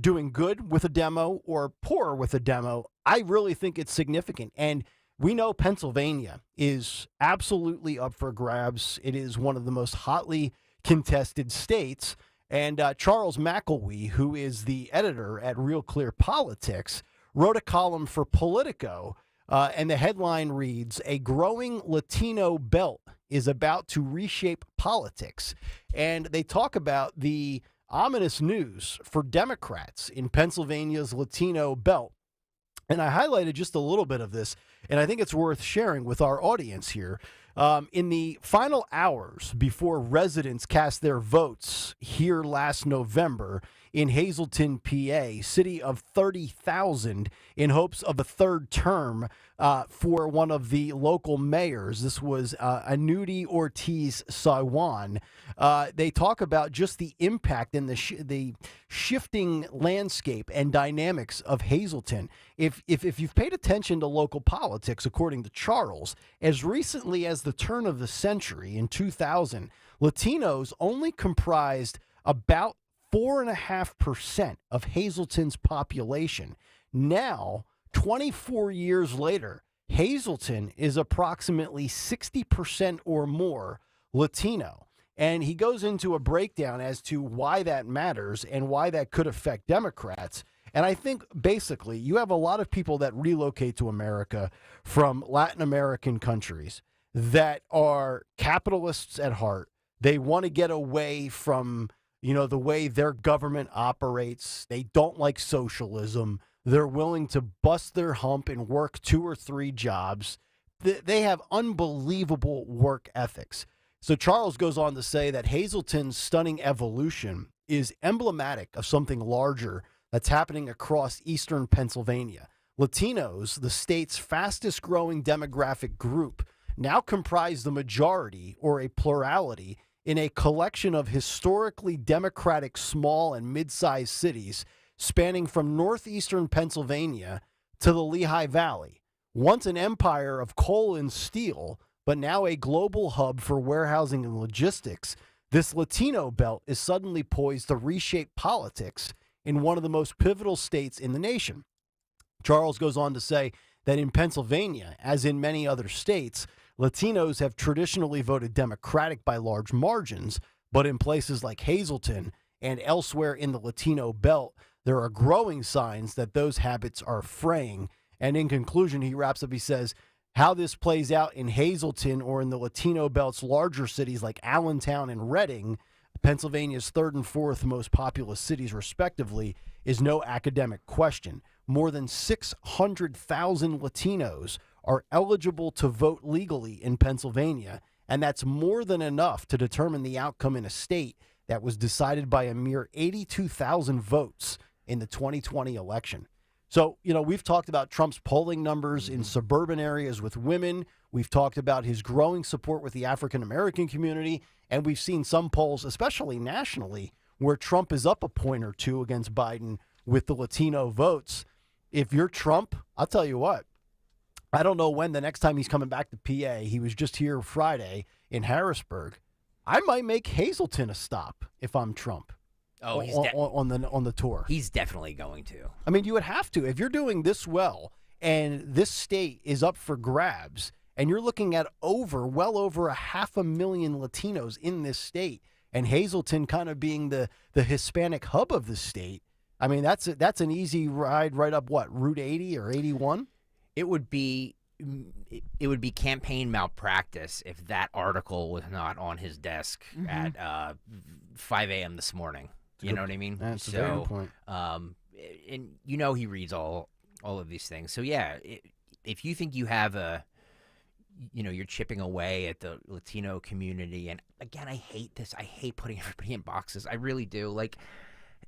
Speaker 24: doing good with a demo or poor with a demo, I really think it's significant. And we know Pennsylvania is absolutely up for grabs. It is one of the most hotly contested states. And Charles McElwee, who is the editor at Real Clear Politics, wrote a column for Politico, and the headline reads, "A growing Latino belt is about to reshape politics." And they talk about the ominous news for Democrats in Pennsylvania's Latino belt. And I highlighted just a little bit of this, and I think it's worth sharing with our audience here. In the final hours before residents cast their votes here last November in Hazleton, PA, city of 30,000, in hopes of a third term for one of the local mayors. This was Anuti Ortiz Saywan. They talk about just the impact and the shifting landscape and dynamics of Hazleton. If you've paid attention to local politics, according to Charles, as recently as the turn of the century in 2000, Latinos only comprised about 4.5% of Hazleton's population. Now, 24 years later, Hazleton is approximately 60% or more Latino. And he goes into a breakdown as to why that matters and why that could affect Democrats. And I think basically you have a lot of people that relocate to America from Latin American countries that are capitalists at heart. They want to get away from, the way their government operates. They don't like socialism. They're willing to bust their hump and work 2 or 3 jobs, they have unbelievable work ethics. So Charles goes on to say that Hazleton's stunning evolution is emblematic of something larger that's happening across eastern Pennsylvania. Latinos, the state's fastest growing demographic group, now comprise the majority or a plurality in a collection of historically democratic small and mid-sized cities spanning from northeastern Pennsylvania to the Lehigh Valley. Once an empire of coal and steel, but now a global hub for warehousing and logistics, this Latino belt is suddenly poised to reshape politics in one of the most pivotal states in the nation. Charles goes on to say that in Pennsylvania, as in many other states, Latinos have traditionally voted Democratic by large margins, but in places like Hazleton and elsewhere in the Latino belt, there are growing signs that those habits are fraying. And in conclusion, he wraps up, he says, how this plays out in Hazleton or in the Latino belt's larger cities like Allentown and Reading, Pennsylvania's third and fourth most populous cities respectively, is no academic question. More than 600,000 Latinos are eligible to vote legally in Pennsylvania, and that's more than enough to determine the outcome in a state that was decided by a mere 82,000 votes in the 2020 election. So, we've talked about Trump's polling numbers in suburban areas with women. We've talked about his growing support with the African-American community, and we've seen some polls, especially nationally, where Trump is up a point or two against Biden with the Latino votes. If you're Trump, I'll tell you what, I don't know when the next time he's coming back to PA. He was just here Friday in Harrisburg. I might make Hazleton a stop if I'm Trump.
Speaker 30: Oh, he's
Speaker 24: on the tour.
Speaker 30: He's definitely going to.
Speaker 24: I mean, you would have to. If you're doing this well and this state is up for grabs and you're looking at well over 500,000 Latinos in this state and Hazleton kind of being the Hispanic hub of the state, I mean, that's an easy ride right up, Route 80 or 81?
Speaker 30: It would be campaign malpractice if that article was not on his desk at 5 a.m. this morning. You know what I mean?
Speaker 24: That's a very good point.
Speaker 30: And he reads all of these things. So yeah, if you think you have you're chipping away at the Latino community, and again, I hate this. I hate putting everybody in boxes. I really do. Like,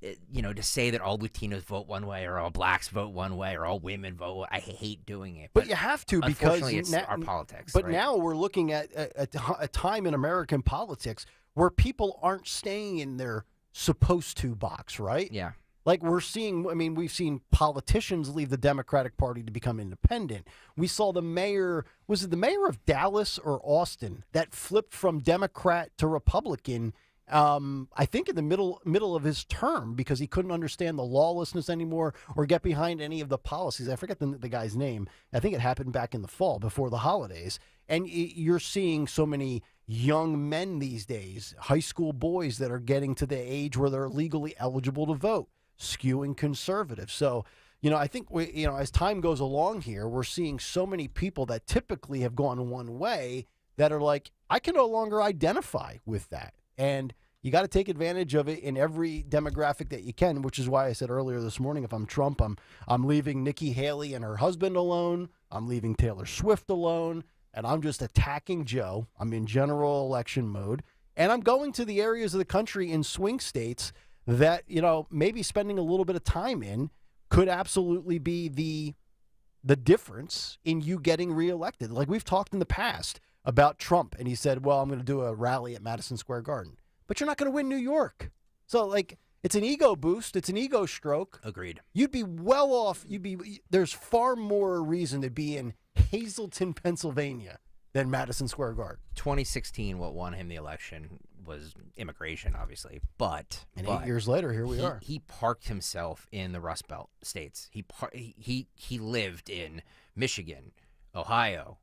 Speaker 30: to say that all Latinos vote one way or all blacks vote one way or all women vote, I hate doing it.
Speaker 24: But you have to, because
Speaker 30: it's our politics.
Speaker 24: But
Speaker 30: right?
Speaker 24: now we're looking at a time in American politics where people aren't staying in their supposed to box, right?
Speaker 30: Yeah.
Speaker 24: Like we've seen politicians leave the Democratic Party to become independent. We saw the mayor of Dallas or Austin that flipped from Democrat to Republican, I think in the middle of his term, because he couldn't understand the lawlessness anymore or get behind any of the policies. I forget the guy's name. I think it happened back in the fall before the holidays. And you're seeing so many young men these days, high school boys that are getting to the age where they're legally eligible to vote, skewing conservative. So, I think as time goes along here, we're seeing so many people that typically have gone one way that are like, I can no longer identify with that. And you got to take advantage of it in every demographic that you can, which is why I said earlier this morning, if I'm Trump, I'm leaving Nikki Haley and her husband alone. I'm leaving Taylor Swift alone. And I'm just attacking Joe. I'm in general election mode. And I'm going to the areas of the country in swing states that, maybe spending a little bit of time in could absolutely be the difference in you getting reelected. Like we've talked in the past about Trump, and he said, well, I'm going to do a rally at Madison Square Garden. But you're not going to win New York. So, it's an ego boost. It's an ego stroke.
Speaker 30: Agreed.
Speaker 24: You'd be well off. There's far more reason to be in Hazleton, Pennsylvania than Madison Square Garden.
Speaker 30: 2016, what won him the election was immigration, obviously. But
Speaker 24: 8 years later, here we are.
Speaker 30: He parked himself in the Rust Belt states. He lived in Michigan, Ohio,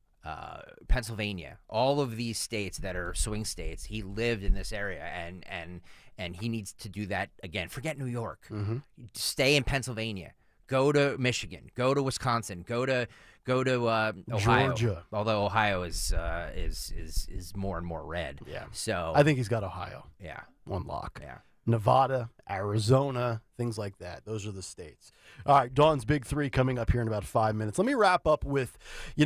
Speaker 30: Pennsylvania, all of these states that are swing states. He lived in this area, and he needs to do that again. Forget New York. Stay in Pennsylvania. Go to Michigan. Go to Wisconsin. Go to Ohio.
Speaker 24: Georgia.
Speaker 30: Although Ohio is more and more red.
Speaker 24: Yeah.
Speaker 30: So
Speaker 24: I think he's got Ohio.
Speaker 30: Yeah.
Speaker 24: On lock.
Speaker 30: Yeah.
Speaker 24: Nevada, Arizona, things like that. Those are the states. All right, Dawn's Big Three coming up here in about 5 minutes. Let me wrap up with,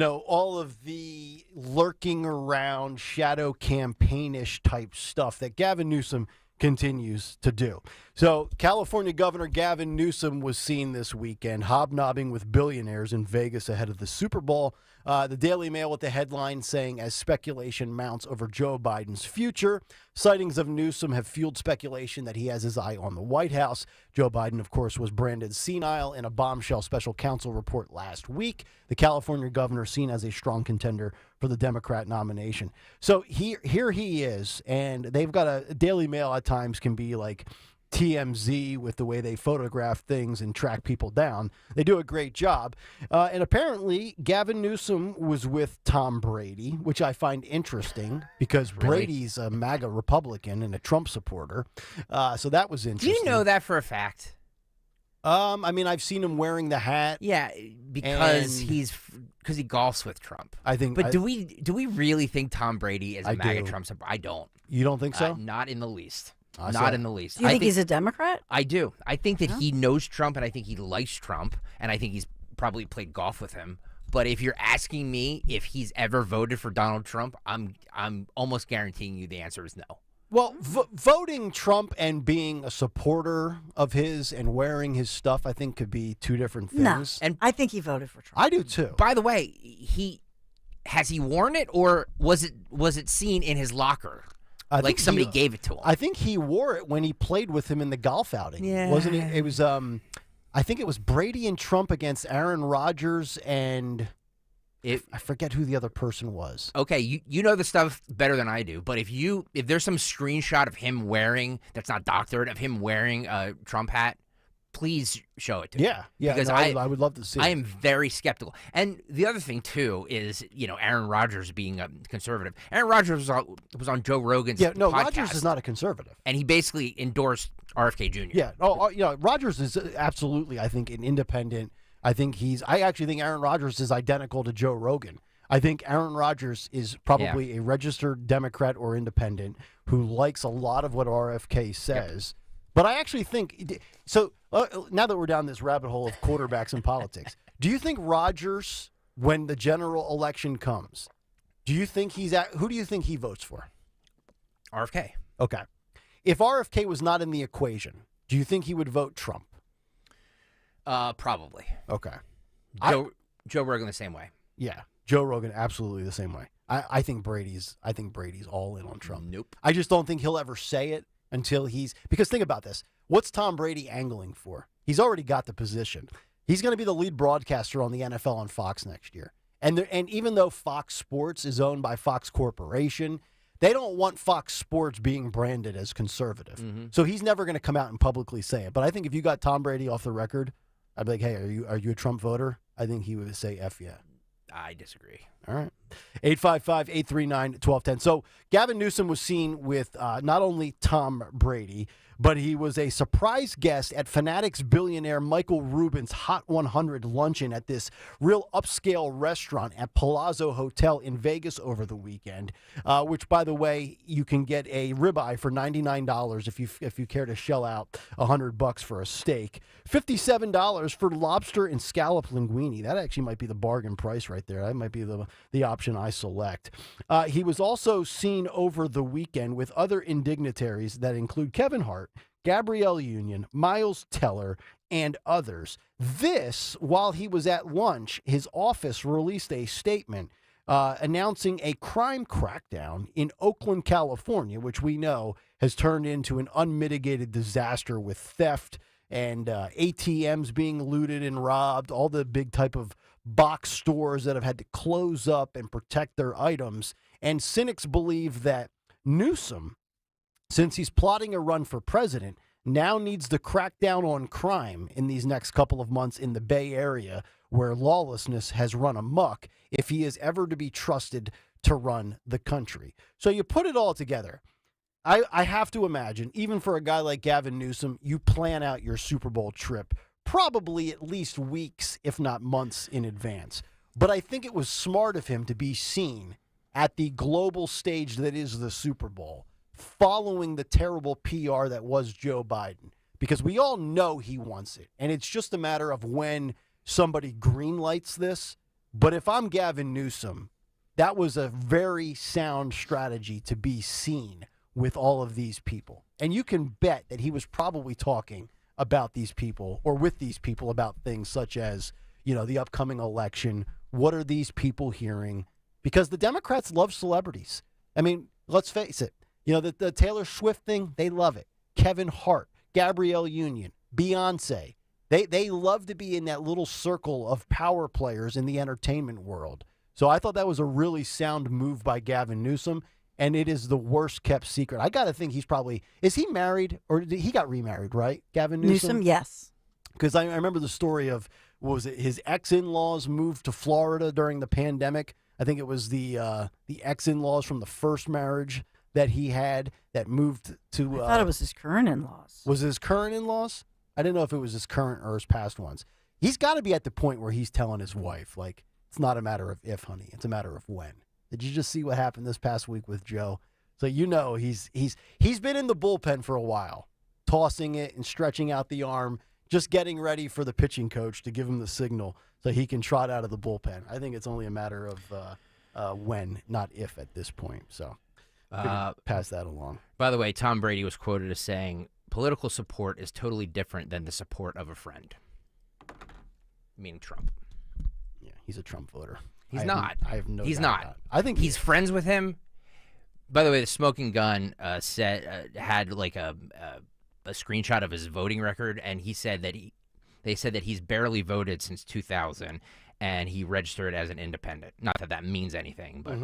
Speaker 24: all of the lurking around shadow campaignish type stuff that Gavin Newsom continues to do. So California Governor Gavin Newsom was seen this weekend hobnobbing with billionaires in Vegas ahead of the Super Bowl. The Daily Mail with the headline saying, as speculation mounts over Joe Biden's future, sightings of Newsom have fueled speculation that he has his eye on the White House. Joe Biden, of course, was branded senile in a bombshell special counsel report last week. The California governor seen as a strong contender for the Democrat nomination. So here he is, and they've got a Daily Mail at times can be like TMZ with the way they photograph things and track people down. They do a great job. And apparently, Gavin Newsom was with Tom Brady, which I find interesting because Brady's a MAGA Republican and a Trump supporter. So that was interesting.
Speaker 30: Do you know that for a fact?
Speaker 24: I've seen him wearing the hat.
Speaker 30: Yeah, because he golfs with Trump.
Speaker 24: I think.
Speaker 30: But do we really think Tom Brady is a MAGA Trump supporter? I don't.
Speaker 24: You don't think so?
Speaker 30: Not in the least.
Speaker 24: I
Speaker 30: Not in the least.
Speaker 3: Do you think he's a Democrat?
Speaker 30: I do. I think that he knows Trump, and I think he likes Trump, and I think he's probably played golf with him. But if you're asking me if he's ever voted for Donald Trump, I'm almost guaranteeing you the answer is no.
Speaker 24: Well, voting Trump and being a supporter of his and wearing his stuff, I think, could be two different things.
Speaker 3: No, and I think he voted for Trump.
Speaker 24: I do too.
Speaker 30: By the way, has he worn it, or was it seen in his locker? Like somebody gave it to him.
Speaker 24: I think he wore it when he played with him in the golf outing.
Speaker 3: Yeah.
Speaker 24: Wasn't it? It was, I think it was Brady and Trump against Aaron Rodgers and I forget who the other person was.
Speaker 30: Okay, you know the stuff better than I do, but if there's some screenshot of him wearing, that's not doctored, of him wearing a Trump hat, please show it to me.
Speaker 24: Yeah,
Speaker 30: because
Speaker 24: I would love to see it.
Speaker 30: I am very skeptical. And the other thing, too, is, Aaron Rodgers being a conservative. Aaron Rodgers was on Joe Rogan's podcast.
Speaker 24: Rodgers is not a conservative.
Speaker 30: And he basically endorsed RFK Jr.
Speaker 24: Yeah. Rodgers is absolutely, I think, an independent. I actually think Aaron Rodgers is identical to Joe Rogan. I think Aaron Rodgers is probably a registered Democrat or independent who likes a lot of what RFK says. Yep. But I actually think, now that we're down this rabbit hole of quarterbacks and politics, do you think Rodgers, when the general election comes, who do you think he votes for?
Speaker 30: RFK.
Speaker 24: Okay. If RFK was not in the equation, do you think he would vote Trump?
Speaker 30: Probably.
Speaker 24: Okay.
Speaker 30: Joe Rogan the same way.
Speaker 24: Yeah. Joe Rogan absolutely the same way. I think Brady's all in on Trump.
Speaker 30: Nope.
Speaker 24: I just don't think he'll ever say it. Because think about this. What's Tom Brady angling for? He's already got the position. He's going to be the lead broadcaster on the NFL on Fox next year. And even though Fox Sports is owned by Fox Corporation, they don't want Fox Sports being branded as conservative. Mm-hmm. So he's never going to come out and publicly say it. But I think if you got Tom Brady off the record, I'd be like, hey, are you a Trump voter? I think he would say F yeah.
Speaker 30: I disagree.
Speaker 24: All right. 855-839-1210. So Gavin Newsom was seen with not only Tom Brady, but he was a surprise guest at Fanatics billionaire Michael Rubin's Hot 100 luncheon at this real upscale restaurant at Palazzo Hotel in Vegas over the weekend, which, by the way, you can get a ribeye for $99 if you care to shell out $100 for a steak. $57 for lobster and scallop linguine. That actually might be the bargain price right there. That might be the option I select. He was also seen over the weekend with other indignitaries that include Kevin Hart, Gabrielle Union, Miles Teller, and others. This, while he was at lunch, his office released a statement announcing a crime crackdown in Oakland, California, which we know has turned into an unmitigated disaster with theft and ATMs being looted and robbed, all the big type of box stores that have had to close up and protect their items. And cynics believe that Newsom, since he's plotting a run for president, now needs to crack down on crime in these next couple of months in the Bay Area, where lawlessness has run amok, if he is ever to be trusted to run the country. So you put it all together. I have to imagine, even for a guy like Gavin Newsom, you plan out your Super Bowl trip probably at least weeks, if not months in advance. But I think it was smart of him to be seen at the global stage that is the Super Bowl, following the terrible PR that was Joe Biden, because we all know he wants it. And it's just a matter of when somebody greenlights this. But if I'm Gavin Newsom, that was a very sound strategy to be seen with all of these people. And you can bet that he was probably talking about these people or with these people about things such as, the upcoming election. What are these people hearing? Because the Democrats love celebrities. I mean, let's face it. The Taylor Swift thing, they love it. Kevin Hart, Gabrielle Union, Beyonce. They love to be in that little circle of power players in the entertainment world. So I thought that was a really sound move by Gavin Newsom, and it is the worst kept secret. I got to think is he married, or he got remarried, right? Gavin Newsom?
Speaker 3: Newsom, yes.
Speaker 24: Because I remember the story of, his ex-in-laws moved to Florida during the pandemic. I think it was the ex-in-laws from the first marriage that he had that moved to...
Speaker 3: I thought it was his current in-laws.
Speaker 24: Was it his current in-laws? I didn't know if it was his current or his past ones. He's got to be at the point where he's telling his wife, it's not a matter of if, honey. It's a matter of when. Did you just see what happened this past week with Joe? So he's been in the bullpen for a while, tossing it and stretching out the arm, just getting ready for the pitching coach to give him the signal so he can trot out of the bullpen. I think it's only a matter of when, not if at this point. So pass that along.
Speaker 30: By the way, Tom Brady was quoted as saying, political support is totally different than the support of a friend. Meaning Trump.
Speaker 24: Yeah, he's a Trump voter.
Speaker 30: He's not.
Speaker 24: I have no
Speaker 30: He's
Speaker 24: doubt
Speaker 30: not.
Speaker 24: about it. I think
Speaker 30: he's friends with him. By the way, the Smoking Gun had a screenshot of his voting record, and he said that they said that he's barely voted since 2000, and he registered as an independent. Not that that means anything, but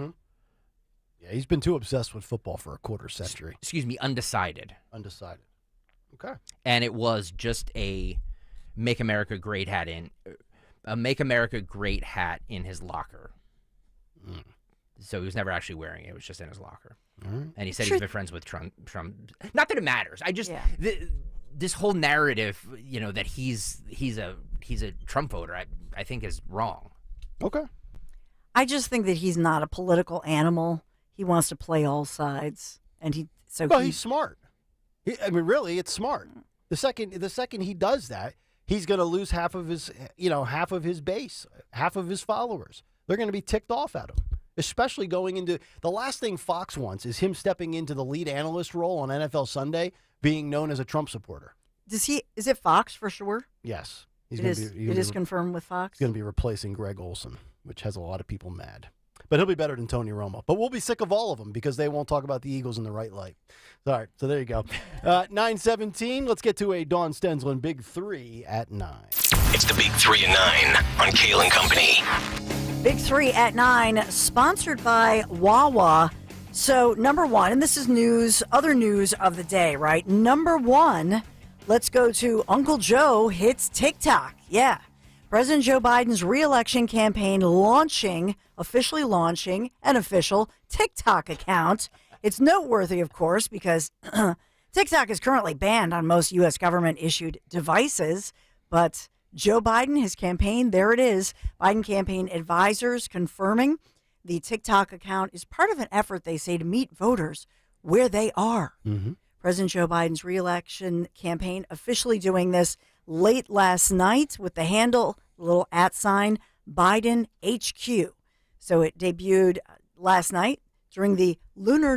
Speaker 24: yeah, he's been too obsessed with football for a quarter century.
Speaker 30: Excuse me, undecided.
Speaker 24: Undecided. Okay.
Speaker 30: And it was just a "Make America Great" hat in his locker. So he was never actually wearing it. It was just in his locker. And he said he's been friends with Trump. Not that it matters. I just this whole narrative, that he's a Trump voter, I think is wrong.
Speaker 24: Okay.
Speaker 3: I just think that he's not a political animal. He wants to play all sides, and he's
Speaker 24: smart. Really, it's smart. The second he does that, he's going to lose half of his base, half of his followers. They're going to be ticked off at him, especially going into the last thing Fox wants is him stepping into the lead analyst role on NFL Sunday, being known as a Trump supporter.
Speaker 3: Is it Fox for sure?
Speaker 24: Yes.
Speaker 3: It is confirmed with Fox?
Speaker 24: He's going to be replacing Greg Olson, which has a lot of people mad. But he'll be better than Tony Romo. But we'll be sick of all of them because they won't talk about the Eagles in the right light. All right, so there you go. 9:17, let's get to a Dawn Stensland Big 3 at 9.
Speaker 9: It's the Big 3 at 9 on Kayal and Company.
Speaker 3: Big 3 at 9, sponsored by Wawa. So, number one, and this is other news of the day, right? Number one, let's go to Uncle Joe hits TikTok. Yeah. President Joe Biden's re-election campaign officially launching an official TikTok account. It's noteworthy, of course, because TikTok is currently banned on most U.S. government-issued devices. But Joe Biden, his campaign, there it is. Biden campaign advisors confirming the TikTok account is part of an effort, they say, to meet voters where they are.
Speaker 24: Mm-hmm.
Speaker 3: President Joe Biden's re-election campaign officially doing this late last night with the handle, little @ Biden HQ. So it debuted last night during the Lunar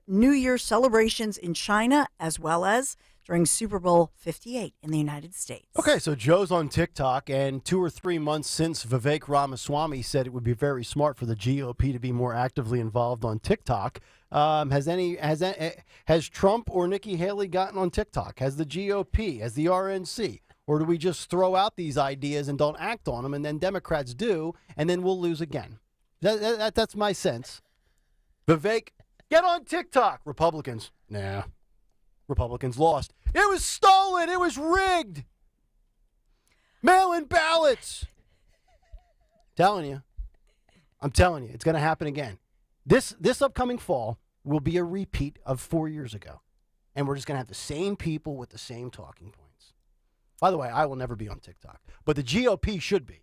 Speaker 3: New Year celebrations in China, as well as during Super Bowl 58 in the United States.
Speaker 24: Okay, so Joe's on TikTok, and 2 or 3 months since Vivek Ramaswamy said it would be very smart for the GOP to be more actively involved on TikTok, has Trump or Nikki Haley gotten on TikTok? Has the GOP? Has the RNC? Or do we just throw out these ideas and don't act on them, and then Democrats do, and then we'll lose again? That's my sense. Vivek, get on TikTok. Republicans, nah. Republicans lost. It was stolen. It was rigged. Mail-in ballots. I'm telling you, it's going to happen again. This upcoming fall will be a repeat of 4 years ago. And we're just going to have the same people with the same talking points. By the way, I will never be on TikTok, but the GOP should be.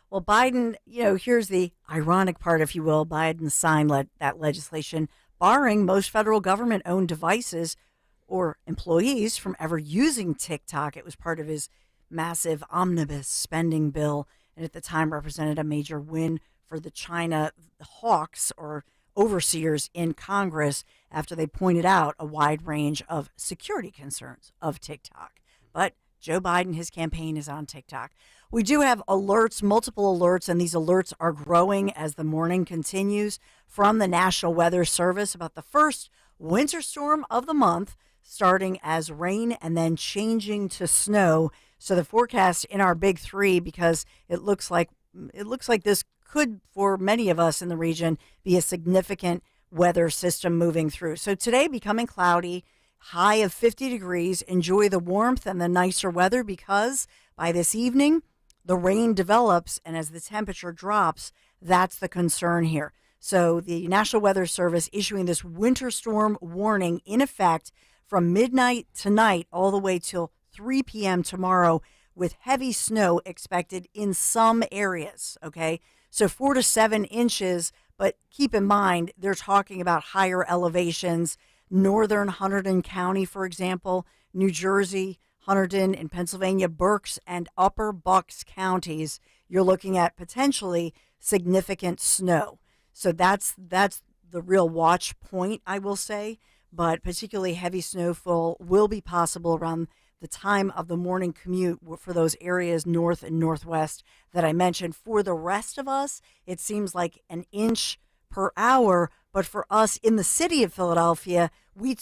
Speaker 3: Well, Biden, here's the ironic part, if you will. Biden signed that legislation barring most federal government-owned devices or employees from ever using TikTok. It was part of his massive omnibus spending bill, and at the time represented a major win for the China hawks or overseers in Congress after they pointed out a wide range of security concerns of TikTok. But Joe Biden, his campaign is on TikTok. We do have alerts, multiple alerts, and these alerts are growing as the morning continues from the National Weather Service about the first winter storm of the month, starting as rain and then changing to snow. So the forecast in our big three, because it looks like this could, for many of us in the region, be a significant weather system moving through. So today becoming cloudy, high of 50 degrees. Enjoy the warmth and the nicer weather, because by this evening, the rain develops, and as the temperature drops, that's the concern here. So the National Weather Service issuing this winter storm warning in effect from midnight tonight all the way till 3 p.m. tomorrow, with heavy snow expected in some areas, okay? So 4 to 7 inches, but keep in mind, they're talking about higher elevations. Northern Hunterdon County, for example, New Jersey, Hunterdon in Pennsylvania, Berks and Upper Bucks counties, you're looking at potentially significant snow. So that's the real watch point, I will say, but particularly heavy snowfall will be possible around the time of the morning commute for those areas north and northwest that I mentioned. For the rest of us, it seems like an inch per hour, but for us in the city of Philadelphia,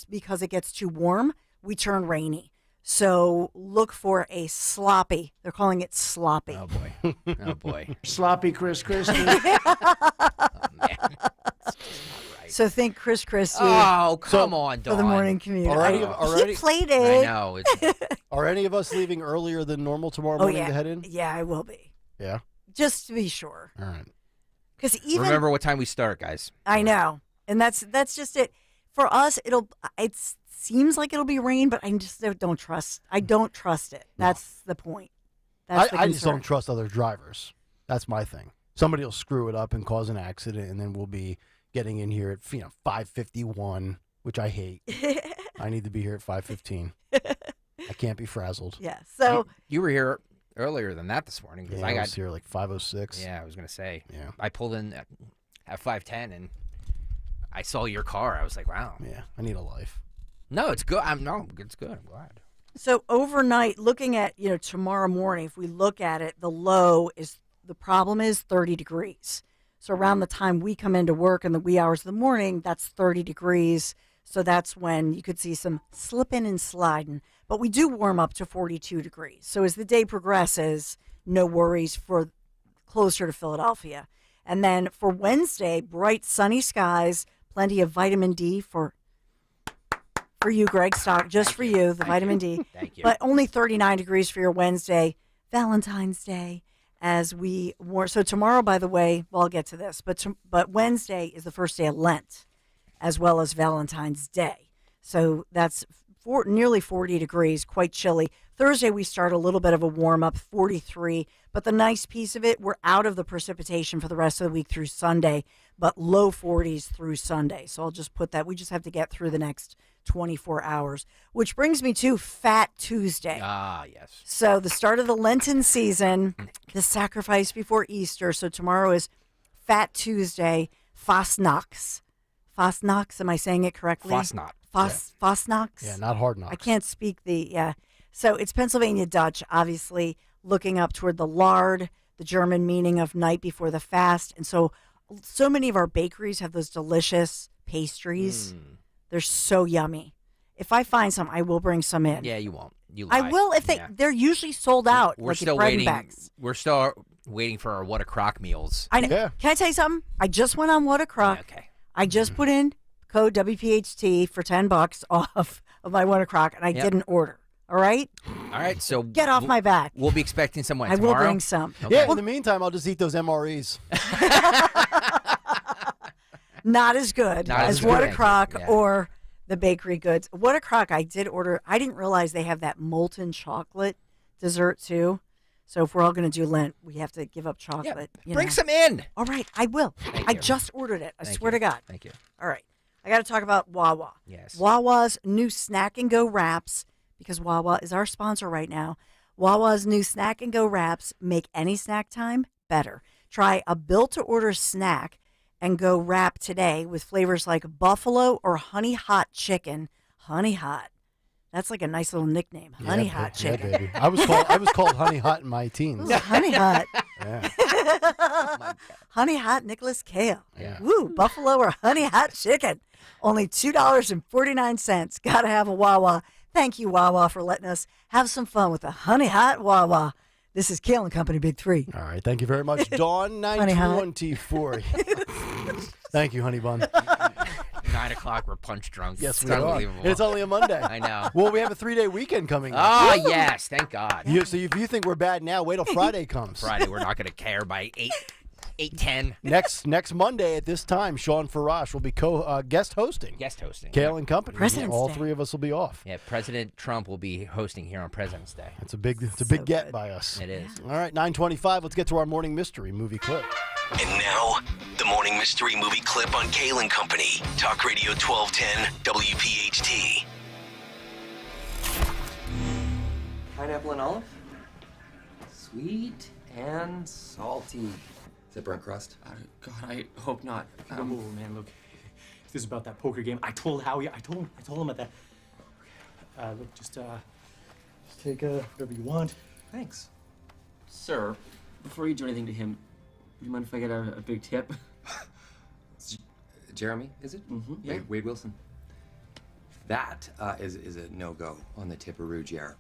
Speaker 3: because it gets too warm, we turn rainy. So look for a sloppy, they're calling it sloppy.
Speaker 30: Oh, boy. Oh, boy.
Speaker 23: Sloppy Chris Christie.
Speaker 3: So think Chris Christie.
Speaker 30: Oh, come on, Dawn.
Speaker 3: For the morning commute.
Speaker 24: Already?
Speaker 3: He played it.
Speaker 30: I know.
Speaker 24: Are any of us leaving earlier than normal tomorrow morning to head in?
Speaker 3: Yeah, I will be.
Speaker 24: Yeah?
Speaker 3: Just to be sure.
Speaker 24: All right.
Speaker 3: Because even
Speaker 30: remember what time we start, guys.
Speaker 3: I know, and that's just it. For us, it seems like it'll be rain, but I just don't trust. I don't trust it. That's the point.
Speaker 24: I just don't trust other drivers. That's my thing. Somebody will screw it up and cause an accident, and then we'll be getting in here at 5:51, which I hate. I need to be here at 5:15. I can't be frazzled.
Speaker 3: Yeah. So
Speaker 30: you were here earlier than that this morning.
Speaker 24: Yeah, I was here like 5:06.
Speaker 30: Yeah, I was gonna say.
Speaker 24: Yeah.
Speaker 30: I pulled in at 5:10 and I saw your car. I was like, wow.
Speaker 24: Yeah, I need a life.
Speaker 30: No, it's good. It's good. I'm glad.
Speaker 3: So overnight, looking at tomorrow morning, if we look at it, the problem is 30 degrees. So around the time we come into work in the wee hours of the morning, that's 30 degrees. So that's when you could see some slipping and sliding. But we do warm up to 42 degrees. So as the day progresses, no worries for closer to Philadelphia. And then for Wednesday, bright sunny skies, plenty of vitamin D for you, Greg Stock, just for you, the vitamin D.
Speaker 30: Thank you.
Speaker 3: But only 39 degrees for your Wednesday, Valentine's Day. So tomorrow, by the way, well, I'll get to this, but Wednesday is the first day of Lent, as well as Valentine's Day. So that's nearly 40 degrees, quite chilly. Thursday, we start a little bit of a warm-up, 43. But the nice piece of it, we're out of the precipitation for the rest of the week through Sunday, but low 40s through Sunday. So I'll just put that. We just have to get through the next 24 hours, which brings me to Fat Tuesday.
Speaker 30: Ah, yes.
Speaker 3: So the start of the Lenten season, the sacrifice before Easter. So tomorrow is Fat Tuesday, Fastnachts. Fastnachts, am I saying it correctly?
Speaker 30: Fastnacht.
Speaker 3: Fastnachts?
Speaker 24: Yeah, not hard knocks.
Speaker 3: I can't speak So it's Pennsylvania Dutch, obviously, looking up toward the lard, the German meaning of night before the fast. And so many of our bakeries have those delicious pastries. They're so yummy. If I find some, I will bring some in.
Speaker 30: Yeah, you won't. You lie.
Speaker 3: I will if they're usually sold out.
Speaker 30: We're
Speaker 3: like
Speaker 30: still
Speaker 3: bread
Speaker 30: waiting.
Speaker 3: Bags.
Speaker 30: We're still waiting for our What a Crock meals.
Speaker 3: I know. Yeah. Can I tell you something? I just went on What a Crock.
Speaker 30: Okay.
Speaker 3: I just put in code WPHT for $10 off of my What a Crock, and I didn't order. All right?
Speaker 30: All right, so
Speaker 3: get off my back.
Speaker 30: We'll be expecting some
Speaker 3: I
Speaker 30: tomorrow?
Speaker 3: will bring some.
Speaker 30: Okay.
Speaker 24: Yeah, in the meantime, I'll just eat those MREs.
Speaker 3: Not as good as What a Crock
Speaker 30: Yeah.
Speaker 3: or the bakery goods. What a Crock I did order. I didn't realize they have that molten chocolate dessert too. So if we're all going to do Lent, we have to give up chocolate.
Speaker 30: Bring some in.
Speaker 3: All right, I will. I just ordered it. I swear to God.
Speaker 30: Thank you.
Speaker 3: All right. I got to talk about Wawa.
Speaker 30: Yes.
Speaker 3: Wawa's new Snack and Go wraps, because Wawa is our sponsor right now. Wawa's new Snack and Go wraps make any snack time better. Try a built-to-order snack and go wrap today with flavors like buffalo or honey hot chicken. Honey hot. That's like a nice little nickname. Honey hot chicken.
Speaker 24: Yeah, baby. I was called Honey Hot in my teens.
Speaker 3: Ooh, honey hot.
Speaker 24: Yeah.
Speaker 3: Honey hot Nicholas Kayal.
Speaker 24: Yeah.
Speaker 3: Woo, buffalo or honey hot chicken. Only $2.49. Gotta have a Wawa. Thank you, Wawa, for letting us have some fun with the honey hot Wawa. This is Kayal and Company Big 3.
Speaker 24: All right. Thank you very much, Dawn 924. Thank you, Honey Bun.
Speaker 30: 9 o'clock, we're punch drunk.
Speaker 24: Yes,
Speaker 30: It's
Speaker 24: we are.
Speaker 30: unbelievable.
Speaker 24: It's only a Monday.
Speaker 30: I know.
Speaker 24: Well, we have a 3-day weekend coming up.
Speaker 30: Oh, yes. Thank God.
Speaker 24: So if you think we're bad now, wait till Friday comes.
Speaker 30: Friday, we're not going to care by 8:10.
Speaker 24: Next Monday at this time, Sean Farash will be guest hosting. Kayal and Company.
Speaker 30: President's
Speaker 24: All
Speaker 30: Day.
Speaker 24: three of us will be off.
Speaker 30: Yeah, President Trump will be hosting here on President's Day.
Speaker 24: It's a big get by us.
Speaker 30: It is.
Speaker 24: All right, 9:25. Let's get to our morning mystery movie clip.
Speaker 9: And now, the morning mystery movie clip on Kayal and Company. Talk Radio 1210 WPHT.
Speaker 15: Pineapple and olive? Sweet and salty. Is it burnt crust?
Speaker 5: God, I hope not. Oh man, look, if this is about that poker game, I told Howie. I told him at that. Look, just take whatever you want.
Speaker 15: Thanks.
Speaker 5: Sir, before you do anything to him, do you mind if I get a big tip?
Speaker 15: Jeremy, is it?
Speaker 5: Mm-hmm. Yeah.
Speaker 15: Wade Wilson. That is a no-go on the Tipperoo, Jer.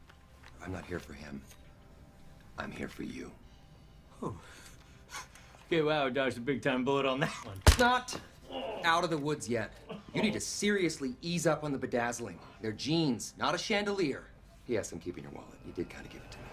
Speaker 15: I'm not here for him. I'm here for you.
Speaker 5: Oh. Okay, wow, dodged a big-time bullet on that one.
Speaker 15: Not out of the woods yet. You need to seriously ease up on the bedazzling. They're jeans, not a chandelier. Yes, I'm keeping your wallet. You did kind of give it to me.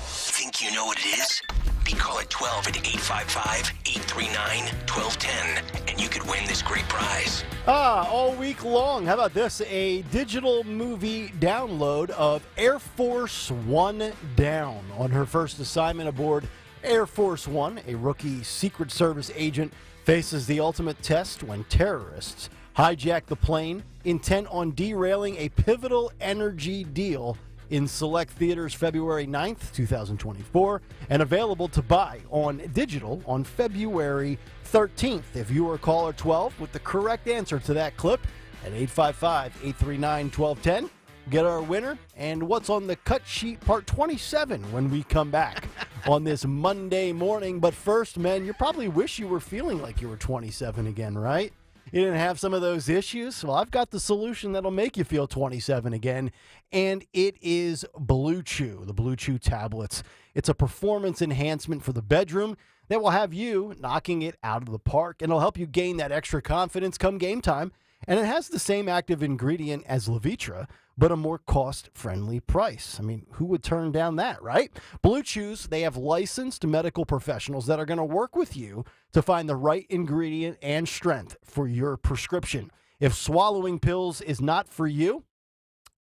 Speaker 9: Think you know what it is? Be call at 12 at 855-839-1210, and you could win this great prize.
Speaker 24: All week long. How about this? A digital movie download of Air Force One Down on her first assignment aboard Air Force One. A rookie Secret Service agent faces the ultimate test when terrorists hijack the plane, intent on derailing a pivotal energy deal. In select theaters February 9th, 2024, and available to buy on digital on February 13th. If you are caller 12 with the correct answer to that clip at 855-839-1210, get our winner and what's on the cut sheet part 27 when we come back on this Monday morning. But first, men, you probably wish you were feeling like you were 27 again, right? You didn't have some of those issues? Well, I've got the solution that'll make you feel 27 again, and it is Blue Chew, the Blue Chew tablets. It's a performance enhancement for the bedroom that will have you knocking it out of the park, and it'll help you gain that extra confidence come game time. And it has the same active ingredient as Levitra, but a more cost-friendly price. I mean, who would turn down that, right? Blue Chews, they have licensed medical professionals that are going to work with you to find the right ingredient and strength for your prescription. If swallowing pills is not for you,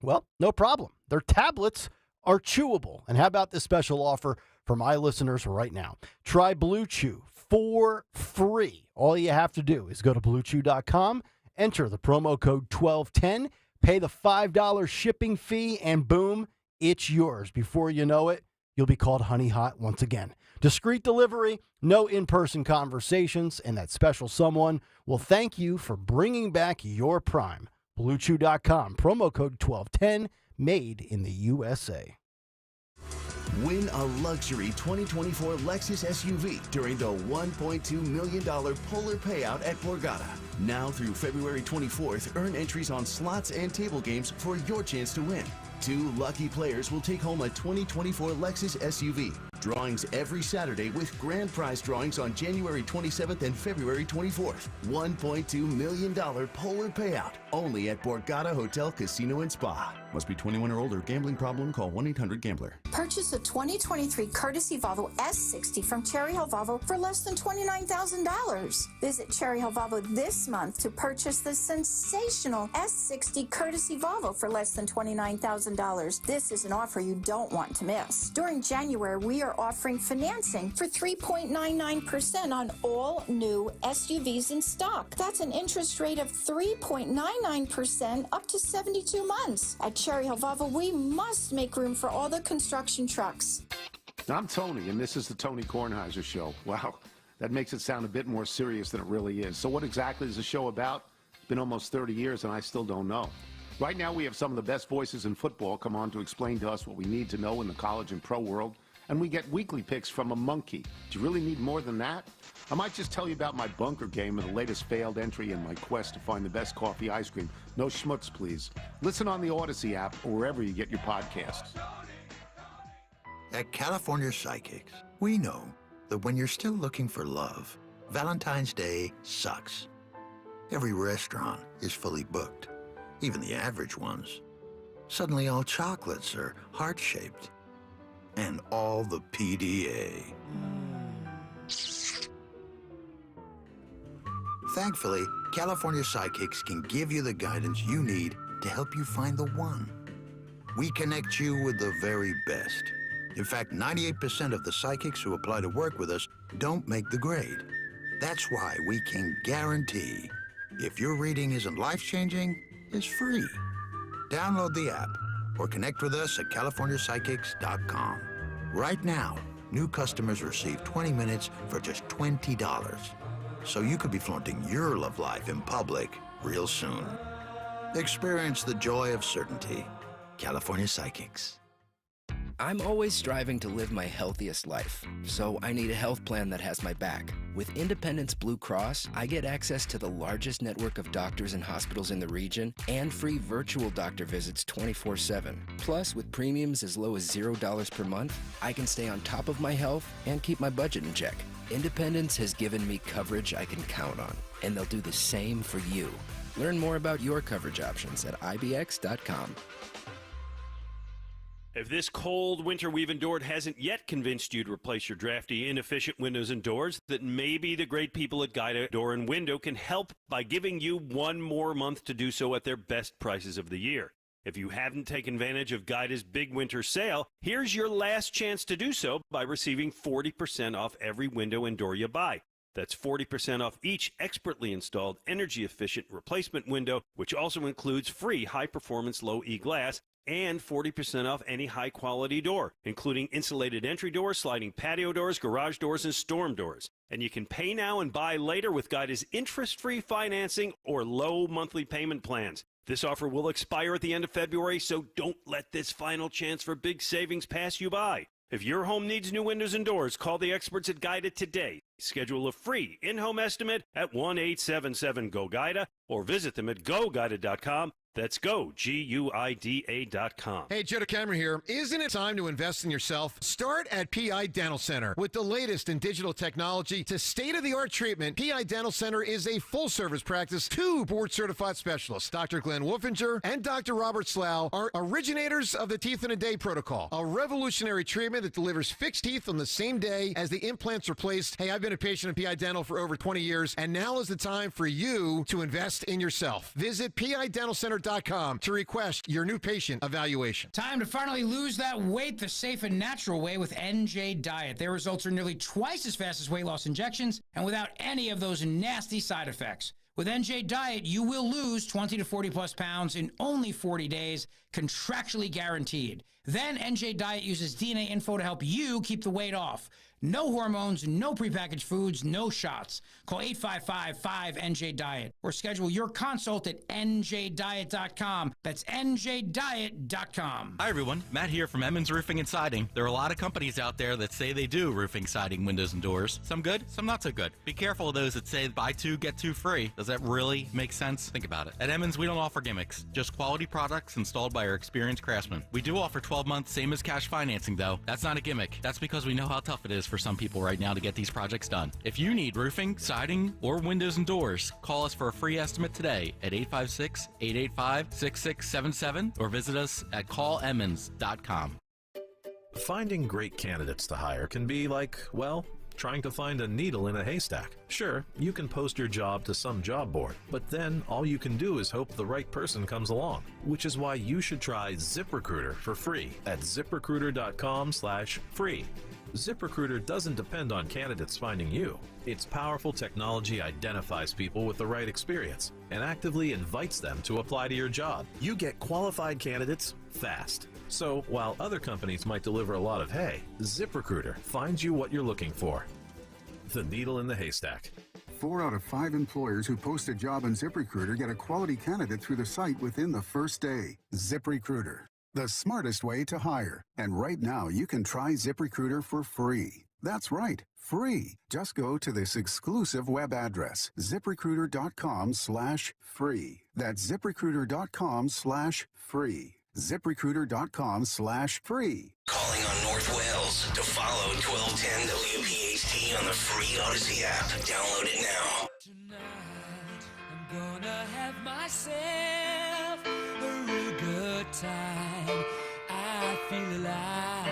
Speaker 24: well, no problem. Their tablets are chewable. And how about this special offer for my listeners right now? Try Blue Chew for free. All you have to do is go to BlueChew.com, enter the promo code 1210, pay the $5 shipping fee, and boom, it's yours. Before you know it, you'll be called Honey Hot once again. Discreet delivery, no in-person conversations, and that special someone will thank you for bringing back your prime. BlueChew.com, promo code 1210, made in the USA.
Speaker 8: Win a luxury 2024 Lexus SUV during the $1.2 million Polar Payout at Borgata. Now through February 24th, earn entries on slots and table games for your chance to win. 2 lucky players will take home a 2024 Lexus SUV. Drawings every Saturday with grand prize drawings on January 27th and February 24th. $1.2 million Polar Payout. Only at Borgata Hotel, Casino, and Spa. Must be 21 or older. Gambling problem? Call 1-800-GAMBLER.
Speaker 11: Purchase a 2023 courtesy Volvo S60 from Cherry Hill Volvo for less than $29,000. Visit Cherry Hill Volvo this month to purchase the sensational S60 courtesy Volvo for less than $29,000. This is an offer you don't want to miss. During January, we are offering financing for 3.99% on all new SUVs in stock. That's an interest rate of 3.99% up to 72 months. At Cherry Hill Volvo, we must make room for all the construction trucks.
Speaker 4: I'm Tony, and this is the Tony Kornheiser Show. Wow, that makes it sound a bit more serious than it really is. So what exactly is the show about? It's been almost 30 years, and I still don't know. Right now, we have some of the best voices in football come on to explain to us what we need to know in the college and pro world, and we get weekly picks from a monkey. Do you really need more than that? I might just tell you about my bunker game and the latest failed entry in my quest to find the best coffee ice cream. No schmutz, please. Listen on the Odyssey app or wherever you get your podcasts.
Speaker 6: At California Psychics, we know that when you're still looking for love, Valentine's Day sucks. Every restaurant is fully booked, even the average ones. Suddenly all chocolates are heart-shaped, and all the PDA. Thankfully, California Psychics can give you the guidance you need to help you find the one. We connect you with the very best. In fact, 98% of the psychics who apply to work with us don't make the grade. That's why we can guarantee if your reading isn't life-changing, it's free. Download the app or connect with us at CaliforniaPsychics.com. Right now, new customers receive 20 minutes for just $20. So you could be flaunting your love life in public real soon. Experience the joy of certainty. California Psychics.
Speaker 12: I'm always striving to live my healthiest life, so I need a health plan that has my back. With Independence Blue Cross, I get access to the largest network of doctors and hospitals in the region and free virtual doctor visits 24/7. Plus, with premiums as low as $0 per month, I can stay on top of my health and keep my budget in check. Independence has given me coverage I can count on, and they'll do the same for you. Learn more about your coverage options at IBX.com.
Speaker 13: If this cold winter we've endured hasn't yet convinced you to replace your drafty, inefficient windows and doors, then maybe the great people at Guida Door and Window can help by giving you one more month to do so at their best prices of the year. If you haven't taken advantage of Guida's big winter sale, here's your last chance to do so by receiving 40% off every window and door you buy. That's 40% off each expertly installed energy-efficient replacement window, which also includes free high-performance low-E glass, and 40% off any high-quality door, including insulated entry doors, sliding patio doors, garage doors, and storm doors. And you can pay now and buy later with Guida's interest-free financing or low monthly payment plans. This offer will expire at the end of February, so don't let this final chance for big savings pass you by. If your home needs new windows and doors, call the experts at Guida today. Schedule a free in-home estimate at 1-877-GO-GUIDA or visit them at GoGuida.com. That's go, GUIDA.com.
Speaker 14: Hey, Joe DeCamera here. Isn't it time to invest in yourself? Start at PI Dental Center. With the latest in digital technology to state-of-the-art treatment, PI Dental Center is a full-service practice. 2 board-certified specialists, Dr. Glenn Wolfinger and Dr. Robert Slough, are originators of the Teeth in a Day protocol, a revolutionary treatment that delivers fixed teeth on the same day as the implants are placed. Hey, I've been a patient of PI Dental for over 20 years, and now is the time for you to invest in yourself. Visit PIDentalCenter.com to request your new patient evaluation.
Speaker 17: Time to finally lose that weight the safe and natural way with NJ Diet. Their results are nearly twice as fast as weight loss injections and without any of those nasty side effects. With NJ Diet, you will lose 20 to 40 plus pounds in only 40 days, contractually guaranteed. Then NJ Diet uses DNA info to help you keep the weight off. No hormones, no prepackaged foods, no shots. Call 855-5NJ-DIET or schedule your consult at njdiet.com. That's njdiet.com.
Speaker 18: Hi, everyone. Matt here from Emmons Roofing and Siding. There are a lot of companies out there that say they do roofing, siding, windows, and doors. Some good, some not so good. Be careful of those that say buy 2, get 2 free. Does that really make sense? Think about it. At Emmons, we don't offer gimmicks, just quality products installed by our experienced craftsmen. We do offer 12-month same as cash financing, though. That's not a gimmick. That's because we know how tough it is for some people right now to get these projects done. If you need roofing, siding, or windows and doors, call us for a free estimate today at 856-885-6677 or visit us at callemmons.com.
Speaker 19: Finding great candidates to hire can be like, well, trying to find a needle in a haystack. Sure, you can post your job to some job board, but then all you can do is hope the right person comes along, which is why you should try ZipRecruiter for free at ZipRecruiter.com/free.
Speaker 7: ZipRecruiter doesn't depend on candidates finding you. Its powerful technology identifies people with the right experience and actively invites them to apply to your job. You get qualified candidates fast. So while other companies might deliver a lot of hay, ZipRecruiter finds you what you're looking for. The needle in the haystack.
Speaker 10: 4 out of 5 employers who post a job on ZipRecruiter get a quality candidate through the site within the first day. ZipRecruiter, the smartest way to hire. And right now, you can try ZipRecruiter for free. That's right, free. Just go to this exclusive web address, ZipRecruiter.com/free. That's ZipRecruiter.com/free. ZipRecruiter.com/free.
Speaker 9: Calling on North Wales to follow 1210 WPHT on the free Odyssey app. Download it now.
Speaker 16: Tonight, I'm gonna have myself a real good time. I feel alive.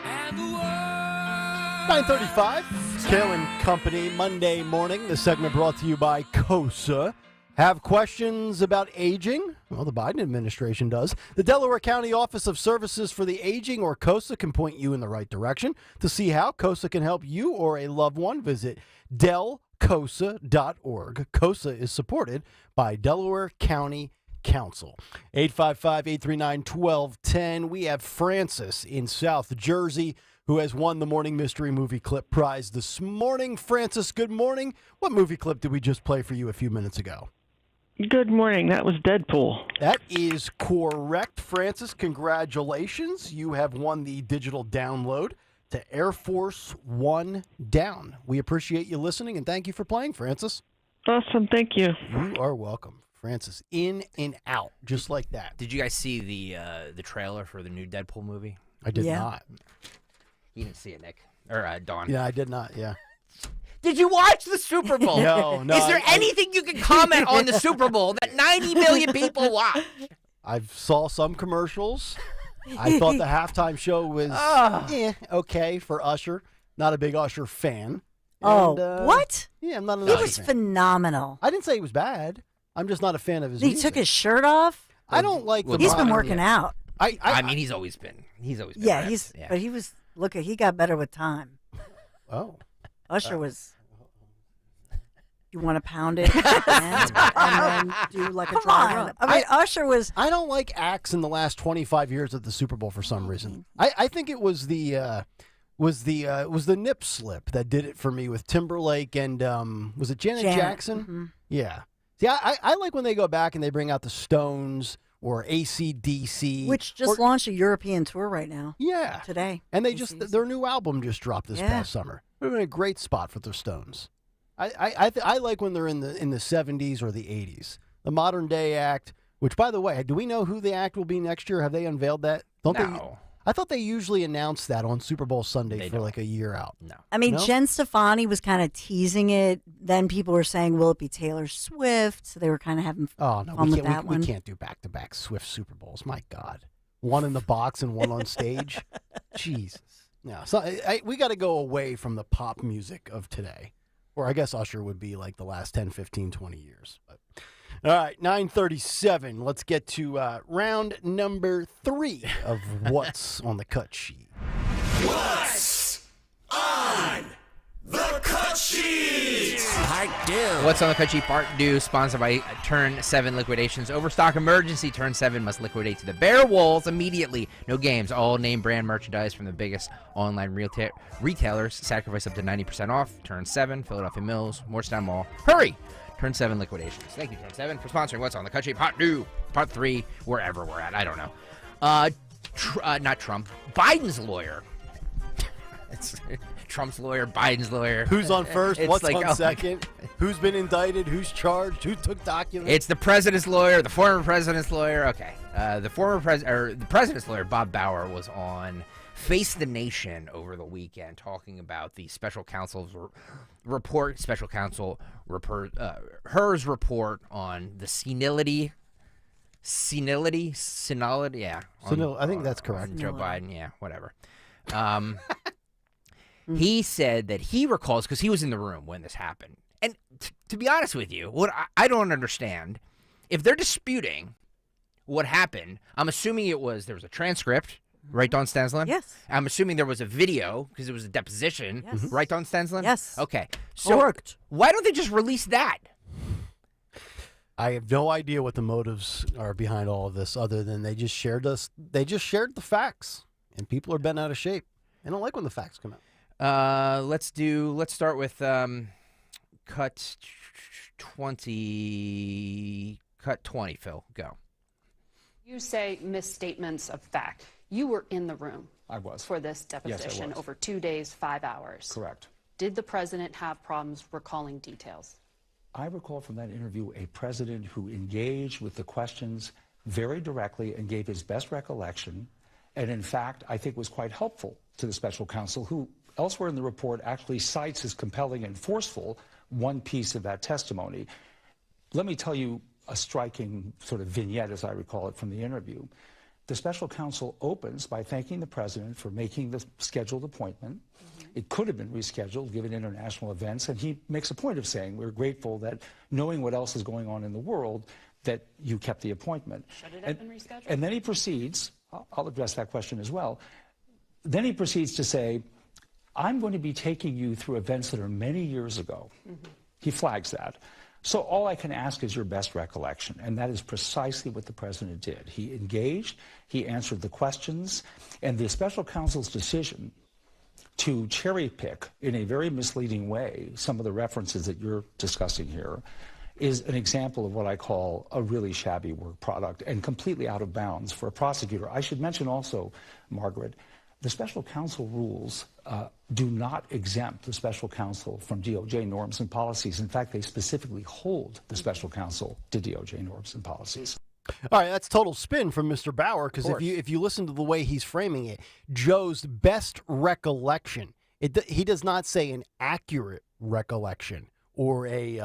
Speaker 16: And the world.
Speaker 24: 9:35. Kayal and Company, Monday morning. The segment brought to you by KOSA. Have questions about aging? Well, the Biden administration does. The Delaware County Office of Services for the Aging, or KOSA, can point you in the right direction. To see how KOSA can help you or a loved one, visit delcosa.org. KOSA is supported by Delaware County Council. 855-839-1210. We have Francis in South Jersey, who has won the Morning Mystery Movie Clip Prize this morning. Francis, good morning. What movie clip did we just play for you a few minutes ago?
Speaker 20: Good morning. That was Deadpool.
Speaker 24: That is correct, Francis. Congratulations. You have won the digital download to Air Force One Down. We appreciate you listening, and thank you for playing, Francis.
Speaker 20: Awesome. Thank you.
Speaker 24: You are welcome, Francis. In and out, just like that.
Speaker 30: Did you guys see the trailer for the new Deadpool movie?
Speaker 24: I did not.
Speaker 30: You didn't see it, Nick. Or Dawn.
Speaker 24: Yeah, I did not, yeah.
Speaker 30: Did you watch the Super Bowl?
Speaker 24: No.
Speaker 30: Is there anything you can comment on the Super Bowl that 90 million people watch?
Speaker 24: I saw some commercials. I thought the halftime show was okay for Usher. Not a big Usher fan.
Speaker 3: What?
Speaker 24: Yeah, I'm not an
Speaker 3: He
Speaker 24: Usher
Speaker 3: was
Speaker 24: fan.
Speaker 3: phenomenal.
Speaker 24: I didn't say he was bad. I'm just not a fan of his
Speaker 3: He
Speaker 24: music.
Speaker 3: took his shirt off.
Speaker 24: I don't like the
Speaker 3: He's been
Speaker 24: modern-
Speaker 3: working out.
Speaker 30: I mean, he's always been.
Speaker 3: Yeah,
Speaker 30: ripped.
Speaker 3: but he was. Look, he got better with time.
Speaker 24: Oh,
Speaker 3: Usher was. You want to pound it and then do like a dry run. I mean, Usher was.
Speaker 24: I don't like acts in the last 25 years at the Super Bowl for some reason. I think it was the nip slip that did it for me with Timberlake and was it Janet Jackson?
Speaker 3: Mm-hmm.
Speaker 24: Yeah. See, I like when they go back and they bring out the Stones or AC/DC,
Speaker 3: Which just launched a European tour right now.
Speaker 24: Yeah.
Speaker 3: Today.
Speaker 24: And they their new album just dropped this
Speaker 3: Yeah.
Speaker 24: past summer. It would have been a great spot for the Stones. I like when they're in the 70s or the 80s. The modern day act, which by the way, do we know who the act will be next year? Have they unveiled that?
Speaker 30: No.
Speaker 24: I thought they usually announce that on Super Bowl Sunday for like a year out.
Speaker 30: No.
Speaker 3: I mean,
Speaker 24: No?
Speaker 3: Jen Stefani was kind of teasing it. Then people were saying, "Will it be Taylor Swift?" So they were kind of having
Speaker 24: Oh no,
Speaker 3: fun
Speaker 24: we
Speaker 3: with that one.
Speaker 24: we can't do back-to-back Swift Super Bowls. My God, one in the box and one on stage. Jesus. No, so we got to go away from the pop music of today. Or I guess Usher would be like the last 10, 15, 20 years. But. All right, 9:37. Let's get to round number 3 of What's on the Cut Sheet.
Speaker 2: What's on the cut sheet?
Speaker 30: Part 2. What's on the Cut Sheet Part 2, sponsored by Turn 7 Liquidations. Overstock emergency. Turn 7 must liquidate to the bare walls immediately. No games. All name brand merchandise from the biggest online retailers. Sacrifice up to 90% off. Turn 7, Philadelphia Mills, Morristown Mall. Hurry! Turn 7 Liquidations. Thank you, Turn 7, for sponsoring What's on the Cut Sheet Part 2, Part 3, wherever we're at. I don't know. Not Trump. Biden's lawyer. It's Trump's lawyer, Biden's lawyer.
Speaker 24: Who's on first?
Speaker 30: It's
Speaker 24: What's
Speaker 30: like,
Speaker 24: on second? Who's been indicted? Who's charged? Who took documents?
Speaker 30: It's the president's lawyer, the former president's lawyer. Okay. The president's lawyer, Bob Bauer, was on Face the Nation over the weekend talking about the special counsel's report, Her's report on the senility, yeah.
Speaker 24: I think that's correct.
Speaker 30: Joe Biden, yeah, whatever. He said that he recalls, because he was in the room when this happened. And to be honest with you, what I don't understand, if they're disputing what happened, I'm assuming there was a transcript Right, Dawn Stensland?
Speaker 3: Yes.
Speaker 30: I'm assuming there was a video because it was a deposition.
Speaker 3: Yes.
Speaker 30: Right, Dawn Stensland?
Speaker 3: Yes.
Speaker 30: Okay. So
Speaker 3: Correct.
Speaker 30: why don't they just release that?
Speaker 1: I have no idea what the motives are behind all of this, other than they just shared the facts, and people are bent out of shape. They don't like when the facts come out.
Speaker 30: Let's start with cut 20. Cut 20, Phil. Go.
Speaker 5: You say misstatements of fact. You were in the room.
Speaker 21: I was.
Speaker 5: For this deposition.
Speaker 21: Yes, I was.
Speaker 5: Over 2 days, 5 hours.
Speaker 21: Correct.
Speaker 5: Did the president have problems recalling details?
Speaker 21: I recall from that interview a president who engaged with the questions very directly and gave his best recollection, and in fact, I think was quite helpful to the special counsel, who elsewhere in the report actually cites as compelling and forceful one piece of that testimony. Let me tell you a striking sort of vignette, as I recall it, from the interview. The special counsel opens by thanking the president for making the scheduled appointment. It could have been rescheduled given international events, and he makes a point of saying, we're grateful that knowing what else is going on in the world, that you kept the appointment.
Speaker 5: Should it have been rescheduled?
Speaker 21: And then he proceeds, I'll address that question as well, then he proceeds to say, I'm going to be taking you through events that are many years ago. He flags that. So all I can ask is your best recollection, and that is precisely what the president did. He engaged, he answered the questions, and the special counsel's decision to cherry pick in a very misleading way some of the references that you're discussing here is an example of what I call a really shabby work product and completely out of bounds for a prosecutor. I should mention also, Margaret, the special counsel rules do not exempt the special counsel from DOJ norms and policies. In fact, they specifically hold the special counsel to DOJ norms and policies.
Speaker 1: All right, that's total spin from Mr. Bauer, because if you listen to the way he's framing it, Joe's best recollection, he does not say an accurate recollection or a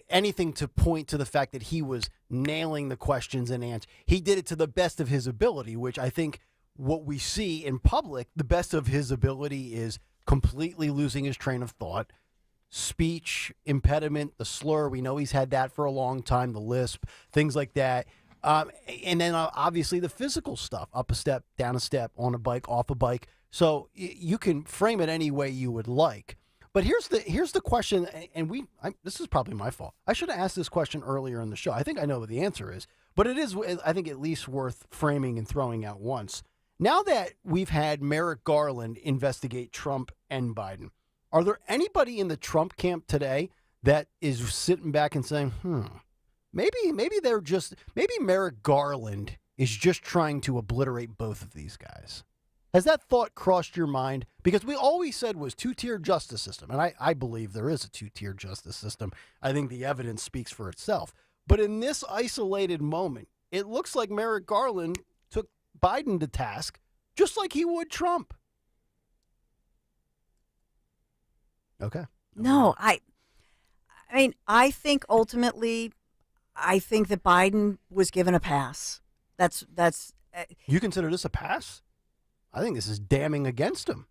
Speaker 1: anything to point to the fact that he was nailing the questions and answers. He did it to the best of his ability, which I think what we see in public, the best of his ability is completely losing his train of thought, speech impediment, the slur. We know he's had that for a long time, the lisp, things like that. And then obviously the physical stuff, up a step, down a step, on a bike, off a bike. So you can frame it any way you would like. But here's the question, and this is probably my fault. I should have asked this question earlier in the show. I think I know what the answer is, but it is, I think, at least worth framing and throwing out once. Now that we've had Merrick Garland investigate Trump and Biden, are there anybody in the Trump camp today that is sitting back and saying, maybe Merrick Garland is just trying to obliterate both of these guys? Has that thought crossed your mind? Because we always said was two-tier justice system, and I believe there is a two-tier justice system. I think the evidence speaks for itself. But in this isolated moment, it looks like Merrick Garland took Biden to task just like he would Trump. Okay.
Speaker 3: No, I mean, I think ultimately, I think that Biden was given a pass. That's.
Speaker 1: You consider this a pass? I think this is damning against him.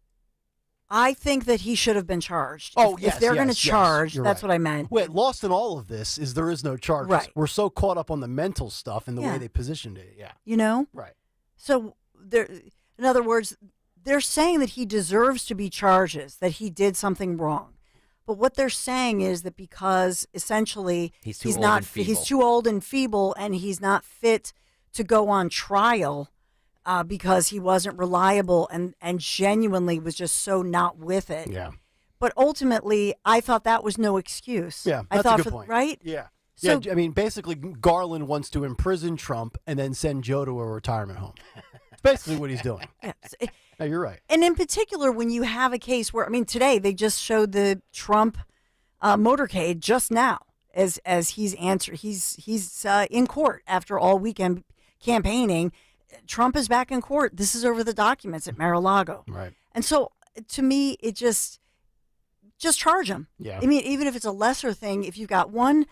Speaker 3: I think that he should have been charged.
Speaker 1: Oh,
Speaker 3: if they're going to charge, that's what I meant.
Speaker 1: Wait, lost in all of this is there is no charges.
Speaker 3: Right.
Speaker 1: We're so caught up on the mental stuff and the way they positioned it. Yeah.
Speaker 3: You know?
Speaker 1: Right.
Speaker 3: So, in other words, they're saying that he deserves to be charged, that he did something wrong. But what they're saying is that because essentially he's too old and feeble and he's not fit to go on trial because he wasn't reliable and genuinely was just so not with it.
Speaker 1: Yeah.
Speaker 3: But ultimately, I thought that was no excuse.
Speaker 1: Yeah,
Speaker 3: that's
Speaker 1: a good point.
Speaker 3: Right?
Speaker 1: Yeah.
Speaker 3: So,
Speaker 1: yeah, I mean, basically, Garland wants to imprison Trump and then send Joe to a retirement home. It's basically what he's doing. No, you're right.
Speaker 3: And in particular, when you have a case where, I mean, today they just showed the Trump motorcade just now as he's in court after all weekend campaigning. Trump is back in court. This is over the documents at Mar-a-Lago.
Speaker 1: Right.
Speaker 3: And so, to me, it just charge him.
Speaker 1: Yeah.
Speaker 3: I mean, even if it's a lesser thing, if you've got one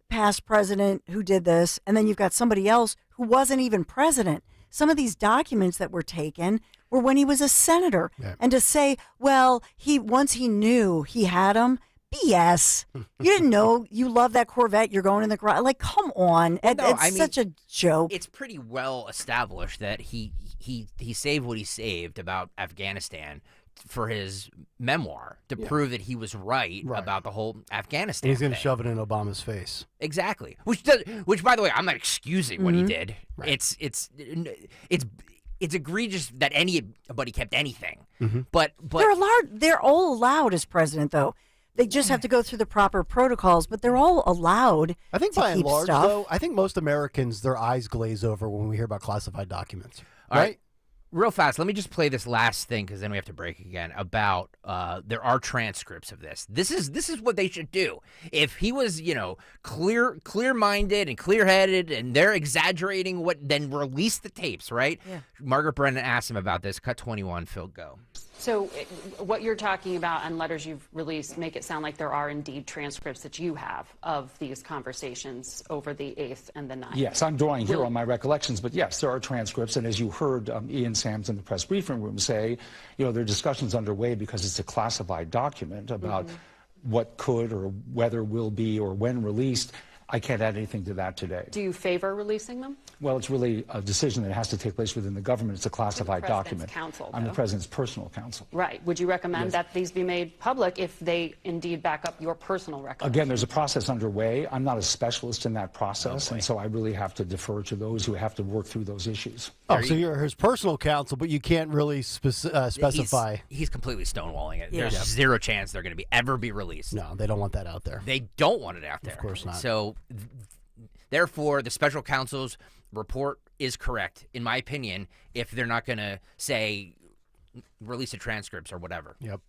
Speaker 3: past president who did this, and then you've got somebody else who wasn't even president. Some of these documents that were taken were when he was a senator. Yeah. And to say, well, once he knew he had them, BS. You didn't know you love that Corvette. You're going in the garage. Like, come on. It's such a joke.
Speaker 30: It's pretty well established that he saved what he saved about Afghanistan for his memoir to prove that he was right about the whole Afghanistan.
Speaker 1: And he's going to
Speaker 30: thing.
Speaker 1: shove it in Obama's face.
Speaker 30: Exactly. Which, by the way, I'm not excusing what he did. Right. It's egregious that anybody kept anything. But
Speaker 3: they're all allowed as president, though. They just have to go through the proper protocols, but they're all allowed.
Speaker 1: I think
Speaker 3: to
Speaker 1: by and
Speaker 3: keep
Speaker 1: large,
Speaker 3: stuff.
Speaker 1: though, I think most Americans, their eyes glaze over when we hear about classified documents.
Speaker 30: All right. Real fast, let me just play this last thing because then we have to break again. About there are transcripts of this. This is what they should do. If he was, clear-minded and clear-headed, and they're exaggerating then release the tapes, right?
Speaker 3: Yeah.
Speaker 30: Margaret Brennan asked him about this. Cut 21, Phil, go.
Speaker 5: So what you're talking about and letters you've released make it sound like there are indeed transcripts that you have of these conversations over the 8th and the 9th.
Speaker 21: Yes, I'm drawing here on my recollections, but yes, there are transcripts. And as you heard Ian Sams in the press briefing room say, there are discussions underway because it's a classified document about what could or whether will be or when released. I can't add anything to that today.
Speaker 5: Do you favor releasing them?
Speaker 21: Well, it's really a decision that has to take place within the government. It's a classified document.
Speaker 5: Counsel,
Speaker 21: I'm the president's personal counsel.
Speaker 5: Right. Would you recommend that these be made public if they indeed back up your personal record?
Speaker 21: Again, there's a process underway. I'm not a specify in that process, and so I really have to defer to those who have to work through those issues.
Speaker 1: Oh, so you're his personal counsel, but you can't really specify.
Speaker 30: He's completely stonewalling it.
Speaker 3: Yeah.
Speaker 30: There's zero chance they're going to ever be released.
Speaker 1: No, they don't want that out there.
Speaker 30: They don't want it out there.
Speaker 1: Of course not.
Speaker 30: So, therefore, the special counsel's report is correct, in my opinion, if they're not going to say release the transcripts or whatever.
Speaker 1: Yep.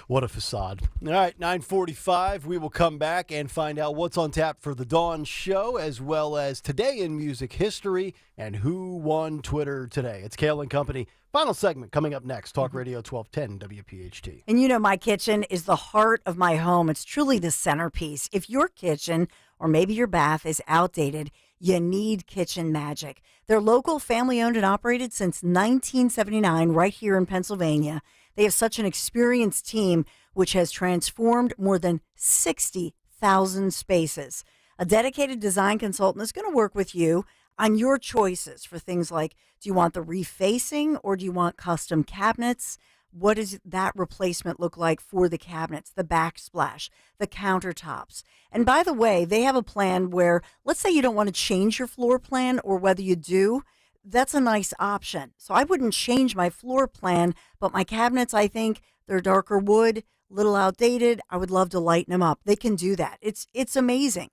Speaker 1: What a facade. All right, 9:45. We will come back and find out what's on tap for the Dawn Show, as well as today in music history and who won Twitter today. It's Kayal and Company. Final segment coming up next. Talk Radio 1210 WPHT.
Speaker 3: And my kitchen is the heart of my home. It's truly the centerpiece. If your kitchen or maybe your bath is outdated, you need Kitchen Magic. They're local, family-owned, and operated since 1979 right here in Pennsylvania. They have such an experienced team, which has transformed more than 60,000 spaces. A dedicated design consultant is going to work with you on your choices for things like, do you want the refacing or do you want custom cabinets? What does that replacement look like for the cabinets, the backsplash, the countertops? And by the way, they have a plan where, let's say you don't want to change your floor plan, or whether you do, that's a nice option. So I wouldn't change my floor plan, but my cabinets, I think they're darker wood, a little outdated. I would love to lighten them up. They can do that. It's amazing.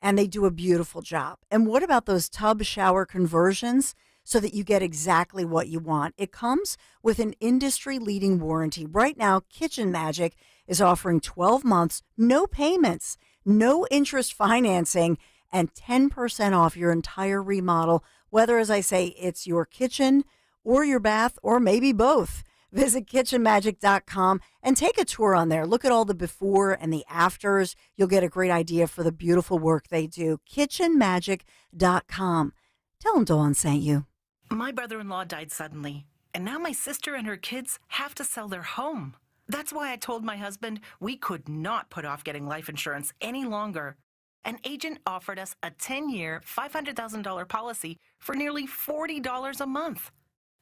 Speaker 3: And they do a beautiful job. And what about those tub shower conversions so that you get exactly what you want? It comes with an industry-leading warranty. Right now, Kitchen Magic is offering 12 months, no payments, no interest financing, and 10% off your entire remodel, whether, as I say, it's your kitchen or your bath or maybe both. Visit kitchenmagic.com and take a tour on there. Look at all the before and the afters. You'll get a great idea for the beautiful work they do. kitchenmagic.com. Tell them Dawn sent you.
Speaker 8: My brother-in-law died suddenly, and now my sister and her kids have to sell their home. That's why I told my husband we could not put off getting life insurance any longer. An agent offered us a 10-year, $500,000 policy for nearly $40 a month.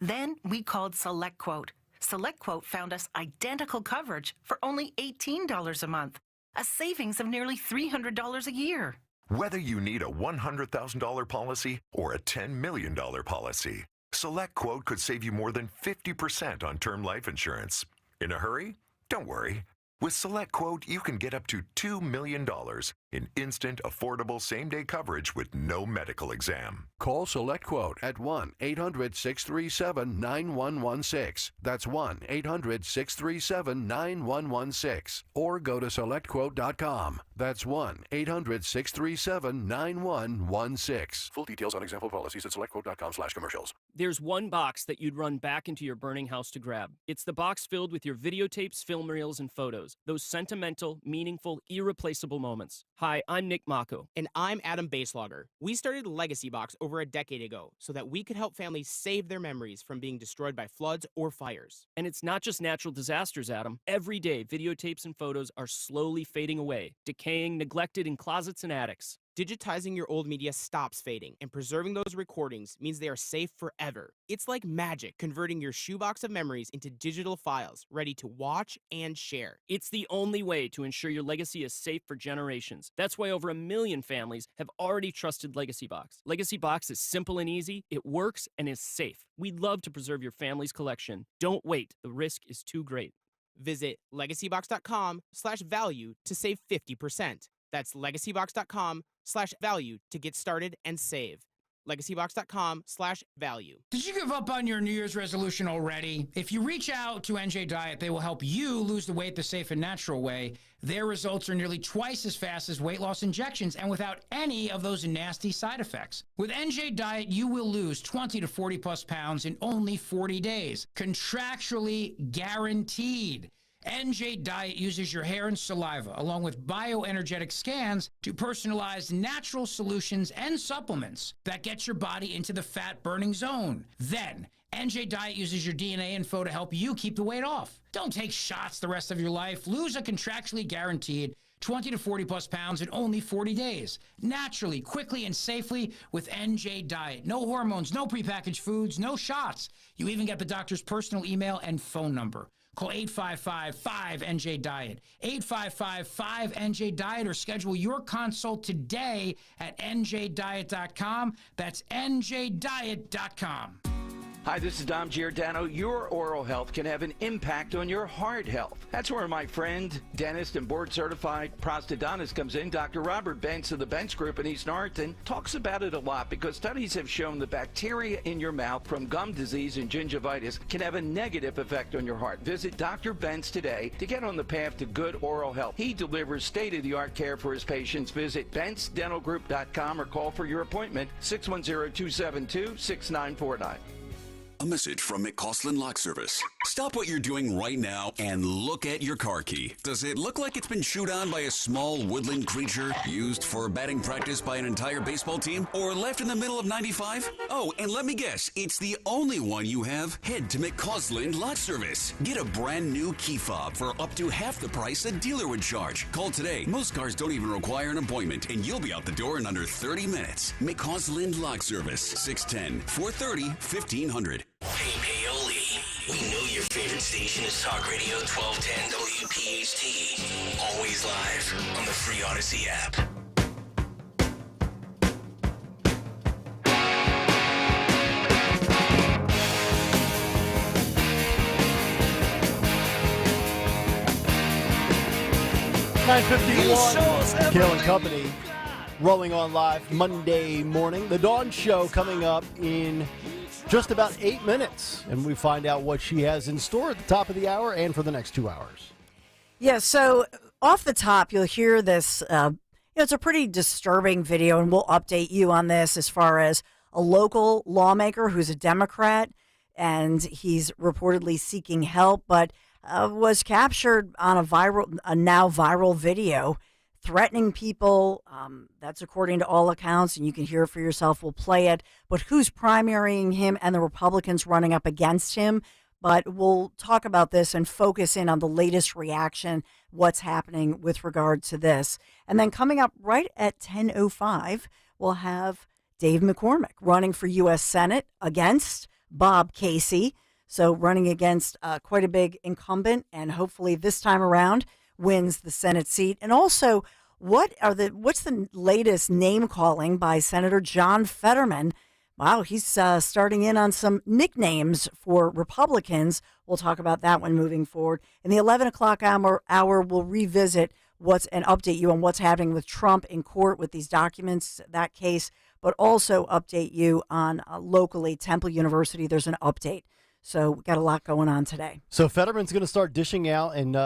Speaker 8: Then we called SelectQuote. SelectQuote found us identical coverage for only $18 a month, a savings of nearly $300 a year.
Speaker 11: Whether you need a $100,000 policy or a $10 million policy, SelectQuote could save you more than 50% on term life insurance. In a hurry? Don't worry. With SelectQuote, you can get up to $2 million in instant, affordable same-day coverage with no medical exam.
Speaker 15: Call SelectQuote at 1-800-637-9116. That's 1-800-637-9116. Or go to SelectQuote.com. That's 1-800-637-9116. Full details on example policies at SelectQuote.com/commercials.
Speaker 4: There's one box that you'd run back into your burning house to grab. It's the box filled with your videotapes, film reels, and photos. Those sentimental, meaningful, irreplaceable moments. Hi, I'm Nick Mako.
Speaker 6: And I'm Adam Baselogger. We started Legacy Box over a decade ago so that we could help families save their memories from being destroyed by floods or fires.
Speaker 4: And it's not just natural disasters, Adam. Every day, videotapes and photos are slowly fading away, decaying, neglected in closets and attics.
Speaker 6: Digitizing your old media stops fading, and preserving those recordings means they are safe forever. It's like magic, converting your shoebox of memories into digital files, ready to watch and share.
Speaker 4: It's the only way to ensure your legacy is safe for generations. That's why over 1 million families have already trusted Legacy Box. Legacy Box is simple and easy, it works, and is safe. We'd love to preserve your family's collection. Don't wait, the risk is too great.
Speaker 6: Visit legacybox.com/value to save 50%. That's legacybox.com/value to get started and save. legacybox.com/value.
Speaker 17: Did you give up on your New Year's resolution already? If you reach out to NJ Diet, they will help you lose the weight the safe and natural way. Their results are nearly twice as fast as weight loss injections and without any of those nasty side effects. With NJ Diet, you will lose 20 to 40 plus pounds in only 40 days. Contractually guaranteed. NJ Diet uses your hair and saliva, along with bioenergetic scans, to personalize natural solutions and supplements that get your body into the fat-burning zone. Then, NJ Diet uses your DNA info to help you keep the weight off. Don't take shots the rest of your life. Lose a contractually guaranteed 20 to 40 plus pounds in only 40 days. Naturally, quickly, and safely with NJ Diet. No hormones, no prepackaged foods, no shots. You even get the doctor's personal email and phone number. Call 855-5NJ-DIET, 855-5NJ-DIET, or schedule your consult today at njdiet.com. That's njdiet.com.
Speaker 12: Hi, this is Dom Giordano. Your oral health can have an impact on your heart health. That's where my friend, dentist and board-certified prosthodontist comes in. Dr. Robert Bentz of the Bentz Group in East Norriton talks about it a lot because studies have shown the bacteria in your mouth from gum disease and gingivitis can have a negative effect on your heart. Visit Dr. Bentz today to get on the path to good oral health. He delivers state-of-the-art care for his patients. Visit BentzDentalGroup.com or call for your appointment, 610-272-6949.
Speaker 2: A message from McCausland Lock Service. Stop what you're doing right now and look at your car key. Does it look like it's been chewed on by a small woodland creature, used for batting practice by an entire baseball team, or left in the middle of 95? Oh, and let me guess, it's the only one you have? Head to McCausland Lock Service. Get a brand new key fob for up to half the price a dealer would charge. Call today. Most cars don't even require an appointment, and you'll be out the door in under 30 minutes. McCausland Lock Service, 610-430-1500.
Speaker 9: Hey, Paoli, we know your favorite station is Talk Radio 1210 WPHT. Always live on the free Odyssey app.
Speaker 1: $9:51, Kayal and Company, rolling on live Monday morning. The Dawn Show coming up in just about 8 minutes, and we find out what she has in store at the top of the hour and for the next 2 hours.
Speaker 3: Yeah, so off the top, you'll hear this. It's a pretty disturbing video, and we'll update you on this as far as a local lawmaker who's a Democrat, and he's reportedly seeking help, but was captured on a now viral video threatening people. That's according to all accounts, and you can hear it for yourself. We'll play it. But who's primarying him and the Republicans running up against him? But we'll talk about this and focus in on the latest reaction, what's happening with regard to this. And then coming up right at 10:05, we'll have Dave McCormick running for U.S. Senate against Bob Casey. So running against quite a big incumbent, and hopefully this time around wins the Senate seat. And also, what's the latest name calling by Senator John Fetterman? Wow, he's starting in on some nicknames for Republicans. We'll talk about that one moving forward. In the 11 o'clock hour, we'll revisit and update you on what's happening with Trump in court with these documents, that case, but also update you on locally, Temple University. There's an update. So we got a lot going on today.
Speaker 1: So Fetterman's going to start dishing out and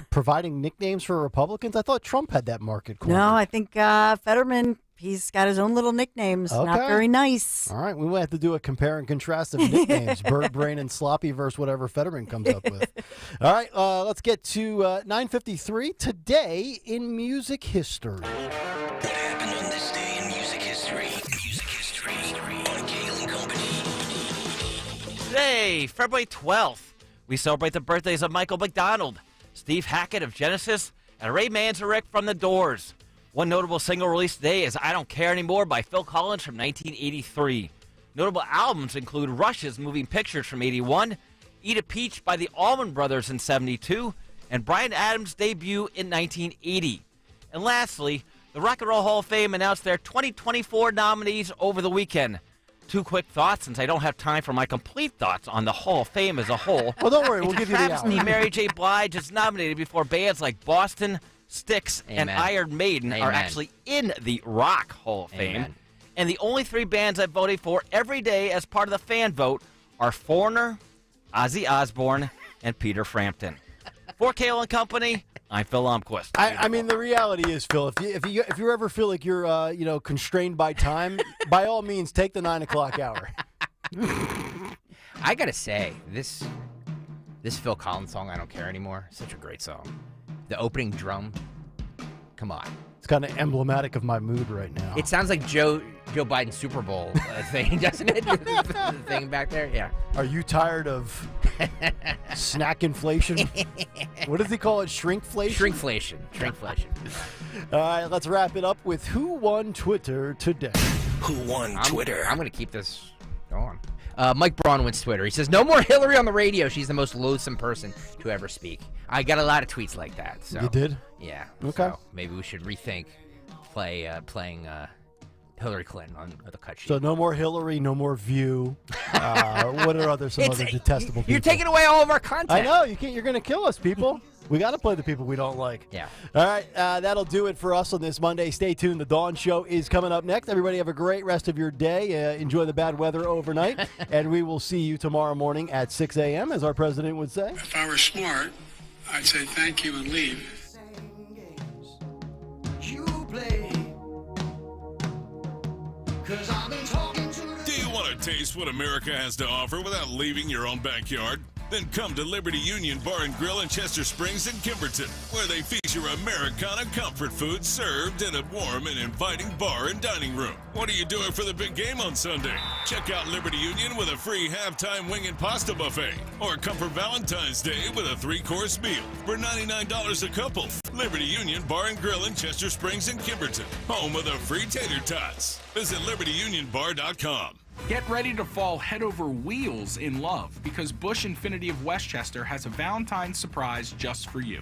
Speaker 1: providing nicknames for Republicans? I thought Trump had that market cornered.
Speaker 3: No, I think Fetterman, He's got his own little nicknames.
Speaker 1: Okay.
Speaker 3: Not very nice.
Speaker 1: All right, we might have to do a compare and contrast of nicknames. Bird Brain and Sloppy versus whatever Fetterman comes up with. All right, let's get to 9:53 today in music history.
Speaker 9: What happened on this day in music history? Music history on Kayal and Company.
Speaker 13: Today, February 12th, we celebrate the birthdays of Michael McDonald, Steve Hackett of Genesis, and Ray Manzarek from The Doors. One notable single released today is I Don't Care Anymore by Phil Collins from 1983. Notable albums include Rush's Moving Pictures from 81, Eat a Peach by the Allman Brothers in 72, and Bryan Adams' debut in 1980. And lastly, the Rock and Roll Hall of Fame announced their 2024 nominees over the weekend. Two quick thoughts, since I don't have time for my complete thoughts on the Hall of Fame as a whole.
Speaker 1: Well, don't worry, we'll give you the
Speaker 13: Travesty
Speaker 1: hour.
Speaker 13: Mary J. Blige is nominated before bands like Boston, Styx, and
Speaker 30: Amen.
Speaker 13: Iron Maiden are
Speaker 30: Amen.
Speaker 13: actually in the Rock Hall of Fame.
Speaker 30: Amen.
Speaker 13: And the only three bands I voted for every day as part of the fan vote are Foreigner, Ozzy Osbourne, and Peter Frampton. For Kayal and Company, I'm Phil Lomquist.
Speaker 1: I mean, the reality is, Phil, if you ever feel like you're constrained by time, by all means, take the 9 o'clock hour.
Speaker 30: I gotta say, this Phil Collins song, I Don't Care Anymore, such a great song. The opening drum, come on.
Speaker 1: It's kind of emblematic of my mood right now.
Speaker 30: It sounds like Joe Biden's Super Bowl thing, doesn't it? The thing back there, yeah.
Speaker 1: Are you tired of snack inflation? What does he call it? Shrinkflation?
Speaker 30: Shrinkflation.
Speaker 1: All right, let's wrap it up with Who Won Twitter today.
Speaker 9: Who won Twitter?
Speaker 30: I'm going to keep this going. Mike Braun wins Twitter. He says, no more Hillary on the radio. She's the most loathsome person to ever speak. I got a lot of tweets like that. So.
Speaker 1: You did?
Speaker 30: Yeah.
Speaker 1: Okay.
Speaker 30: So maybe we should rethink playing Hillary Clinton on the cut sheet.
Speaker 1: So no more Hillary, no more View. What are some other detestable people?
Speaker 30: You're taking away all of our content.
Speaker 1: I know. You're going to kill us, people. We got to play the people we don't like.
Speaker 30: Yeah.
Speaker 1: All right. That'll do it for us on this Monday. Stay tuned. The Dawn Show is coming up next. Everybody have a great rest of your day. Enjoy the bad weather overnight. And we will see you tomorrow morning at 6 a.m., as our president would say.
Speaker 14: If I were smart, I'd say thank you and leave.
Speaker 18: Do you want to taste what America has to offer without leaving your own backyard? Then come to Liberty Union Bar and Grill in Chester Springs and Kimberton, where they feature Americana comfort food served in a warm and inviting bar and dining room. What are you doing for the big game on Sunday? Check out Liberty Union with a free halftime wing and pasta buffet, or come for Valentine's Day with a 3-course meal for $99 a couple. Liberty Union Bar and Grill in Chester Springs and Kimberton, home of the free tater tots. Visit libertyunionbar.com.
Speaker 22: Get ready to fall head over wheels in love, because Busch Infinity of Westchester has a Valentine's surprise just for you.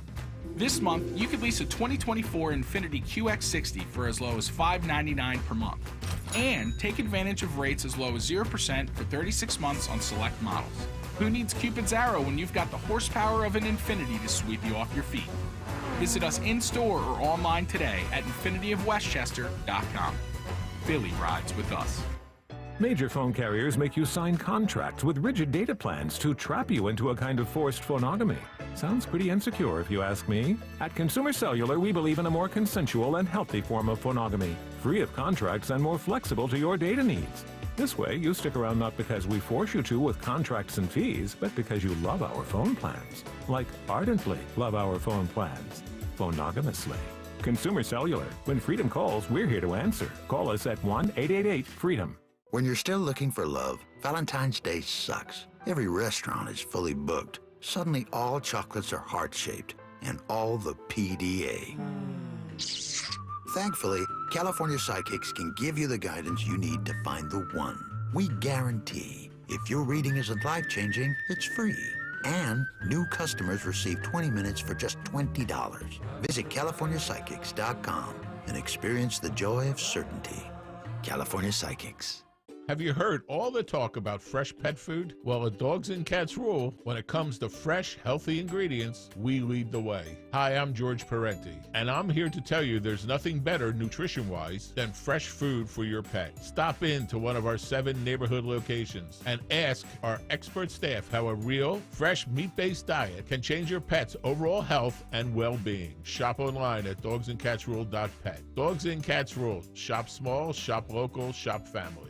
Speaker 22: This month, you could lease a 2024 Infiniti QX60 for as low as $599 per month. And take advantage of rates as low as 0% for 36 months on select models. Who needs Cupid's arrow when you've got the horsepower of an Infiniti to sweep you off your feet? Visit us in-store or online today at infinityofwestchester.com. Philly rides with us.
Speaker 19: Major phone carriers make you sign contracts with rigid data plans to trap you into a kind of forced phonogamy. Sounds pretty insecure if you ask me. At Consumer Cellular, we believe in a more consensual and healthy form of phonogamy, free of contracts and more flexible to your data needs. This way, you stick around not because we force you to with contracts and fees, but because you love our phone plans. Like ardently love our phone plans. Phonogamously. Consumer Cellular. When freedom calls, we're here to answer. Call us at 1-888-FREEDOM.
Speaker 23: When you're still looking for love, Valentine's Day sucks. Every restaurant is fully booked. Suddenly all chocolates are heart-shaped, and all the PDA. Thankfully, California Psychics can give you the guidance you need to find the one. We guarantee if your reading isn't life-changing, it's free. And new customers receive 20 minutes for just $20. Visit CaliforniaPsychics.com and experience the joy of certainty. California Psychics.
Speaker 7: Have you heard all the talk about fresh pet food? Well, at Dogs and Cats Rule, when it comes to fresh, healthy ingredients, we lead the way. Hi, I'm George Parenti, and I'm here to tell you there's nothing better nutrition-wise than fresh food for your pet. Stop in to one of our 7 neighborhood locations and ask our expert staff how a real, fresh, meat-based diet can change your pet's overall health and well-being. Shop online at dogsandcatsrule.pet. Dogs and Cats Rule. Shop small, shop local, shop family.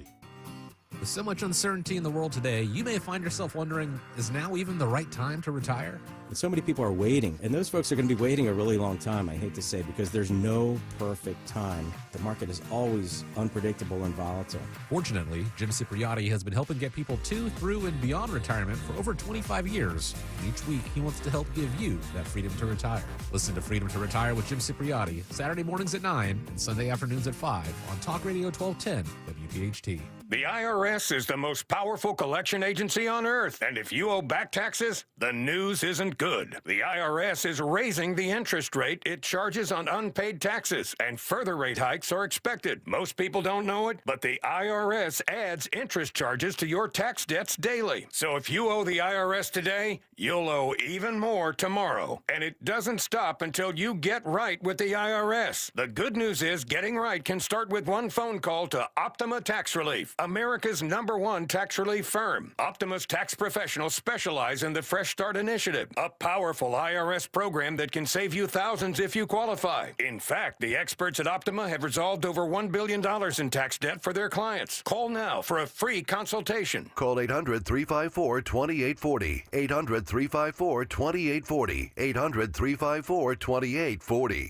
Speaker 10: With so much uncertainty in the world today, you may find yourself wondering, is now even the right time to retire?
Speaker 16: So many people are waiting, and those folks are going to be waiting a really long time, I hate to say, because there's no perfect time. The market is always unpredictable and volatile.
Speaker 10: Fortunately, Jim Cipriotti has been helping get people to, through, and beyond retirement for over 25 years. And each week, he wants to help give you that freedom to retire. Listen to Freedom to Retire with Jim Cipriotti, Saturday mornings at 9 and Sunday afternoons at 5 on Talk Radio 1210 WPHT.
Speaker 20: The IRS is the most powerful collection agency on earth, and if you owe back taxes, the news isn't good. The IRS is raising the interest rate it charges on unpaid taxes, and further rate hikes are expected. Most people don't know it, but the IRS adds interest charges to your tax debts daily. So if you owe the IRS today, you'll owe even more tomorrow. And it doesn't stop until you get right with the IRS. The good news is getting right can start with one phone call to Optima Tax Relief, America's #1 tax relief firm. Optima's tax professionals specialize in the Fresh Start Initiative, a powerful IRS program that can save you thousands if you qualify. In fact, the experts at Optima have resolved over $1 billion in tax debt for their clients. Call now for a free consultation.
Speaker 15: Call 800-354-2840. 800-354-2840. 800-354-2840.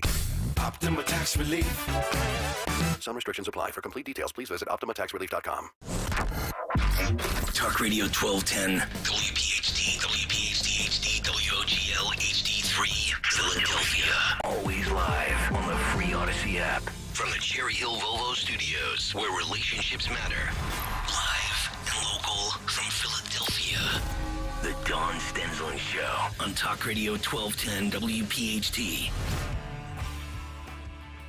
Speaker 9: Optima Tax Relief.
Speaker 15: Some restrictions apply. For complete details, please visit OptimaTaxRelief.com.
Speaker 9: Talk Radio 1210, WPHT, WPHT HD, WOGL HD3, Philadelphia. Always live on the free Odyssey app. From the Cherry Hill Volvo Studios, where relationships matter. Live and local from Philadelphia. The Dawn Stensland Show on Talk Radio 1210, WPHT.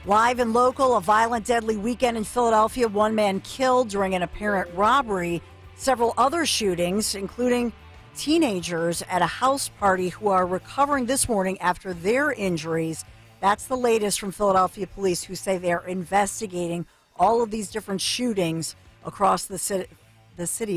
Speaker 3: Live and local, a violent, deadly weekend in Philadelphia. One man killed during an apparent robbery. Several other shootings, including teenagers at a house party who are recovering this morning after their injuries. That's the latest from Philadelphia police, who say they're investigating all of these different shootings across the city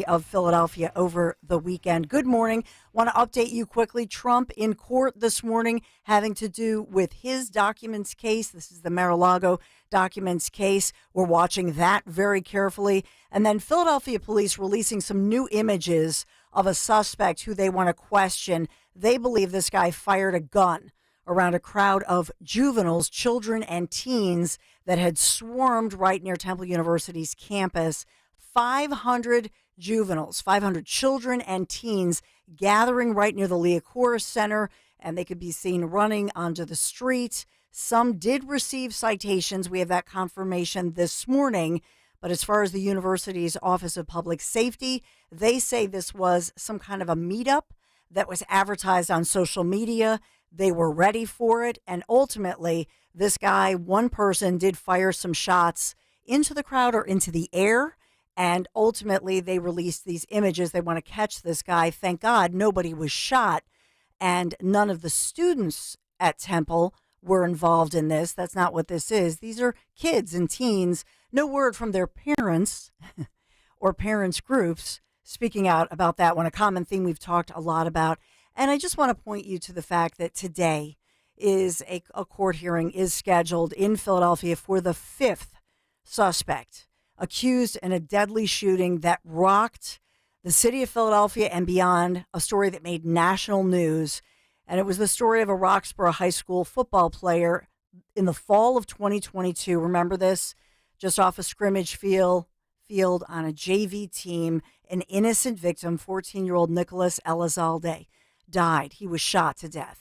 Speaker 3: of Philadelphia over the weekend. Good morning. Want to update you quickly. Trump in court this morning having to do with his documents case. This is the Mar-a-Lago documents case. We're watching that very carefully. And then Philadelphia police releasing some new images of a suspect who they want to question. They believe this guy fired a gun around a crowd of juveniles, children and teens that had swarmed right near Temple University's campus. 500 juveniles, 500 children and teens gathering right near the Liacouras Center, and they could be seen running onto the street. Some did receive citations. We have that confirmation this morning. But as far as the university's Office of Public Safety, they say this was some kind of a meetup that was advertised on social media. They were ready for it. And ultimately, this guy, one person, did fire some shots into the crowd or into the air. And ultimately, they released these images. They want to catch this guy. Thank God nobody was shot. And none of the students at Temple were involved in this. That's not what this is. These are kids and teens. No word from their parents or parents' groups speaking out about that one, a common theme we've talked a lot about. And I just want to point you to the fact that today is a court hearing is scheduled in Philadelphia for the 5th suspect accused in a deadly shooting that rocked the city of Philadelphia and beyond, a story that made national news. And it was the story of a Roxborough High School football player in the fall of 2022. Remember this? Just off a scrimmage field on a JV team, an innocent victim, 14-year-old Nicholas Elizalde, died. He was shot to death.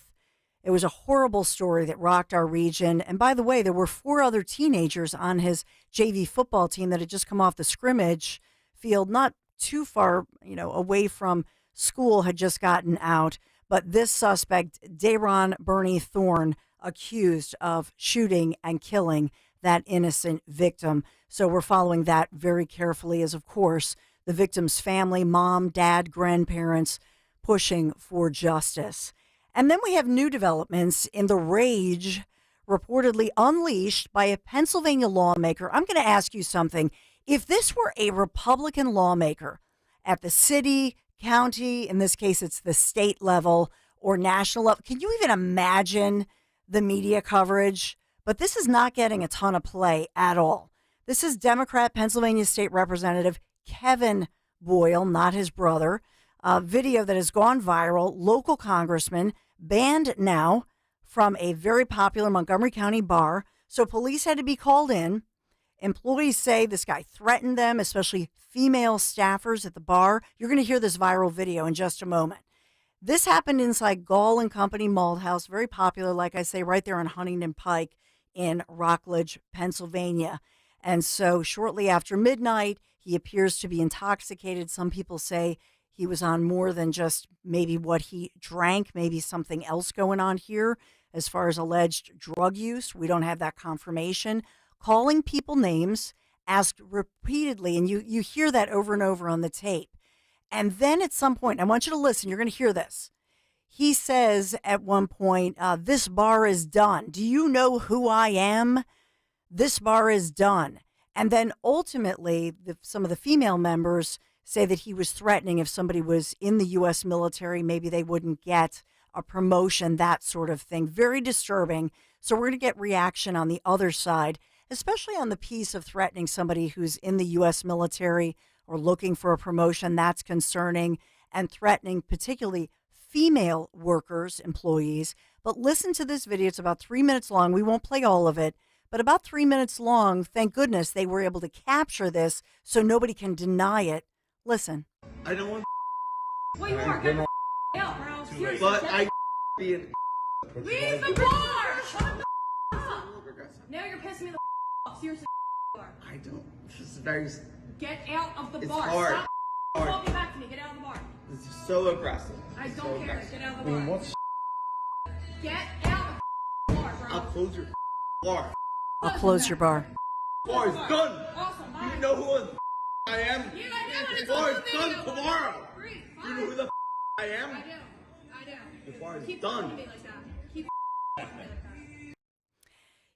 Speaker 3: It was a horrible story that rocked our region. And by the way, there were 4 other teenagers on his JV football team that had just come off the scrimmage field, not too far, away from school, had just gotten out. But this suspect, Daron Bernie Thorne, accused of shooting and killing that innocent victim. So we're following that very carefully as, of course, the victim's family, mom, dad, grandparents, pushing for justice. And then we have new developments in the rage reportedly unleashed by a Pennsylvania lawmaker. I'm going to ask you something. If this were a Republican lawmaker at the city, county, in this case, it's the state level or national level, can you even imagine the media coverage? But this is not getting a ton of play at all. This is Democrat Pennsylvania State Representative Kevin Boyle, not his brother. A video that has gone viral. Local congressman banned now from a very popular Montgomery County bar. So police had to be called in. Employees say this guy threatened them, especially female staffers at the bar. You're going to hear this viral video in just a moment. This happened inside Gall and Company Malt House, very popular, like I say, right there on Huntington Pike in Rockledge, Pennsylvania. And so shortly after midnight, he appears to be intoxicated. Some people say he was on more than just maybe what he drank, maybe something else going on here as far as alleged drug use. We don't have that confirmation. Calling people names, asked repeatedly, and you hear that over and over on the tape. And then at some point, I want you to listen, you're going to hear this. He says at one point, this bar is done. Do you know who I am? This bar is done. And then ultimately, some of the female members say that he was threatening if somebody was in the U.S. military, maybe they wouldn't get a promotion, that sort of thing. Very disturbing. So we're going to get reaction on the other side, especially on the piece of threatening somebody who's in the U.S. military or looking for a promotion. That's concerning, and threatening particularly female workers, employees. But listen to this video. It's about 3 minutes long. We won't play all of it, but about 3 minutes long. Thank goodness they were able to capture this so nobody can deny it. Listen.
Speaker 5: I don't want.
Speaker 8: Well, you are. Get out, bro. Seriously.
Speaker 5: But I being.
Speaker 8: Leave the bar. Shut the up. Now you're pissing me the off. Seriously.
Speaker 5: I don't. This is very.
Speaker 8: Get out of the
Speaker 5: It's
Speaker 8: bar.
Speaker 5: hard.
Speaker 8: Stop
Speaker 5: Hard.
Speaker 8: talking back to me. Get out of the bar.
Speaker 5: This is so aggressive.
Speaker 8: I don't
Speaker 5: So
Speaker 8: care.
Speaker 5: aggressive.
Speaker 8: Get out of the bar.
Speaker 5: what's
Speaker 8: Get out of the bar, bro.
Speaker 5: I'll close your bar.
Speaker 3: I'll close your bar.
Speaker 5: Bar is done.
Speaker 8: Awesome. Bye.
Speaker 5: You know who I am?
Speaker 8: Yeah, I do. And it's
Speaker 5: Bar
Speaker 8: on
Speaker 5: is
Speaker 8: the
Speaker 5: done
Speaker 8: video.
Speaker 5: tomorrow.
Speaker 8: Great.
Speaker 5: You know who the I am?
Speaker 8: I do.
Speaker 5: The bar is
Speaker 8: Keep
Speaker 5: done.
Speaker 8: talking to me like that. Keep talking to me like that.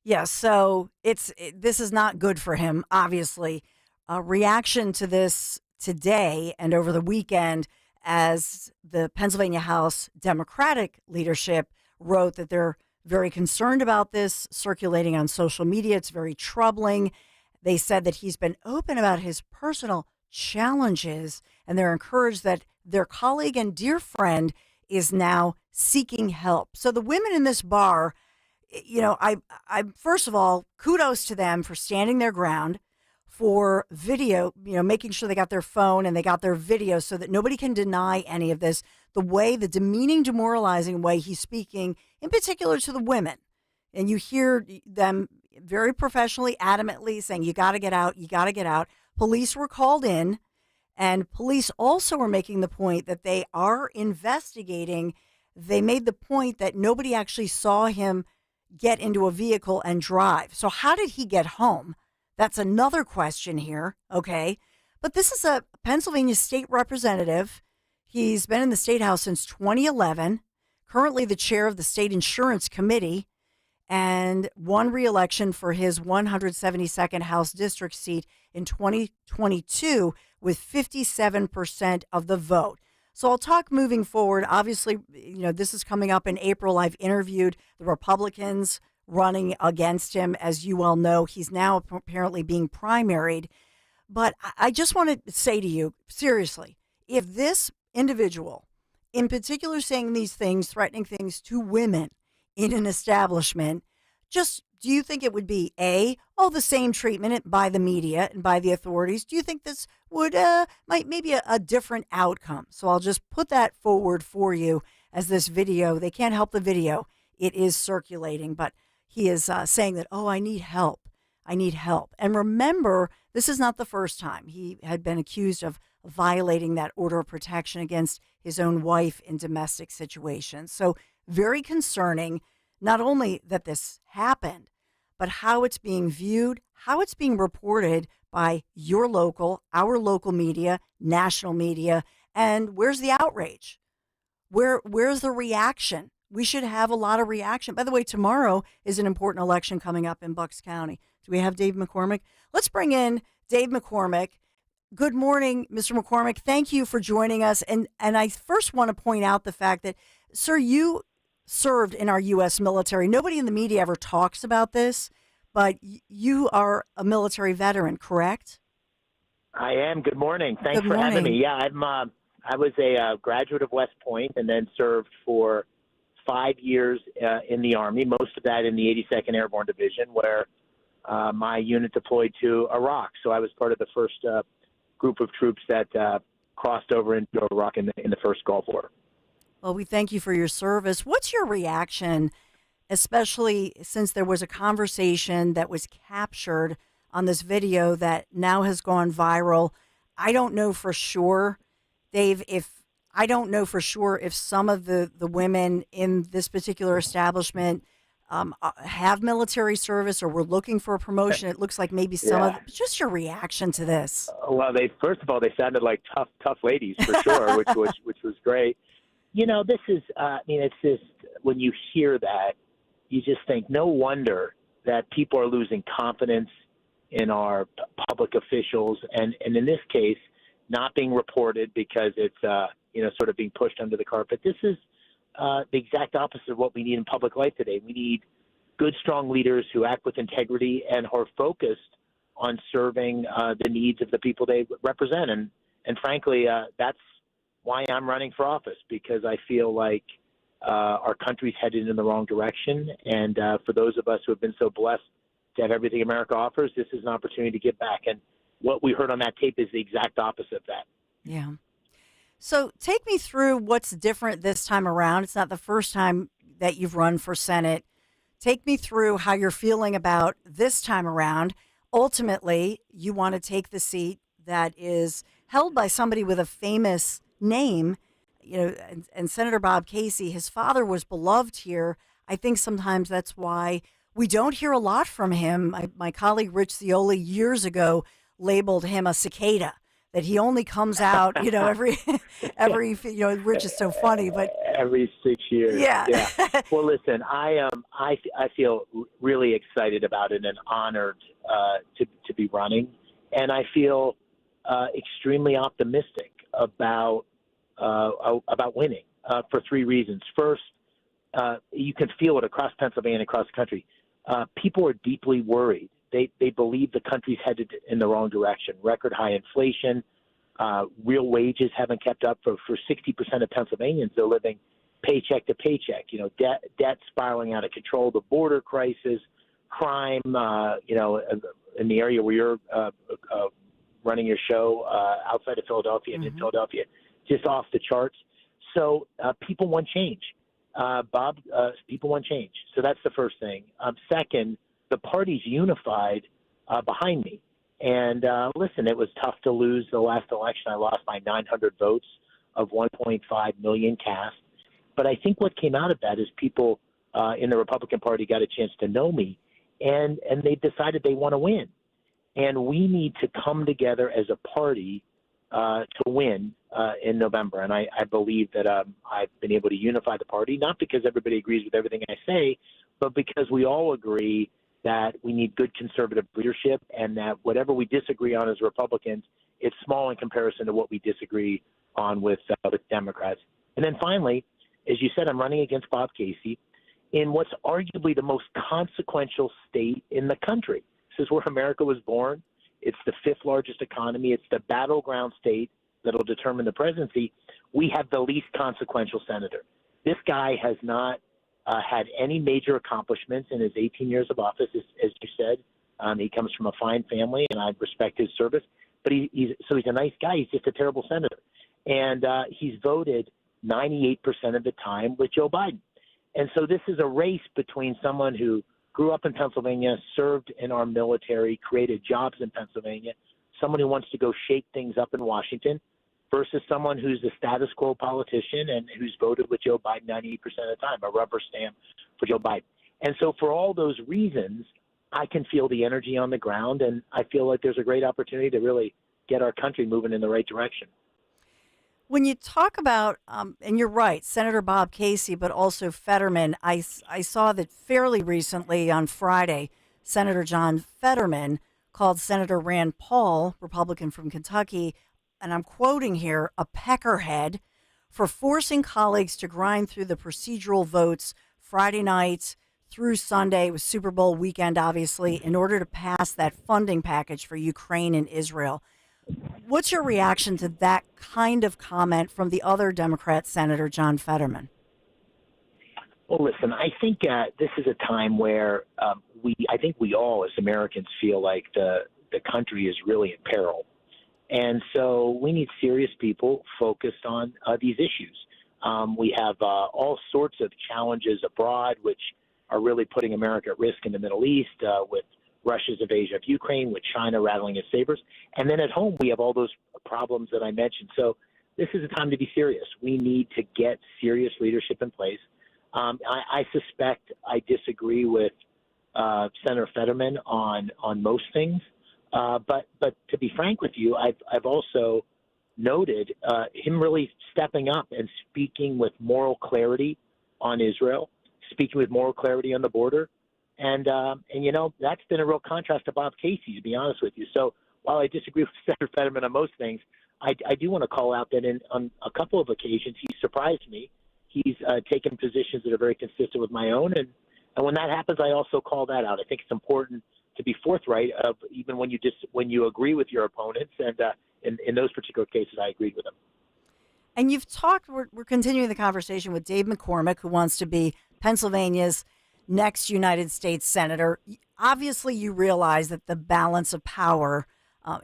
Speaker 3: Yeah, so this is not good for him, obviously. A reaction to this today and over the weekend, as the Pennsylvania House Democratic leadership wrote that they're very concerned about this circulating on social media. It's very troubling. They said that he's been open about his personal challenges, and they're encouraged that their colleague and dear friend is now seeking help. So the women in this bar, you know, I first of all, kudos to them for standing their ground, for video, you know, making sure they got their phone and they got their video so that nobody can deny any of this. The demeaning, demoralizing way he's speaking, in particular to the women. And you hear them very professionally, adamantly saying, you got to get out, you got to get out. Police were called in, and police also were making the point that they are investigating. They made the point that nobody actually saw him get into a vehicle and drive. So how did he get home? That's another question here, okay? But this is a Pennsylvania state representative. He's been in the State House since 2011, currently the chair of the State Insurance Committee, and won re-election for his 172nd House District seat in 2022 with 57% of the vote. So I'll talk moving forward. Obviously, you know, this is coming up in April. I've interviewed the Republicans running against him. As you well know, he's now apparently being primaried. But I just want to say to you, seriously, if this individual, in particular saying these things, threatening things to women in an establishment, just do you think it would be the same treatment by the media and by the authorities? Do you think this would maybe a different outcome? So I'll just put that forward for you as this video. They can't help the video. It is circulating, but he is saying that, I need help. I need help. And remember, this is not the first time. He had been accused of violating that order of protection against his own wife in domestic situations. So very concerning, not only that this happened, but how it's being viewed, how it's being reported by our local media, national media, and where's the outrage? Where's the reaction? We should have a lot of reaction. By the way, tomorrow is an important election coming up in Bucks County. Do we have Dave McCormick? Let's bring in Dave McCormick. Good morning, Mr. McCormick. Thank you for joining us. And I first want to point out the fact that, sir, you served in our U.S. military. Nobody in the media ever talks about this, but you are a military veteran, correct?
Speaker 4: I am. Good morning. Thanks for having me. Yeah, I was a graduate of West Point and then served for 5 years in the Army, most of that in the 82nd Airborne Division, where my unit deployed to Iraq. So I was part of the first group of troops that crossed over into Iraq in the first Gulf War.
Speaker 3: Well, we thank you for your service. What's your reaction, especially since there was a conversation that was captured on this video that now has gone viral? I don't know for sure, Dave, if some of the women in this particular establishment have military service or were looking for a promotion. It looks like maybe some of it. Just your reaction to this.
Speaker 4: Well, first of all, they sounded like tough ladies for sure, which was great. You know, this is, it's just, when you hear that, you just think, no wonder that people are losing confidence in our public officials, and in this case, not being reported because it's, sort of being pushed under the carpet. This is the exact opposite of what we need in public life today. We need good, strong leaders who act with integrity and are focused on serving the needs of the people they represent. And frankly, that's why I'm running for office, because I feel like our country's headed in the wrong direction. And for those of us who have been so blessed to have everything America offers, this is an opportunity to give back. And what we heard on that tape is the exact opposite of that.
Speaker 3: Yeah. So take me through what's different this time around. It's not the first time that you've run for Senate. Take me through how you're feeling about this time around. Ultimately, you want to take the seat that is held by somebody with a famous name, and Senator Bob Casey, his father was beloved here. I think sometimes that's why we don't hear a lot from him. My colleague Rich Cioli years ago labeled him a cicada, that he only comes out, every, Rich is so funny, but
Speaker 4: every 6 years.
Speaker 3: Yeah.
Speaker 4: Well, listen, I feel really excited about it and honored to be running, and I feel extremely optimistic about winning for three reasons. First, you can feel it across Pennsylvania and across the country. People are deeply worried. They believe the country's headed in the wrong direction. Record high inflation, real wages haven't kept up for 60% of Pennsylvanians. They're living paycheck to paycheck. Debt spiraling out of control, the border crisis, crime. In the area where you're running your show outside of Philadelphia and in Philadelphia, just off the charts. So people want change. Bob, people want change. So that's the first thing. Second, the party's unified behind me. And listen, it was tough to lose the last election. I lost by 900 votes of 1.5 million cast. But I think what came out of that is people in the Republican Party got a chance to know me, and they decided they want to win. And we need to come together as a party to win in November. And I believe that I've been able to unify the party, not because everybody agrees with everything I say, but because we all agree that we need good conservative leadership, and that whatever we disagree on as Republicans, it's small in comparison to what we disagree on with Democrats. And then finally, as you said, I'm running against Bob Casey in what's arguably the most consequential state in the country. This is where America was born. It's the fifth largest economy. It's the battleground state that'll determine the presidency. We have the least consequential senator. This guy has not had any major accomplishments in his 18 years of office, as you said. He comes from a fine family, and I respect his service. But he's a nice guy. He's just a terrible senator. And he's voted 98% of the time with Joe Biden. And so this is a race between someone who grew up in Pennsylvania, served in our military, created jobs in Pennsylvania, someone who wants to go shake things up in Washington, versus someone who's a status quo politician and who's voted with Joe Biden 98% of the time, a rubber stamp for Joe Biden. And so for all those reasons, I can feel the energy on the ground, and I feel like there's a great opportunity to really get our country moving in the right direction.
Speaker 3: When you talk about, and you're right, Senator Bob Casey, but also Fetterman, I saw that fairly recently on Friday, Senator John Fetterman called Senator Rand Paul, Republican from Kentucky, and I'm quoting here, a peckerhead for forcing colleagues to grind through the procedural votes Friday night through Sunday, it was Super Bowl weekend, obviously, in order to pass that funding package for Ukraine and Israel. What's your reaction to that kind of comment from the other Democrat Senator, John Fetterman?
Speaker 4: Well, listen, I think this is a time where I think we all as Americans feel like the country is really in peril. And so we need serious people focused on these issues. We have all sorts of challenges abroad, which are really putting America at risk in the Middle East with Russia's invasion of Ukraine, with China rattling its sabers. And then at home, we have all those problems that I mentioned. So this is a time to be serious. We need to get serious leadership in place. I suspect I disagree with Senator Fetterman on most things. But to be frank with you, I've also noted him really stepping up and speaking with moral clarity on Israel, speaking with moral clarity on the border. And you know, that's been a real contrast to Bob Casey, to be honest with you. So while I disagree with Senator Fetterman on most things, I do want to call out that on a couple of occasions he surprised me. He's taken positions that are very consistent with my own. And when that happens, I also call that out. I think it's important to be forthright, even when you agree with your opponents. And in those particular cases, I agreed with them.
Speaker 3: And you've talked, we're continuing the conversation with Dave McCormick, who wants to be Pennsylvania's next United States Senator. Obviously, you realize that the balance of power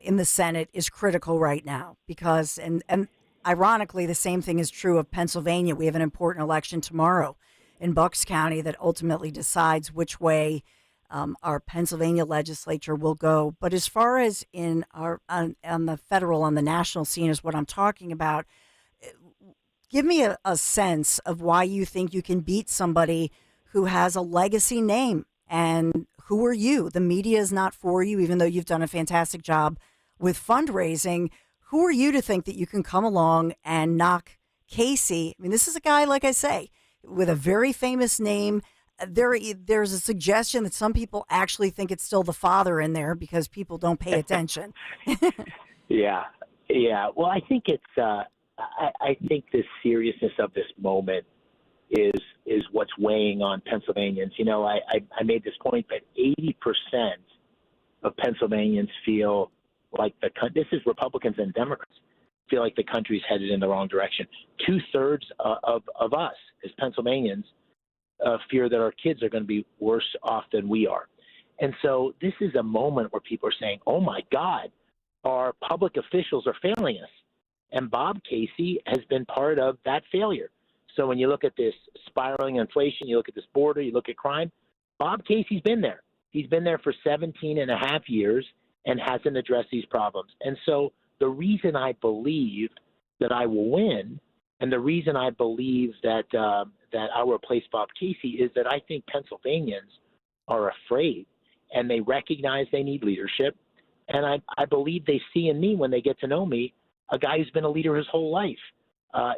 Speaker 3: in the Senate is critical right now because, and ironically, the same thing is true of Pennsylvania. We have an important election tomorrow in Bucks County that ultimately decides which way our Pennsylvania legislature will go. But as far as in our on the federal, on the national scene is what I'm talking about, give me a sense of why you think you can beat somebody who has a legacy name. And who are you? The media is not for you, even though you've done a fantastic job with fundraising. Who are you to think that you can come along and knock Casey? I mean, this is a guy, like I say, with a very famous name. There's a suggestion that some people actually think it's still the father in there because people don't pay attention.
Speaker 4: Yeah. Well, I think it's. I think the seriousness of this moment is what's weighing on Pennsylvanians. You know, I made this point that 80% of Pennsylvanians feel like this is Republicans and Democrats feel like the country's headed in the wrong direction. 2/3 of us as Pennsylvanians fear that our kids are going to be worse off than we are. And so this is a moment where people are saying, oh my God, our public officials are failing us. And Bob Casey has been part of that failure. So when you look at this spiraling inflation, you look at this border, you look at crime, Bob Casey's been there. He's been there for 17 and a half years and hasn't addressed these problems. And so the reason I believe that I will win and the reason I believe that I will replace Bob Casey is that I think Pennsylvanians are afraid and they recognize they need leadership. And I believe they see in me, when they get to know me, a guy who's been a leader his whole life.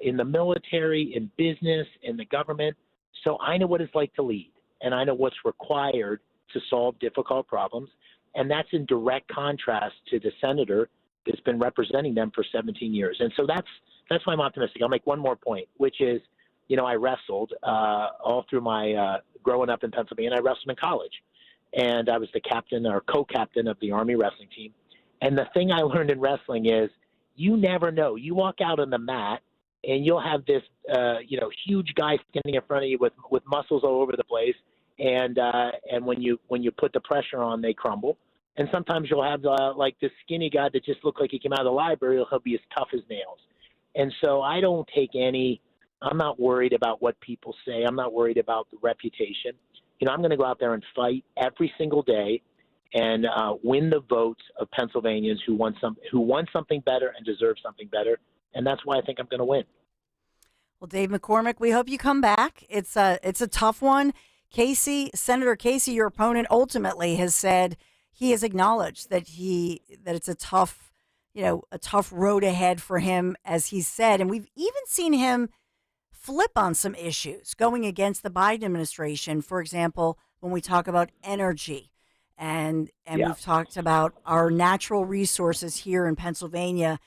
Speaker 4: In the military, in business, in the government. So I know what it's like to lead, and I know what's required to solve difficult problems. And that's in direct contrast to the senator that's been representing them for 17 years. And so that's why I'm optimistic. I'll make one more point, which is, you know, I wrestled all through my growing up in Pennsylvania. I wrestled in college, and I was the captain or co-captain of the Army wrestling team. And the thing I learned in wrestling is you never know. You walk out on the mat, and you'll have this, huge guy standing in front of you with muscles all over the place, and when you put the pressure on, they crumble. And sometimes you'll have like this skinny guy that just looks like he came out of the library. He'll be as tough as nails. And so I don't take any. I'm not worried about what people say. I'm not worried about the reputation. You know, I'm going to go out there and fight every single day and win the votes of Pennsylvanians who want something better and deserve something better. And that's why I think I'm going to win.
Speaker 3: Well, Dave McCormick, we hope you come back. It's a tough one. Senator Casey, your opponent, ultimately has said he has acknowledged that it's a tough road ahead for him, as he said. And we've even seen him flip on some issues going against the Biden administration. For example, when we talk about energy and we've talked about our natural resources here in Pennsylvania,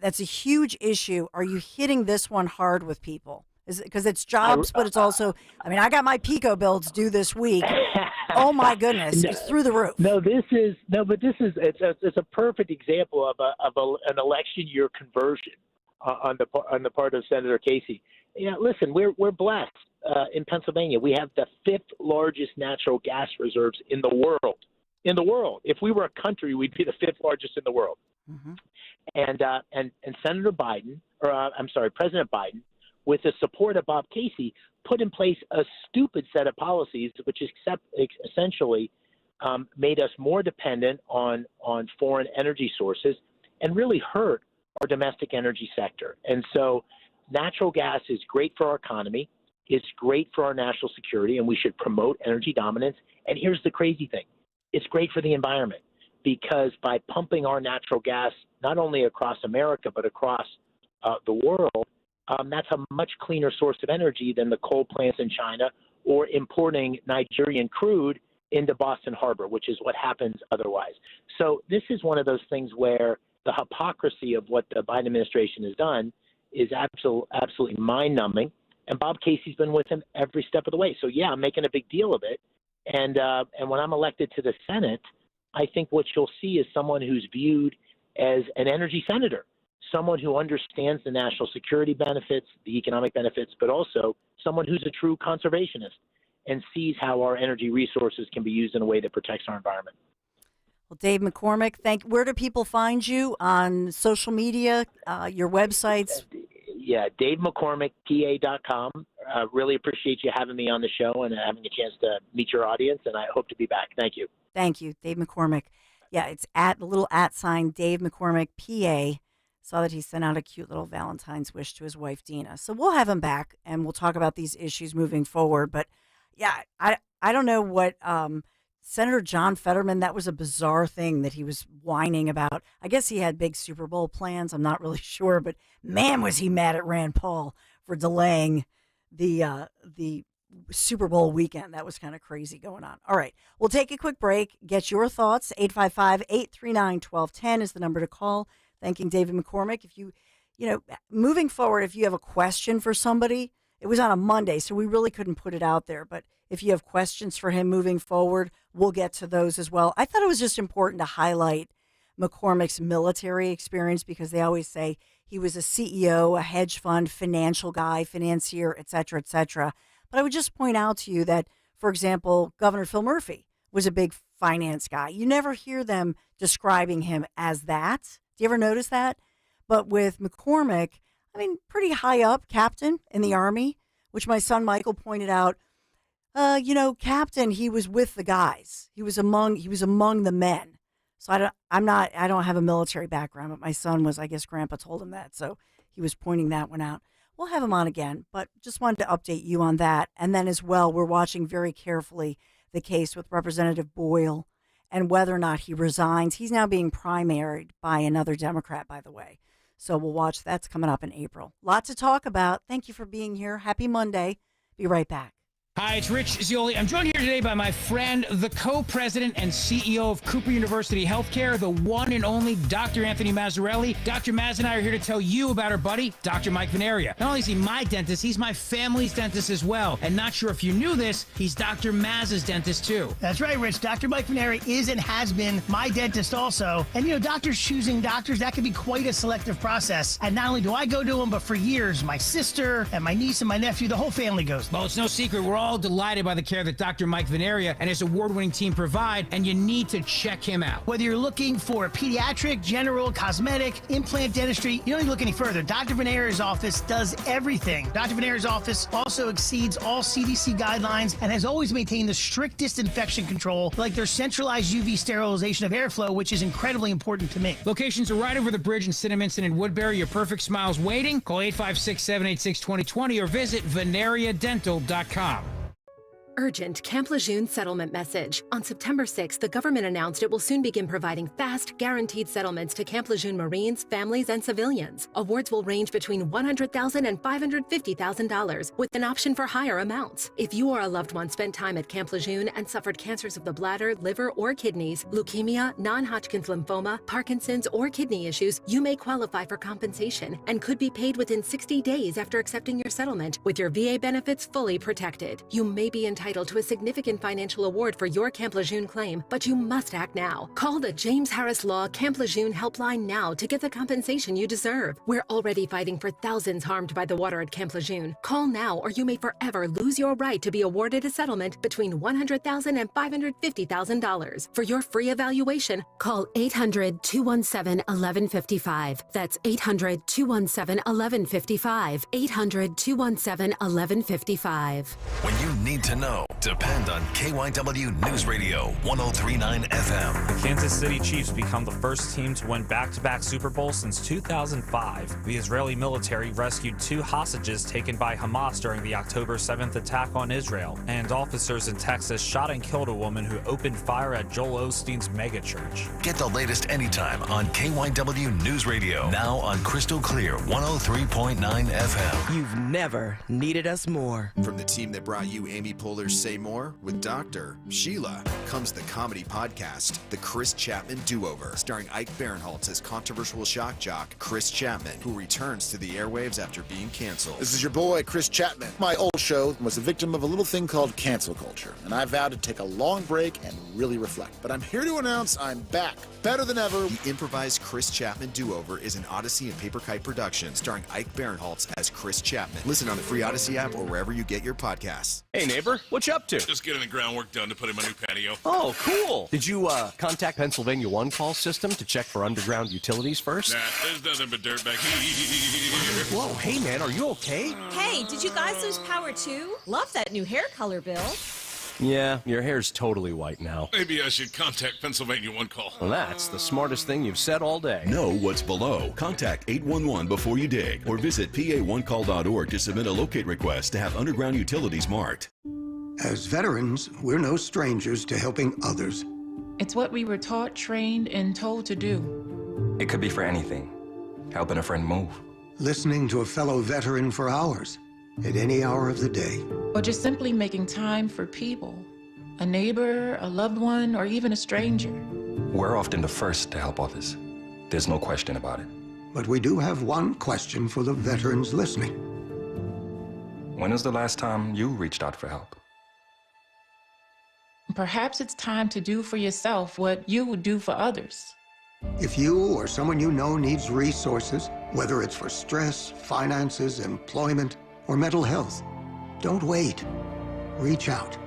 Speaker 3: that's a huge issue. Are you hitting this one hard with people? Because it's jobs, but it's also, I got my Pico bills due this week. Oh my goodness, it's through the roof.
Speaker 4: It's a perfect example of an election year conversion on the part of Senator Casey. Listen, we're blessed in Pennsylvania. We have the 5th largest natural gas reserves in the world. In the world, if we were a country, we'd be the 5th largest in the world. Mm-hmm. And Senator Biden, President Biden, with the support of Bob Casey, put in place a stupid set of policies, which essentially made us more dependent on foreign energy sources and really hurt our domestic energy sector. And so natural gas is great for our economy. It's great for our national security, and we should promote energy dominance. And here's the crazy thing. It's great for the environment, because by pumping our natural gas not only across America but across the world, that's a much cleaner source of energy than the coal plants in China or importing Nigerian crude into Boston Harbor, which is what happens otherwise. So this is one of those things where the hypocrisy of what the Biden administration has done is absolutely mind-numbing. And Bob Casey's been with him every step of the way. So, yeah, I'm making a big deal of it. And when I'm elected to the Senate, I think what you'll see is someone who's viewed as an energy senator, someone who understands the national security benefits, the economic benefits, but also someone who's a true conservationist and sees how our energy resources can be used in a way that protects our environment.
Speaker 3: Well, Dave McCormick, where do people find you on social media, your websites?
Speaker 4: Yeah, DaveMcCormickPA.com. Really appreciate you having me on the show and having a chance to meet your audience, and I hope to be back. Thank you.
Speaker 3: Thank you, Dave McCormick. Yeah, it's at the little @ Dave McCormick PA. Saw that he sent out a cute little Valentine's wish to his wife, Dina. So we'll have him back, and we'll talk about these issues moving forward. But, yeah, I don't know what Senator John Fetterman, that was a bizarre thing that he was whining about. I guess he had big Super Bowl plans. I'm not really sure. But, man, was he mad at Rand Paul for delaying the Super Bowl weekend. That was kind of crazy going on. All right. We'll take a quick break. Get your thoughts. 855-839-1210 is the number to call. Thanking David McCormick. If you moving forward, if you have a question for somebody, it was on a Monday, so we really couldn't put it out there. But if you have questions for him moving forward, we'll get to those as well. I thought it was just important to highlight McCormick's military experience, because they always say he was a CEO, a hedge fund, financial guy, financier, et cetera, et cetera. But I would just point out to you that, for example, Governor Phil Murphy was a big finance guy. You never hear them describing him as that. Do you ever notice that? But with McCormick, pretty high up captain in the Army, which my son Michael pointed out. Captain, he was with the guys. He was among the men. So I don't have a military background, but my son was, I guess Grandpa told him that. So he was pointing that one out. We'll have him on again, but just wanted to update you on that. And then as well, we're watching very carefully the case with Representative Boyle and whether or not he resigns. He's now being primaried by another Democrat, by the way. So we'll watch. That's coming up in April. Lot to talk about. Thank you for being here. Happy Monday. Be right back.
Speaker 6: Hi, it's Rich Zioli. I'm joined here today by my friend, the co-president and CEO of Cooper University Healthcare, the one and only Dr. Anthony Mazzarelli. Dr. Maz and I are here to tell you about our buddy, Dr. Mike Veneria. Not only is he my dentist, he's my family's dentist as well. And not sure if you knew this, he's Dr. Maz's dentist too.
Speaker 11: That's right, Rich. Dr. Mike Veneria is and has been my dentist also. And doctors choosing doctors, that can be quite a selective process. And not only do I go to him, but for years, my sister and my niece and my nephew, the whole family goes.
Speaker 6: Well, it's no secret. We're all delighted by the care that Dr. Mike Veneria and his award-winning team provide, and you need to check him out.
Speaker 11: Whether you're looking for pediatric, general, cosmetic, implant dentistry, you don't need to look any further. Dr. Veneria's office does everything. Dr. Veneria's office also exceeds all CDC guidelines and has always maintained the strictest infection control, like their centralized UV sterilization of airflow, which is incredibly important to me.
Speaker 6: Locations are right over the bridge in Cinnaminson and Woodbury. Your perfect smile's waiting. Call 856-786-2020 or visit veneriadental.com.
Speaker 2: Urgent Camp Lejeune settlement message. On September 6th, the government announced it will soon begin providing fast, guaranteed settlements to Camp Lejeune Marines, families, and civilians. Awards will range between $100,000 and $550,000, with an option for higher amounts. If you or a loved one spent time at Camp Lejeune and suffered cancers of the bladder, liver, or kidneys, leukemia, non-Hodgkin's lymphoma, Parkinson's, or kidney issues, you may qualify for compensation and could be paid within 60 days after accepting your settlement, with your VA benefits fully protected. You may be entitled to a significant financial award for your Camp Lejeune claim, but you must act now. Call the James Harris Law Camp Lejeune helpline now to get the compensation you deserve. We're already fighting for thousands harmed by the water at Camp Lejeune. Call now or you may forever lose your right to be awarded a settlement between $100,000 and $550,000. For your free evaluation, call 800-217-1155. That's 800-217-1155. 800-217-1155.
Speaker 9: When you need to know, depend on KYW News Radio 103.9 FM.
Speaker 12: The Kansas City Chiefs become the first team to win back-to-back Super Bowls since 2005. The Israeli military rescued 2 hostages taken by Hamas during the October 7th attack on Israel, and officers in Texas shot and killed a woman who opened fire at Joel Osteen's megachurch.
Speaker 9: Get the latest anytime on KYW News Radio. Now on Crystal Clear 103.9 FM.
Speaker 17: You've never needed us more.
Speaker 21: From the team that brought you Amy Poehler's Say More with Dr. Sheila comes the comedy podcast, The Chris Chapman Do-Over, starring Ike Barinholtz as controversial shock jock Chris Chapman, who returns to the airwaves after being canceled.
Speaker 24: This is your boy, Chris Chapman. My old show was a victim of a little thing called cancel culture, and I vowed to take a long break and really reflect. But I'm here to announce I'm back, better than ever.
Speaker 21: The improvised Chris Chapman Do-Over is an Odyssey and Paper Kite production, starring Ike Barinholtz as Chris Chapman. Listen on the free Odyssey app or wherever you get your podcasts.
Speaker 25: Hey, neighbor, what you up to?
Speaker 18: Just getting the groundwork done to put in my new patio.
Speaker 25: Oh, cool. Did you contact Pennsylvania One Call system to check for underground utilities first?
Speaker 18: Nah, there's nothing but dirt back here.
Speaker 25: Whoa, hey, man, are you okay?
Speaker 26: Hey, did you guys lose power too? Love that new hair color, Bill.
Speaker 25: Yeah, your hair's totally white now.
Speaker 18: Maybe I should contact Pennsylvania One Call.
Speaker 25: Well, that's the smartest thing you've said all day.
Speaker 27: Know what's below. Contact 811 before you dig, or visit pa1call.org to submit a locate request to have underground utilities marked.
Speaker 28: As veterans, we're no strangers to helping others.
Speaker 29: It's what we were taught, trained, and told to do.
Speaker 31: It could be for anything. Helping a friend move.
Speaker 28: Listening to a fellow veteran for hours, at any hour of the day.
Speaker 29: Or just simply making time for people. A neighbor, a loved one, or even a stranger.
Speaker 31: We're often the first to help others. There's no question about it.
Speaker 28: But we do have one question for the veterans listening.
Speaker 31: When was the last time you reached out for help?
Speaker 29: Perhaps it's time to do for yourself what you would do for others.
Speaker 28: If you or someone you know needs resources, whether it's for stress, finances, employment, or mental health, don't wait. Reach out.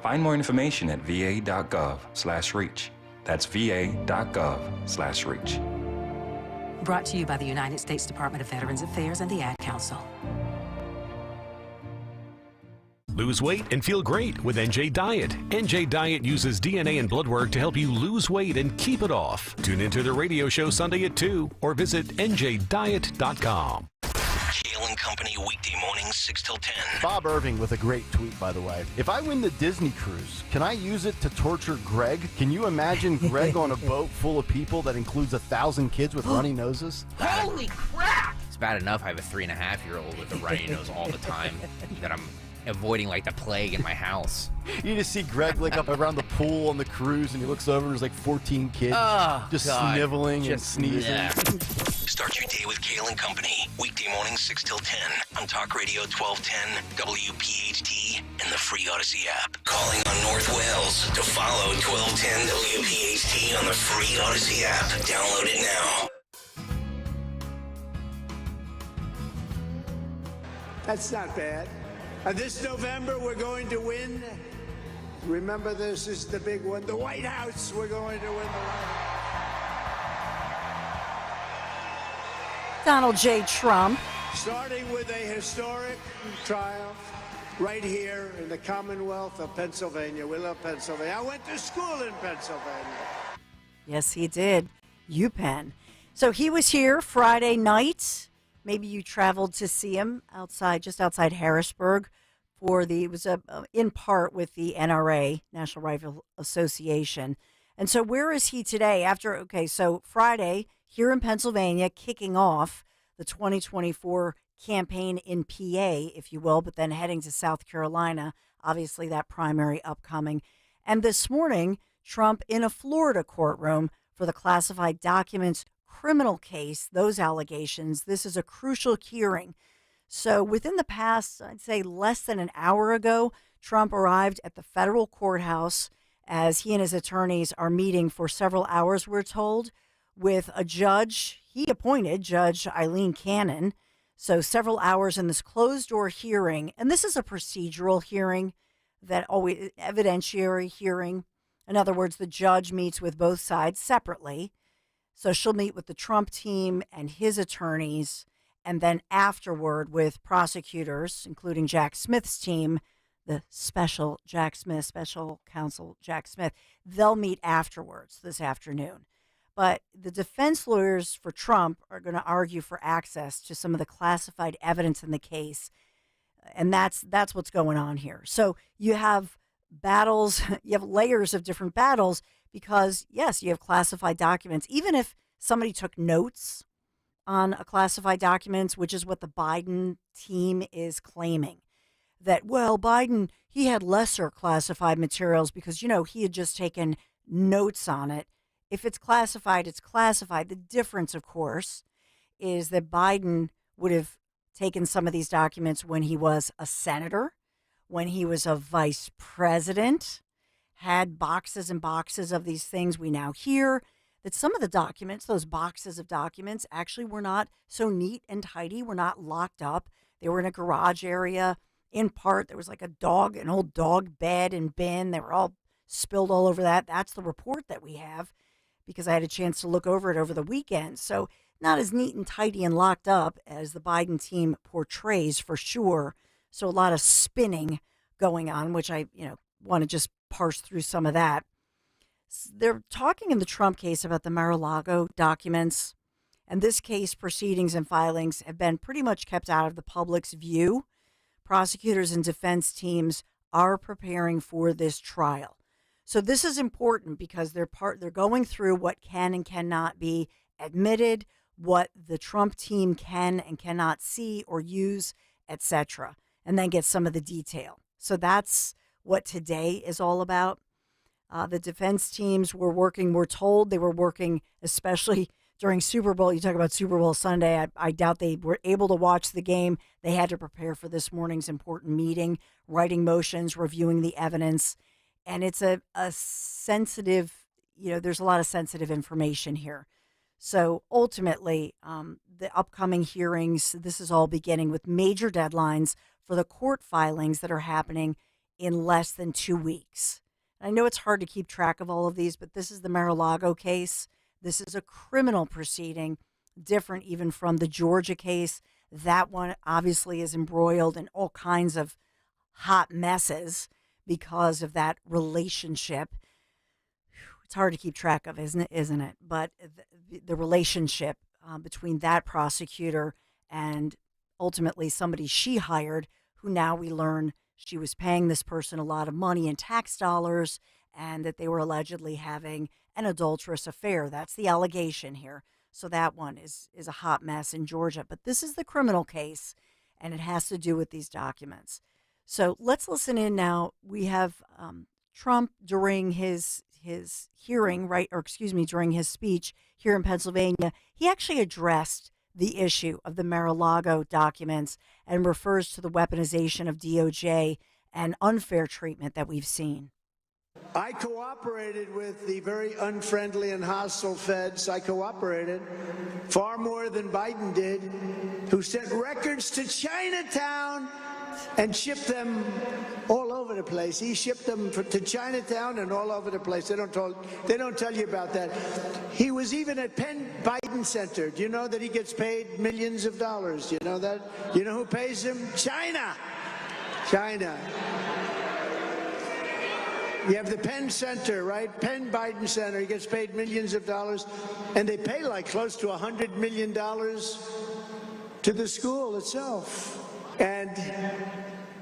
Speaker 31: Find more information at va.gov/reach. That's va.gov/reach.
Speaker 32: Brought to you by the United States Department of Veterans Affairs and the Ad Council.
Speaker 19: Lose weight and feel great with NJ Diet. NJ Diet uses DNA and blood work to help you lose weight and keep it off. Tune into the radio show Sunday at 2 or visit njdiet.com.
Speaker 9: Kayal and Company, weekday mornings 6 till 10.
Speaker 1: Bob Irving with a great tweet, by the way. If I win the Disney cruise, can I use it to torture Greg? Can you imagine Greg on a boat full of people that includes 1,000 kids with runny noses?
Speaker 26: Holy crap!
Speaker 30: It's bad enough I have a 3.5-year-old with a runny nose all the time that I'm avoiding like the plague in my house.
Speaker 1: You just see Greg like up around the pool on the cruise, and he looks over and there's like 14 kids just sniveling and sneezing.
Speaker 30: Yeah.
Speaker 9: Start your day with Kayal and Company. Weekday mornings 6 till 10 on Talk Radio 1210, WPHT, and the free Odyssey app. Calling on North Wales to follow 1210 WPHT on the free Odyssey app. Download it now.
Speaker 32: That's not bad. This November, we're going to win. Remember, this is the big one. The White House. We're going to win the White House.
Speaker 3: Donald J. Trump.
Speaker 32: Starting with a historic triumph right here in the Commonwealth of Pennsylvania. We love Pennsylvania. I went to school in Pennsylvania.
Speaker 3: Yes, he did. UPenn. So he was here Friday night. Maybe you traveled to see him outside, just outside Harrisburg. it was in part with the NRA, National Rifle Association. And so where is he today? So Friday here in Pennsylvania, kicking off the 2024 campaign in PA, if you will, but then heading to South Carolina, obviously that primary upcoming. And this morning, Trump in a Florida courtroom for the classified documents criminal case, those allegations. This is a crucial hearing. So within the past, I'd say less than an hour ago, Trump arrived at the federal courthouse as he and his attorneys are meeting for several hours, we're told, with a judge. He appointed Judge Eileen Cannon. So several hours in this closed-door hearing, and this is a procedural hearing, that always evidentiary hearing. In other words, the judge meets with both sides separately. So she'll meet with the Trump team and his attorneys, and then afterward with prosecutors, including Jack Smith's team, the special counsel Jack Smith. They'll meet afterwards this afternoon. But the defense lawyers for Trump are going to argue for access to some of the classified evidence in the case. And that's what's going on here. So you have battles, you have layers of different battles because, yes, you have classified documents. Even if somebody took notes on a classified documents, which is what the Biden team is claiming, that, well, Biden, he had lesser classified materials because, he had just taken notes on it. If it's classified, it's classified. The difference, of course, is that Biden would have taken some of these documents when he was a senator, when he was a vice president, had boxes and boxes of these things. We now hear that some of the documents, those boxes of documents, actually were not so neat and tidy, were not locked up. They were in a garage area. In part, there was like an old dog bed and bin. They were all spilled all over that. That's the report that we have, because I had a chance to look over it over the weekend. So not as neat and tidy and locked up as the Biden team portrays, for sure. So a lot of spinning going on, which I, want to just parse through some of that. They're talking in the Trump case about the Mar-a-Lago documents, and this case proceedings and filings have been pretty much kept out of the public's view. Prosecutors and defense teams are preparing for this trial. So this is important because they're going through what can and cannot be admitted, what the Trump team can and cannot see or use, etc., and then get some of the detail. So that's what today is all about. The defense teams we're told they were working, especially during Super Bowl. You talk about Super Bowl Sunday. I doubt they were able to watch the game. They had to prepare for this morning's important meeting, writing motions, reviewing the evidence. And it's a sensitive, there's a lot of sensitive information here. So ultimately, the upcoming hearings, this is all beginning with major deadlines for the court filings that are happening in less than 2 weeks. I know it's hard to keep track of all of these, but this is the Mar-a-Lago case. This is a criminal proceeding, different even from the Georgia case. That one obviously is embroiled in all kinds of hot messes because of that relationship. It's hard to keep track of, isn't it? But the relationship between that prosecutor and ultimately somebody she hired, who now we learn she was paying this person a lot of money in tax dollars, and that they were allegedly having an adulterous affair. That's the allegation here. So that one is a hot mess in Georgia. But this is the criminal case, and it has to do with these documents. So let's listen in now. We have Trump during his hearing, during his speech here in Pennsylvania. He actually addressed the issue of the Mar-a-Lago documents and refers to the weaponization of DOJ and unfair treatment that we've seen.
Speaker 32: I cooperated with the very unfriendly and hostile feds. I cooperated far more than Biden did, who sent records to Chinatown and shipped them all over the place. He shipped them to Chinatown and all over the place. They don't tell you about that. He was even at Penn Biden Center. Do you know that he gets paid millions of dollars? Do you know that? You know who pays him? China. You have the Penn Center, right? Penn Biden Center. He gets paid millions of dollars, and they pay like close to $100 million to the school itself. And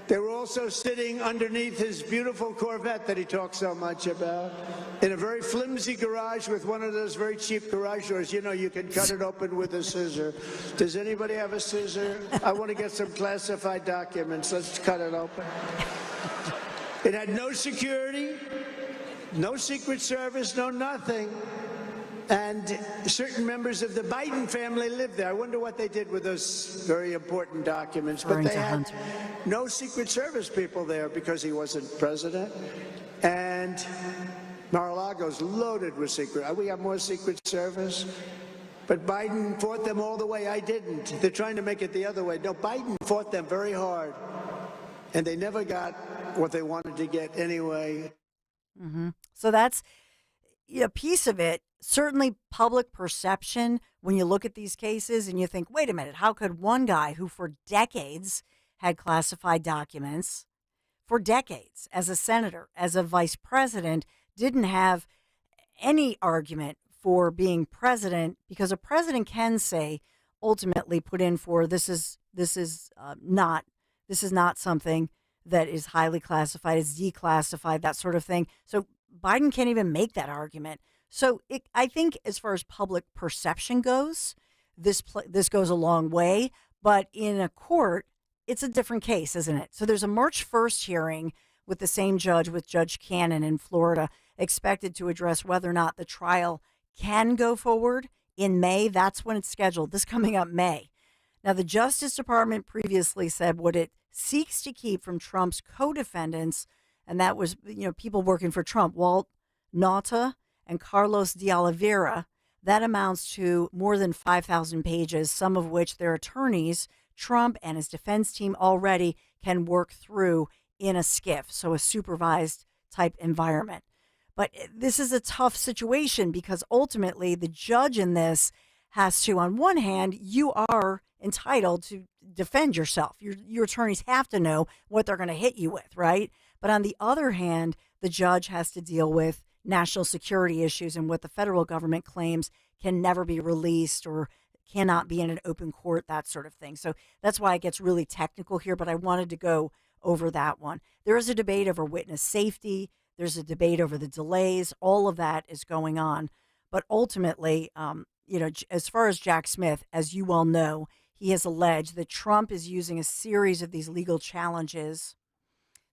Speaker 32: They were also sitting underneath his beautiful Corvette that he talks so much about in a very flimsy garage with one of those very cheap garage doors. You know, you can cut it open with a scissor. Does anybody have a scissor? I want to get some classified documents. Let's cut it open. It had no security, no Secret Service, no nothing. And certain members of the Biden family lived there. I wonder what they did with those very important documents. But they had no Secret Service people there because he wasn't president. And Mar-a-Lago's loaded with secret. We have more Secret Service. But Biden fought them all the way. I didn't. They're trying to make it the other way. No, Biden fought them very hard. And they never got what they wanted to get anyway.
Speaker 3: Mm-hmm. So that's a piece of it. Certainly public perception, when you look at these cases and you think, wait a minute, how could one guy who for decades had classified documents, for decades as a senator, as a vice president, didn't have any argument for being president, because a president can say, ultimately put in for this is not something that is highly classified, it's declassified, that sort of thing. So Biden can't even make that argument. So I think as far as public perception goes, this goes a long way. But in a court, it's a different case, isn't it? So there's a March 1st hearing with the same judge, with Judge Cannon in Florida, expected to address whether or not the trial can go forward in May. That's when it's scheduled, this coming up May. Now, the Justice Department previously said what it seeks to keep from Trump's co-defendants, and that was, people working for Trump, Walt Nauta and Carlos de Oliveira, that amounts to more than 5,000 pages, some of which their attorneys, Trump and his defense team, already can work through in a SCIF, so a supervised type environment. But this is a tough situation because ultimately the judge in this has to, on one hand, you are entitled to defend yourself. Your attorneys have to know what they're going to hit you with, right? But on the other hand, the judge has to deal with national security issues and what the federal government claims can never be released or cannot be in an open court, that sort of thing. So that's why it gets really technical here, but I wanted to go over that one. There is a debate over witness safety. There's a debate over the delays. All of that is going on. But ultimately, as far as Jack Smith, as you well know, he has alleged that Trump is using a series of these legal challenges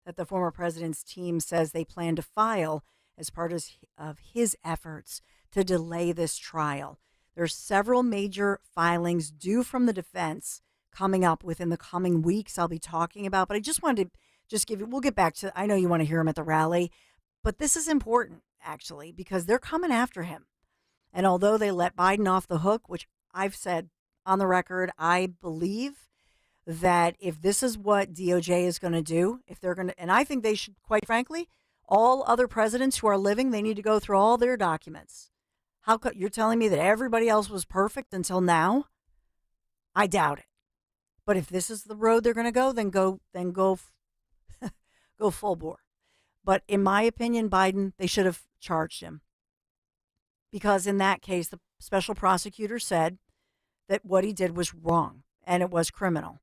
Speaker 3: that the former president's team says they plan to file as part of his efforts to delay this trial. There are several major filings due from the defense coming up within the coming weeks I'll be talking about, but I just wanted to give you, we'll get back to, I know you want to hear him at the rally, but this is important actually because they're coming after him. And although they let Biden off the hook, which I've said on the record, I believe that if this is what DOJ is going to do, if they're going to, and I think they should, quite frankly, all other presidents who are living, they need to go through all their documents. How could you're telling me that everybody else was perfect until now? I doubt it. But if this is the road they're going to go, then go go full bore. But in my opinion, Biden, they should have charged him. Because in that case, the special prosecutor said that what he did was wrong and it was criminal.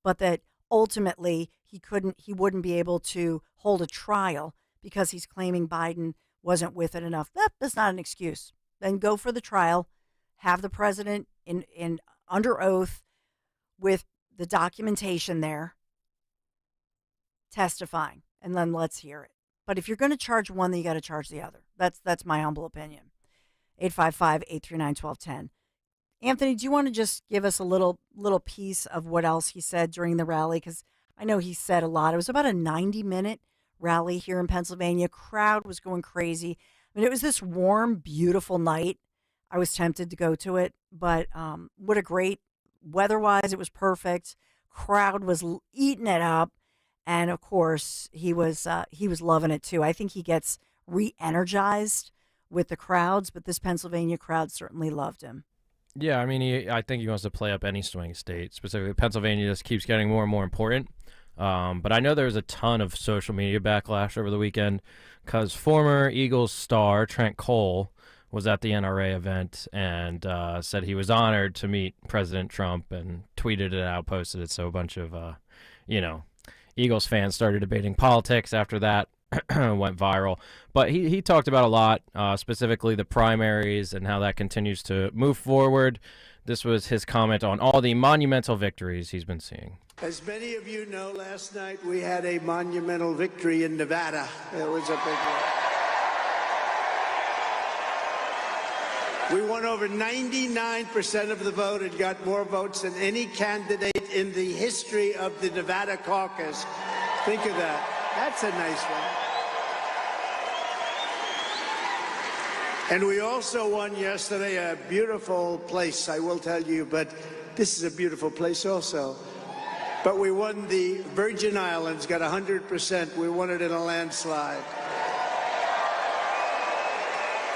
Speaker 3: But that ultimately he wouldn't be able to hold a trial because he's claiming Biden wasn't with it enough. That's not an excuse. Then go for the trial, have the president in under oath with the documentation there, testifying, and then let's hear it. But if you're going to charge one, then you got to charge the other. That's my humble opinion. 855-839-1210. Anthony, do you want to just give us a little piece of what else he said during the rally? Because I know he said a lot. It was about a 90-minute rally here in Pennsylvania. Crowd was going crazy. I mean, it was this warm, beautiful night. I was tempted to go to it, but what a great weather-wise, it was perfect. Crowd was eating it up, and of course, he was loving it too. I think he gets re-energized with the crowds, but this Pennsylvania crowd certainly loved him.
Speaker 4: Yeah, I mean, I think he wants to play up any swing state. Specifically, Pennsylvania just keeps getting more and more important. But I know there was a ton of social media backlash over the weekend because former Eagles star Trent Cole was at the NRA event and said he was honored to meet President Trump and tweeted it out, posted it. So a bunch of, Eagles fans started debating politics after that. Went viral. But he talked about a lot, specifically the primaries and how that continues to move forward. This was his comment on all the monumental victories he's been seeing.
Speaker 32: As many of you know, last night we had a monumental victory in Nevada. It was a big one. We won over 99% of the vote and got more votes than any candidate in the history of the Nevada caucus. Think of that. That's a nice one. And we also won yesterday a beautiful place, I will tell you, but this is a beautiful place also. But we won the Virgin Islands, got 100%. We won it in a landslide.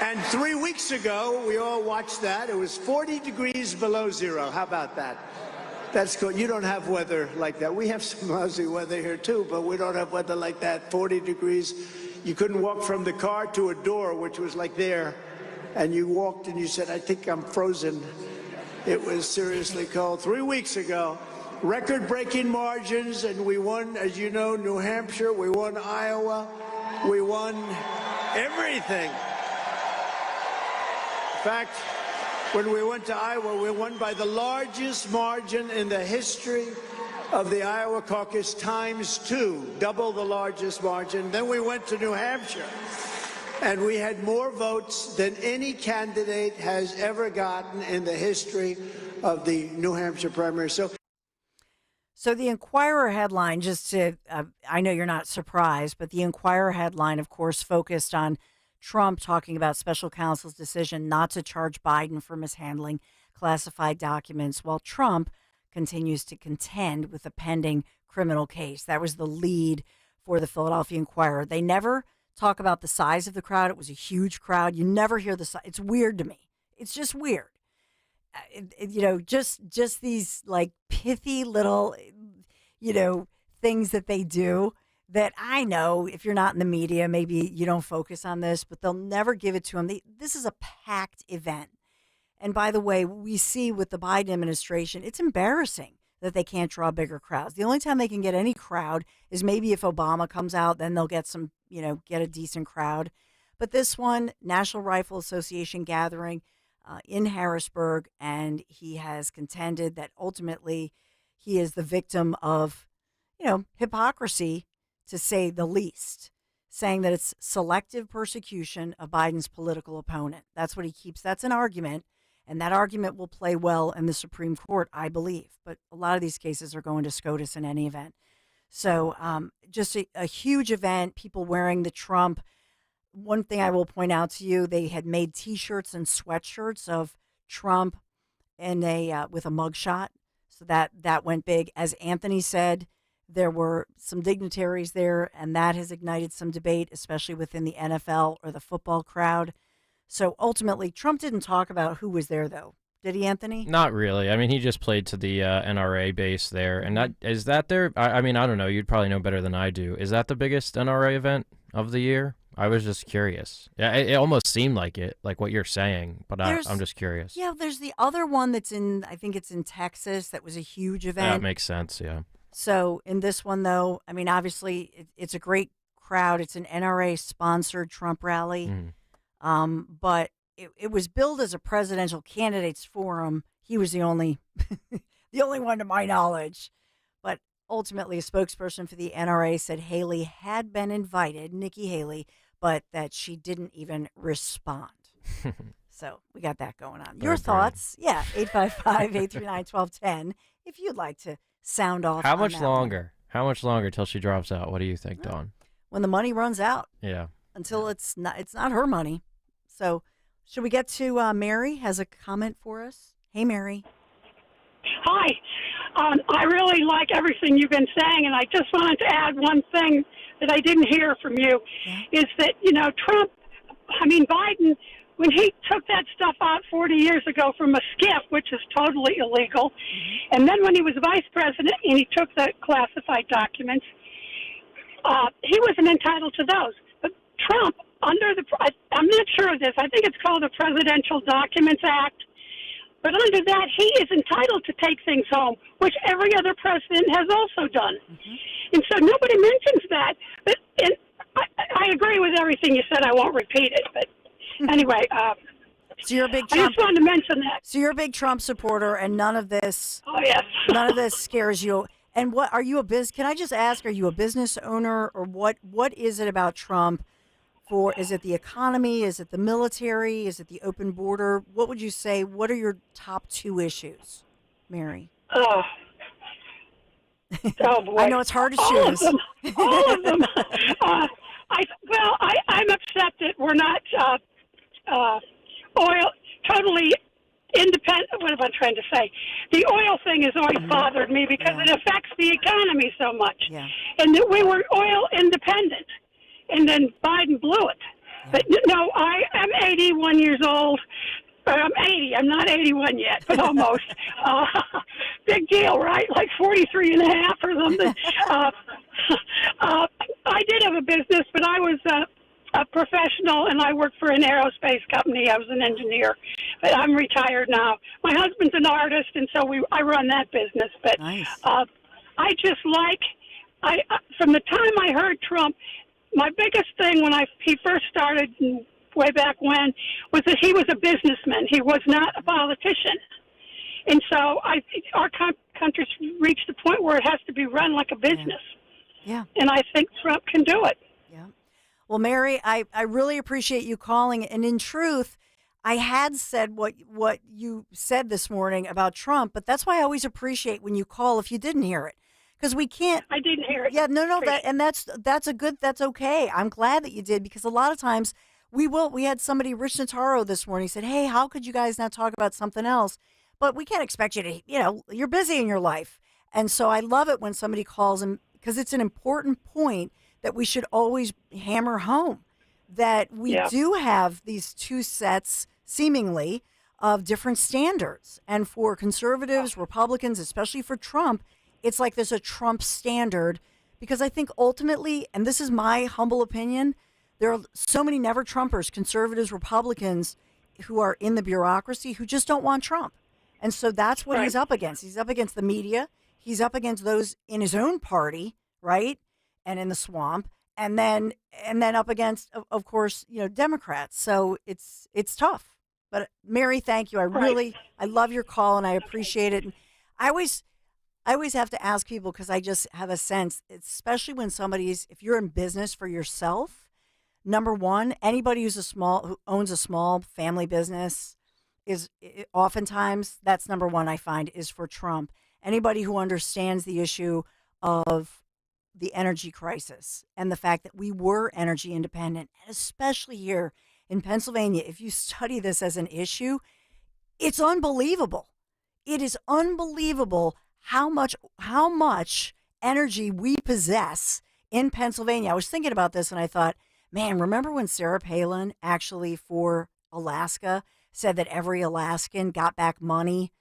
Speaker 32: And 3 weeks ago, we all watched that. It was 40 degrees below zero. How about that? That's cool. You don't have weather like that. We have some lousy weather here too, but we don't have weather like that. 40 degrees. You couldn't walk from the car to a door, which was like there, and you walked and you said, I think I'm frozen. It was seriously cold. 3 weeks ago, record-breaking margins, and we won, as you know, New Hampshire, we won Iowa, we won everything. In fact, when we went to Iowa, we won by the largest margin in the history of the Iowa caucus, ×2, double the largest margin. Then we went to New Hampshire, and we had more votes than any candidate has ever gotten in the history of the New Hampshire primary. So
Speaker 3: the Inquirer headline, I know you're not surprised, but the Inquirer headline, of course, focused on Trump talking about special counsel's decision not to charge Biden for mishandling classified documents, while Trump continues to contend with a pending criminal case. That was the lead for the Philadelphia Inquirer. They never talk about the size of the crowd. It was a huge crowd. You never hear the size. It's weird to me. It's just weird. Just these like pithy little, things that they do that I know if you're not in the media, maybe you don't focus on this, but they'll never give it to them. This is a packed event. And by the way, we see with the Biden administration, it's embarrassing that they can't draw bigger crowds. The only time they can get any crowd is maybe if Obama comes out, then they'll get some, get a decent crowd. But this one, National Rifle Association gathering in Harrisburg, and he has contended that ultimately he is the victim of, hypocrisy, to say the least, saying that it's selective persecution of Biden's political opponent. That's what he keeps. That's an argument. And that argument will play well in the Supreme Court, I believe. But a lot of these cases are going to SCOTUS in any event. So just a huge event, people wearing the Trump. One thing I will point out to you, they had made T-shirts and sweatshirts of Trump and with a mugshot. So that went big. As Anthony said, there were some dignitaries there, and that has ignited some debate, especially within the NFL or the football crowd. So ultimately, Trump didn't talk about who was there, though. Did he, Anthony?
Speaker 4: Not really. I mean, he just played to the NRA base there. And is that there? I mean, I don't know. You'd probably know better than I do. Is that the biggest NRA event of the year? I was just curious. Yeah, it almost seemed like it, like what you're saying, but I'm just curious.
Speaker 3: Yeah, there's the other one that's I think it's in Texas. That was a huge event.
Speaker 4: That makes sense, yeah.
Speaker 3: So in this one, though, I mean, obviously, it's a great crowd. It's an NRA-sponsored Trump rally. But it was billed as a presidential candidates forum. He was the only one to my knowledge. But ultimately, a spokesperson for the NRA said Haley had been invited, Nikki Haley, but that she didn't even respond. So we got that going on. Your thoughts? Yeah, 855-839-1210. If you'd like to sound off.
Speaker 4: How much longer? How much longer till she drops out? What do you think, Dawn?
Speaker 3: When the money runs out.
Speaker 4: Yeah.
Speaker 3: Until it's not her money. So, should we get to Mary has a comment for us? Hey, Mary.
Speaker 5: Hi. I really like everything you've been saying, and I just wanted to add one thing that I didn't hear from you, is that, Biden, when he took that stuff out 40 years ago from a skiff, which is totally illegal, and then when he was vice president and he took the classified documents, he wasn't entitled to those. But Trump, I'm not sure of this, I think it's called the Presidential Documents Act, But under that, he is entitled to take things home, which every other president has also done. And so nobody mentions that. But and I agree with everything you said. I won't repeat it. But anyway,
Speaker 3: so you're a big
Speaker 5: I
Speaker 3: Trump,
Speaker 5: just wanted to mention that.
Speaker 3: So you're a big Trump supporter, and none of this.
Speaker 5: Oh yes.
Speaker 3: None of this scares you. And what are you a Can I just ask? Are you a business owner, or what? What is it about Trump? Is it the economy? Is it the military? Is it the open border? What would you say? What are your top two issues, Mary?
Speaker 5: Oh boy.
Speaker 3: I know it's hard to
Speaker 5: all
Speaker 3: choose.
Speaker 5: Of them. All of them. I'm upset that we're not oil totally independent. What am I trying to say? The oil thing has always bothered me because it affects the economy so much.
Speaker 3: Yeah.
Speaker 5: And that we were oil independent, and then Biden blew it. But no, I am 81 years old. I'm 80. I'm not 81 yet, but almost. Big deal, right? Like 43 and a half or something. I did have a business, but I was a professional, and I worked for an aerospace company. I was an engineer, but I'm retired now. My husband's an artist, and so I run that business. But
Speaker 3: nice.
Speaker 5: I just from the time I heard Trump, my biggest thing when he first started way back when was that he was a businessman. He was not a politician. And so I think our country's reached a point where it has to be run like a business.
Speaker 3: Yeah.
Speaker 5: And I think Trump can do it.
Speaker 3: Yeah. Well, Mary, I really appreciate you calling. And in truth, I had said what you said this morning about Trump, but that's why I always appreciate when you call if you didn't hear it. Because we can't.
Speaker 5: I didn't hear it.
Speaker 3: Yeah, no, that's okay. I'm glad that you did, because a lot of times we had somebody, Rich Notaro, this morning said, "Hey, how could you guys not talk about something else?" But we can't expect you to, you're busy in your life. And so I love it when somebody calls, and because it's an important point that we should always hammer home, that we do have these two sets, seemingly, of different standards. And for conservatives, Republicans, especially for Trump, it's like there's a Trump standard, because I think ultimately, and this is my humble opinion, there are so many never Trumpers, conservatives, Republicans, who are in the bureaucracy who just don't want Trump. And so that's what he's up against. He's up against the media. He's up against those in his own party, right? And in the swamp. And then up against, of course, Democrats. So it's tough. But Mary, thank you. I love your call, and I appreciate it. And I always have to ask people, because I just have a sense, especially when if you're in business for yourself, number one, anybody who owns a small family business is oftentimes, that's number one, I find, is for Trump. Anybody who understands the issue of the energy crisis and the fact that we were energy independent, and especially here in Pennsylvania, if you study this as an issue, it's unbelievable. It is unbelievable how much energy we possess in Pennsylvania. I was thinking about this, and I thought, man, remember when Sarah Palin actually for Alaska said that every Alaskan got back money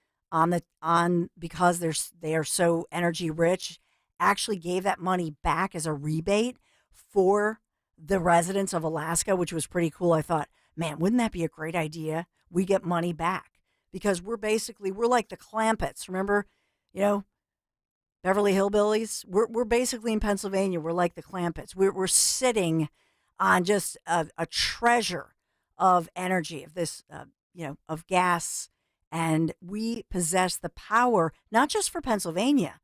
Speaker 3: because they are so energy rich, actually gave that money back as a rebate for the residents of Alaska, which was pretty cool. I thought, man, wouldn't that be a great idea? We get money back, because we're like the Clampetts. Remember, Beverly Hillbillies? We're basically in Pennsylvania. We're like the Clampetts. We're sitting on just a treasure of energy, of this, of gas. And we possess the power, not just for Pennsylvania,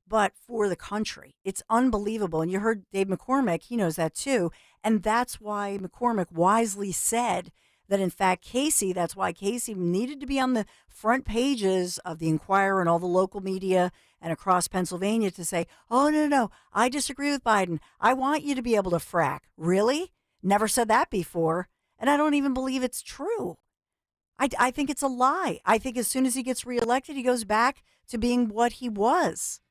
Speaker 3: but for the country. It's unbelievable. And you heard Dave McCormick, he knows that too. And that's why McCormick wisely said that, in fact, that's why Casey needed to be on the front pages of the Inquirer and all the local media and across Pennsylvania to say, oh, no, I disagree with Biden. I want you to be able to frack. Really? Never said that before. And I don't even believe it's true. I think it's a lie. I think as soon as he gets reelected, he goes back to being what he was.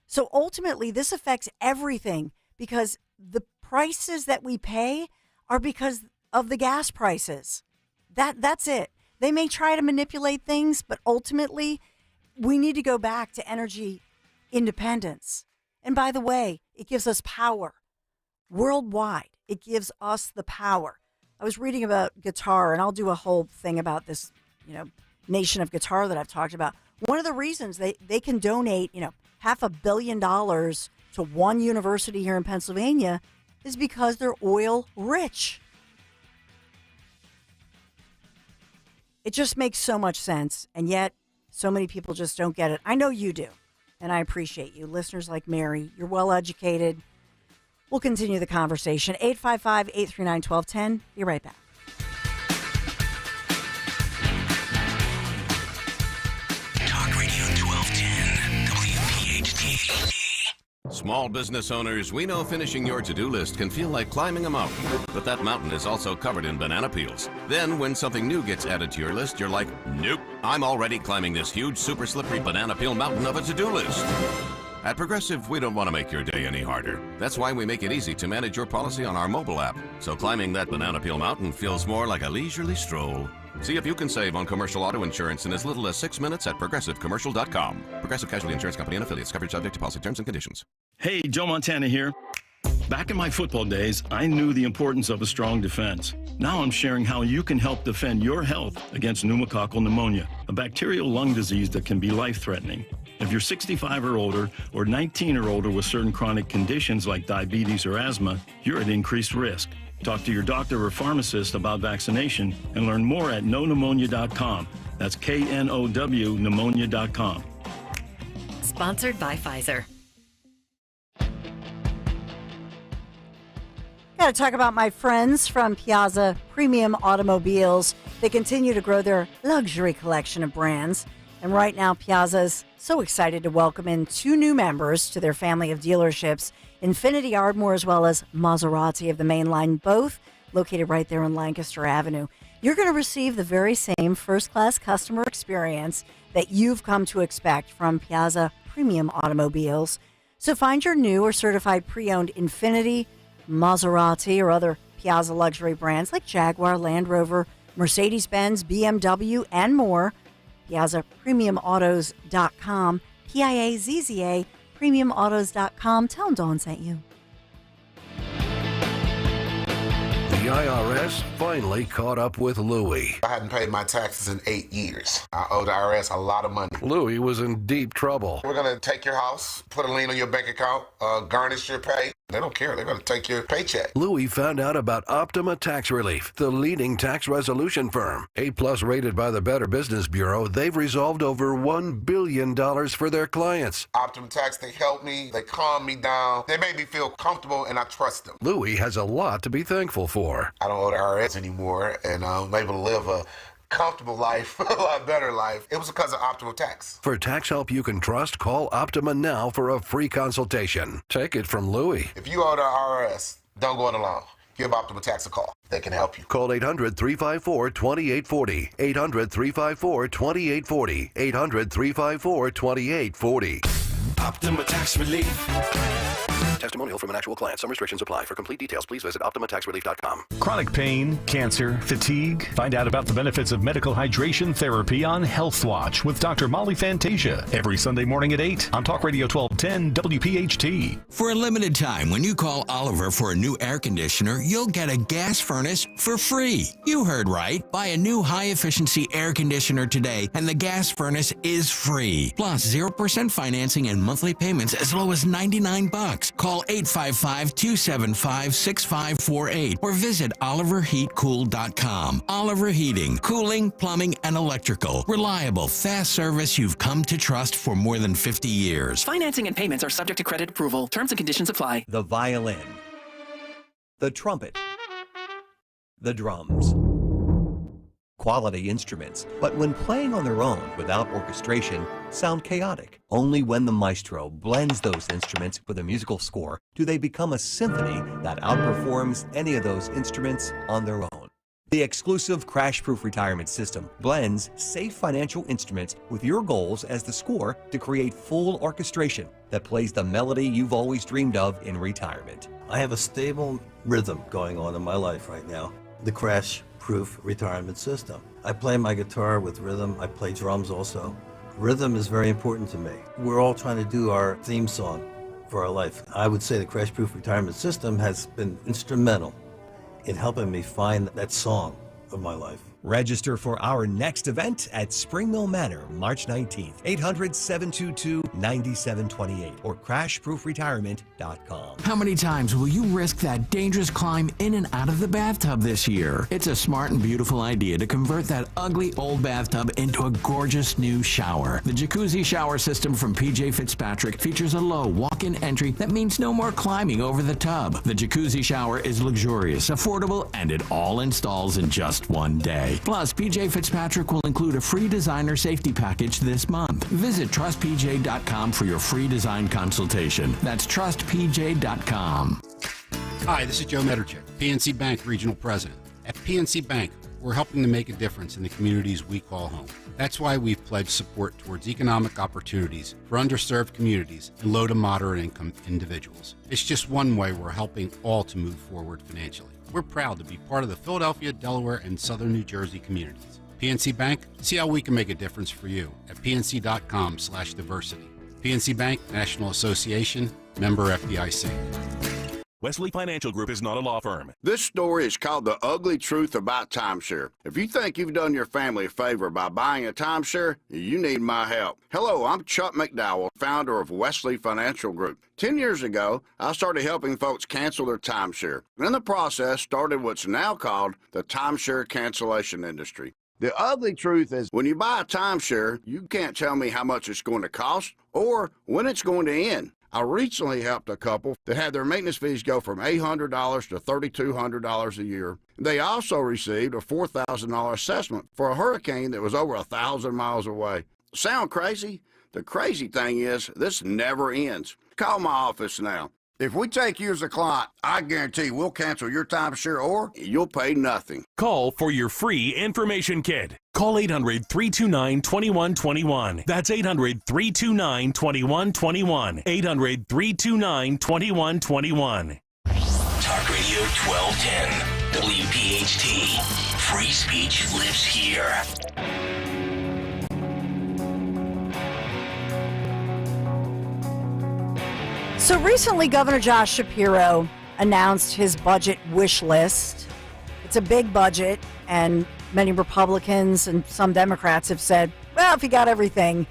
Speaker 3: So ultimately, this affects everything, because the prices that we pay are because of the gas prices. That's it. They may try to manipulate things, but ultimately, we need to go back to energy independence. And by the way, it gives us power worldwide. It gives us the power. I was reading about guitar, and I'll do a whole thing about this, Nation of Guitar that I've talked about. One of the reasons they can donate, $500 million to one university here in Pennsylvania is because they're oil rich. It just makes so much sense, and yet so many people just don't get it. I know you do, and I appreciate you. Listeners like Mary, you're well educated. We'll continue the conversation. 855-839-1210. Be right back.
Speaker 9: Talk Radio 1210, WPHT.
Speaker 6: Small business owners, we know finishing your to-do list can feel like climbing a mountain, but that mountain is also covered in banana peels. Then when something new gets added to your list, you're like, nope, I'm already climbing this huge, super slippery banana peel mountain of a to-do list. At Progressive, we don't want to make your day any harder. That's why we make it easy to manage your policy on our mobile app, so climbing that banana peel mountain feels more like a leisurely stroll. See if you can save on commercial auto insurance in as little as 6 minutes at ProgressiveCommercial.com. Progressive Casualty Insurance Company and affiliates. Coverage subject to policy terms and conditions.
Speaker 7: Hey, Joe Montana here. Back in my football days, I knew the importance of a strong defense. Now I'm sharing how you can help defend your health against pneumococcal pneumonia, a bacterial lung disease that can be life-threatening. If you're 65 or older, or 19 or older with certain chronic conditions like diabetes or asthma, you're at increased risk. Talk to your doctor or pharmacist about vaccination and learn more at knowpneumonia.com. That's KNOW pneumonia.com.
Speaker 8: Sponsored by Pfizer.
Speaker 3: Got to talk about my friends from Piazza Premium Automobiles. They continue to grow their luxury collection of brands. And right now, Piazza's so excited to welcome in 2 new members to their family of dealerships, Infiniti Ardmore as well as Maserati of the main line, both located right there on Lancaster Avenue. You're going to receive the very same first-class customer experience that you've come to expect from Piazza Premium Automobiles. So find your new or certified pre-owned Infiniti, Maserati, or other Piazza luxury brands like Jaguar, Land Rover, Mercedes-Benz, BMW, and more. PiazzaPremiumAutos.com, Piazza PremiumAutos.com. Tell them Dawn sent you.
Speaker 10: The IRS finally caught up with Louie.
Speaker 11: I hadn't paid my taxes in 8 years. I owe the IRS a lot of money.
Speaker 10: Louie was in deep trouble.
Speaker 11: We're going to take your house, put a lien on your bank account, garnish your pay. They don't care. They're going to take your paycheck.
Speaker 10: Louie found out about Optima Tax Relief, the leading tax resolution firm. A+ rated by the Better Business Bureau, they've resolved over $1 billion for their clients.
Speaker 11: Optima Tax, they help me. They calm me down. They make me feel comfortable, and I trust them.
Speaker 10: Louie has a lot to be thankful for.
Speaker 11: I don't owe the IRS anymore, and I'm able to live a comfortable life, a lot better life. It was because of Optima Tax.
Speaker 10: For tax help you can trust, call Optima now for a free consultation. Take it from Louie.
Speaker 11: If you owe the IRS, don't go it alone. Give Optima Tax a call. They can help you.
Speaker 10: Call 800-354-2840. 800-354-2840. 800-354-2840.
Speaker 9: Optima Tax Relief.
Speaker 10: Testimonial from an actual client. Some restrictions apply. For complete details, please visit OptimaTaxRelief.com.
Speaker 19: Chronic pain, cancer, fatigue. Find out about the benefits of medical hydration therapy on Health Watch with Dr. Molly Fantasia every Sunday morning at 8 on Talk Radio 1210 WPHT.
Speaker 13: For a limited time, when you call Oliver for a new air conditioner, you'll get a gas furnace for free. You heard right. Buy a new high-efficiency air conditioner today, and the gas furnace is free. Plus 0% financing and monthly payments as low as $99. Call 855-275-6548 or visit OliverHeatCool.com. Oliver Heating, cooling, plumbing, and electrical. Reliable, fast service you've come to trust for more than 50 years.
Speaker 14: Financing and payments are subject to credit approval. Terms and conditions apply.
Speaker 15: The violin, the trumpet, the drums. Quality instruments, but when playing on their own without orchestration, sound chaotic. Only when the maestro blends those instruments with a musical score do they become a symphony that outperforms any of those instruments on their own. The exclusive crash-proof retirement system blends safe financial instruments with your goals as the score to create full orchestration that plays the melody you've always dreamed of in retirement.
Speaker 16: I have a stable rhythm going on in my life right now. The crash-proof retirement system. I play my guitar with rhythm. I play drums also. Rhythm is very important to me. We're all trying to do our theme song for our life. I would say the crash-proof retirement system has been instrumental in helping me find that song of my life.
Speaker 15: Register for our next event at Spring Mill Manor, March 19th, 800-722-9728 or crashproofretirement.com.
Speaker 13: How many times will you risk that dangerous climb in and out of the bathtub this year? It's a smart and beautiful idea to convert that ugly old bathtub into a gorgeous new shower. The jacuzzi shower system from PJ Fitzpatrick features a low walk-in entry that means no more climbing over the tub. The jacuzzi shower is luxurious, affordable, and it all installs in just one day. Plus, PJ Fitzpatrick will include a free designer safety package this month. Visit trustpj.com for your free design consultation. That's trustpj.com.
Speaker 2: Hi, this is Joe Mederchik, PNC Bank Regional President. At PNC Bank, we're helping to make a difference in the communities we call home. That's why we've pledged support towards economic opportunities for underserved communities and low to moderate income individuals. It's just one way we're helping all to move forward financially. We're proud to be part of the Philadelphia, Delaware, and Southern New Jersey communities. PNC Bank, see how we can make a difference for you at pnc.com/diversity. PNC Bank, National Association, member FDIC.
Speaker 12: Wesley Financial Group is not a law firm.
Speaker 17: This story is called The Ugly Truth About Timeshare. If you think you've done your family a favor by buying a timeshare, you need my help. Hello, I'm Chuck McDowell, founder of Wesley Financial Group. 10 years ago, I started helping folks cancel their timeshare. And in the process, started what's now called the timeshare cancellation industry. The ugly truth is when you buy a timeshare, you can't tell me how much it's going to cost or when it's going to end. I recently helped a couple that had their maintenance fees go from $800 to $3,200 a year. They also received a $4,000 assessment for a hurricane that was over 1,000 miles away. Sound crazy? The crazy thing is, this never ends. Call my office now. If we take you as a client, I guarantee we'll cancel your timeshare or you'll pay nothing.
Speaker 19: Call for your free information kit. Call 800-329-2121. That's 800-329-2121. 800-329-2121.
Speaker 9: Talk Radio 1210. WPHT. Free speech lives here.
Speaker 3: So recently, Governor Josh Shapiro announced his budget wish list. It's a big budget, and many Republicans and some Democrats have said, well, if he got everything,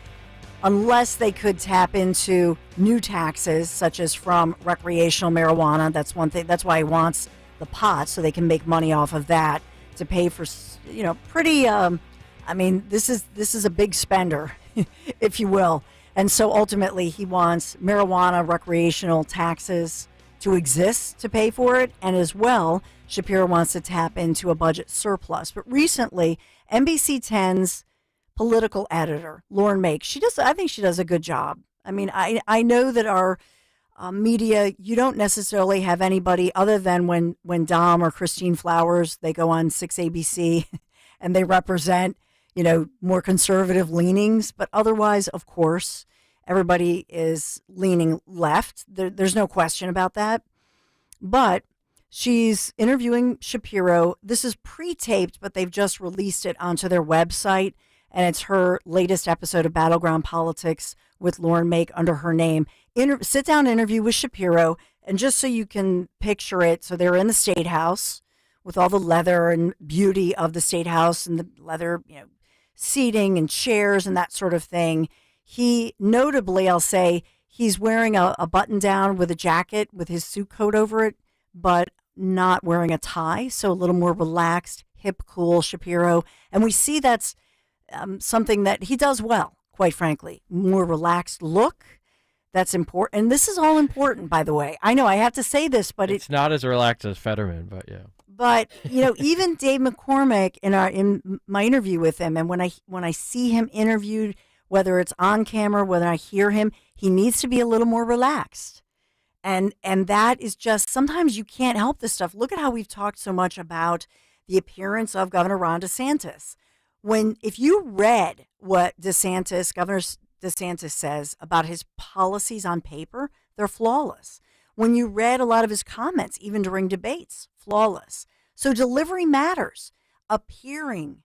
Speaker 3: unless they could tap into new taxes, such as from recreational marijuana. That's one thing. That's why he wants the pot, so they can make money off of that to pay for, pretty, this is a big spender, if you will. And so ultimately, he wants marijuana recreational taxes to exist to pay for it. And as well, Shapiro wants to tap into a budget surplus. But recently, NBC 10's political editor, Lauren Make, I think she does a good job. I mean, I know that our media, you don't necessarily have anybody other than when Dom or Christine Flowers, they go on 6ABC and they represent, more conservative leanings. But otherwise, of course, everybody is leaning left. There's no question about that. But she's interviewing Shapiro. This is pre-taped, but they've just released it onto their website. And it's her latest episode of Battleground Politics with Lauren Make under her name. Sit-down interview with Shapiro. And just so you can picture it, so they're in the State House with all the leather and beauty of the State House and the leather, seating and chairs and that sort of thing. He notably, I'll say, he's wearing a button down with a jacket with his suit coat over it, but not wearing a tie. So a little more relaxed, hip, cool Shapiro. And we see that's something that he does well, quite frankly. More relaxed look. That's important. And this is all important, by the way. I know I have to say this, but
Speaker 4: it's not as relaxed as Fetterman, but yeah.
Speaker 3: But, even Dave McCormick in my interview with him, and when I see him interviewed, whether it's on camera, whether I hear him, he needs to be a little more relaxed. And that is just, sometimes you can't help this stuff. Look at how we've talked so much about the appearance of Governor Ron DeSantis. If you read what Governor DeSantis says about his policies on paper, they're flawless. When you read a lot of his comments, even during debates, flawless. So delivery matters. Appearing,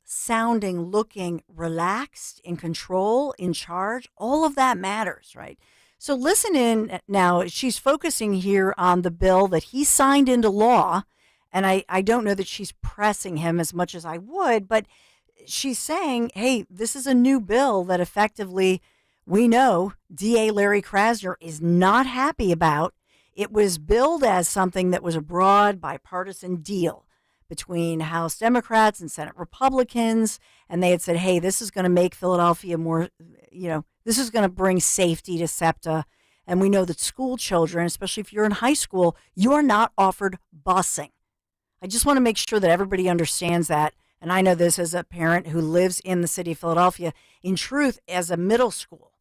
Speaker 3: sounding, looking relaxed, in control, in charge, all of that matters, right? So listen in now. She's focusing here on the bill that he signed into law And I don't know that she's pressing him as much as I would, but she's saying, hey, this is a new bill that effectively we know DA Larry Krasner is not happy about. It was billed as something that was a broad bipartisan deal between House Democrats and Senate Republicans. And they had said, hey, this is going to make Philadelphia more, this is going to bring safety to SEPTA. And we know that school children, especially if you're in high school, you are not offered busing. I just want to make sure that everybody understands that. And I know this as a parent who lives in the city of Philadelphia. In truth, as a middle school,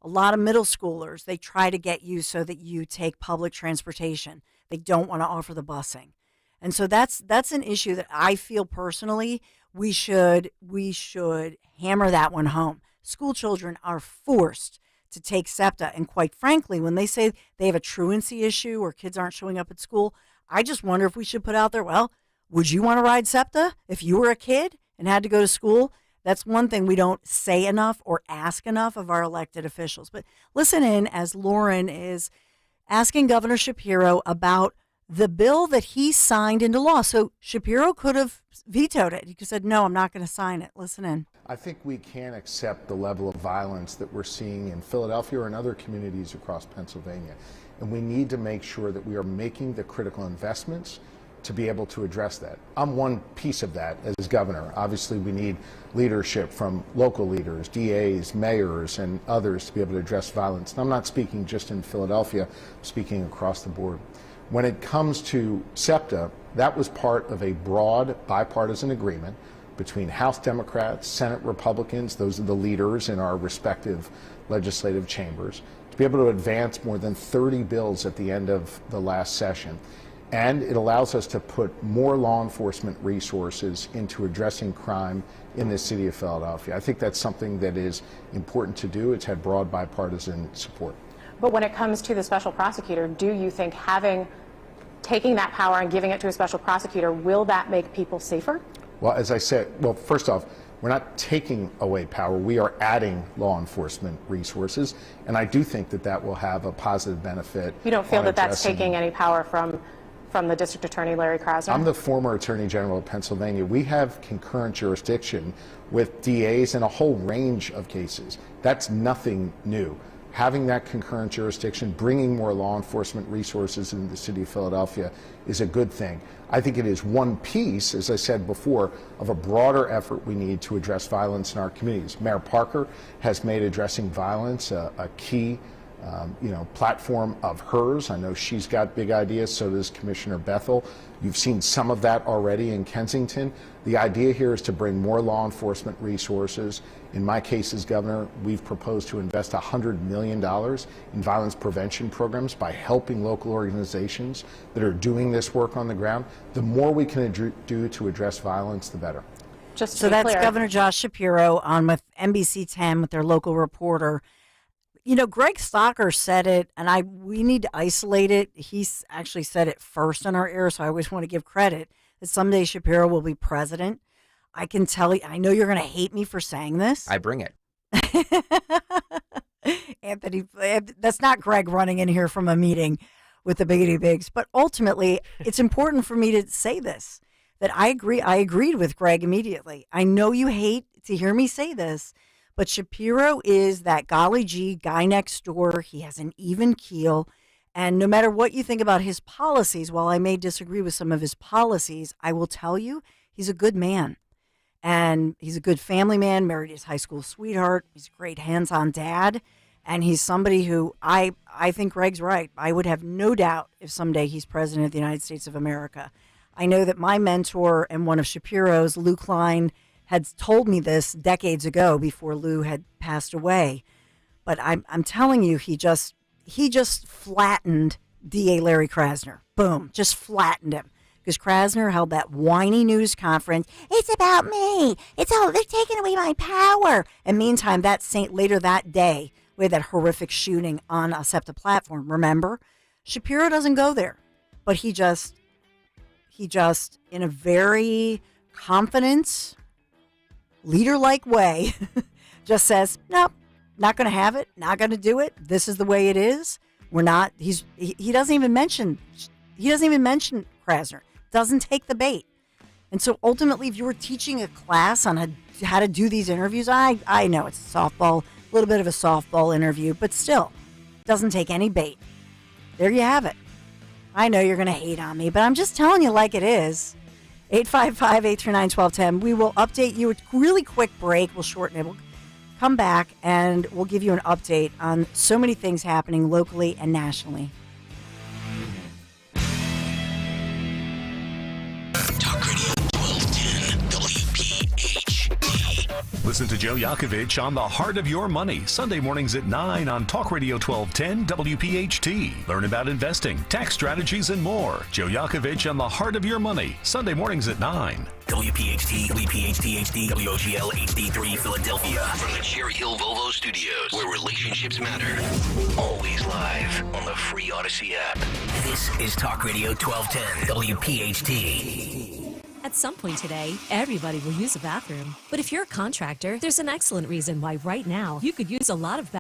Speaker 3: a lot of middle schoolers, they try to get you so that you take public transportation. They don't want to offer the busing. And so that's an issue that I feel personally we should hammer that one home. School children are forced to take SEPTA. And quite frankly, when they say they have a truancy issue or kids aren't showing up at school, I just wonder if we should put out there, well, would you want to ride SEPTA if you were a kid and had to go to school? That's one thing we don't say enough or ask enough of our elected officials. But listen in as Lauren is asking Governor Shapiro about the bill that he signed into law. So Shapiro could have vetoed it. He could have said, no, I'm not going to sign it. Listen in.
Speaker 18: I think we can't accept the level of violence that we're seeing in Philadelphia or in other communities across Pennsylvania. And we need to make sure that we are making the critical investments to be able to address that. I'm one piece of that as governor. Obviously, we need leadership from local leaders, DAs, mayors, and others to be able to address violence. And I'm not speaking just in Philadelphia, I'm speaking across the board. When it comes to SEPTA, that was part of a broad bipartisan agreement between House Democrats, Senate Republicans, those are the leaders in our respective legislative chambers, to be able to advance more than 30 bills at the end of the last session. And it allows us to put more law enforcement resources into addressing crime in the city of Philadelphia. I think that's something that is important to do. It's had broad bipartisan support.
Speaker 20: But when it comes to the special prosecutor, do you think taking that power and giving it to a special prosecutor, will that make people safer?
Speaker 18: Well, as I said, first off, we're not taking away power. We are adding law enforcement resources, and I do think that that will have a positive benefit.
Speaker 20: You don't feel that that's taking any power from the District Attorney Larry Krasner?
Speaker 18: I'm the former Attorney General of Pennsylvania. We have concurrent jurisdiction with DAs in a whole range of cases. That's nothing new. Having that concurrent jurisdiction, bringing more law enforcement resources into the city of Philadelphia is a good thing. I think it is one piece, as I said before, of a broader effort we need to address violence in our communities. Mayor Parker has made addressing violence a key platform of hers. I know she's got big ideas, so does Commissioner Bethel. You've seen some of that already in Kensington. The idea here is to bring more law enforcement resources. In my case as governor, we've proposed to invest $100 million in violence prevention programs by helping local organizations that are doing this work on the ground. The more we can do to address violence, the better.
Speaker 3: So that's clear. Governor Josh Shapiro on with NBC 10 with their local reporter. You know, Greg Stocker said it, and we need to isolate it. He's actually said it first on our air, so I always want to give credit that someday Shapiro will be president. I can tell you, I know you're going to hate me for saying this.
Speaker 30: I bring it.
Speaker 3: Anthony, that's not Greg running in here from a meeting with the Biggity Bigs, but ultimately, it's important for me to say this, that I agree. I agreed with Greg immediately. I know you hate to hear me say this, but Shapiro is that golly gee guy next door. He has an even keel. And no matter what you think about his policies, while I may disagree with some of his policies, I will tell you he's a good man. And he's a good family man, married his high school sweetheart. He's a great hands-on dad. And he's somebody who I think Greg's right. I would have no doubt if someday he's president of the United States of America. I know that my mentor and one of Shapiro's, Lou Klein, had told me this decades ago before Lou had passed away. But I'm telling you, he just flattened DA Larry Krasner. Boom, just flattened him. Because Krasner held that whiny news conference. It's about me. They're taking away my power. And meantime, later that day, we had that horrific shooting on a SEPTA platform. Remember? Shapiro doesn't go there. But he just, in a very confident, leader-like way, just says, nope, not going to have it, not going to do it. This is the way it is. We're not. He doesn't even mention Krasner. doesn't take the bait. And so ultimately, if you were teaching a class on how to do these interviews, I know it's a little bit of a softball interview, but still, doesn't take any bait. There you have it. I know you're going to hate on me, but I'm just telling you like it is. 855-839-1210. We will update you. A really quick break. We'll shorten it. We'll come back, and we'll give you an update on so many things happening locally and nationally.
Speaker 9: Talk Radio 1210 WPHT.
Speaker 19: Listen to Joe Yakovich on the Heart of Your Money, Sunday mornings at 9 on Talk Radio 1210 WPHT. Learn about investing, tax strategies, and more. Joe Yakovich on the Heart of Your Money, Sunday mornings at 9.
Speaker 9: WPHT, WPHT HD, WOGL HD3 Philadelphia. From the Cherry Hill Volvo Studios, where relationships matter. Always live on the free Odyssey app. This is Talk Radio 1210 WPHT.
Speaker 1: At some point today, everybody will use a bathroom. But if you're a contractor, there's an excellent reason why right now you could use a lot of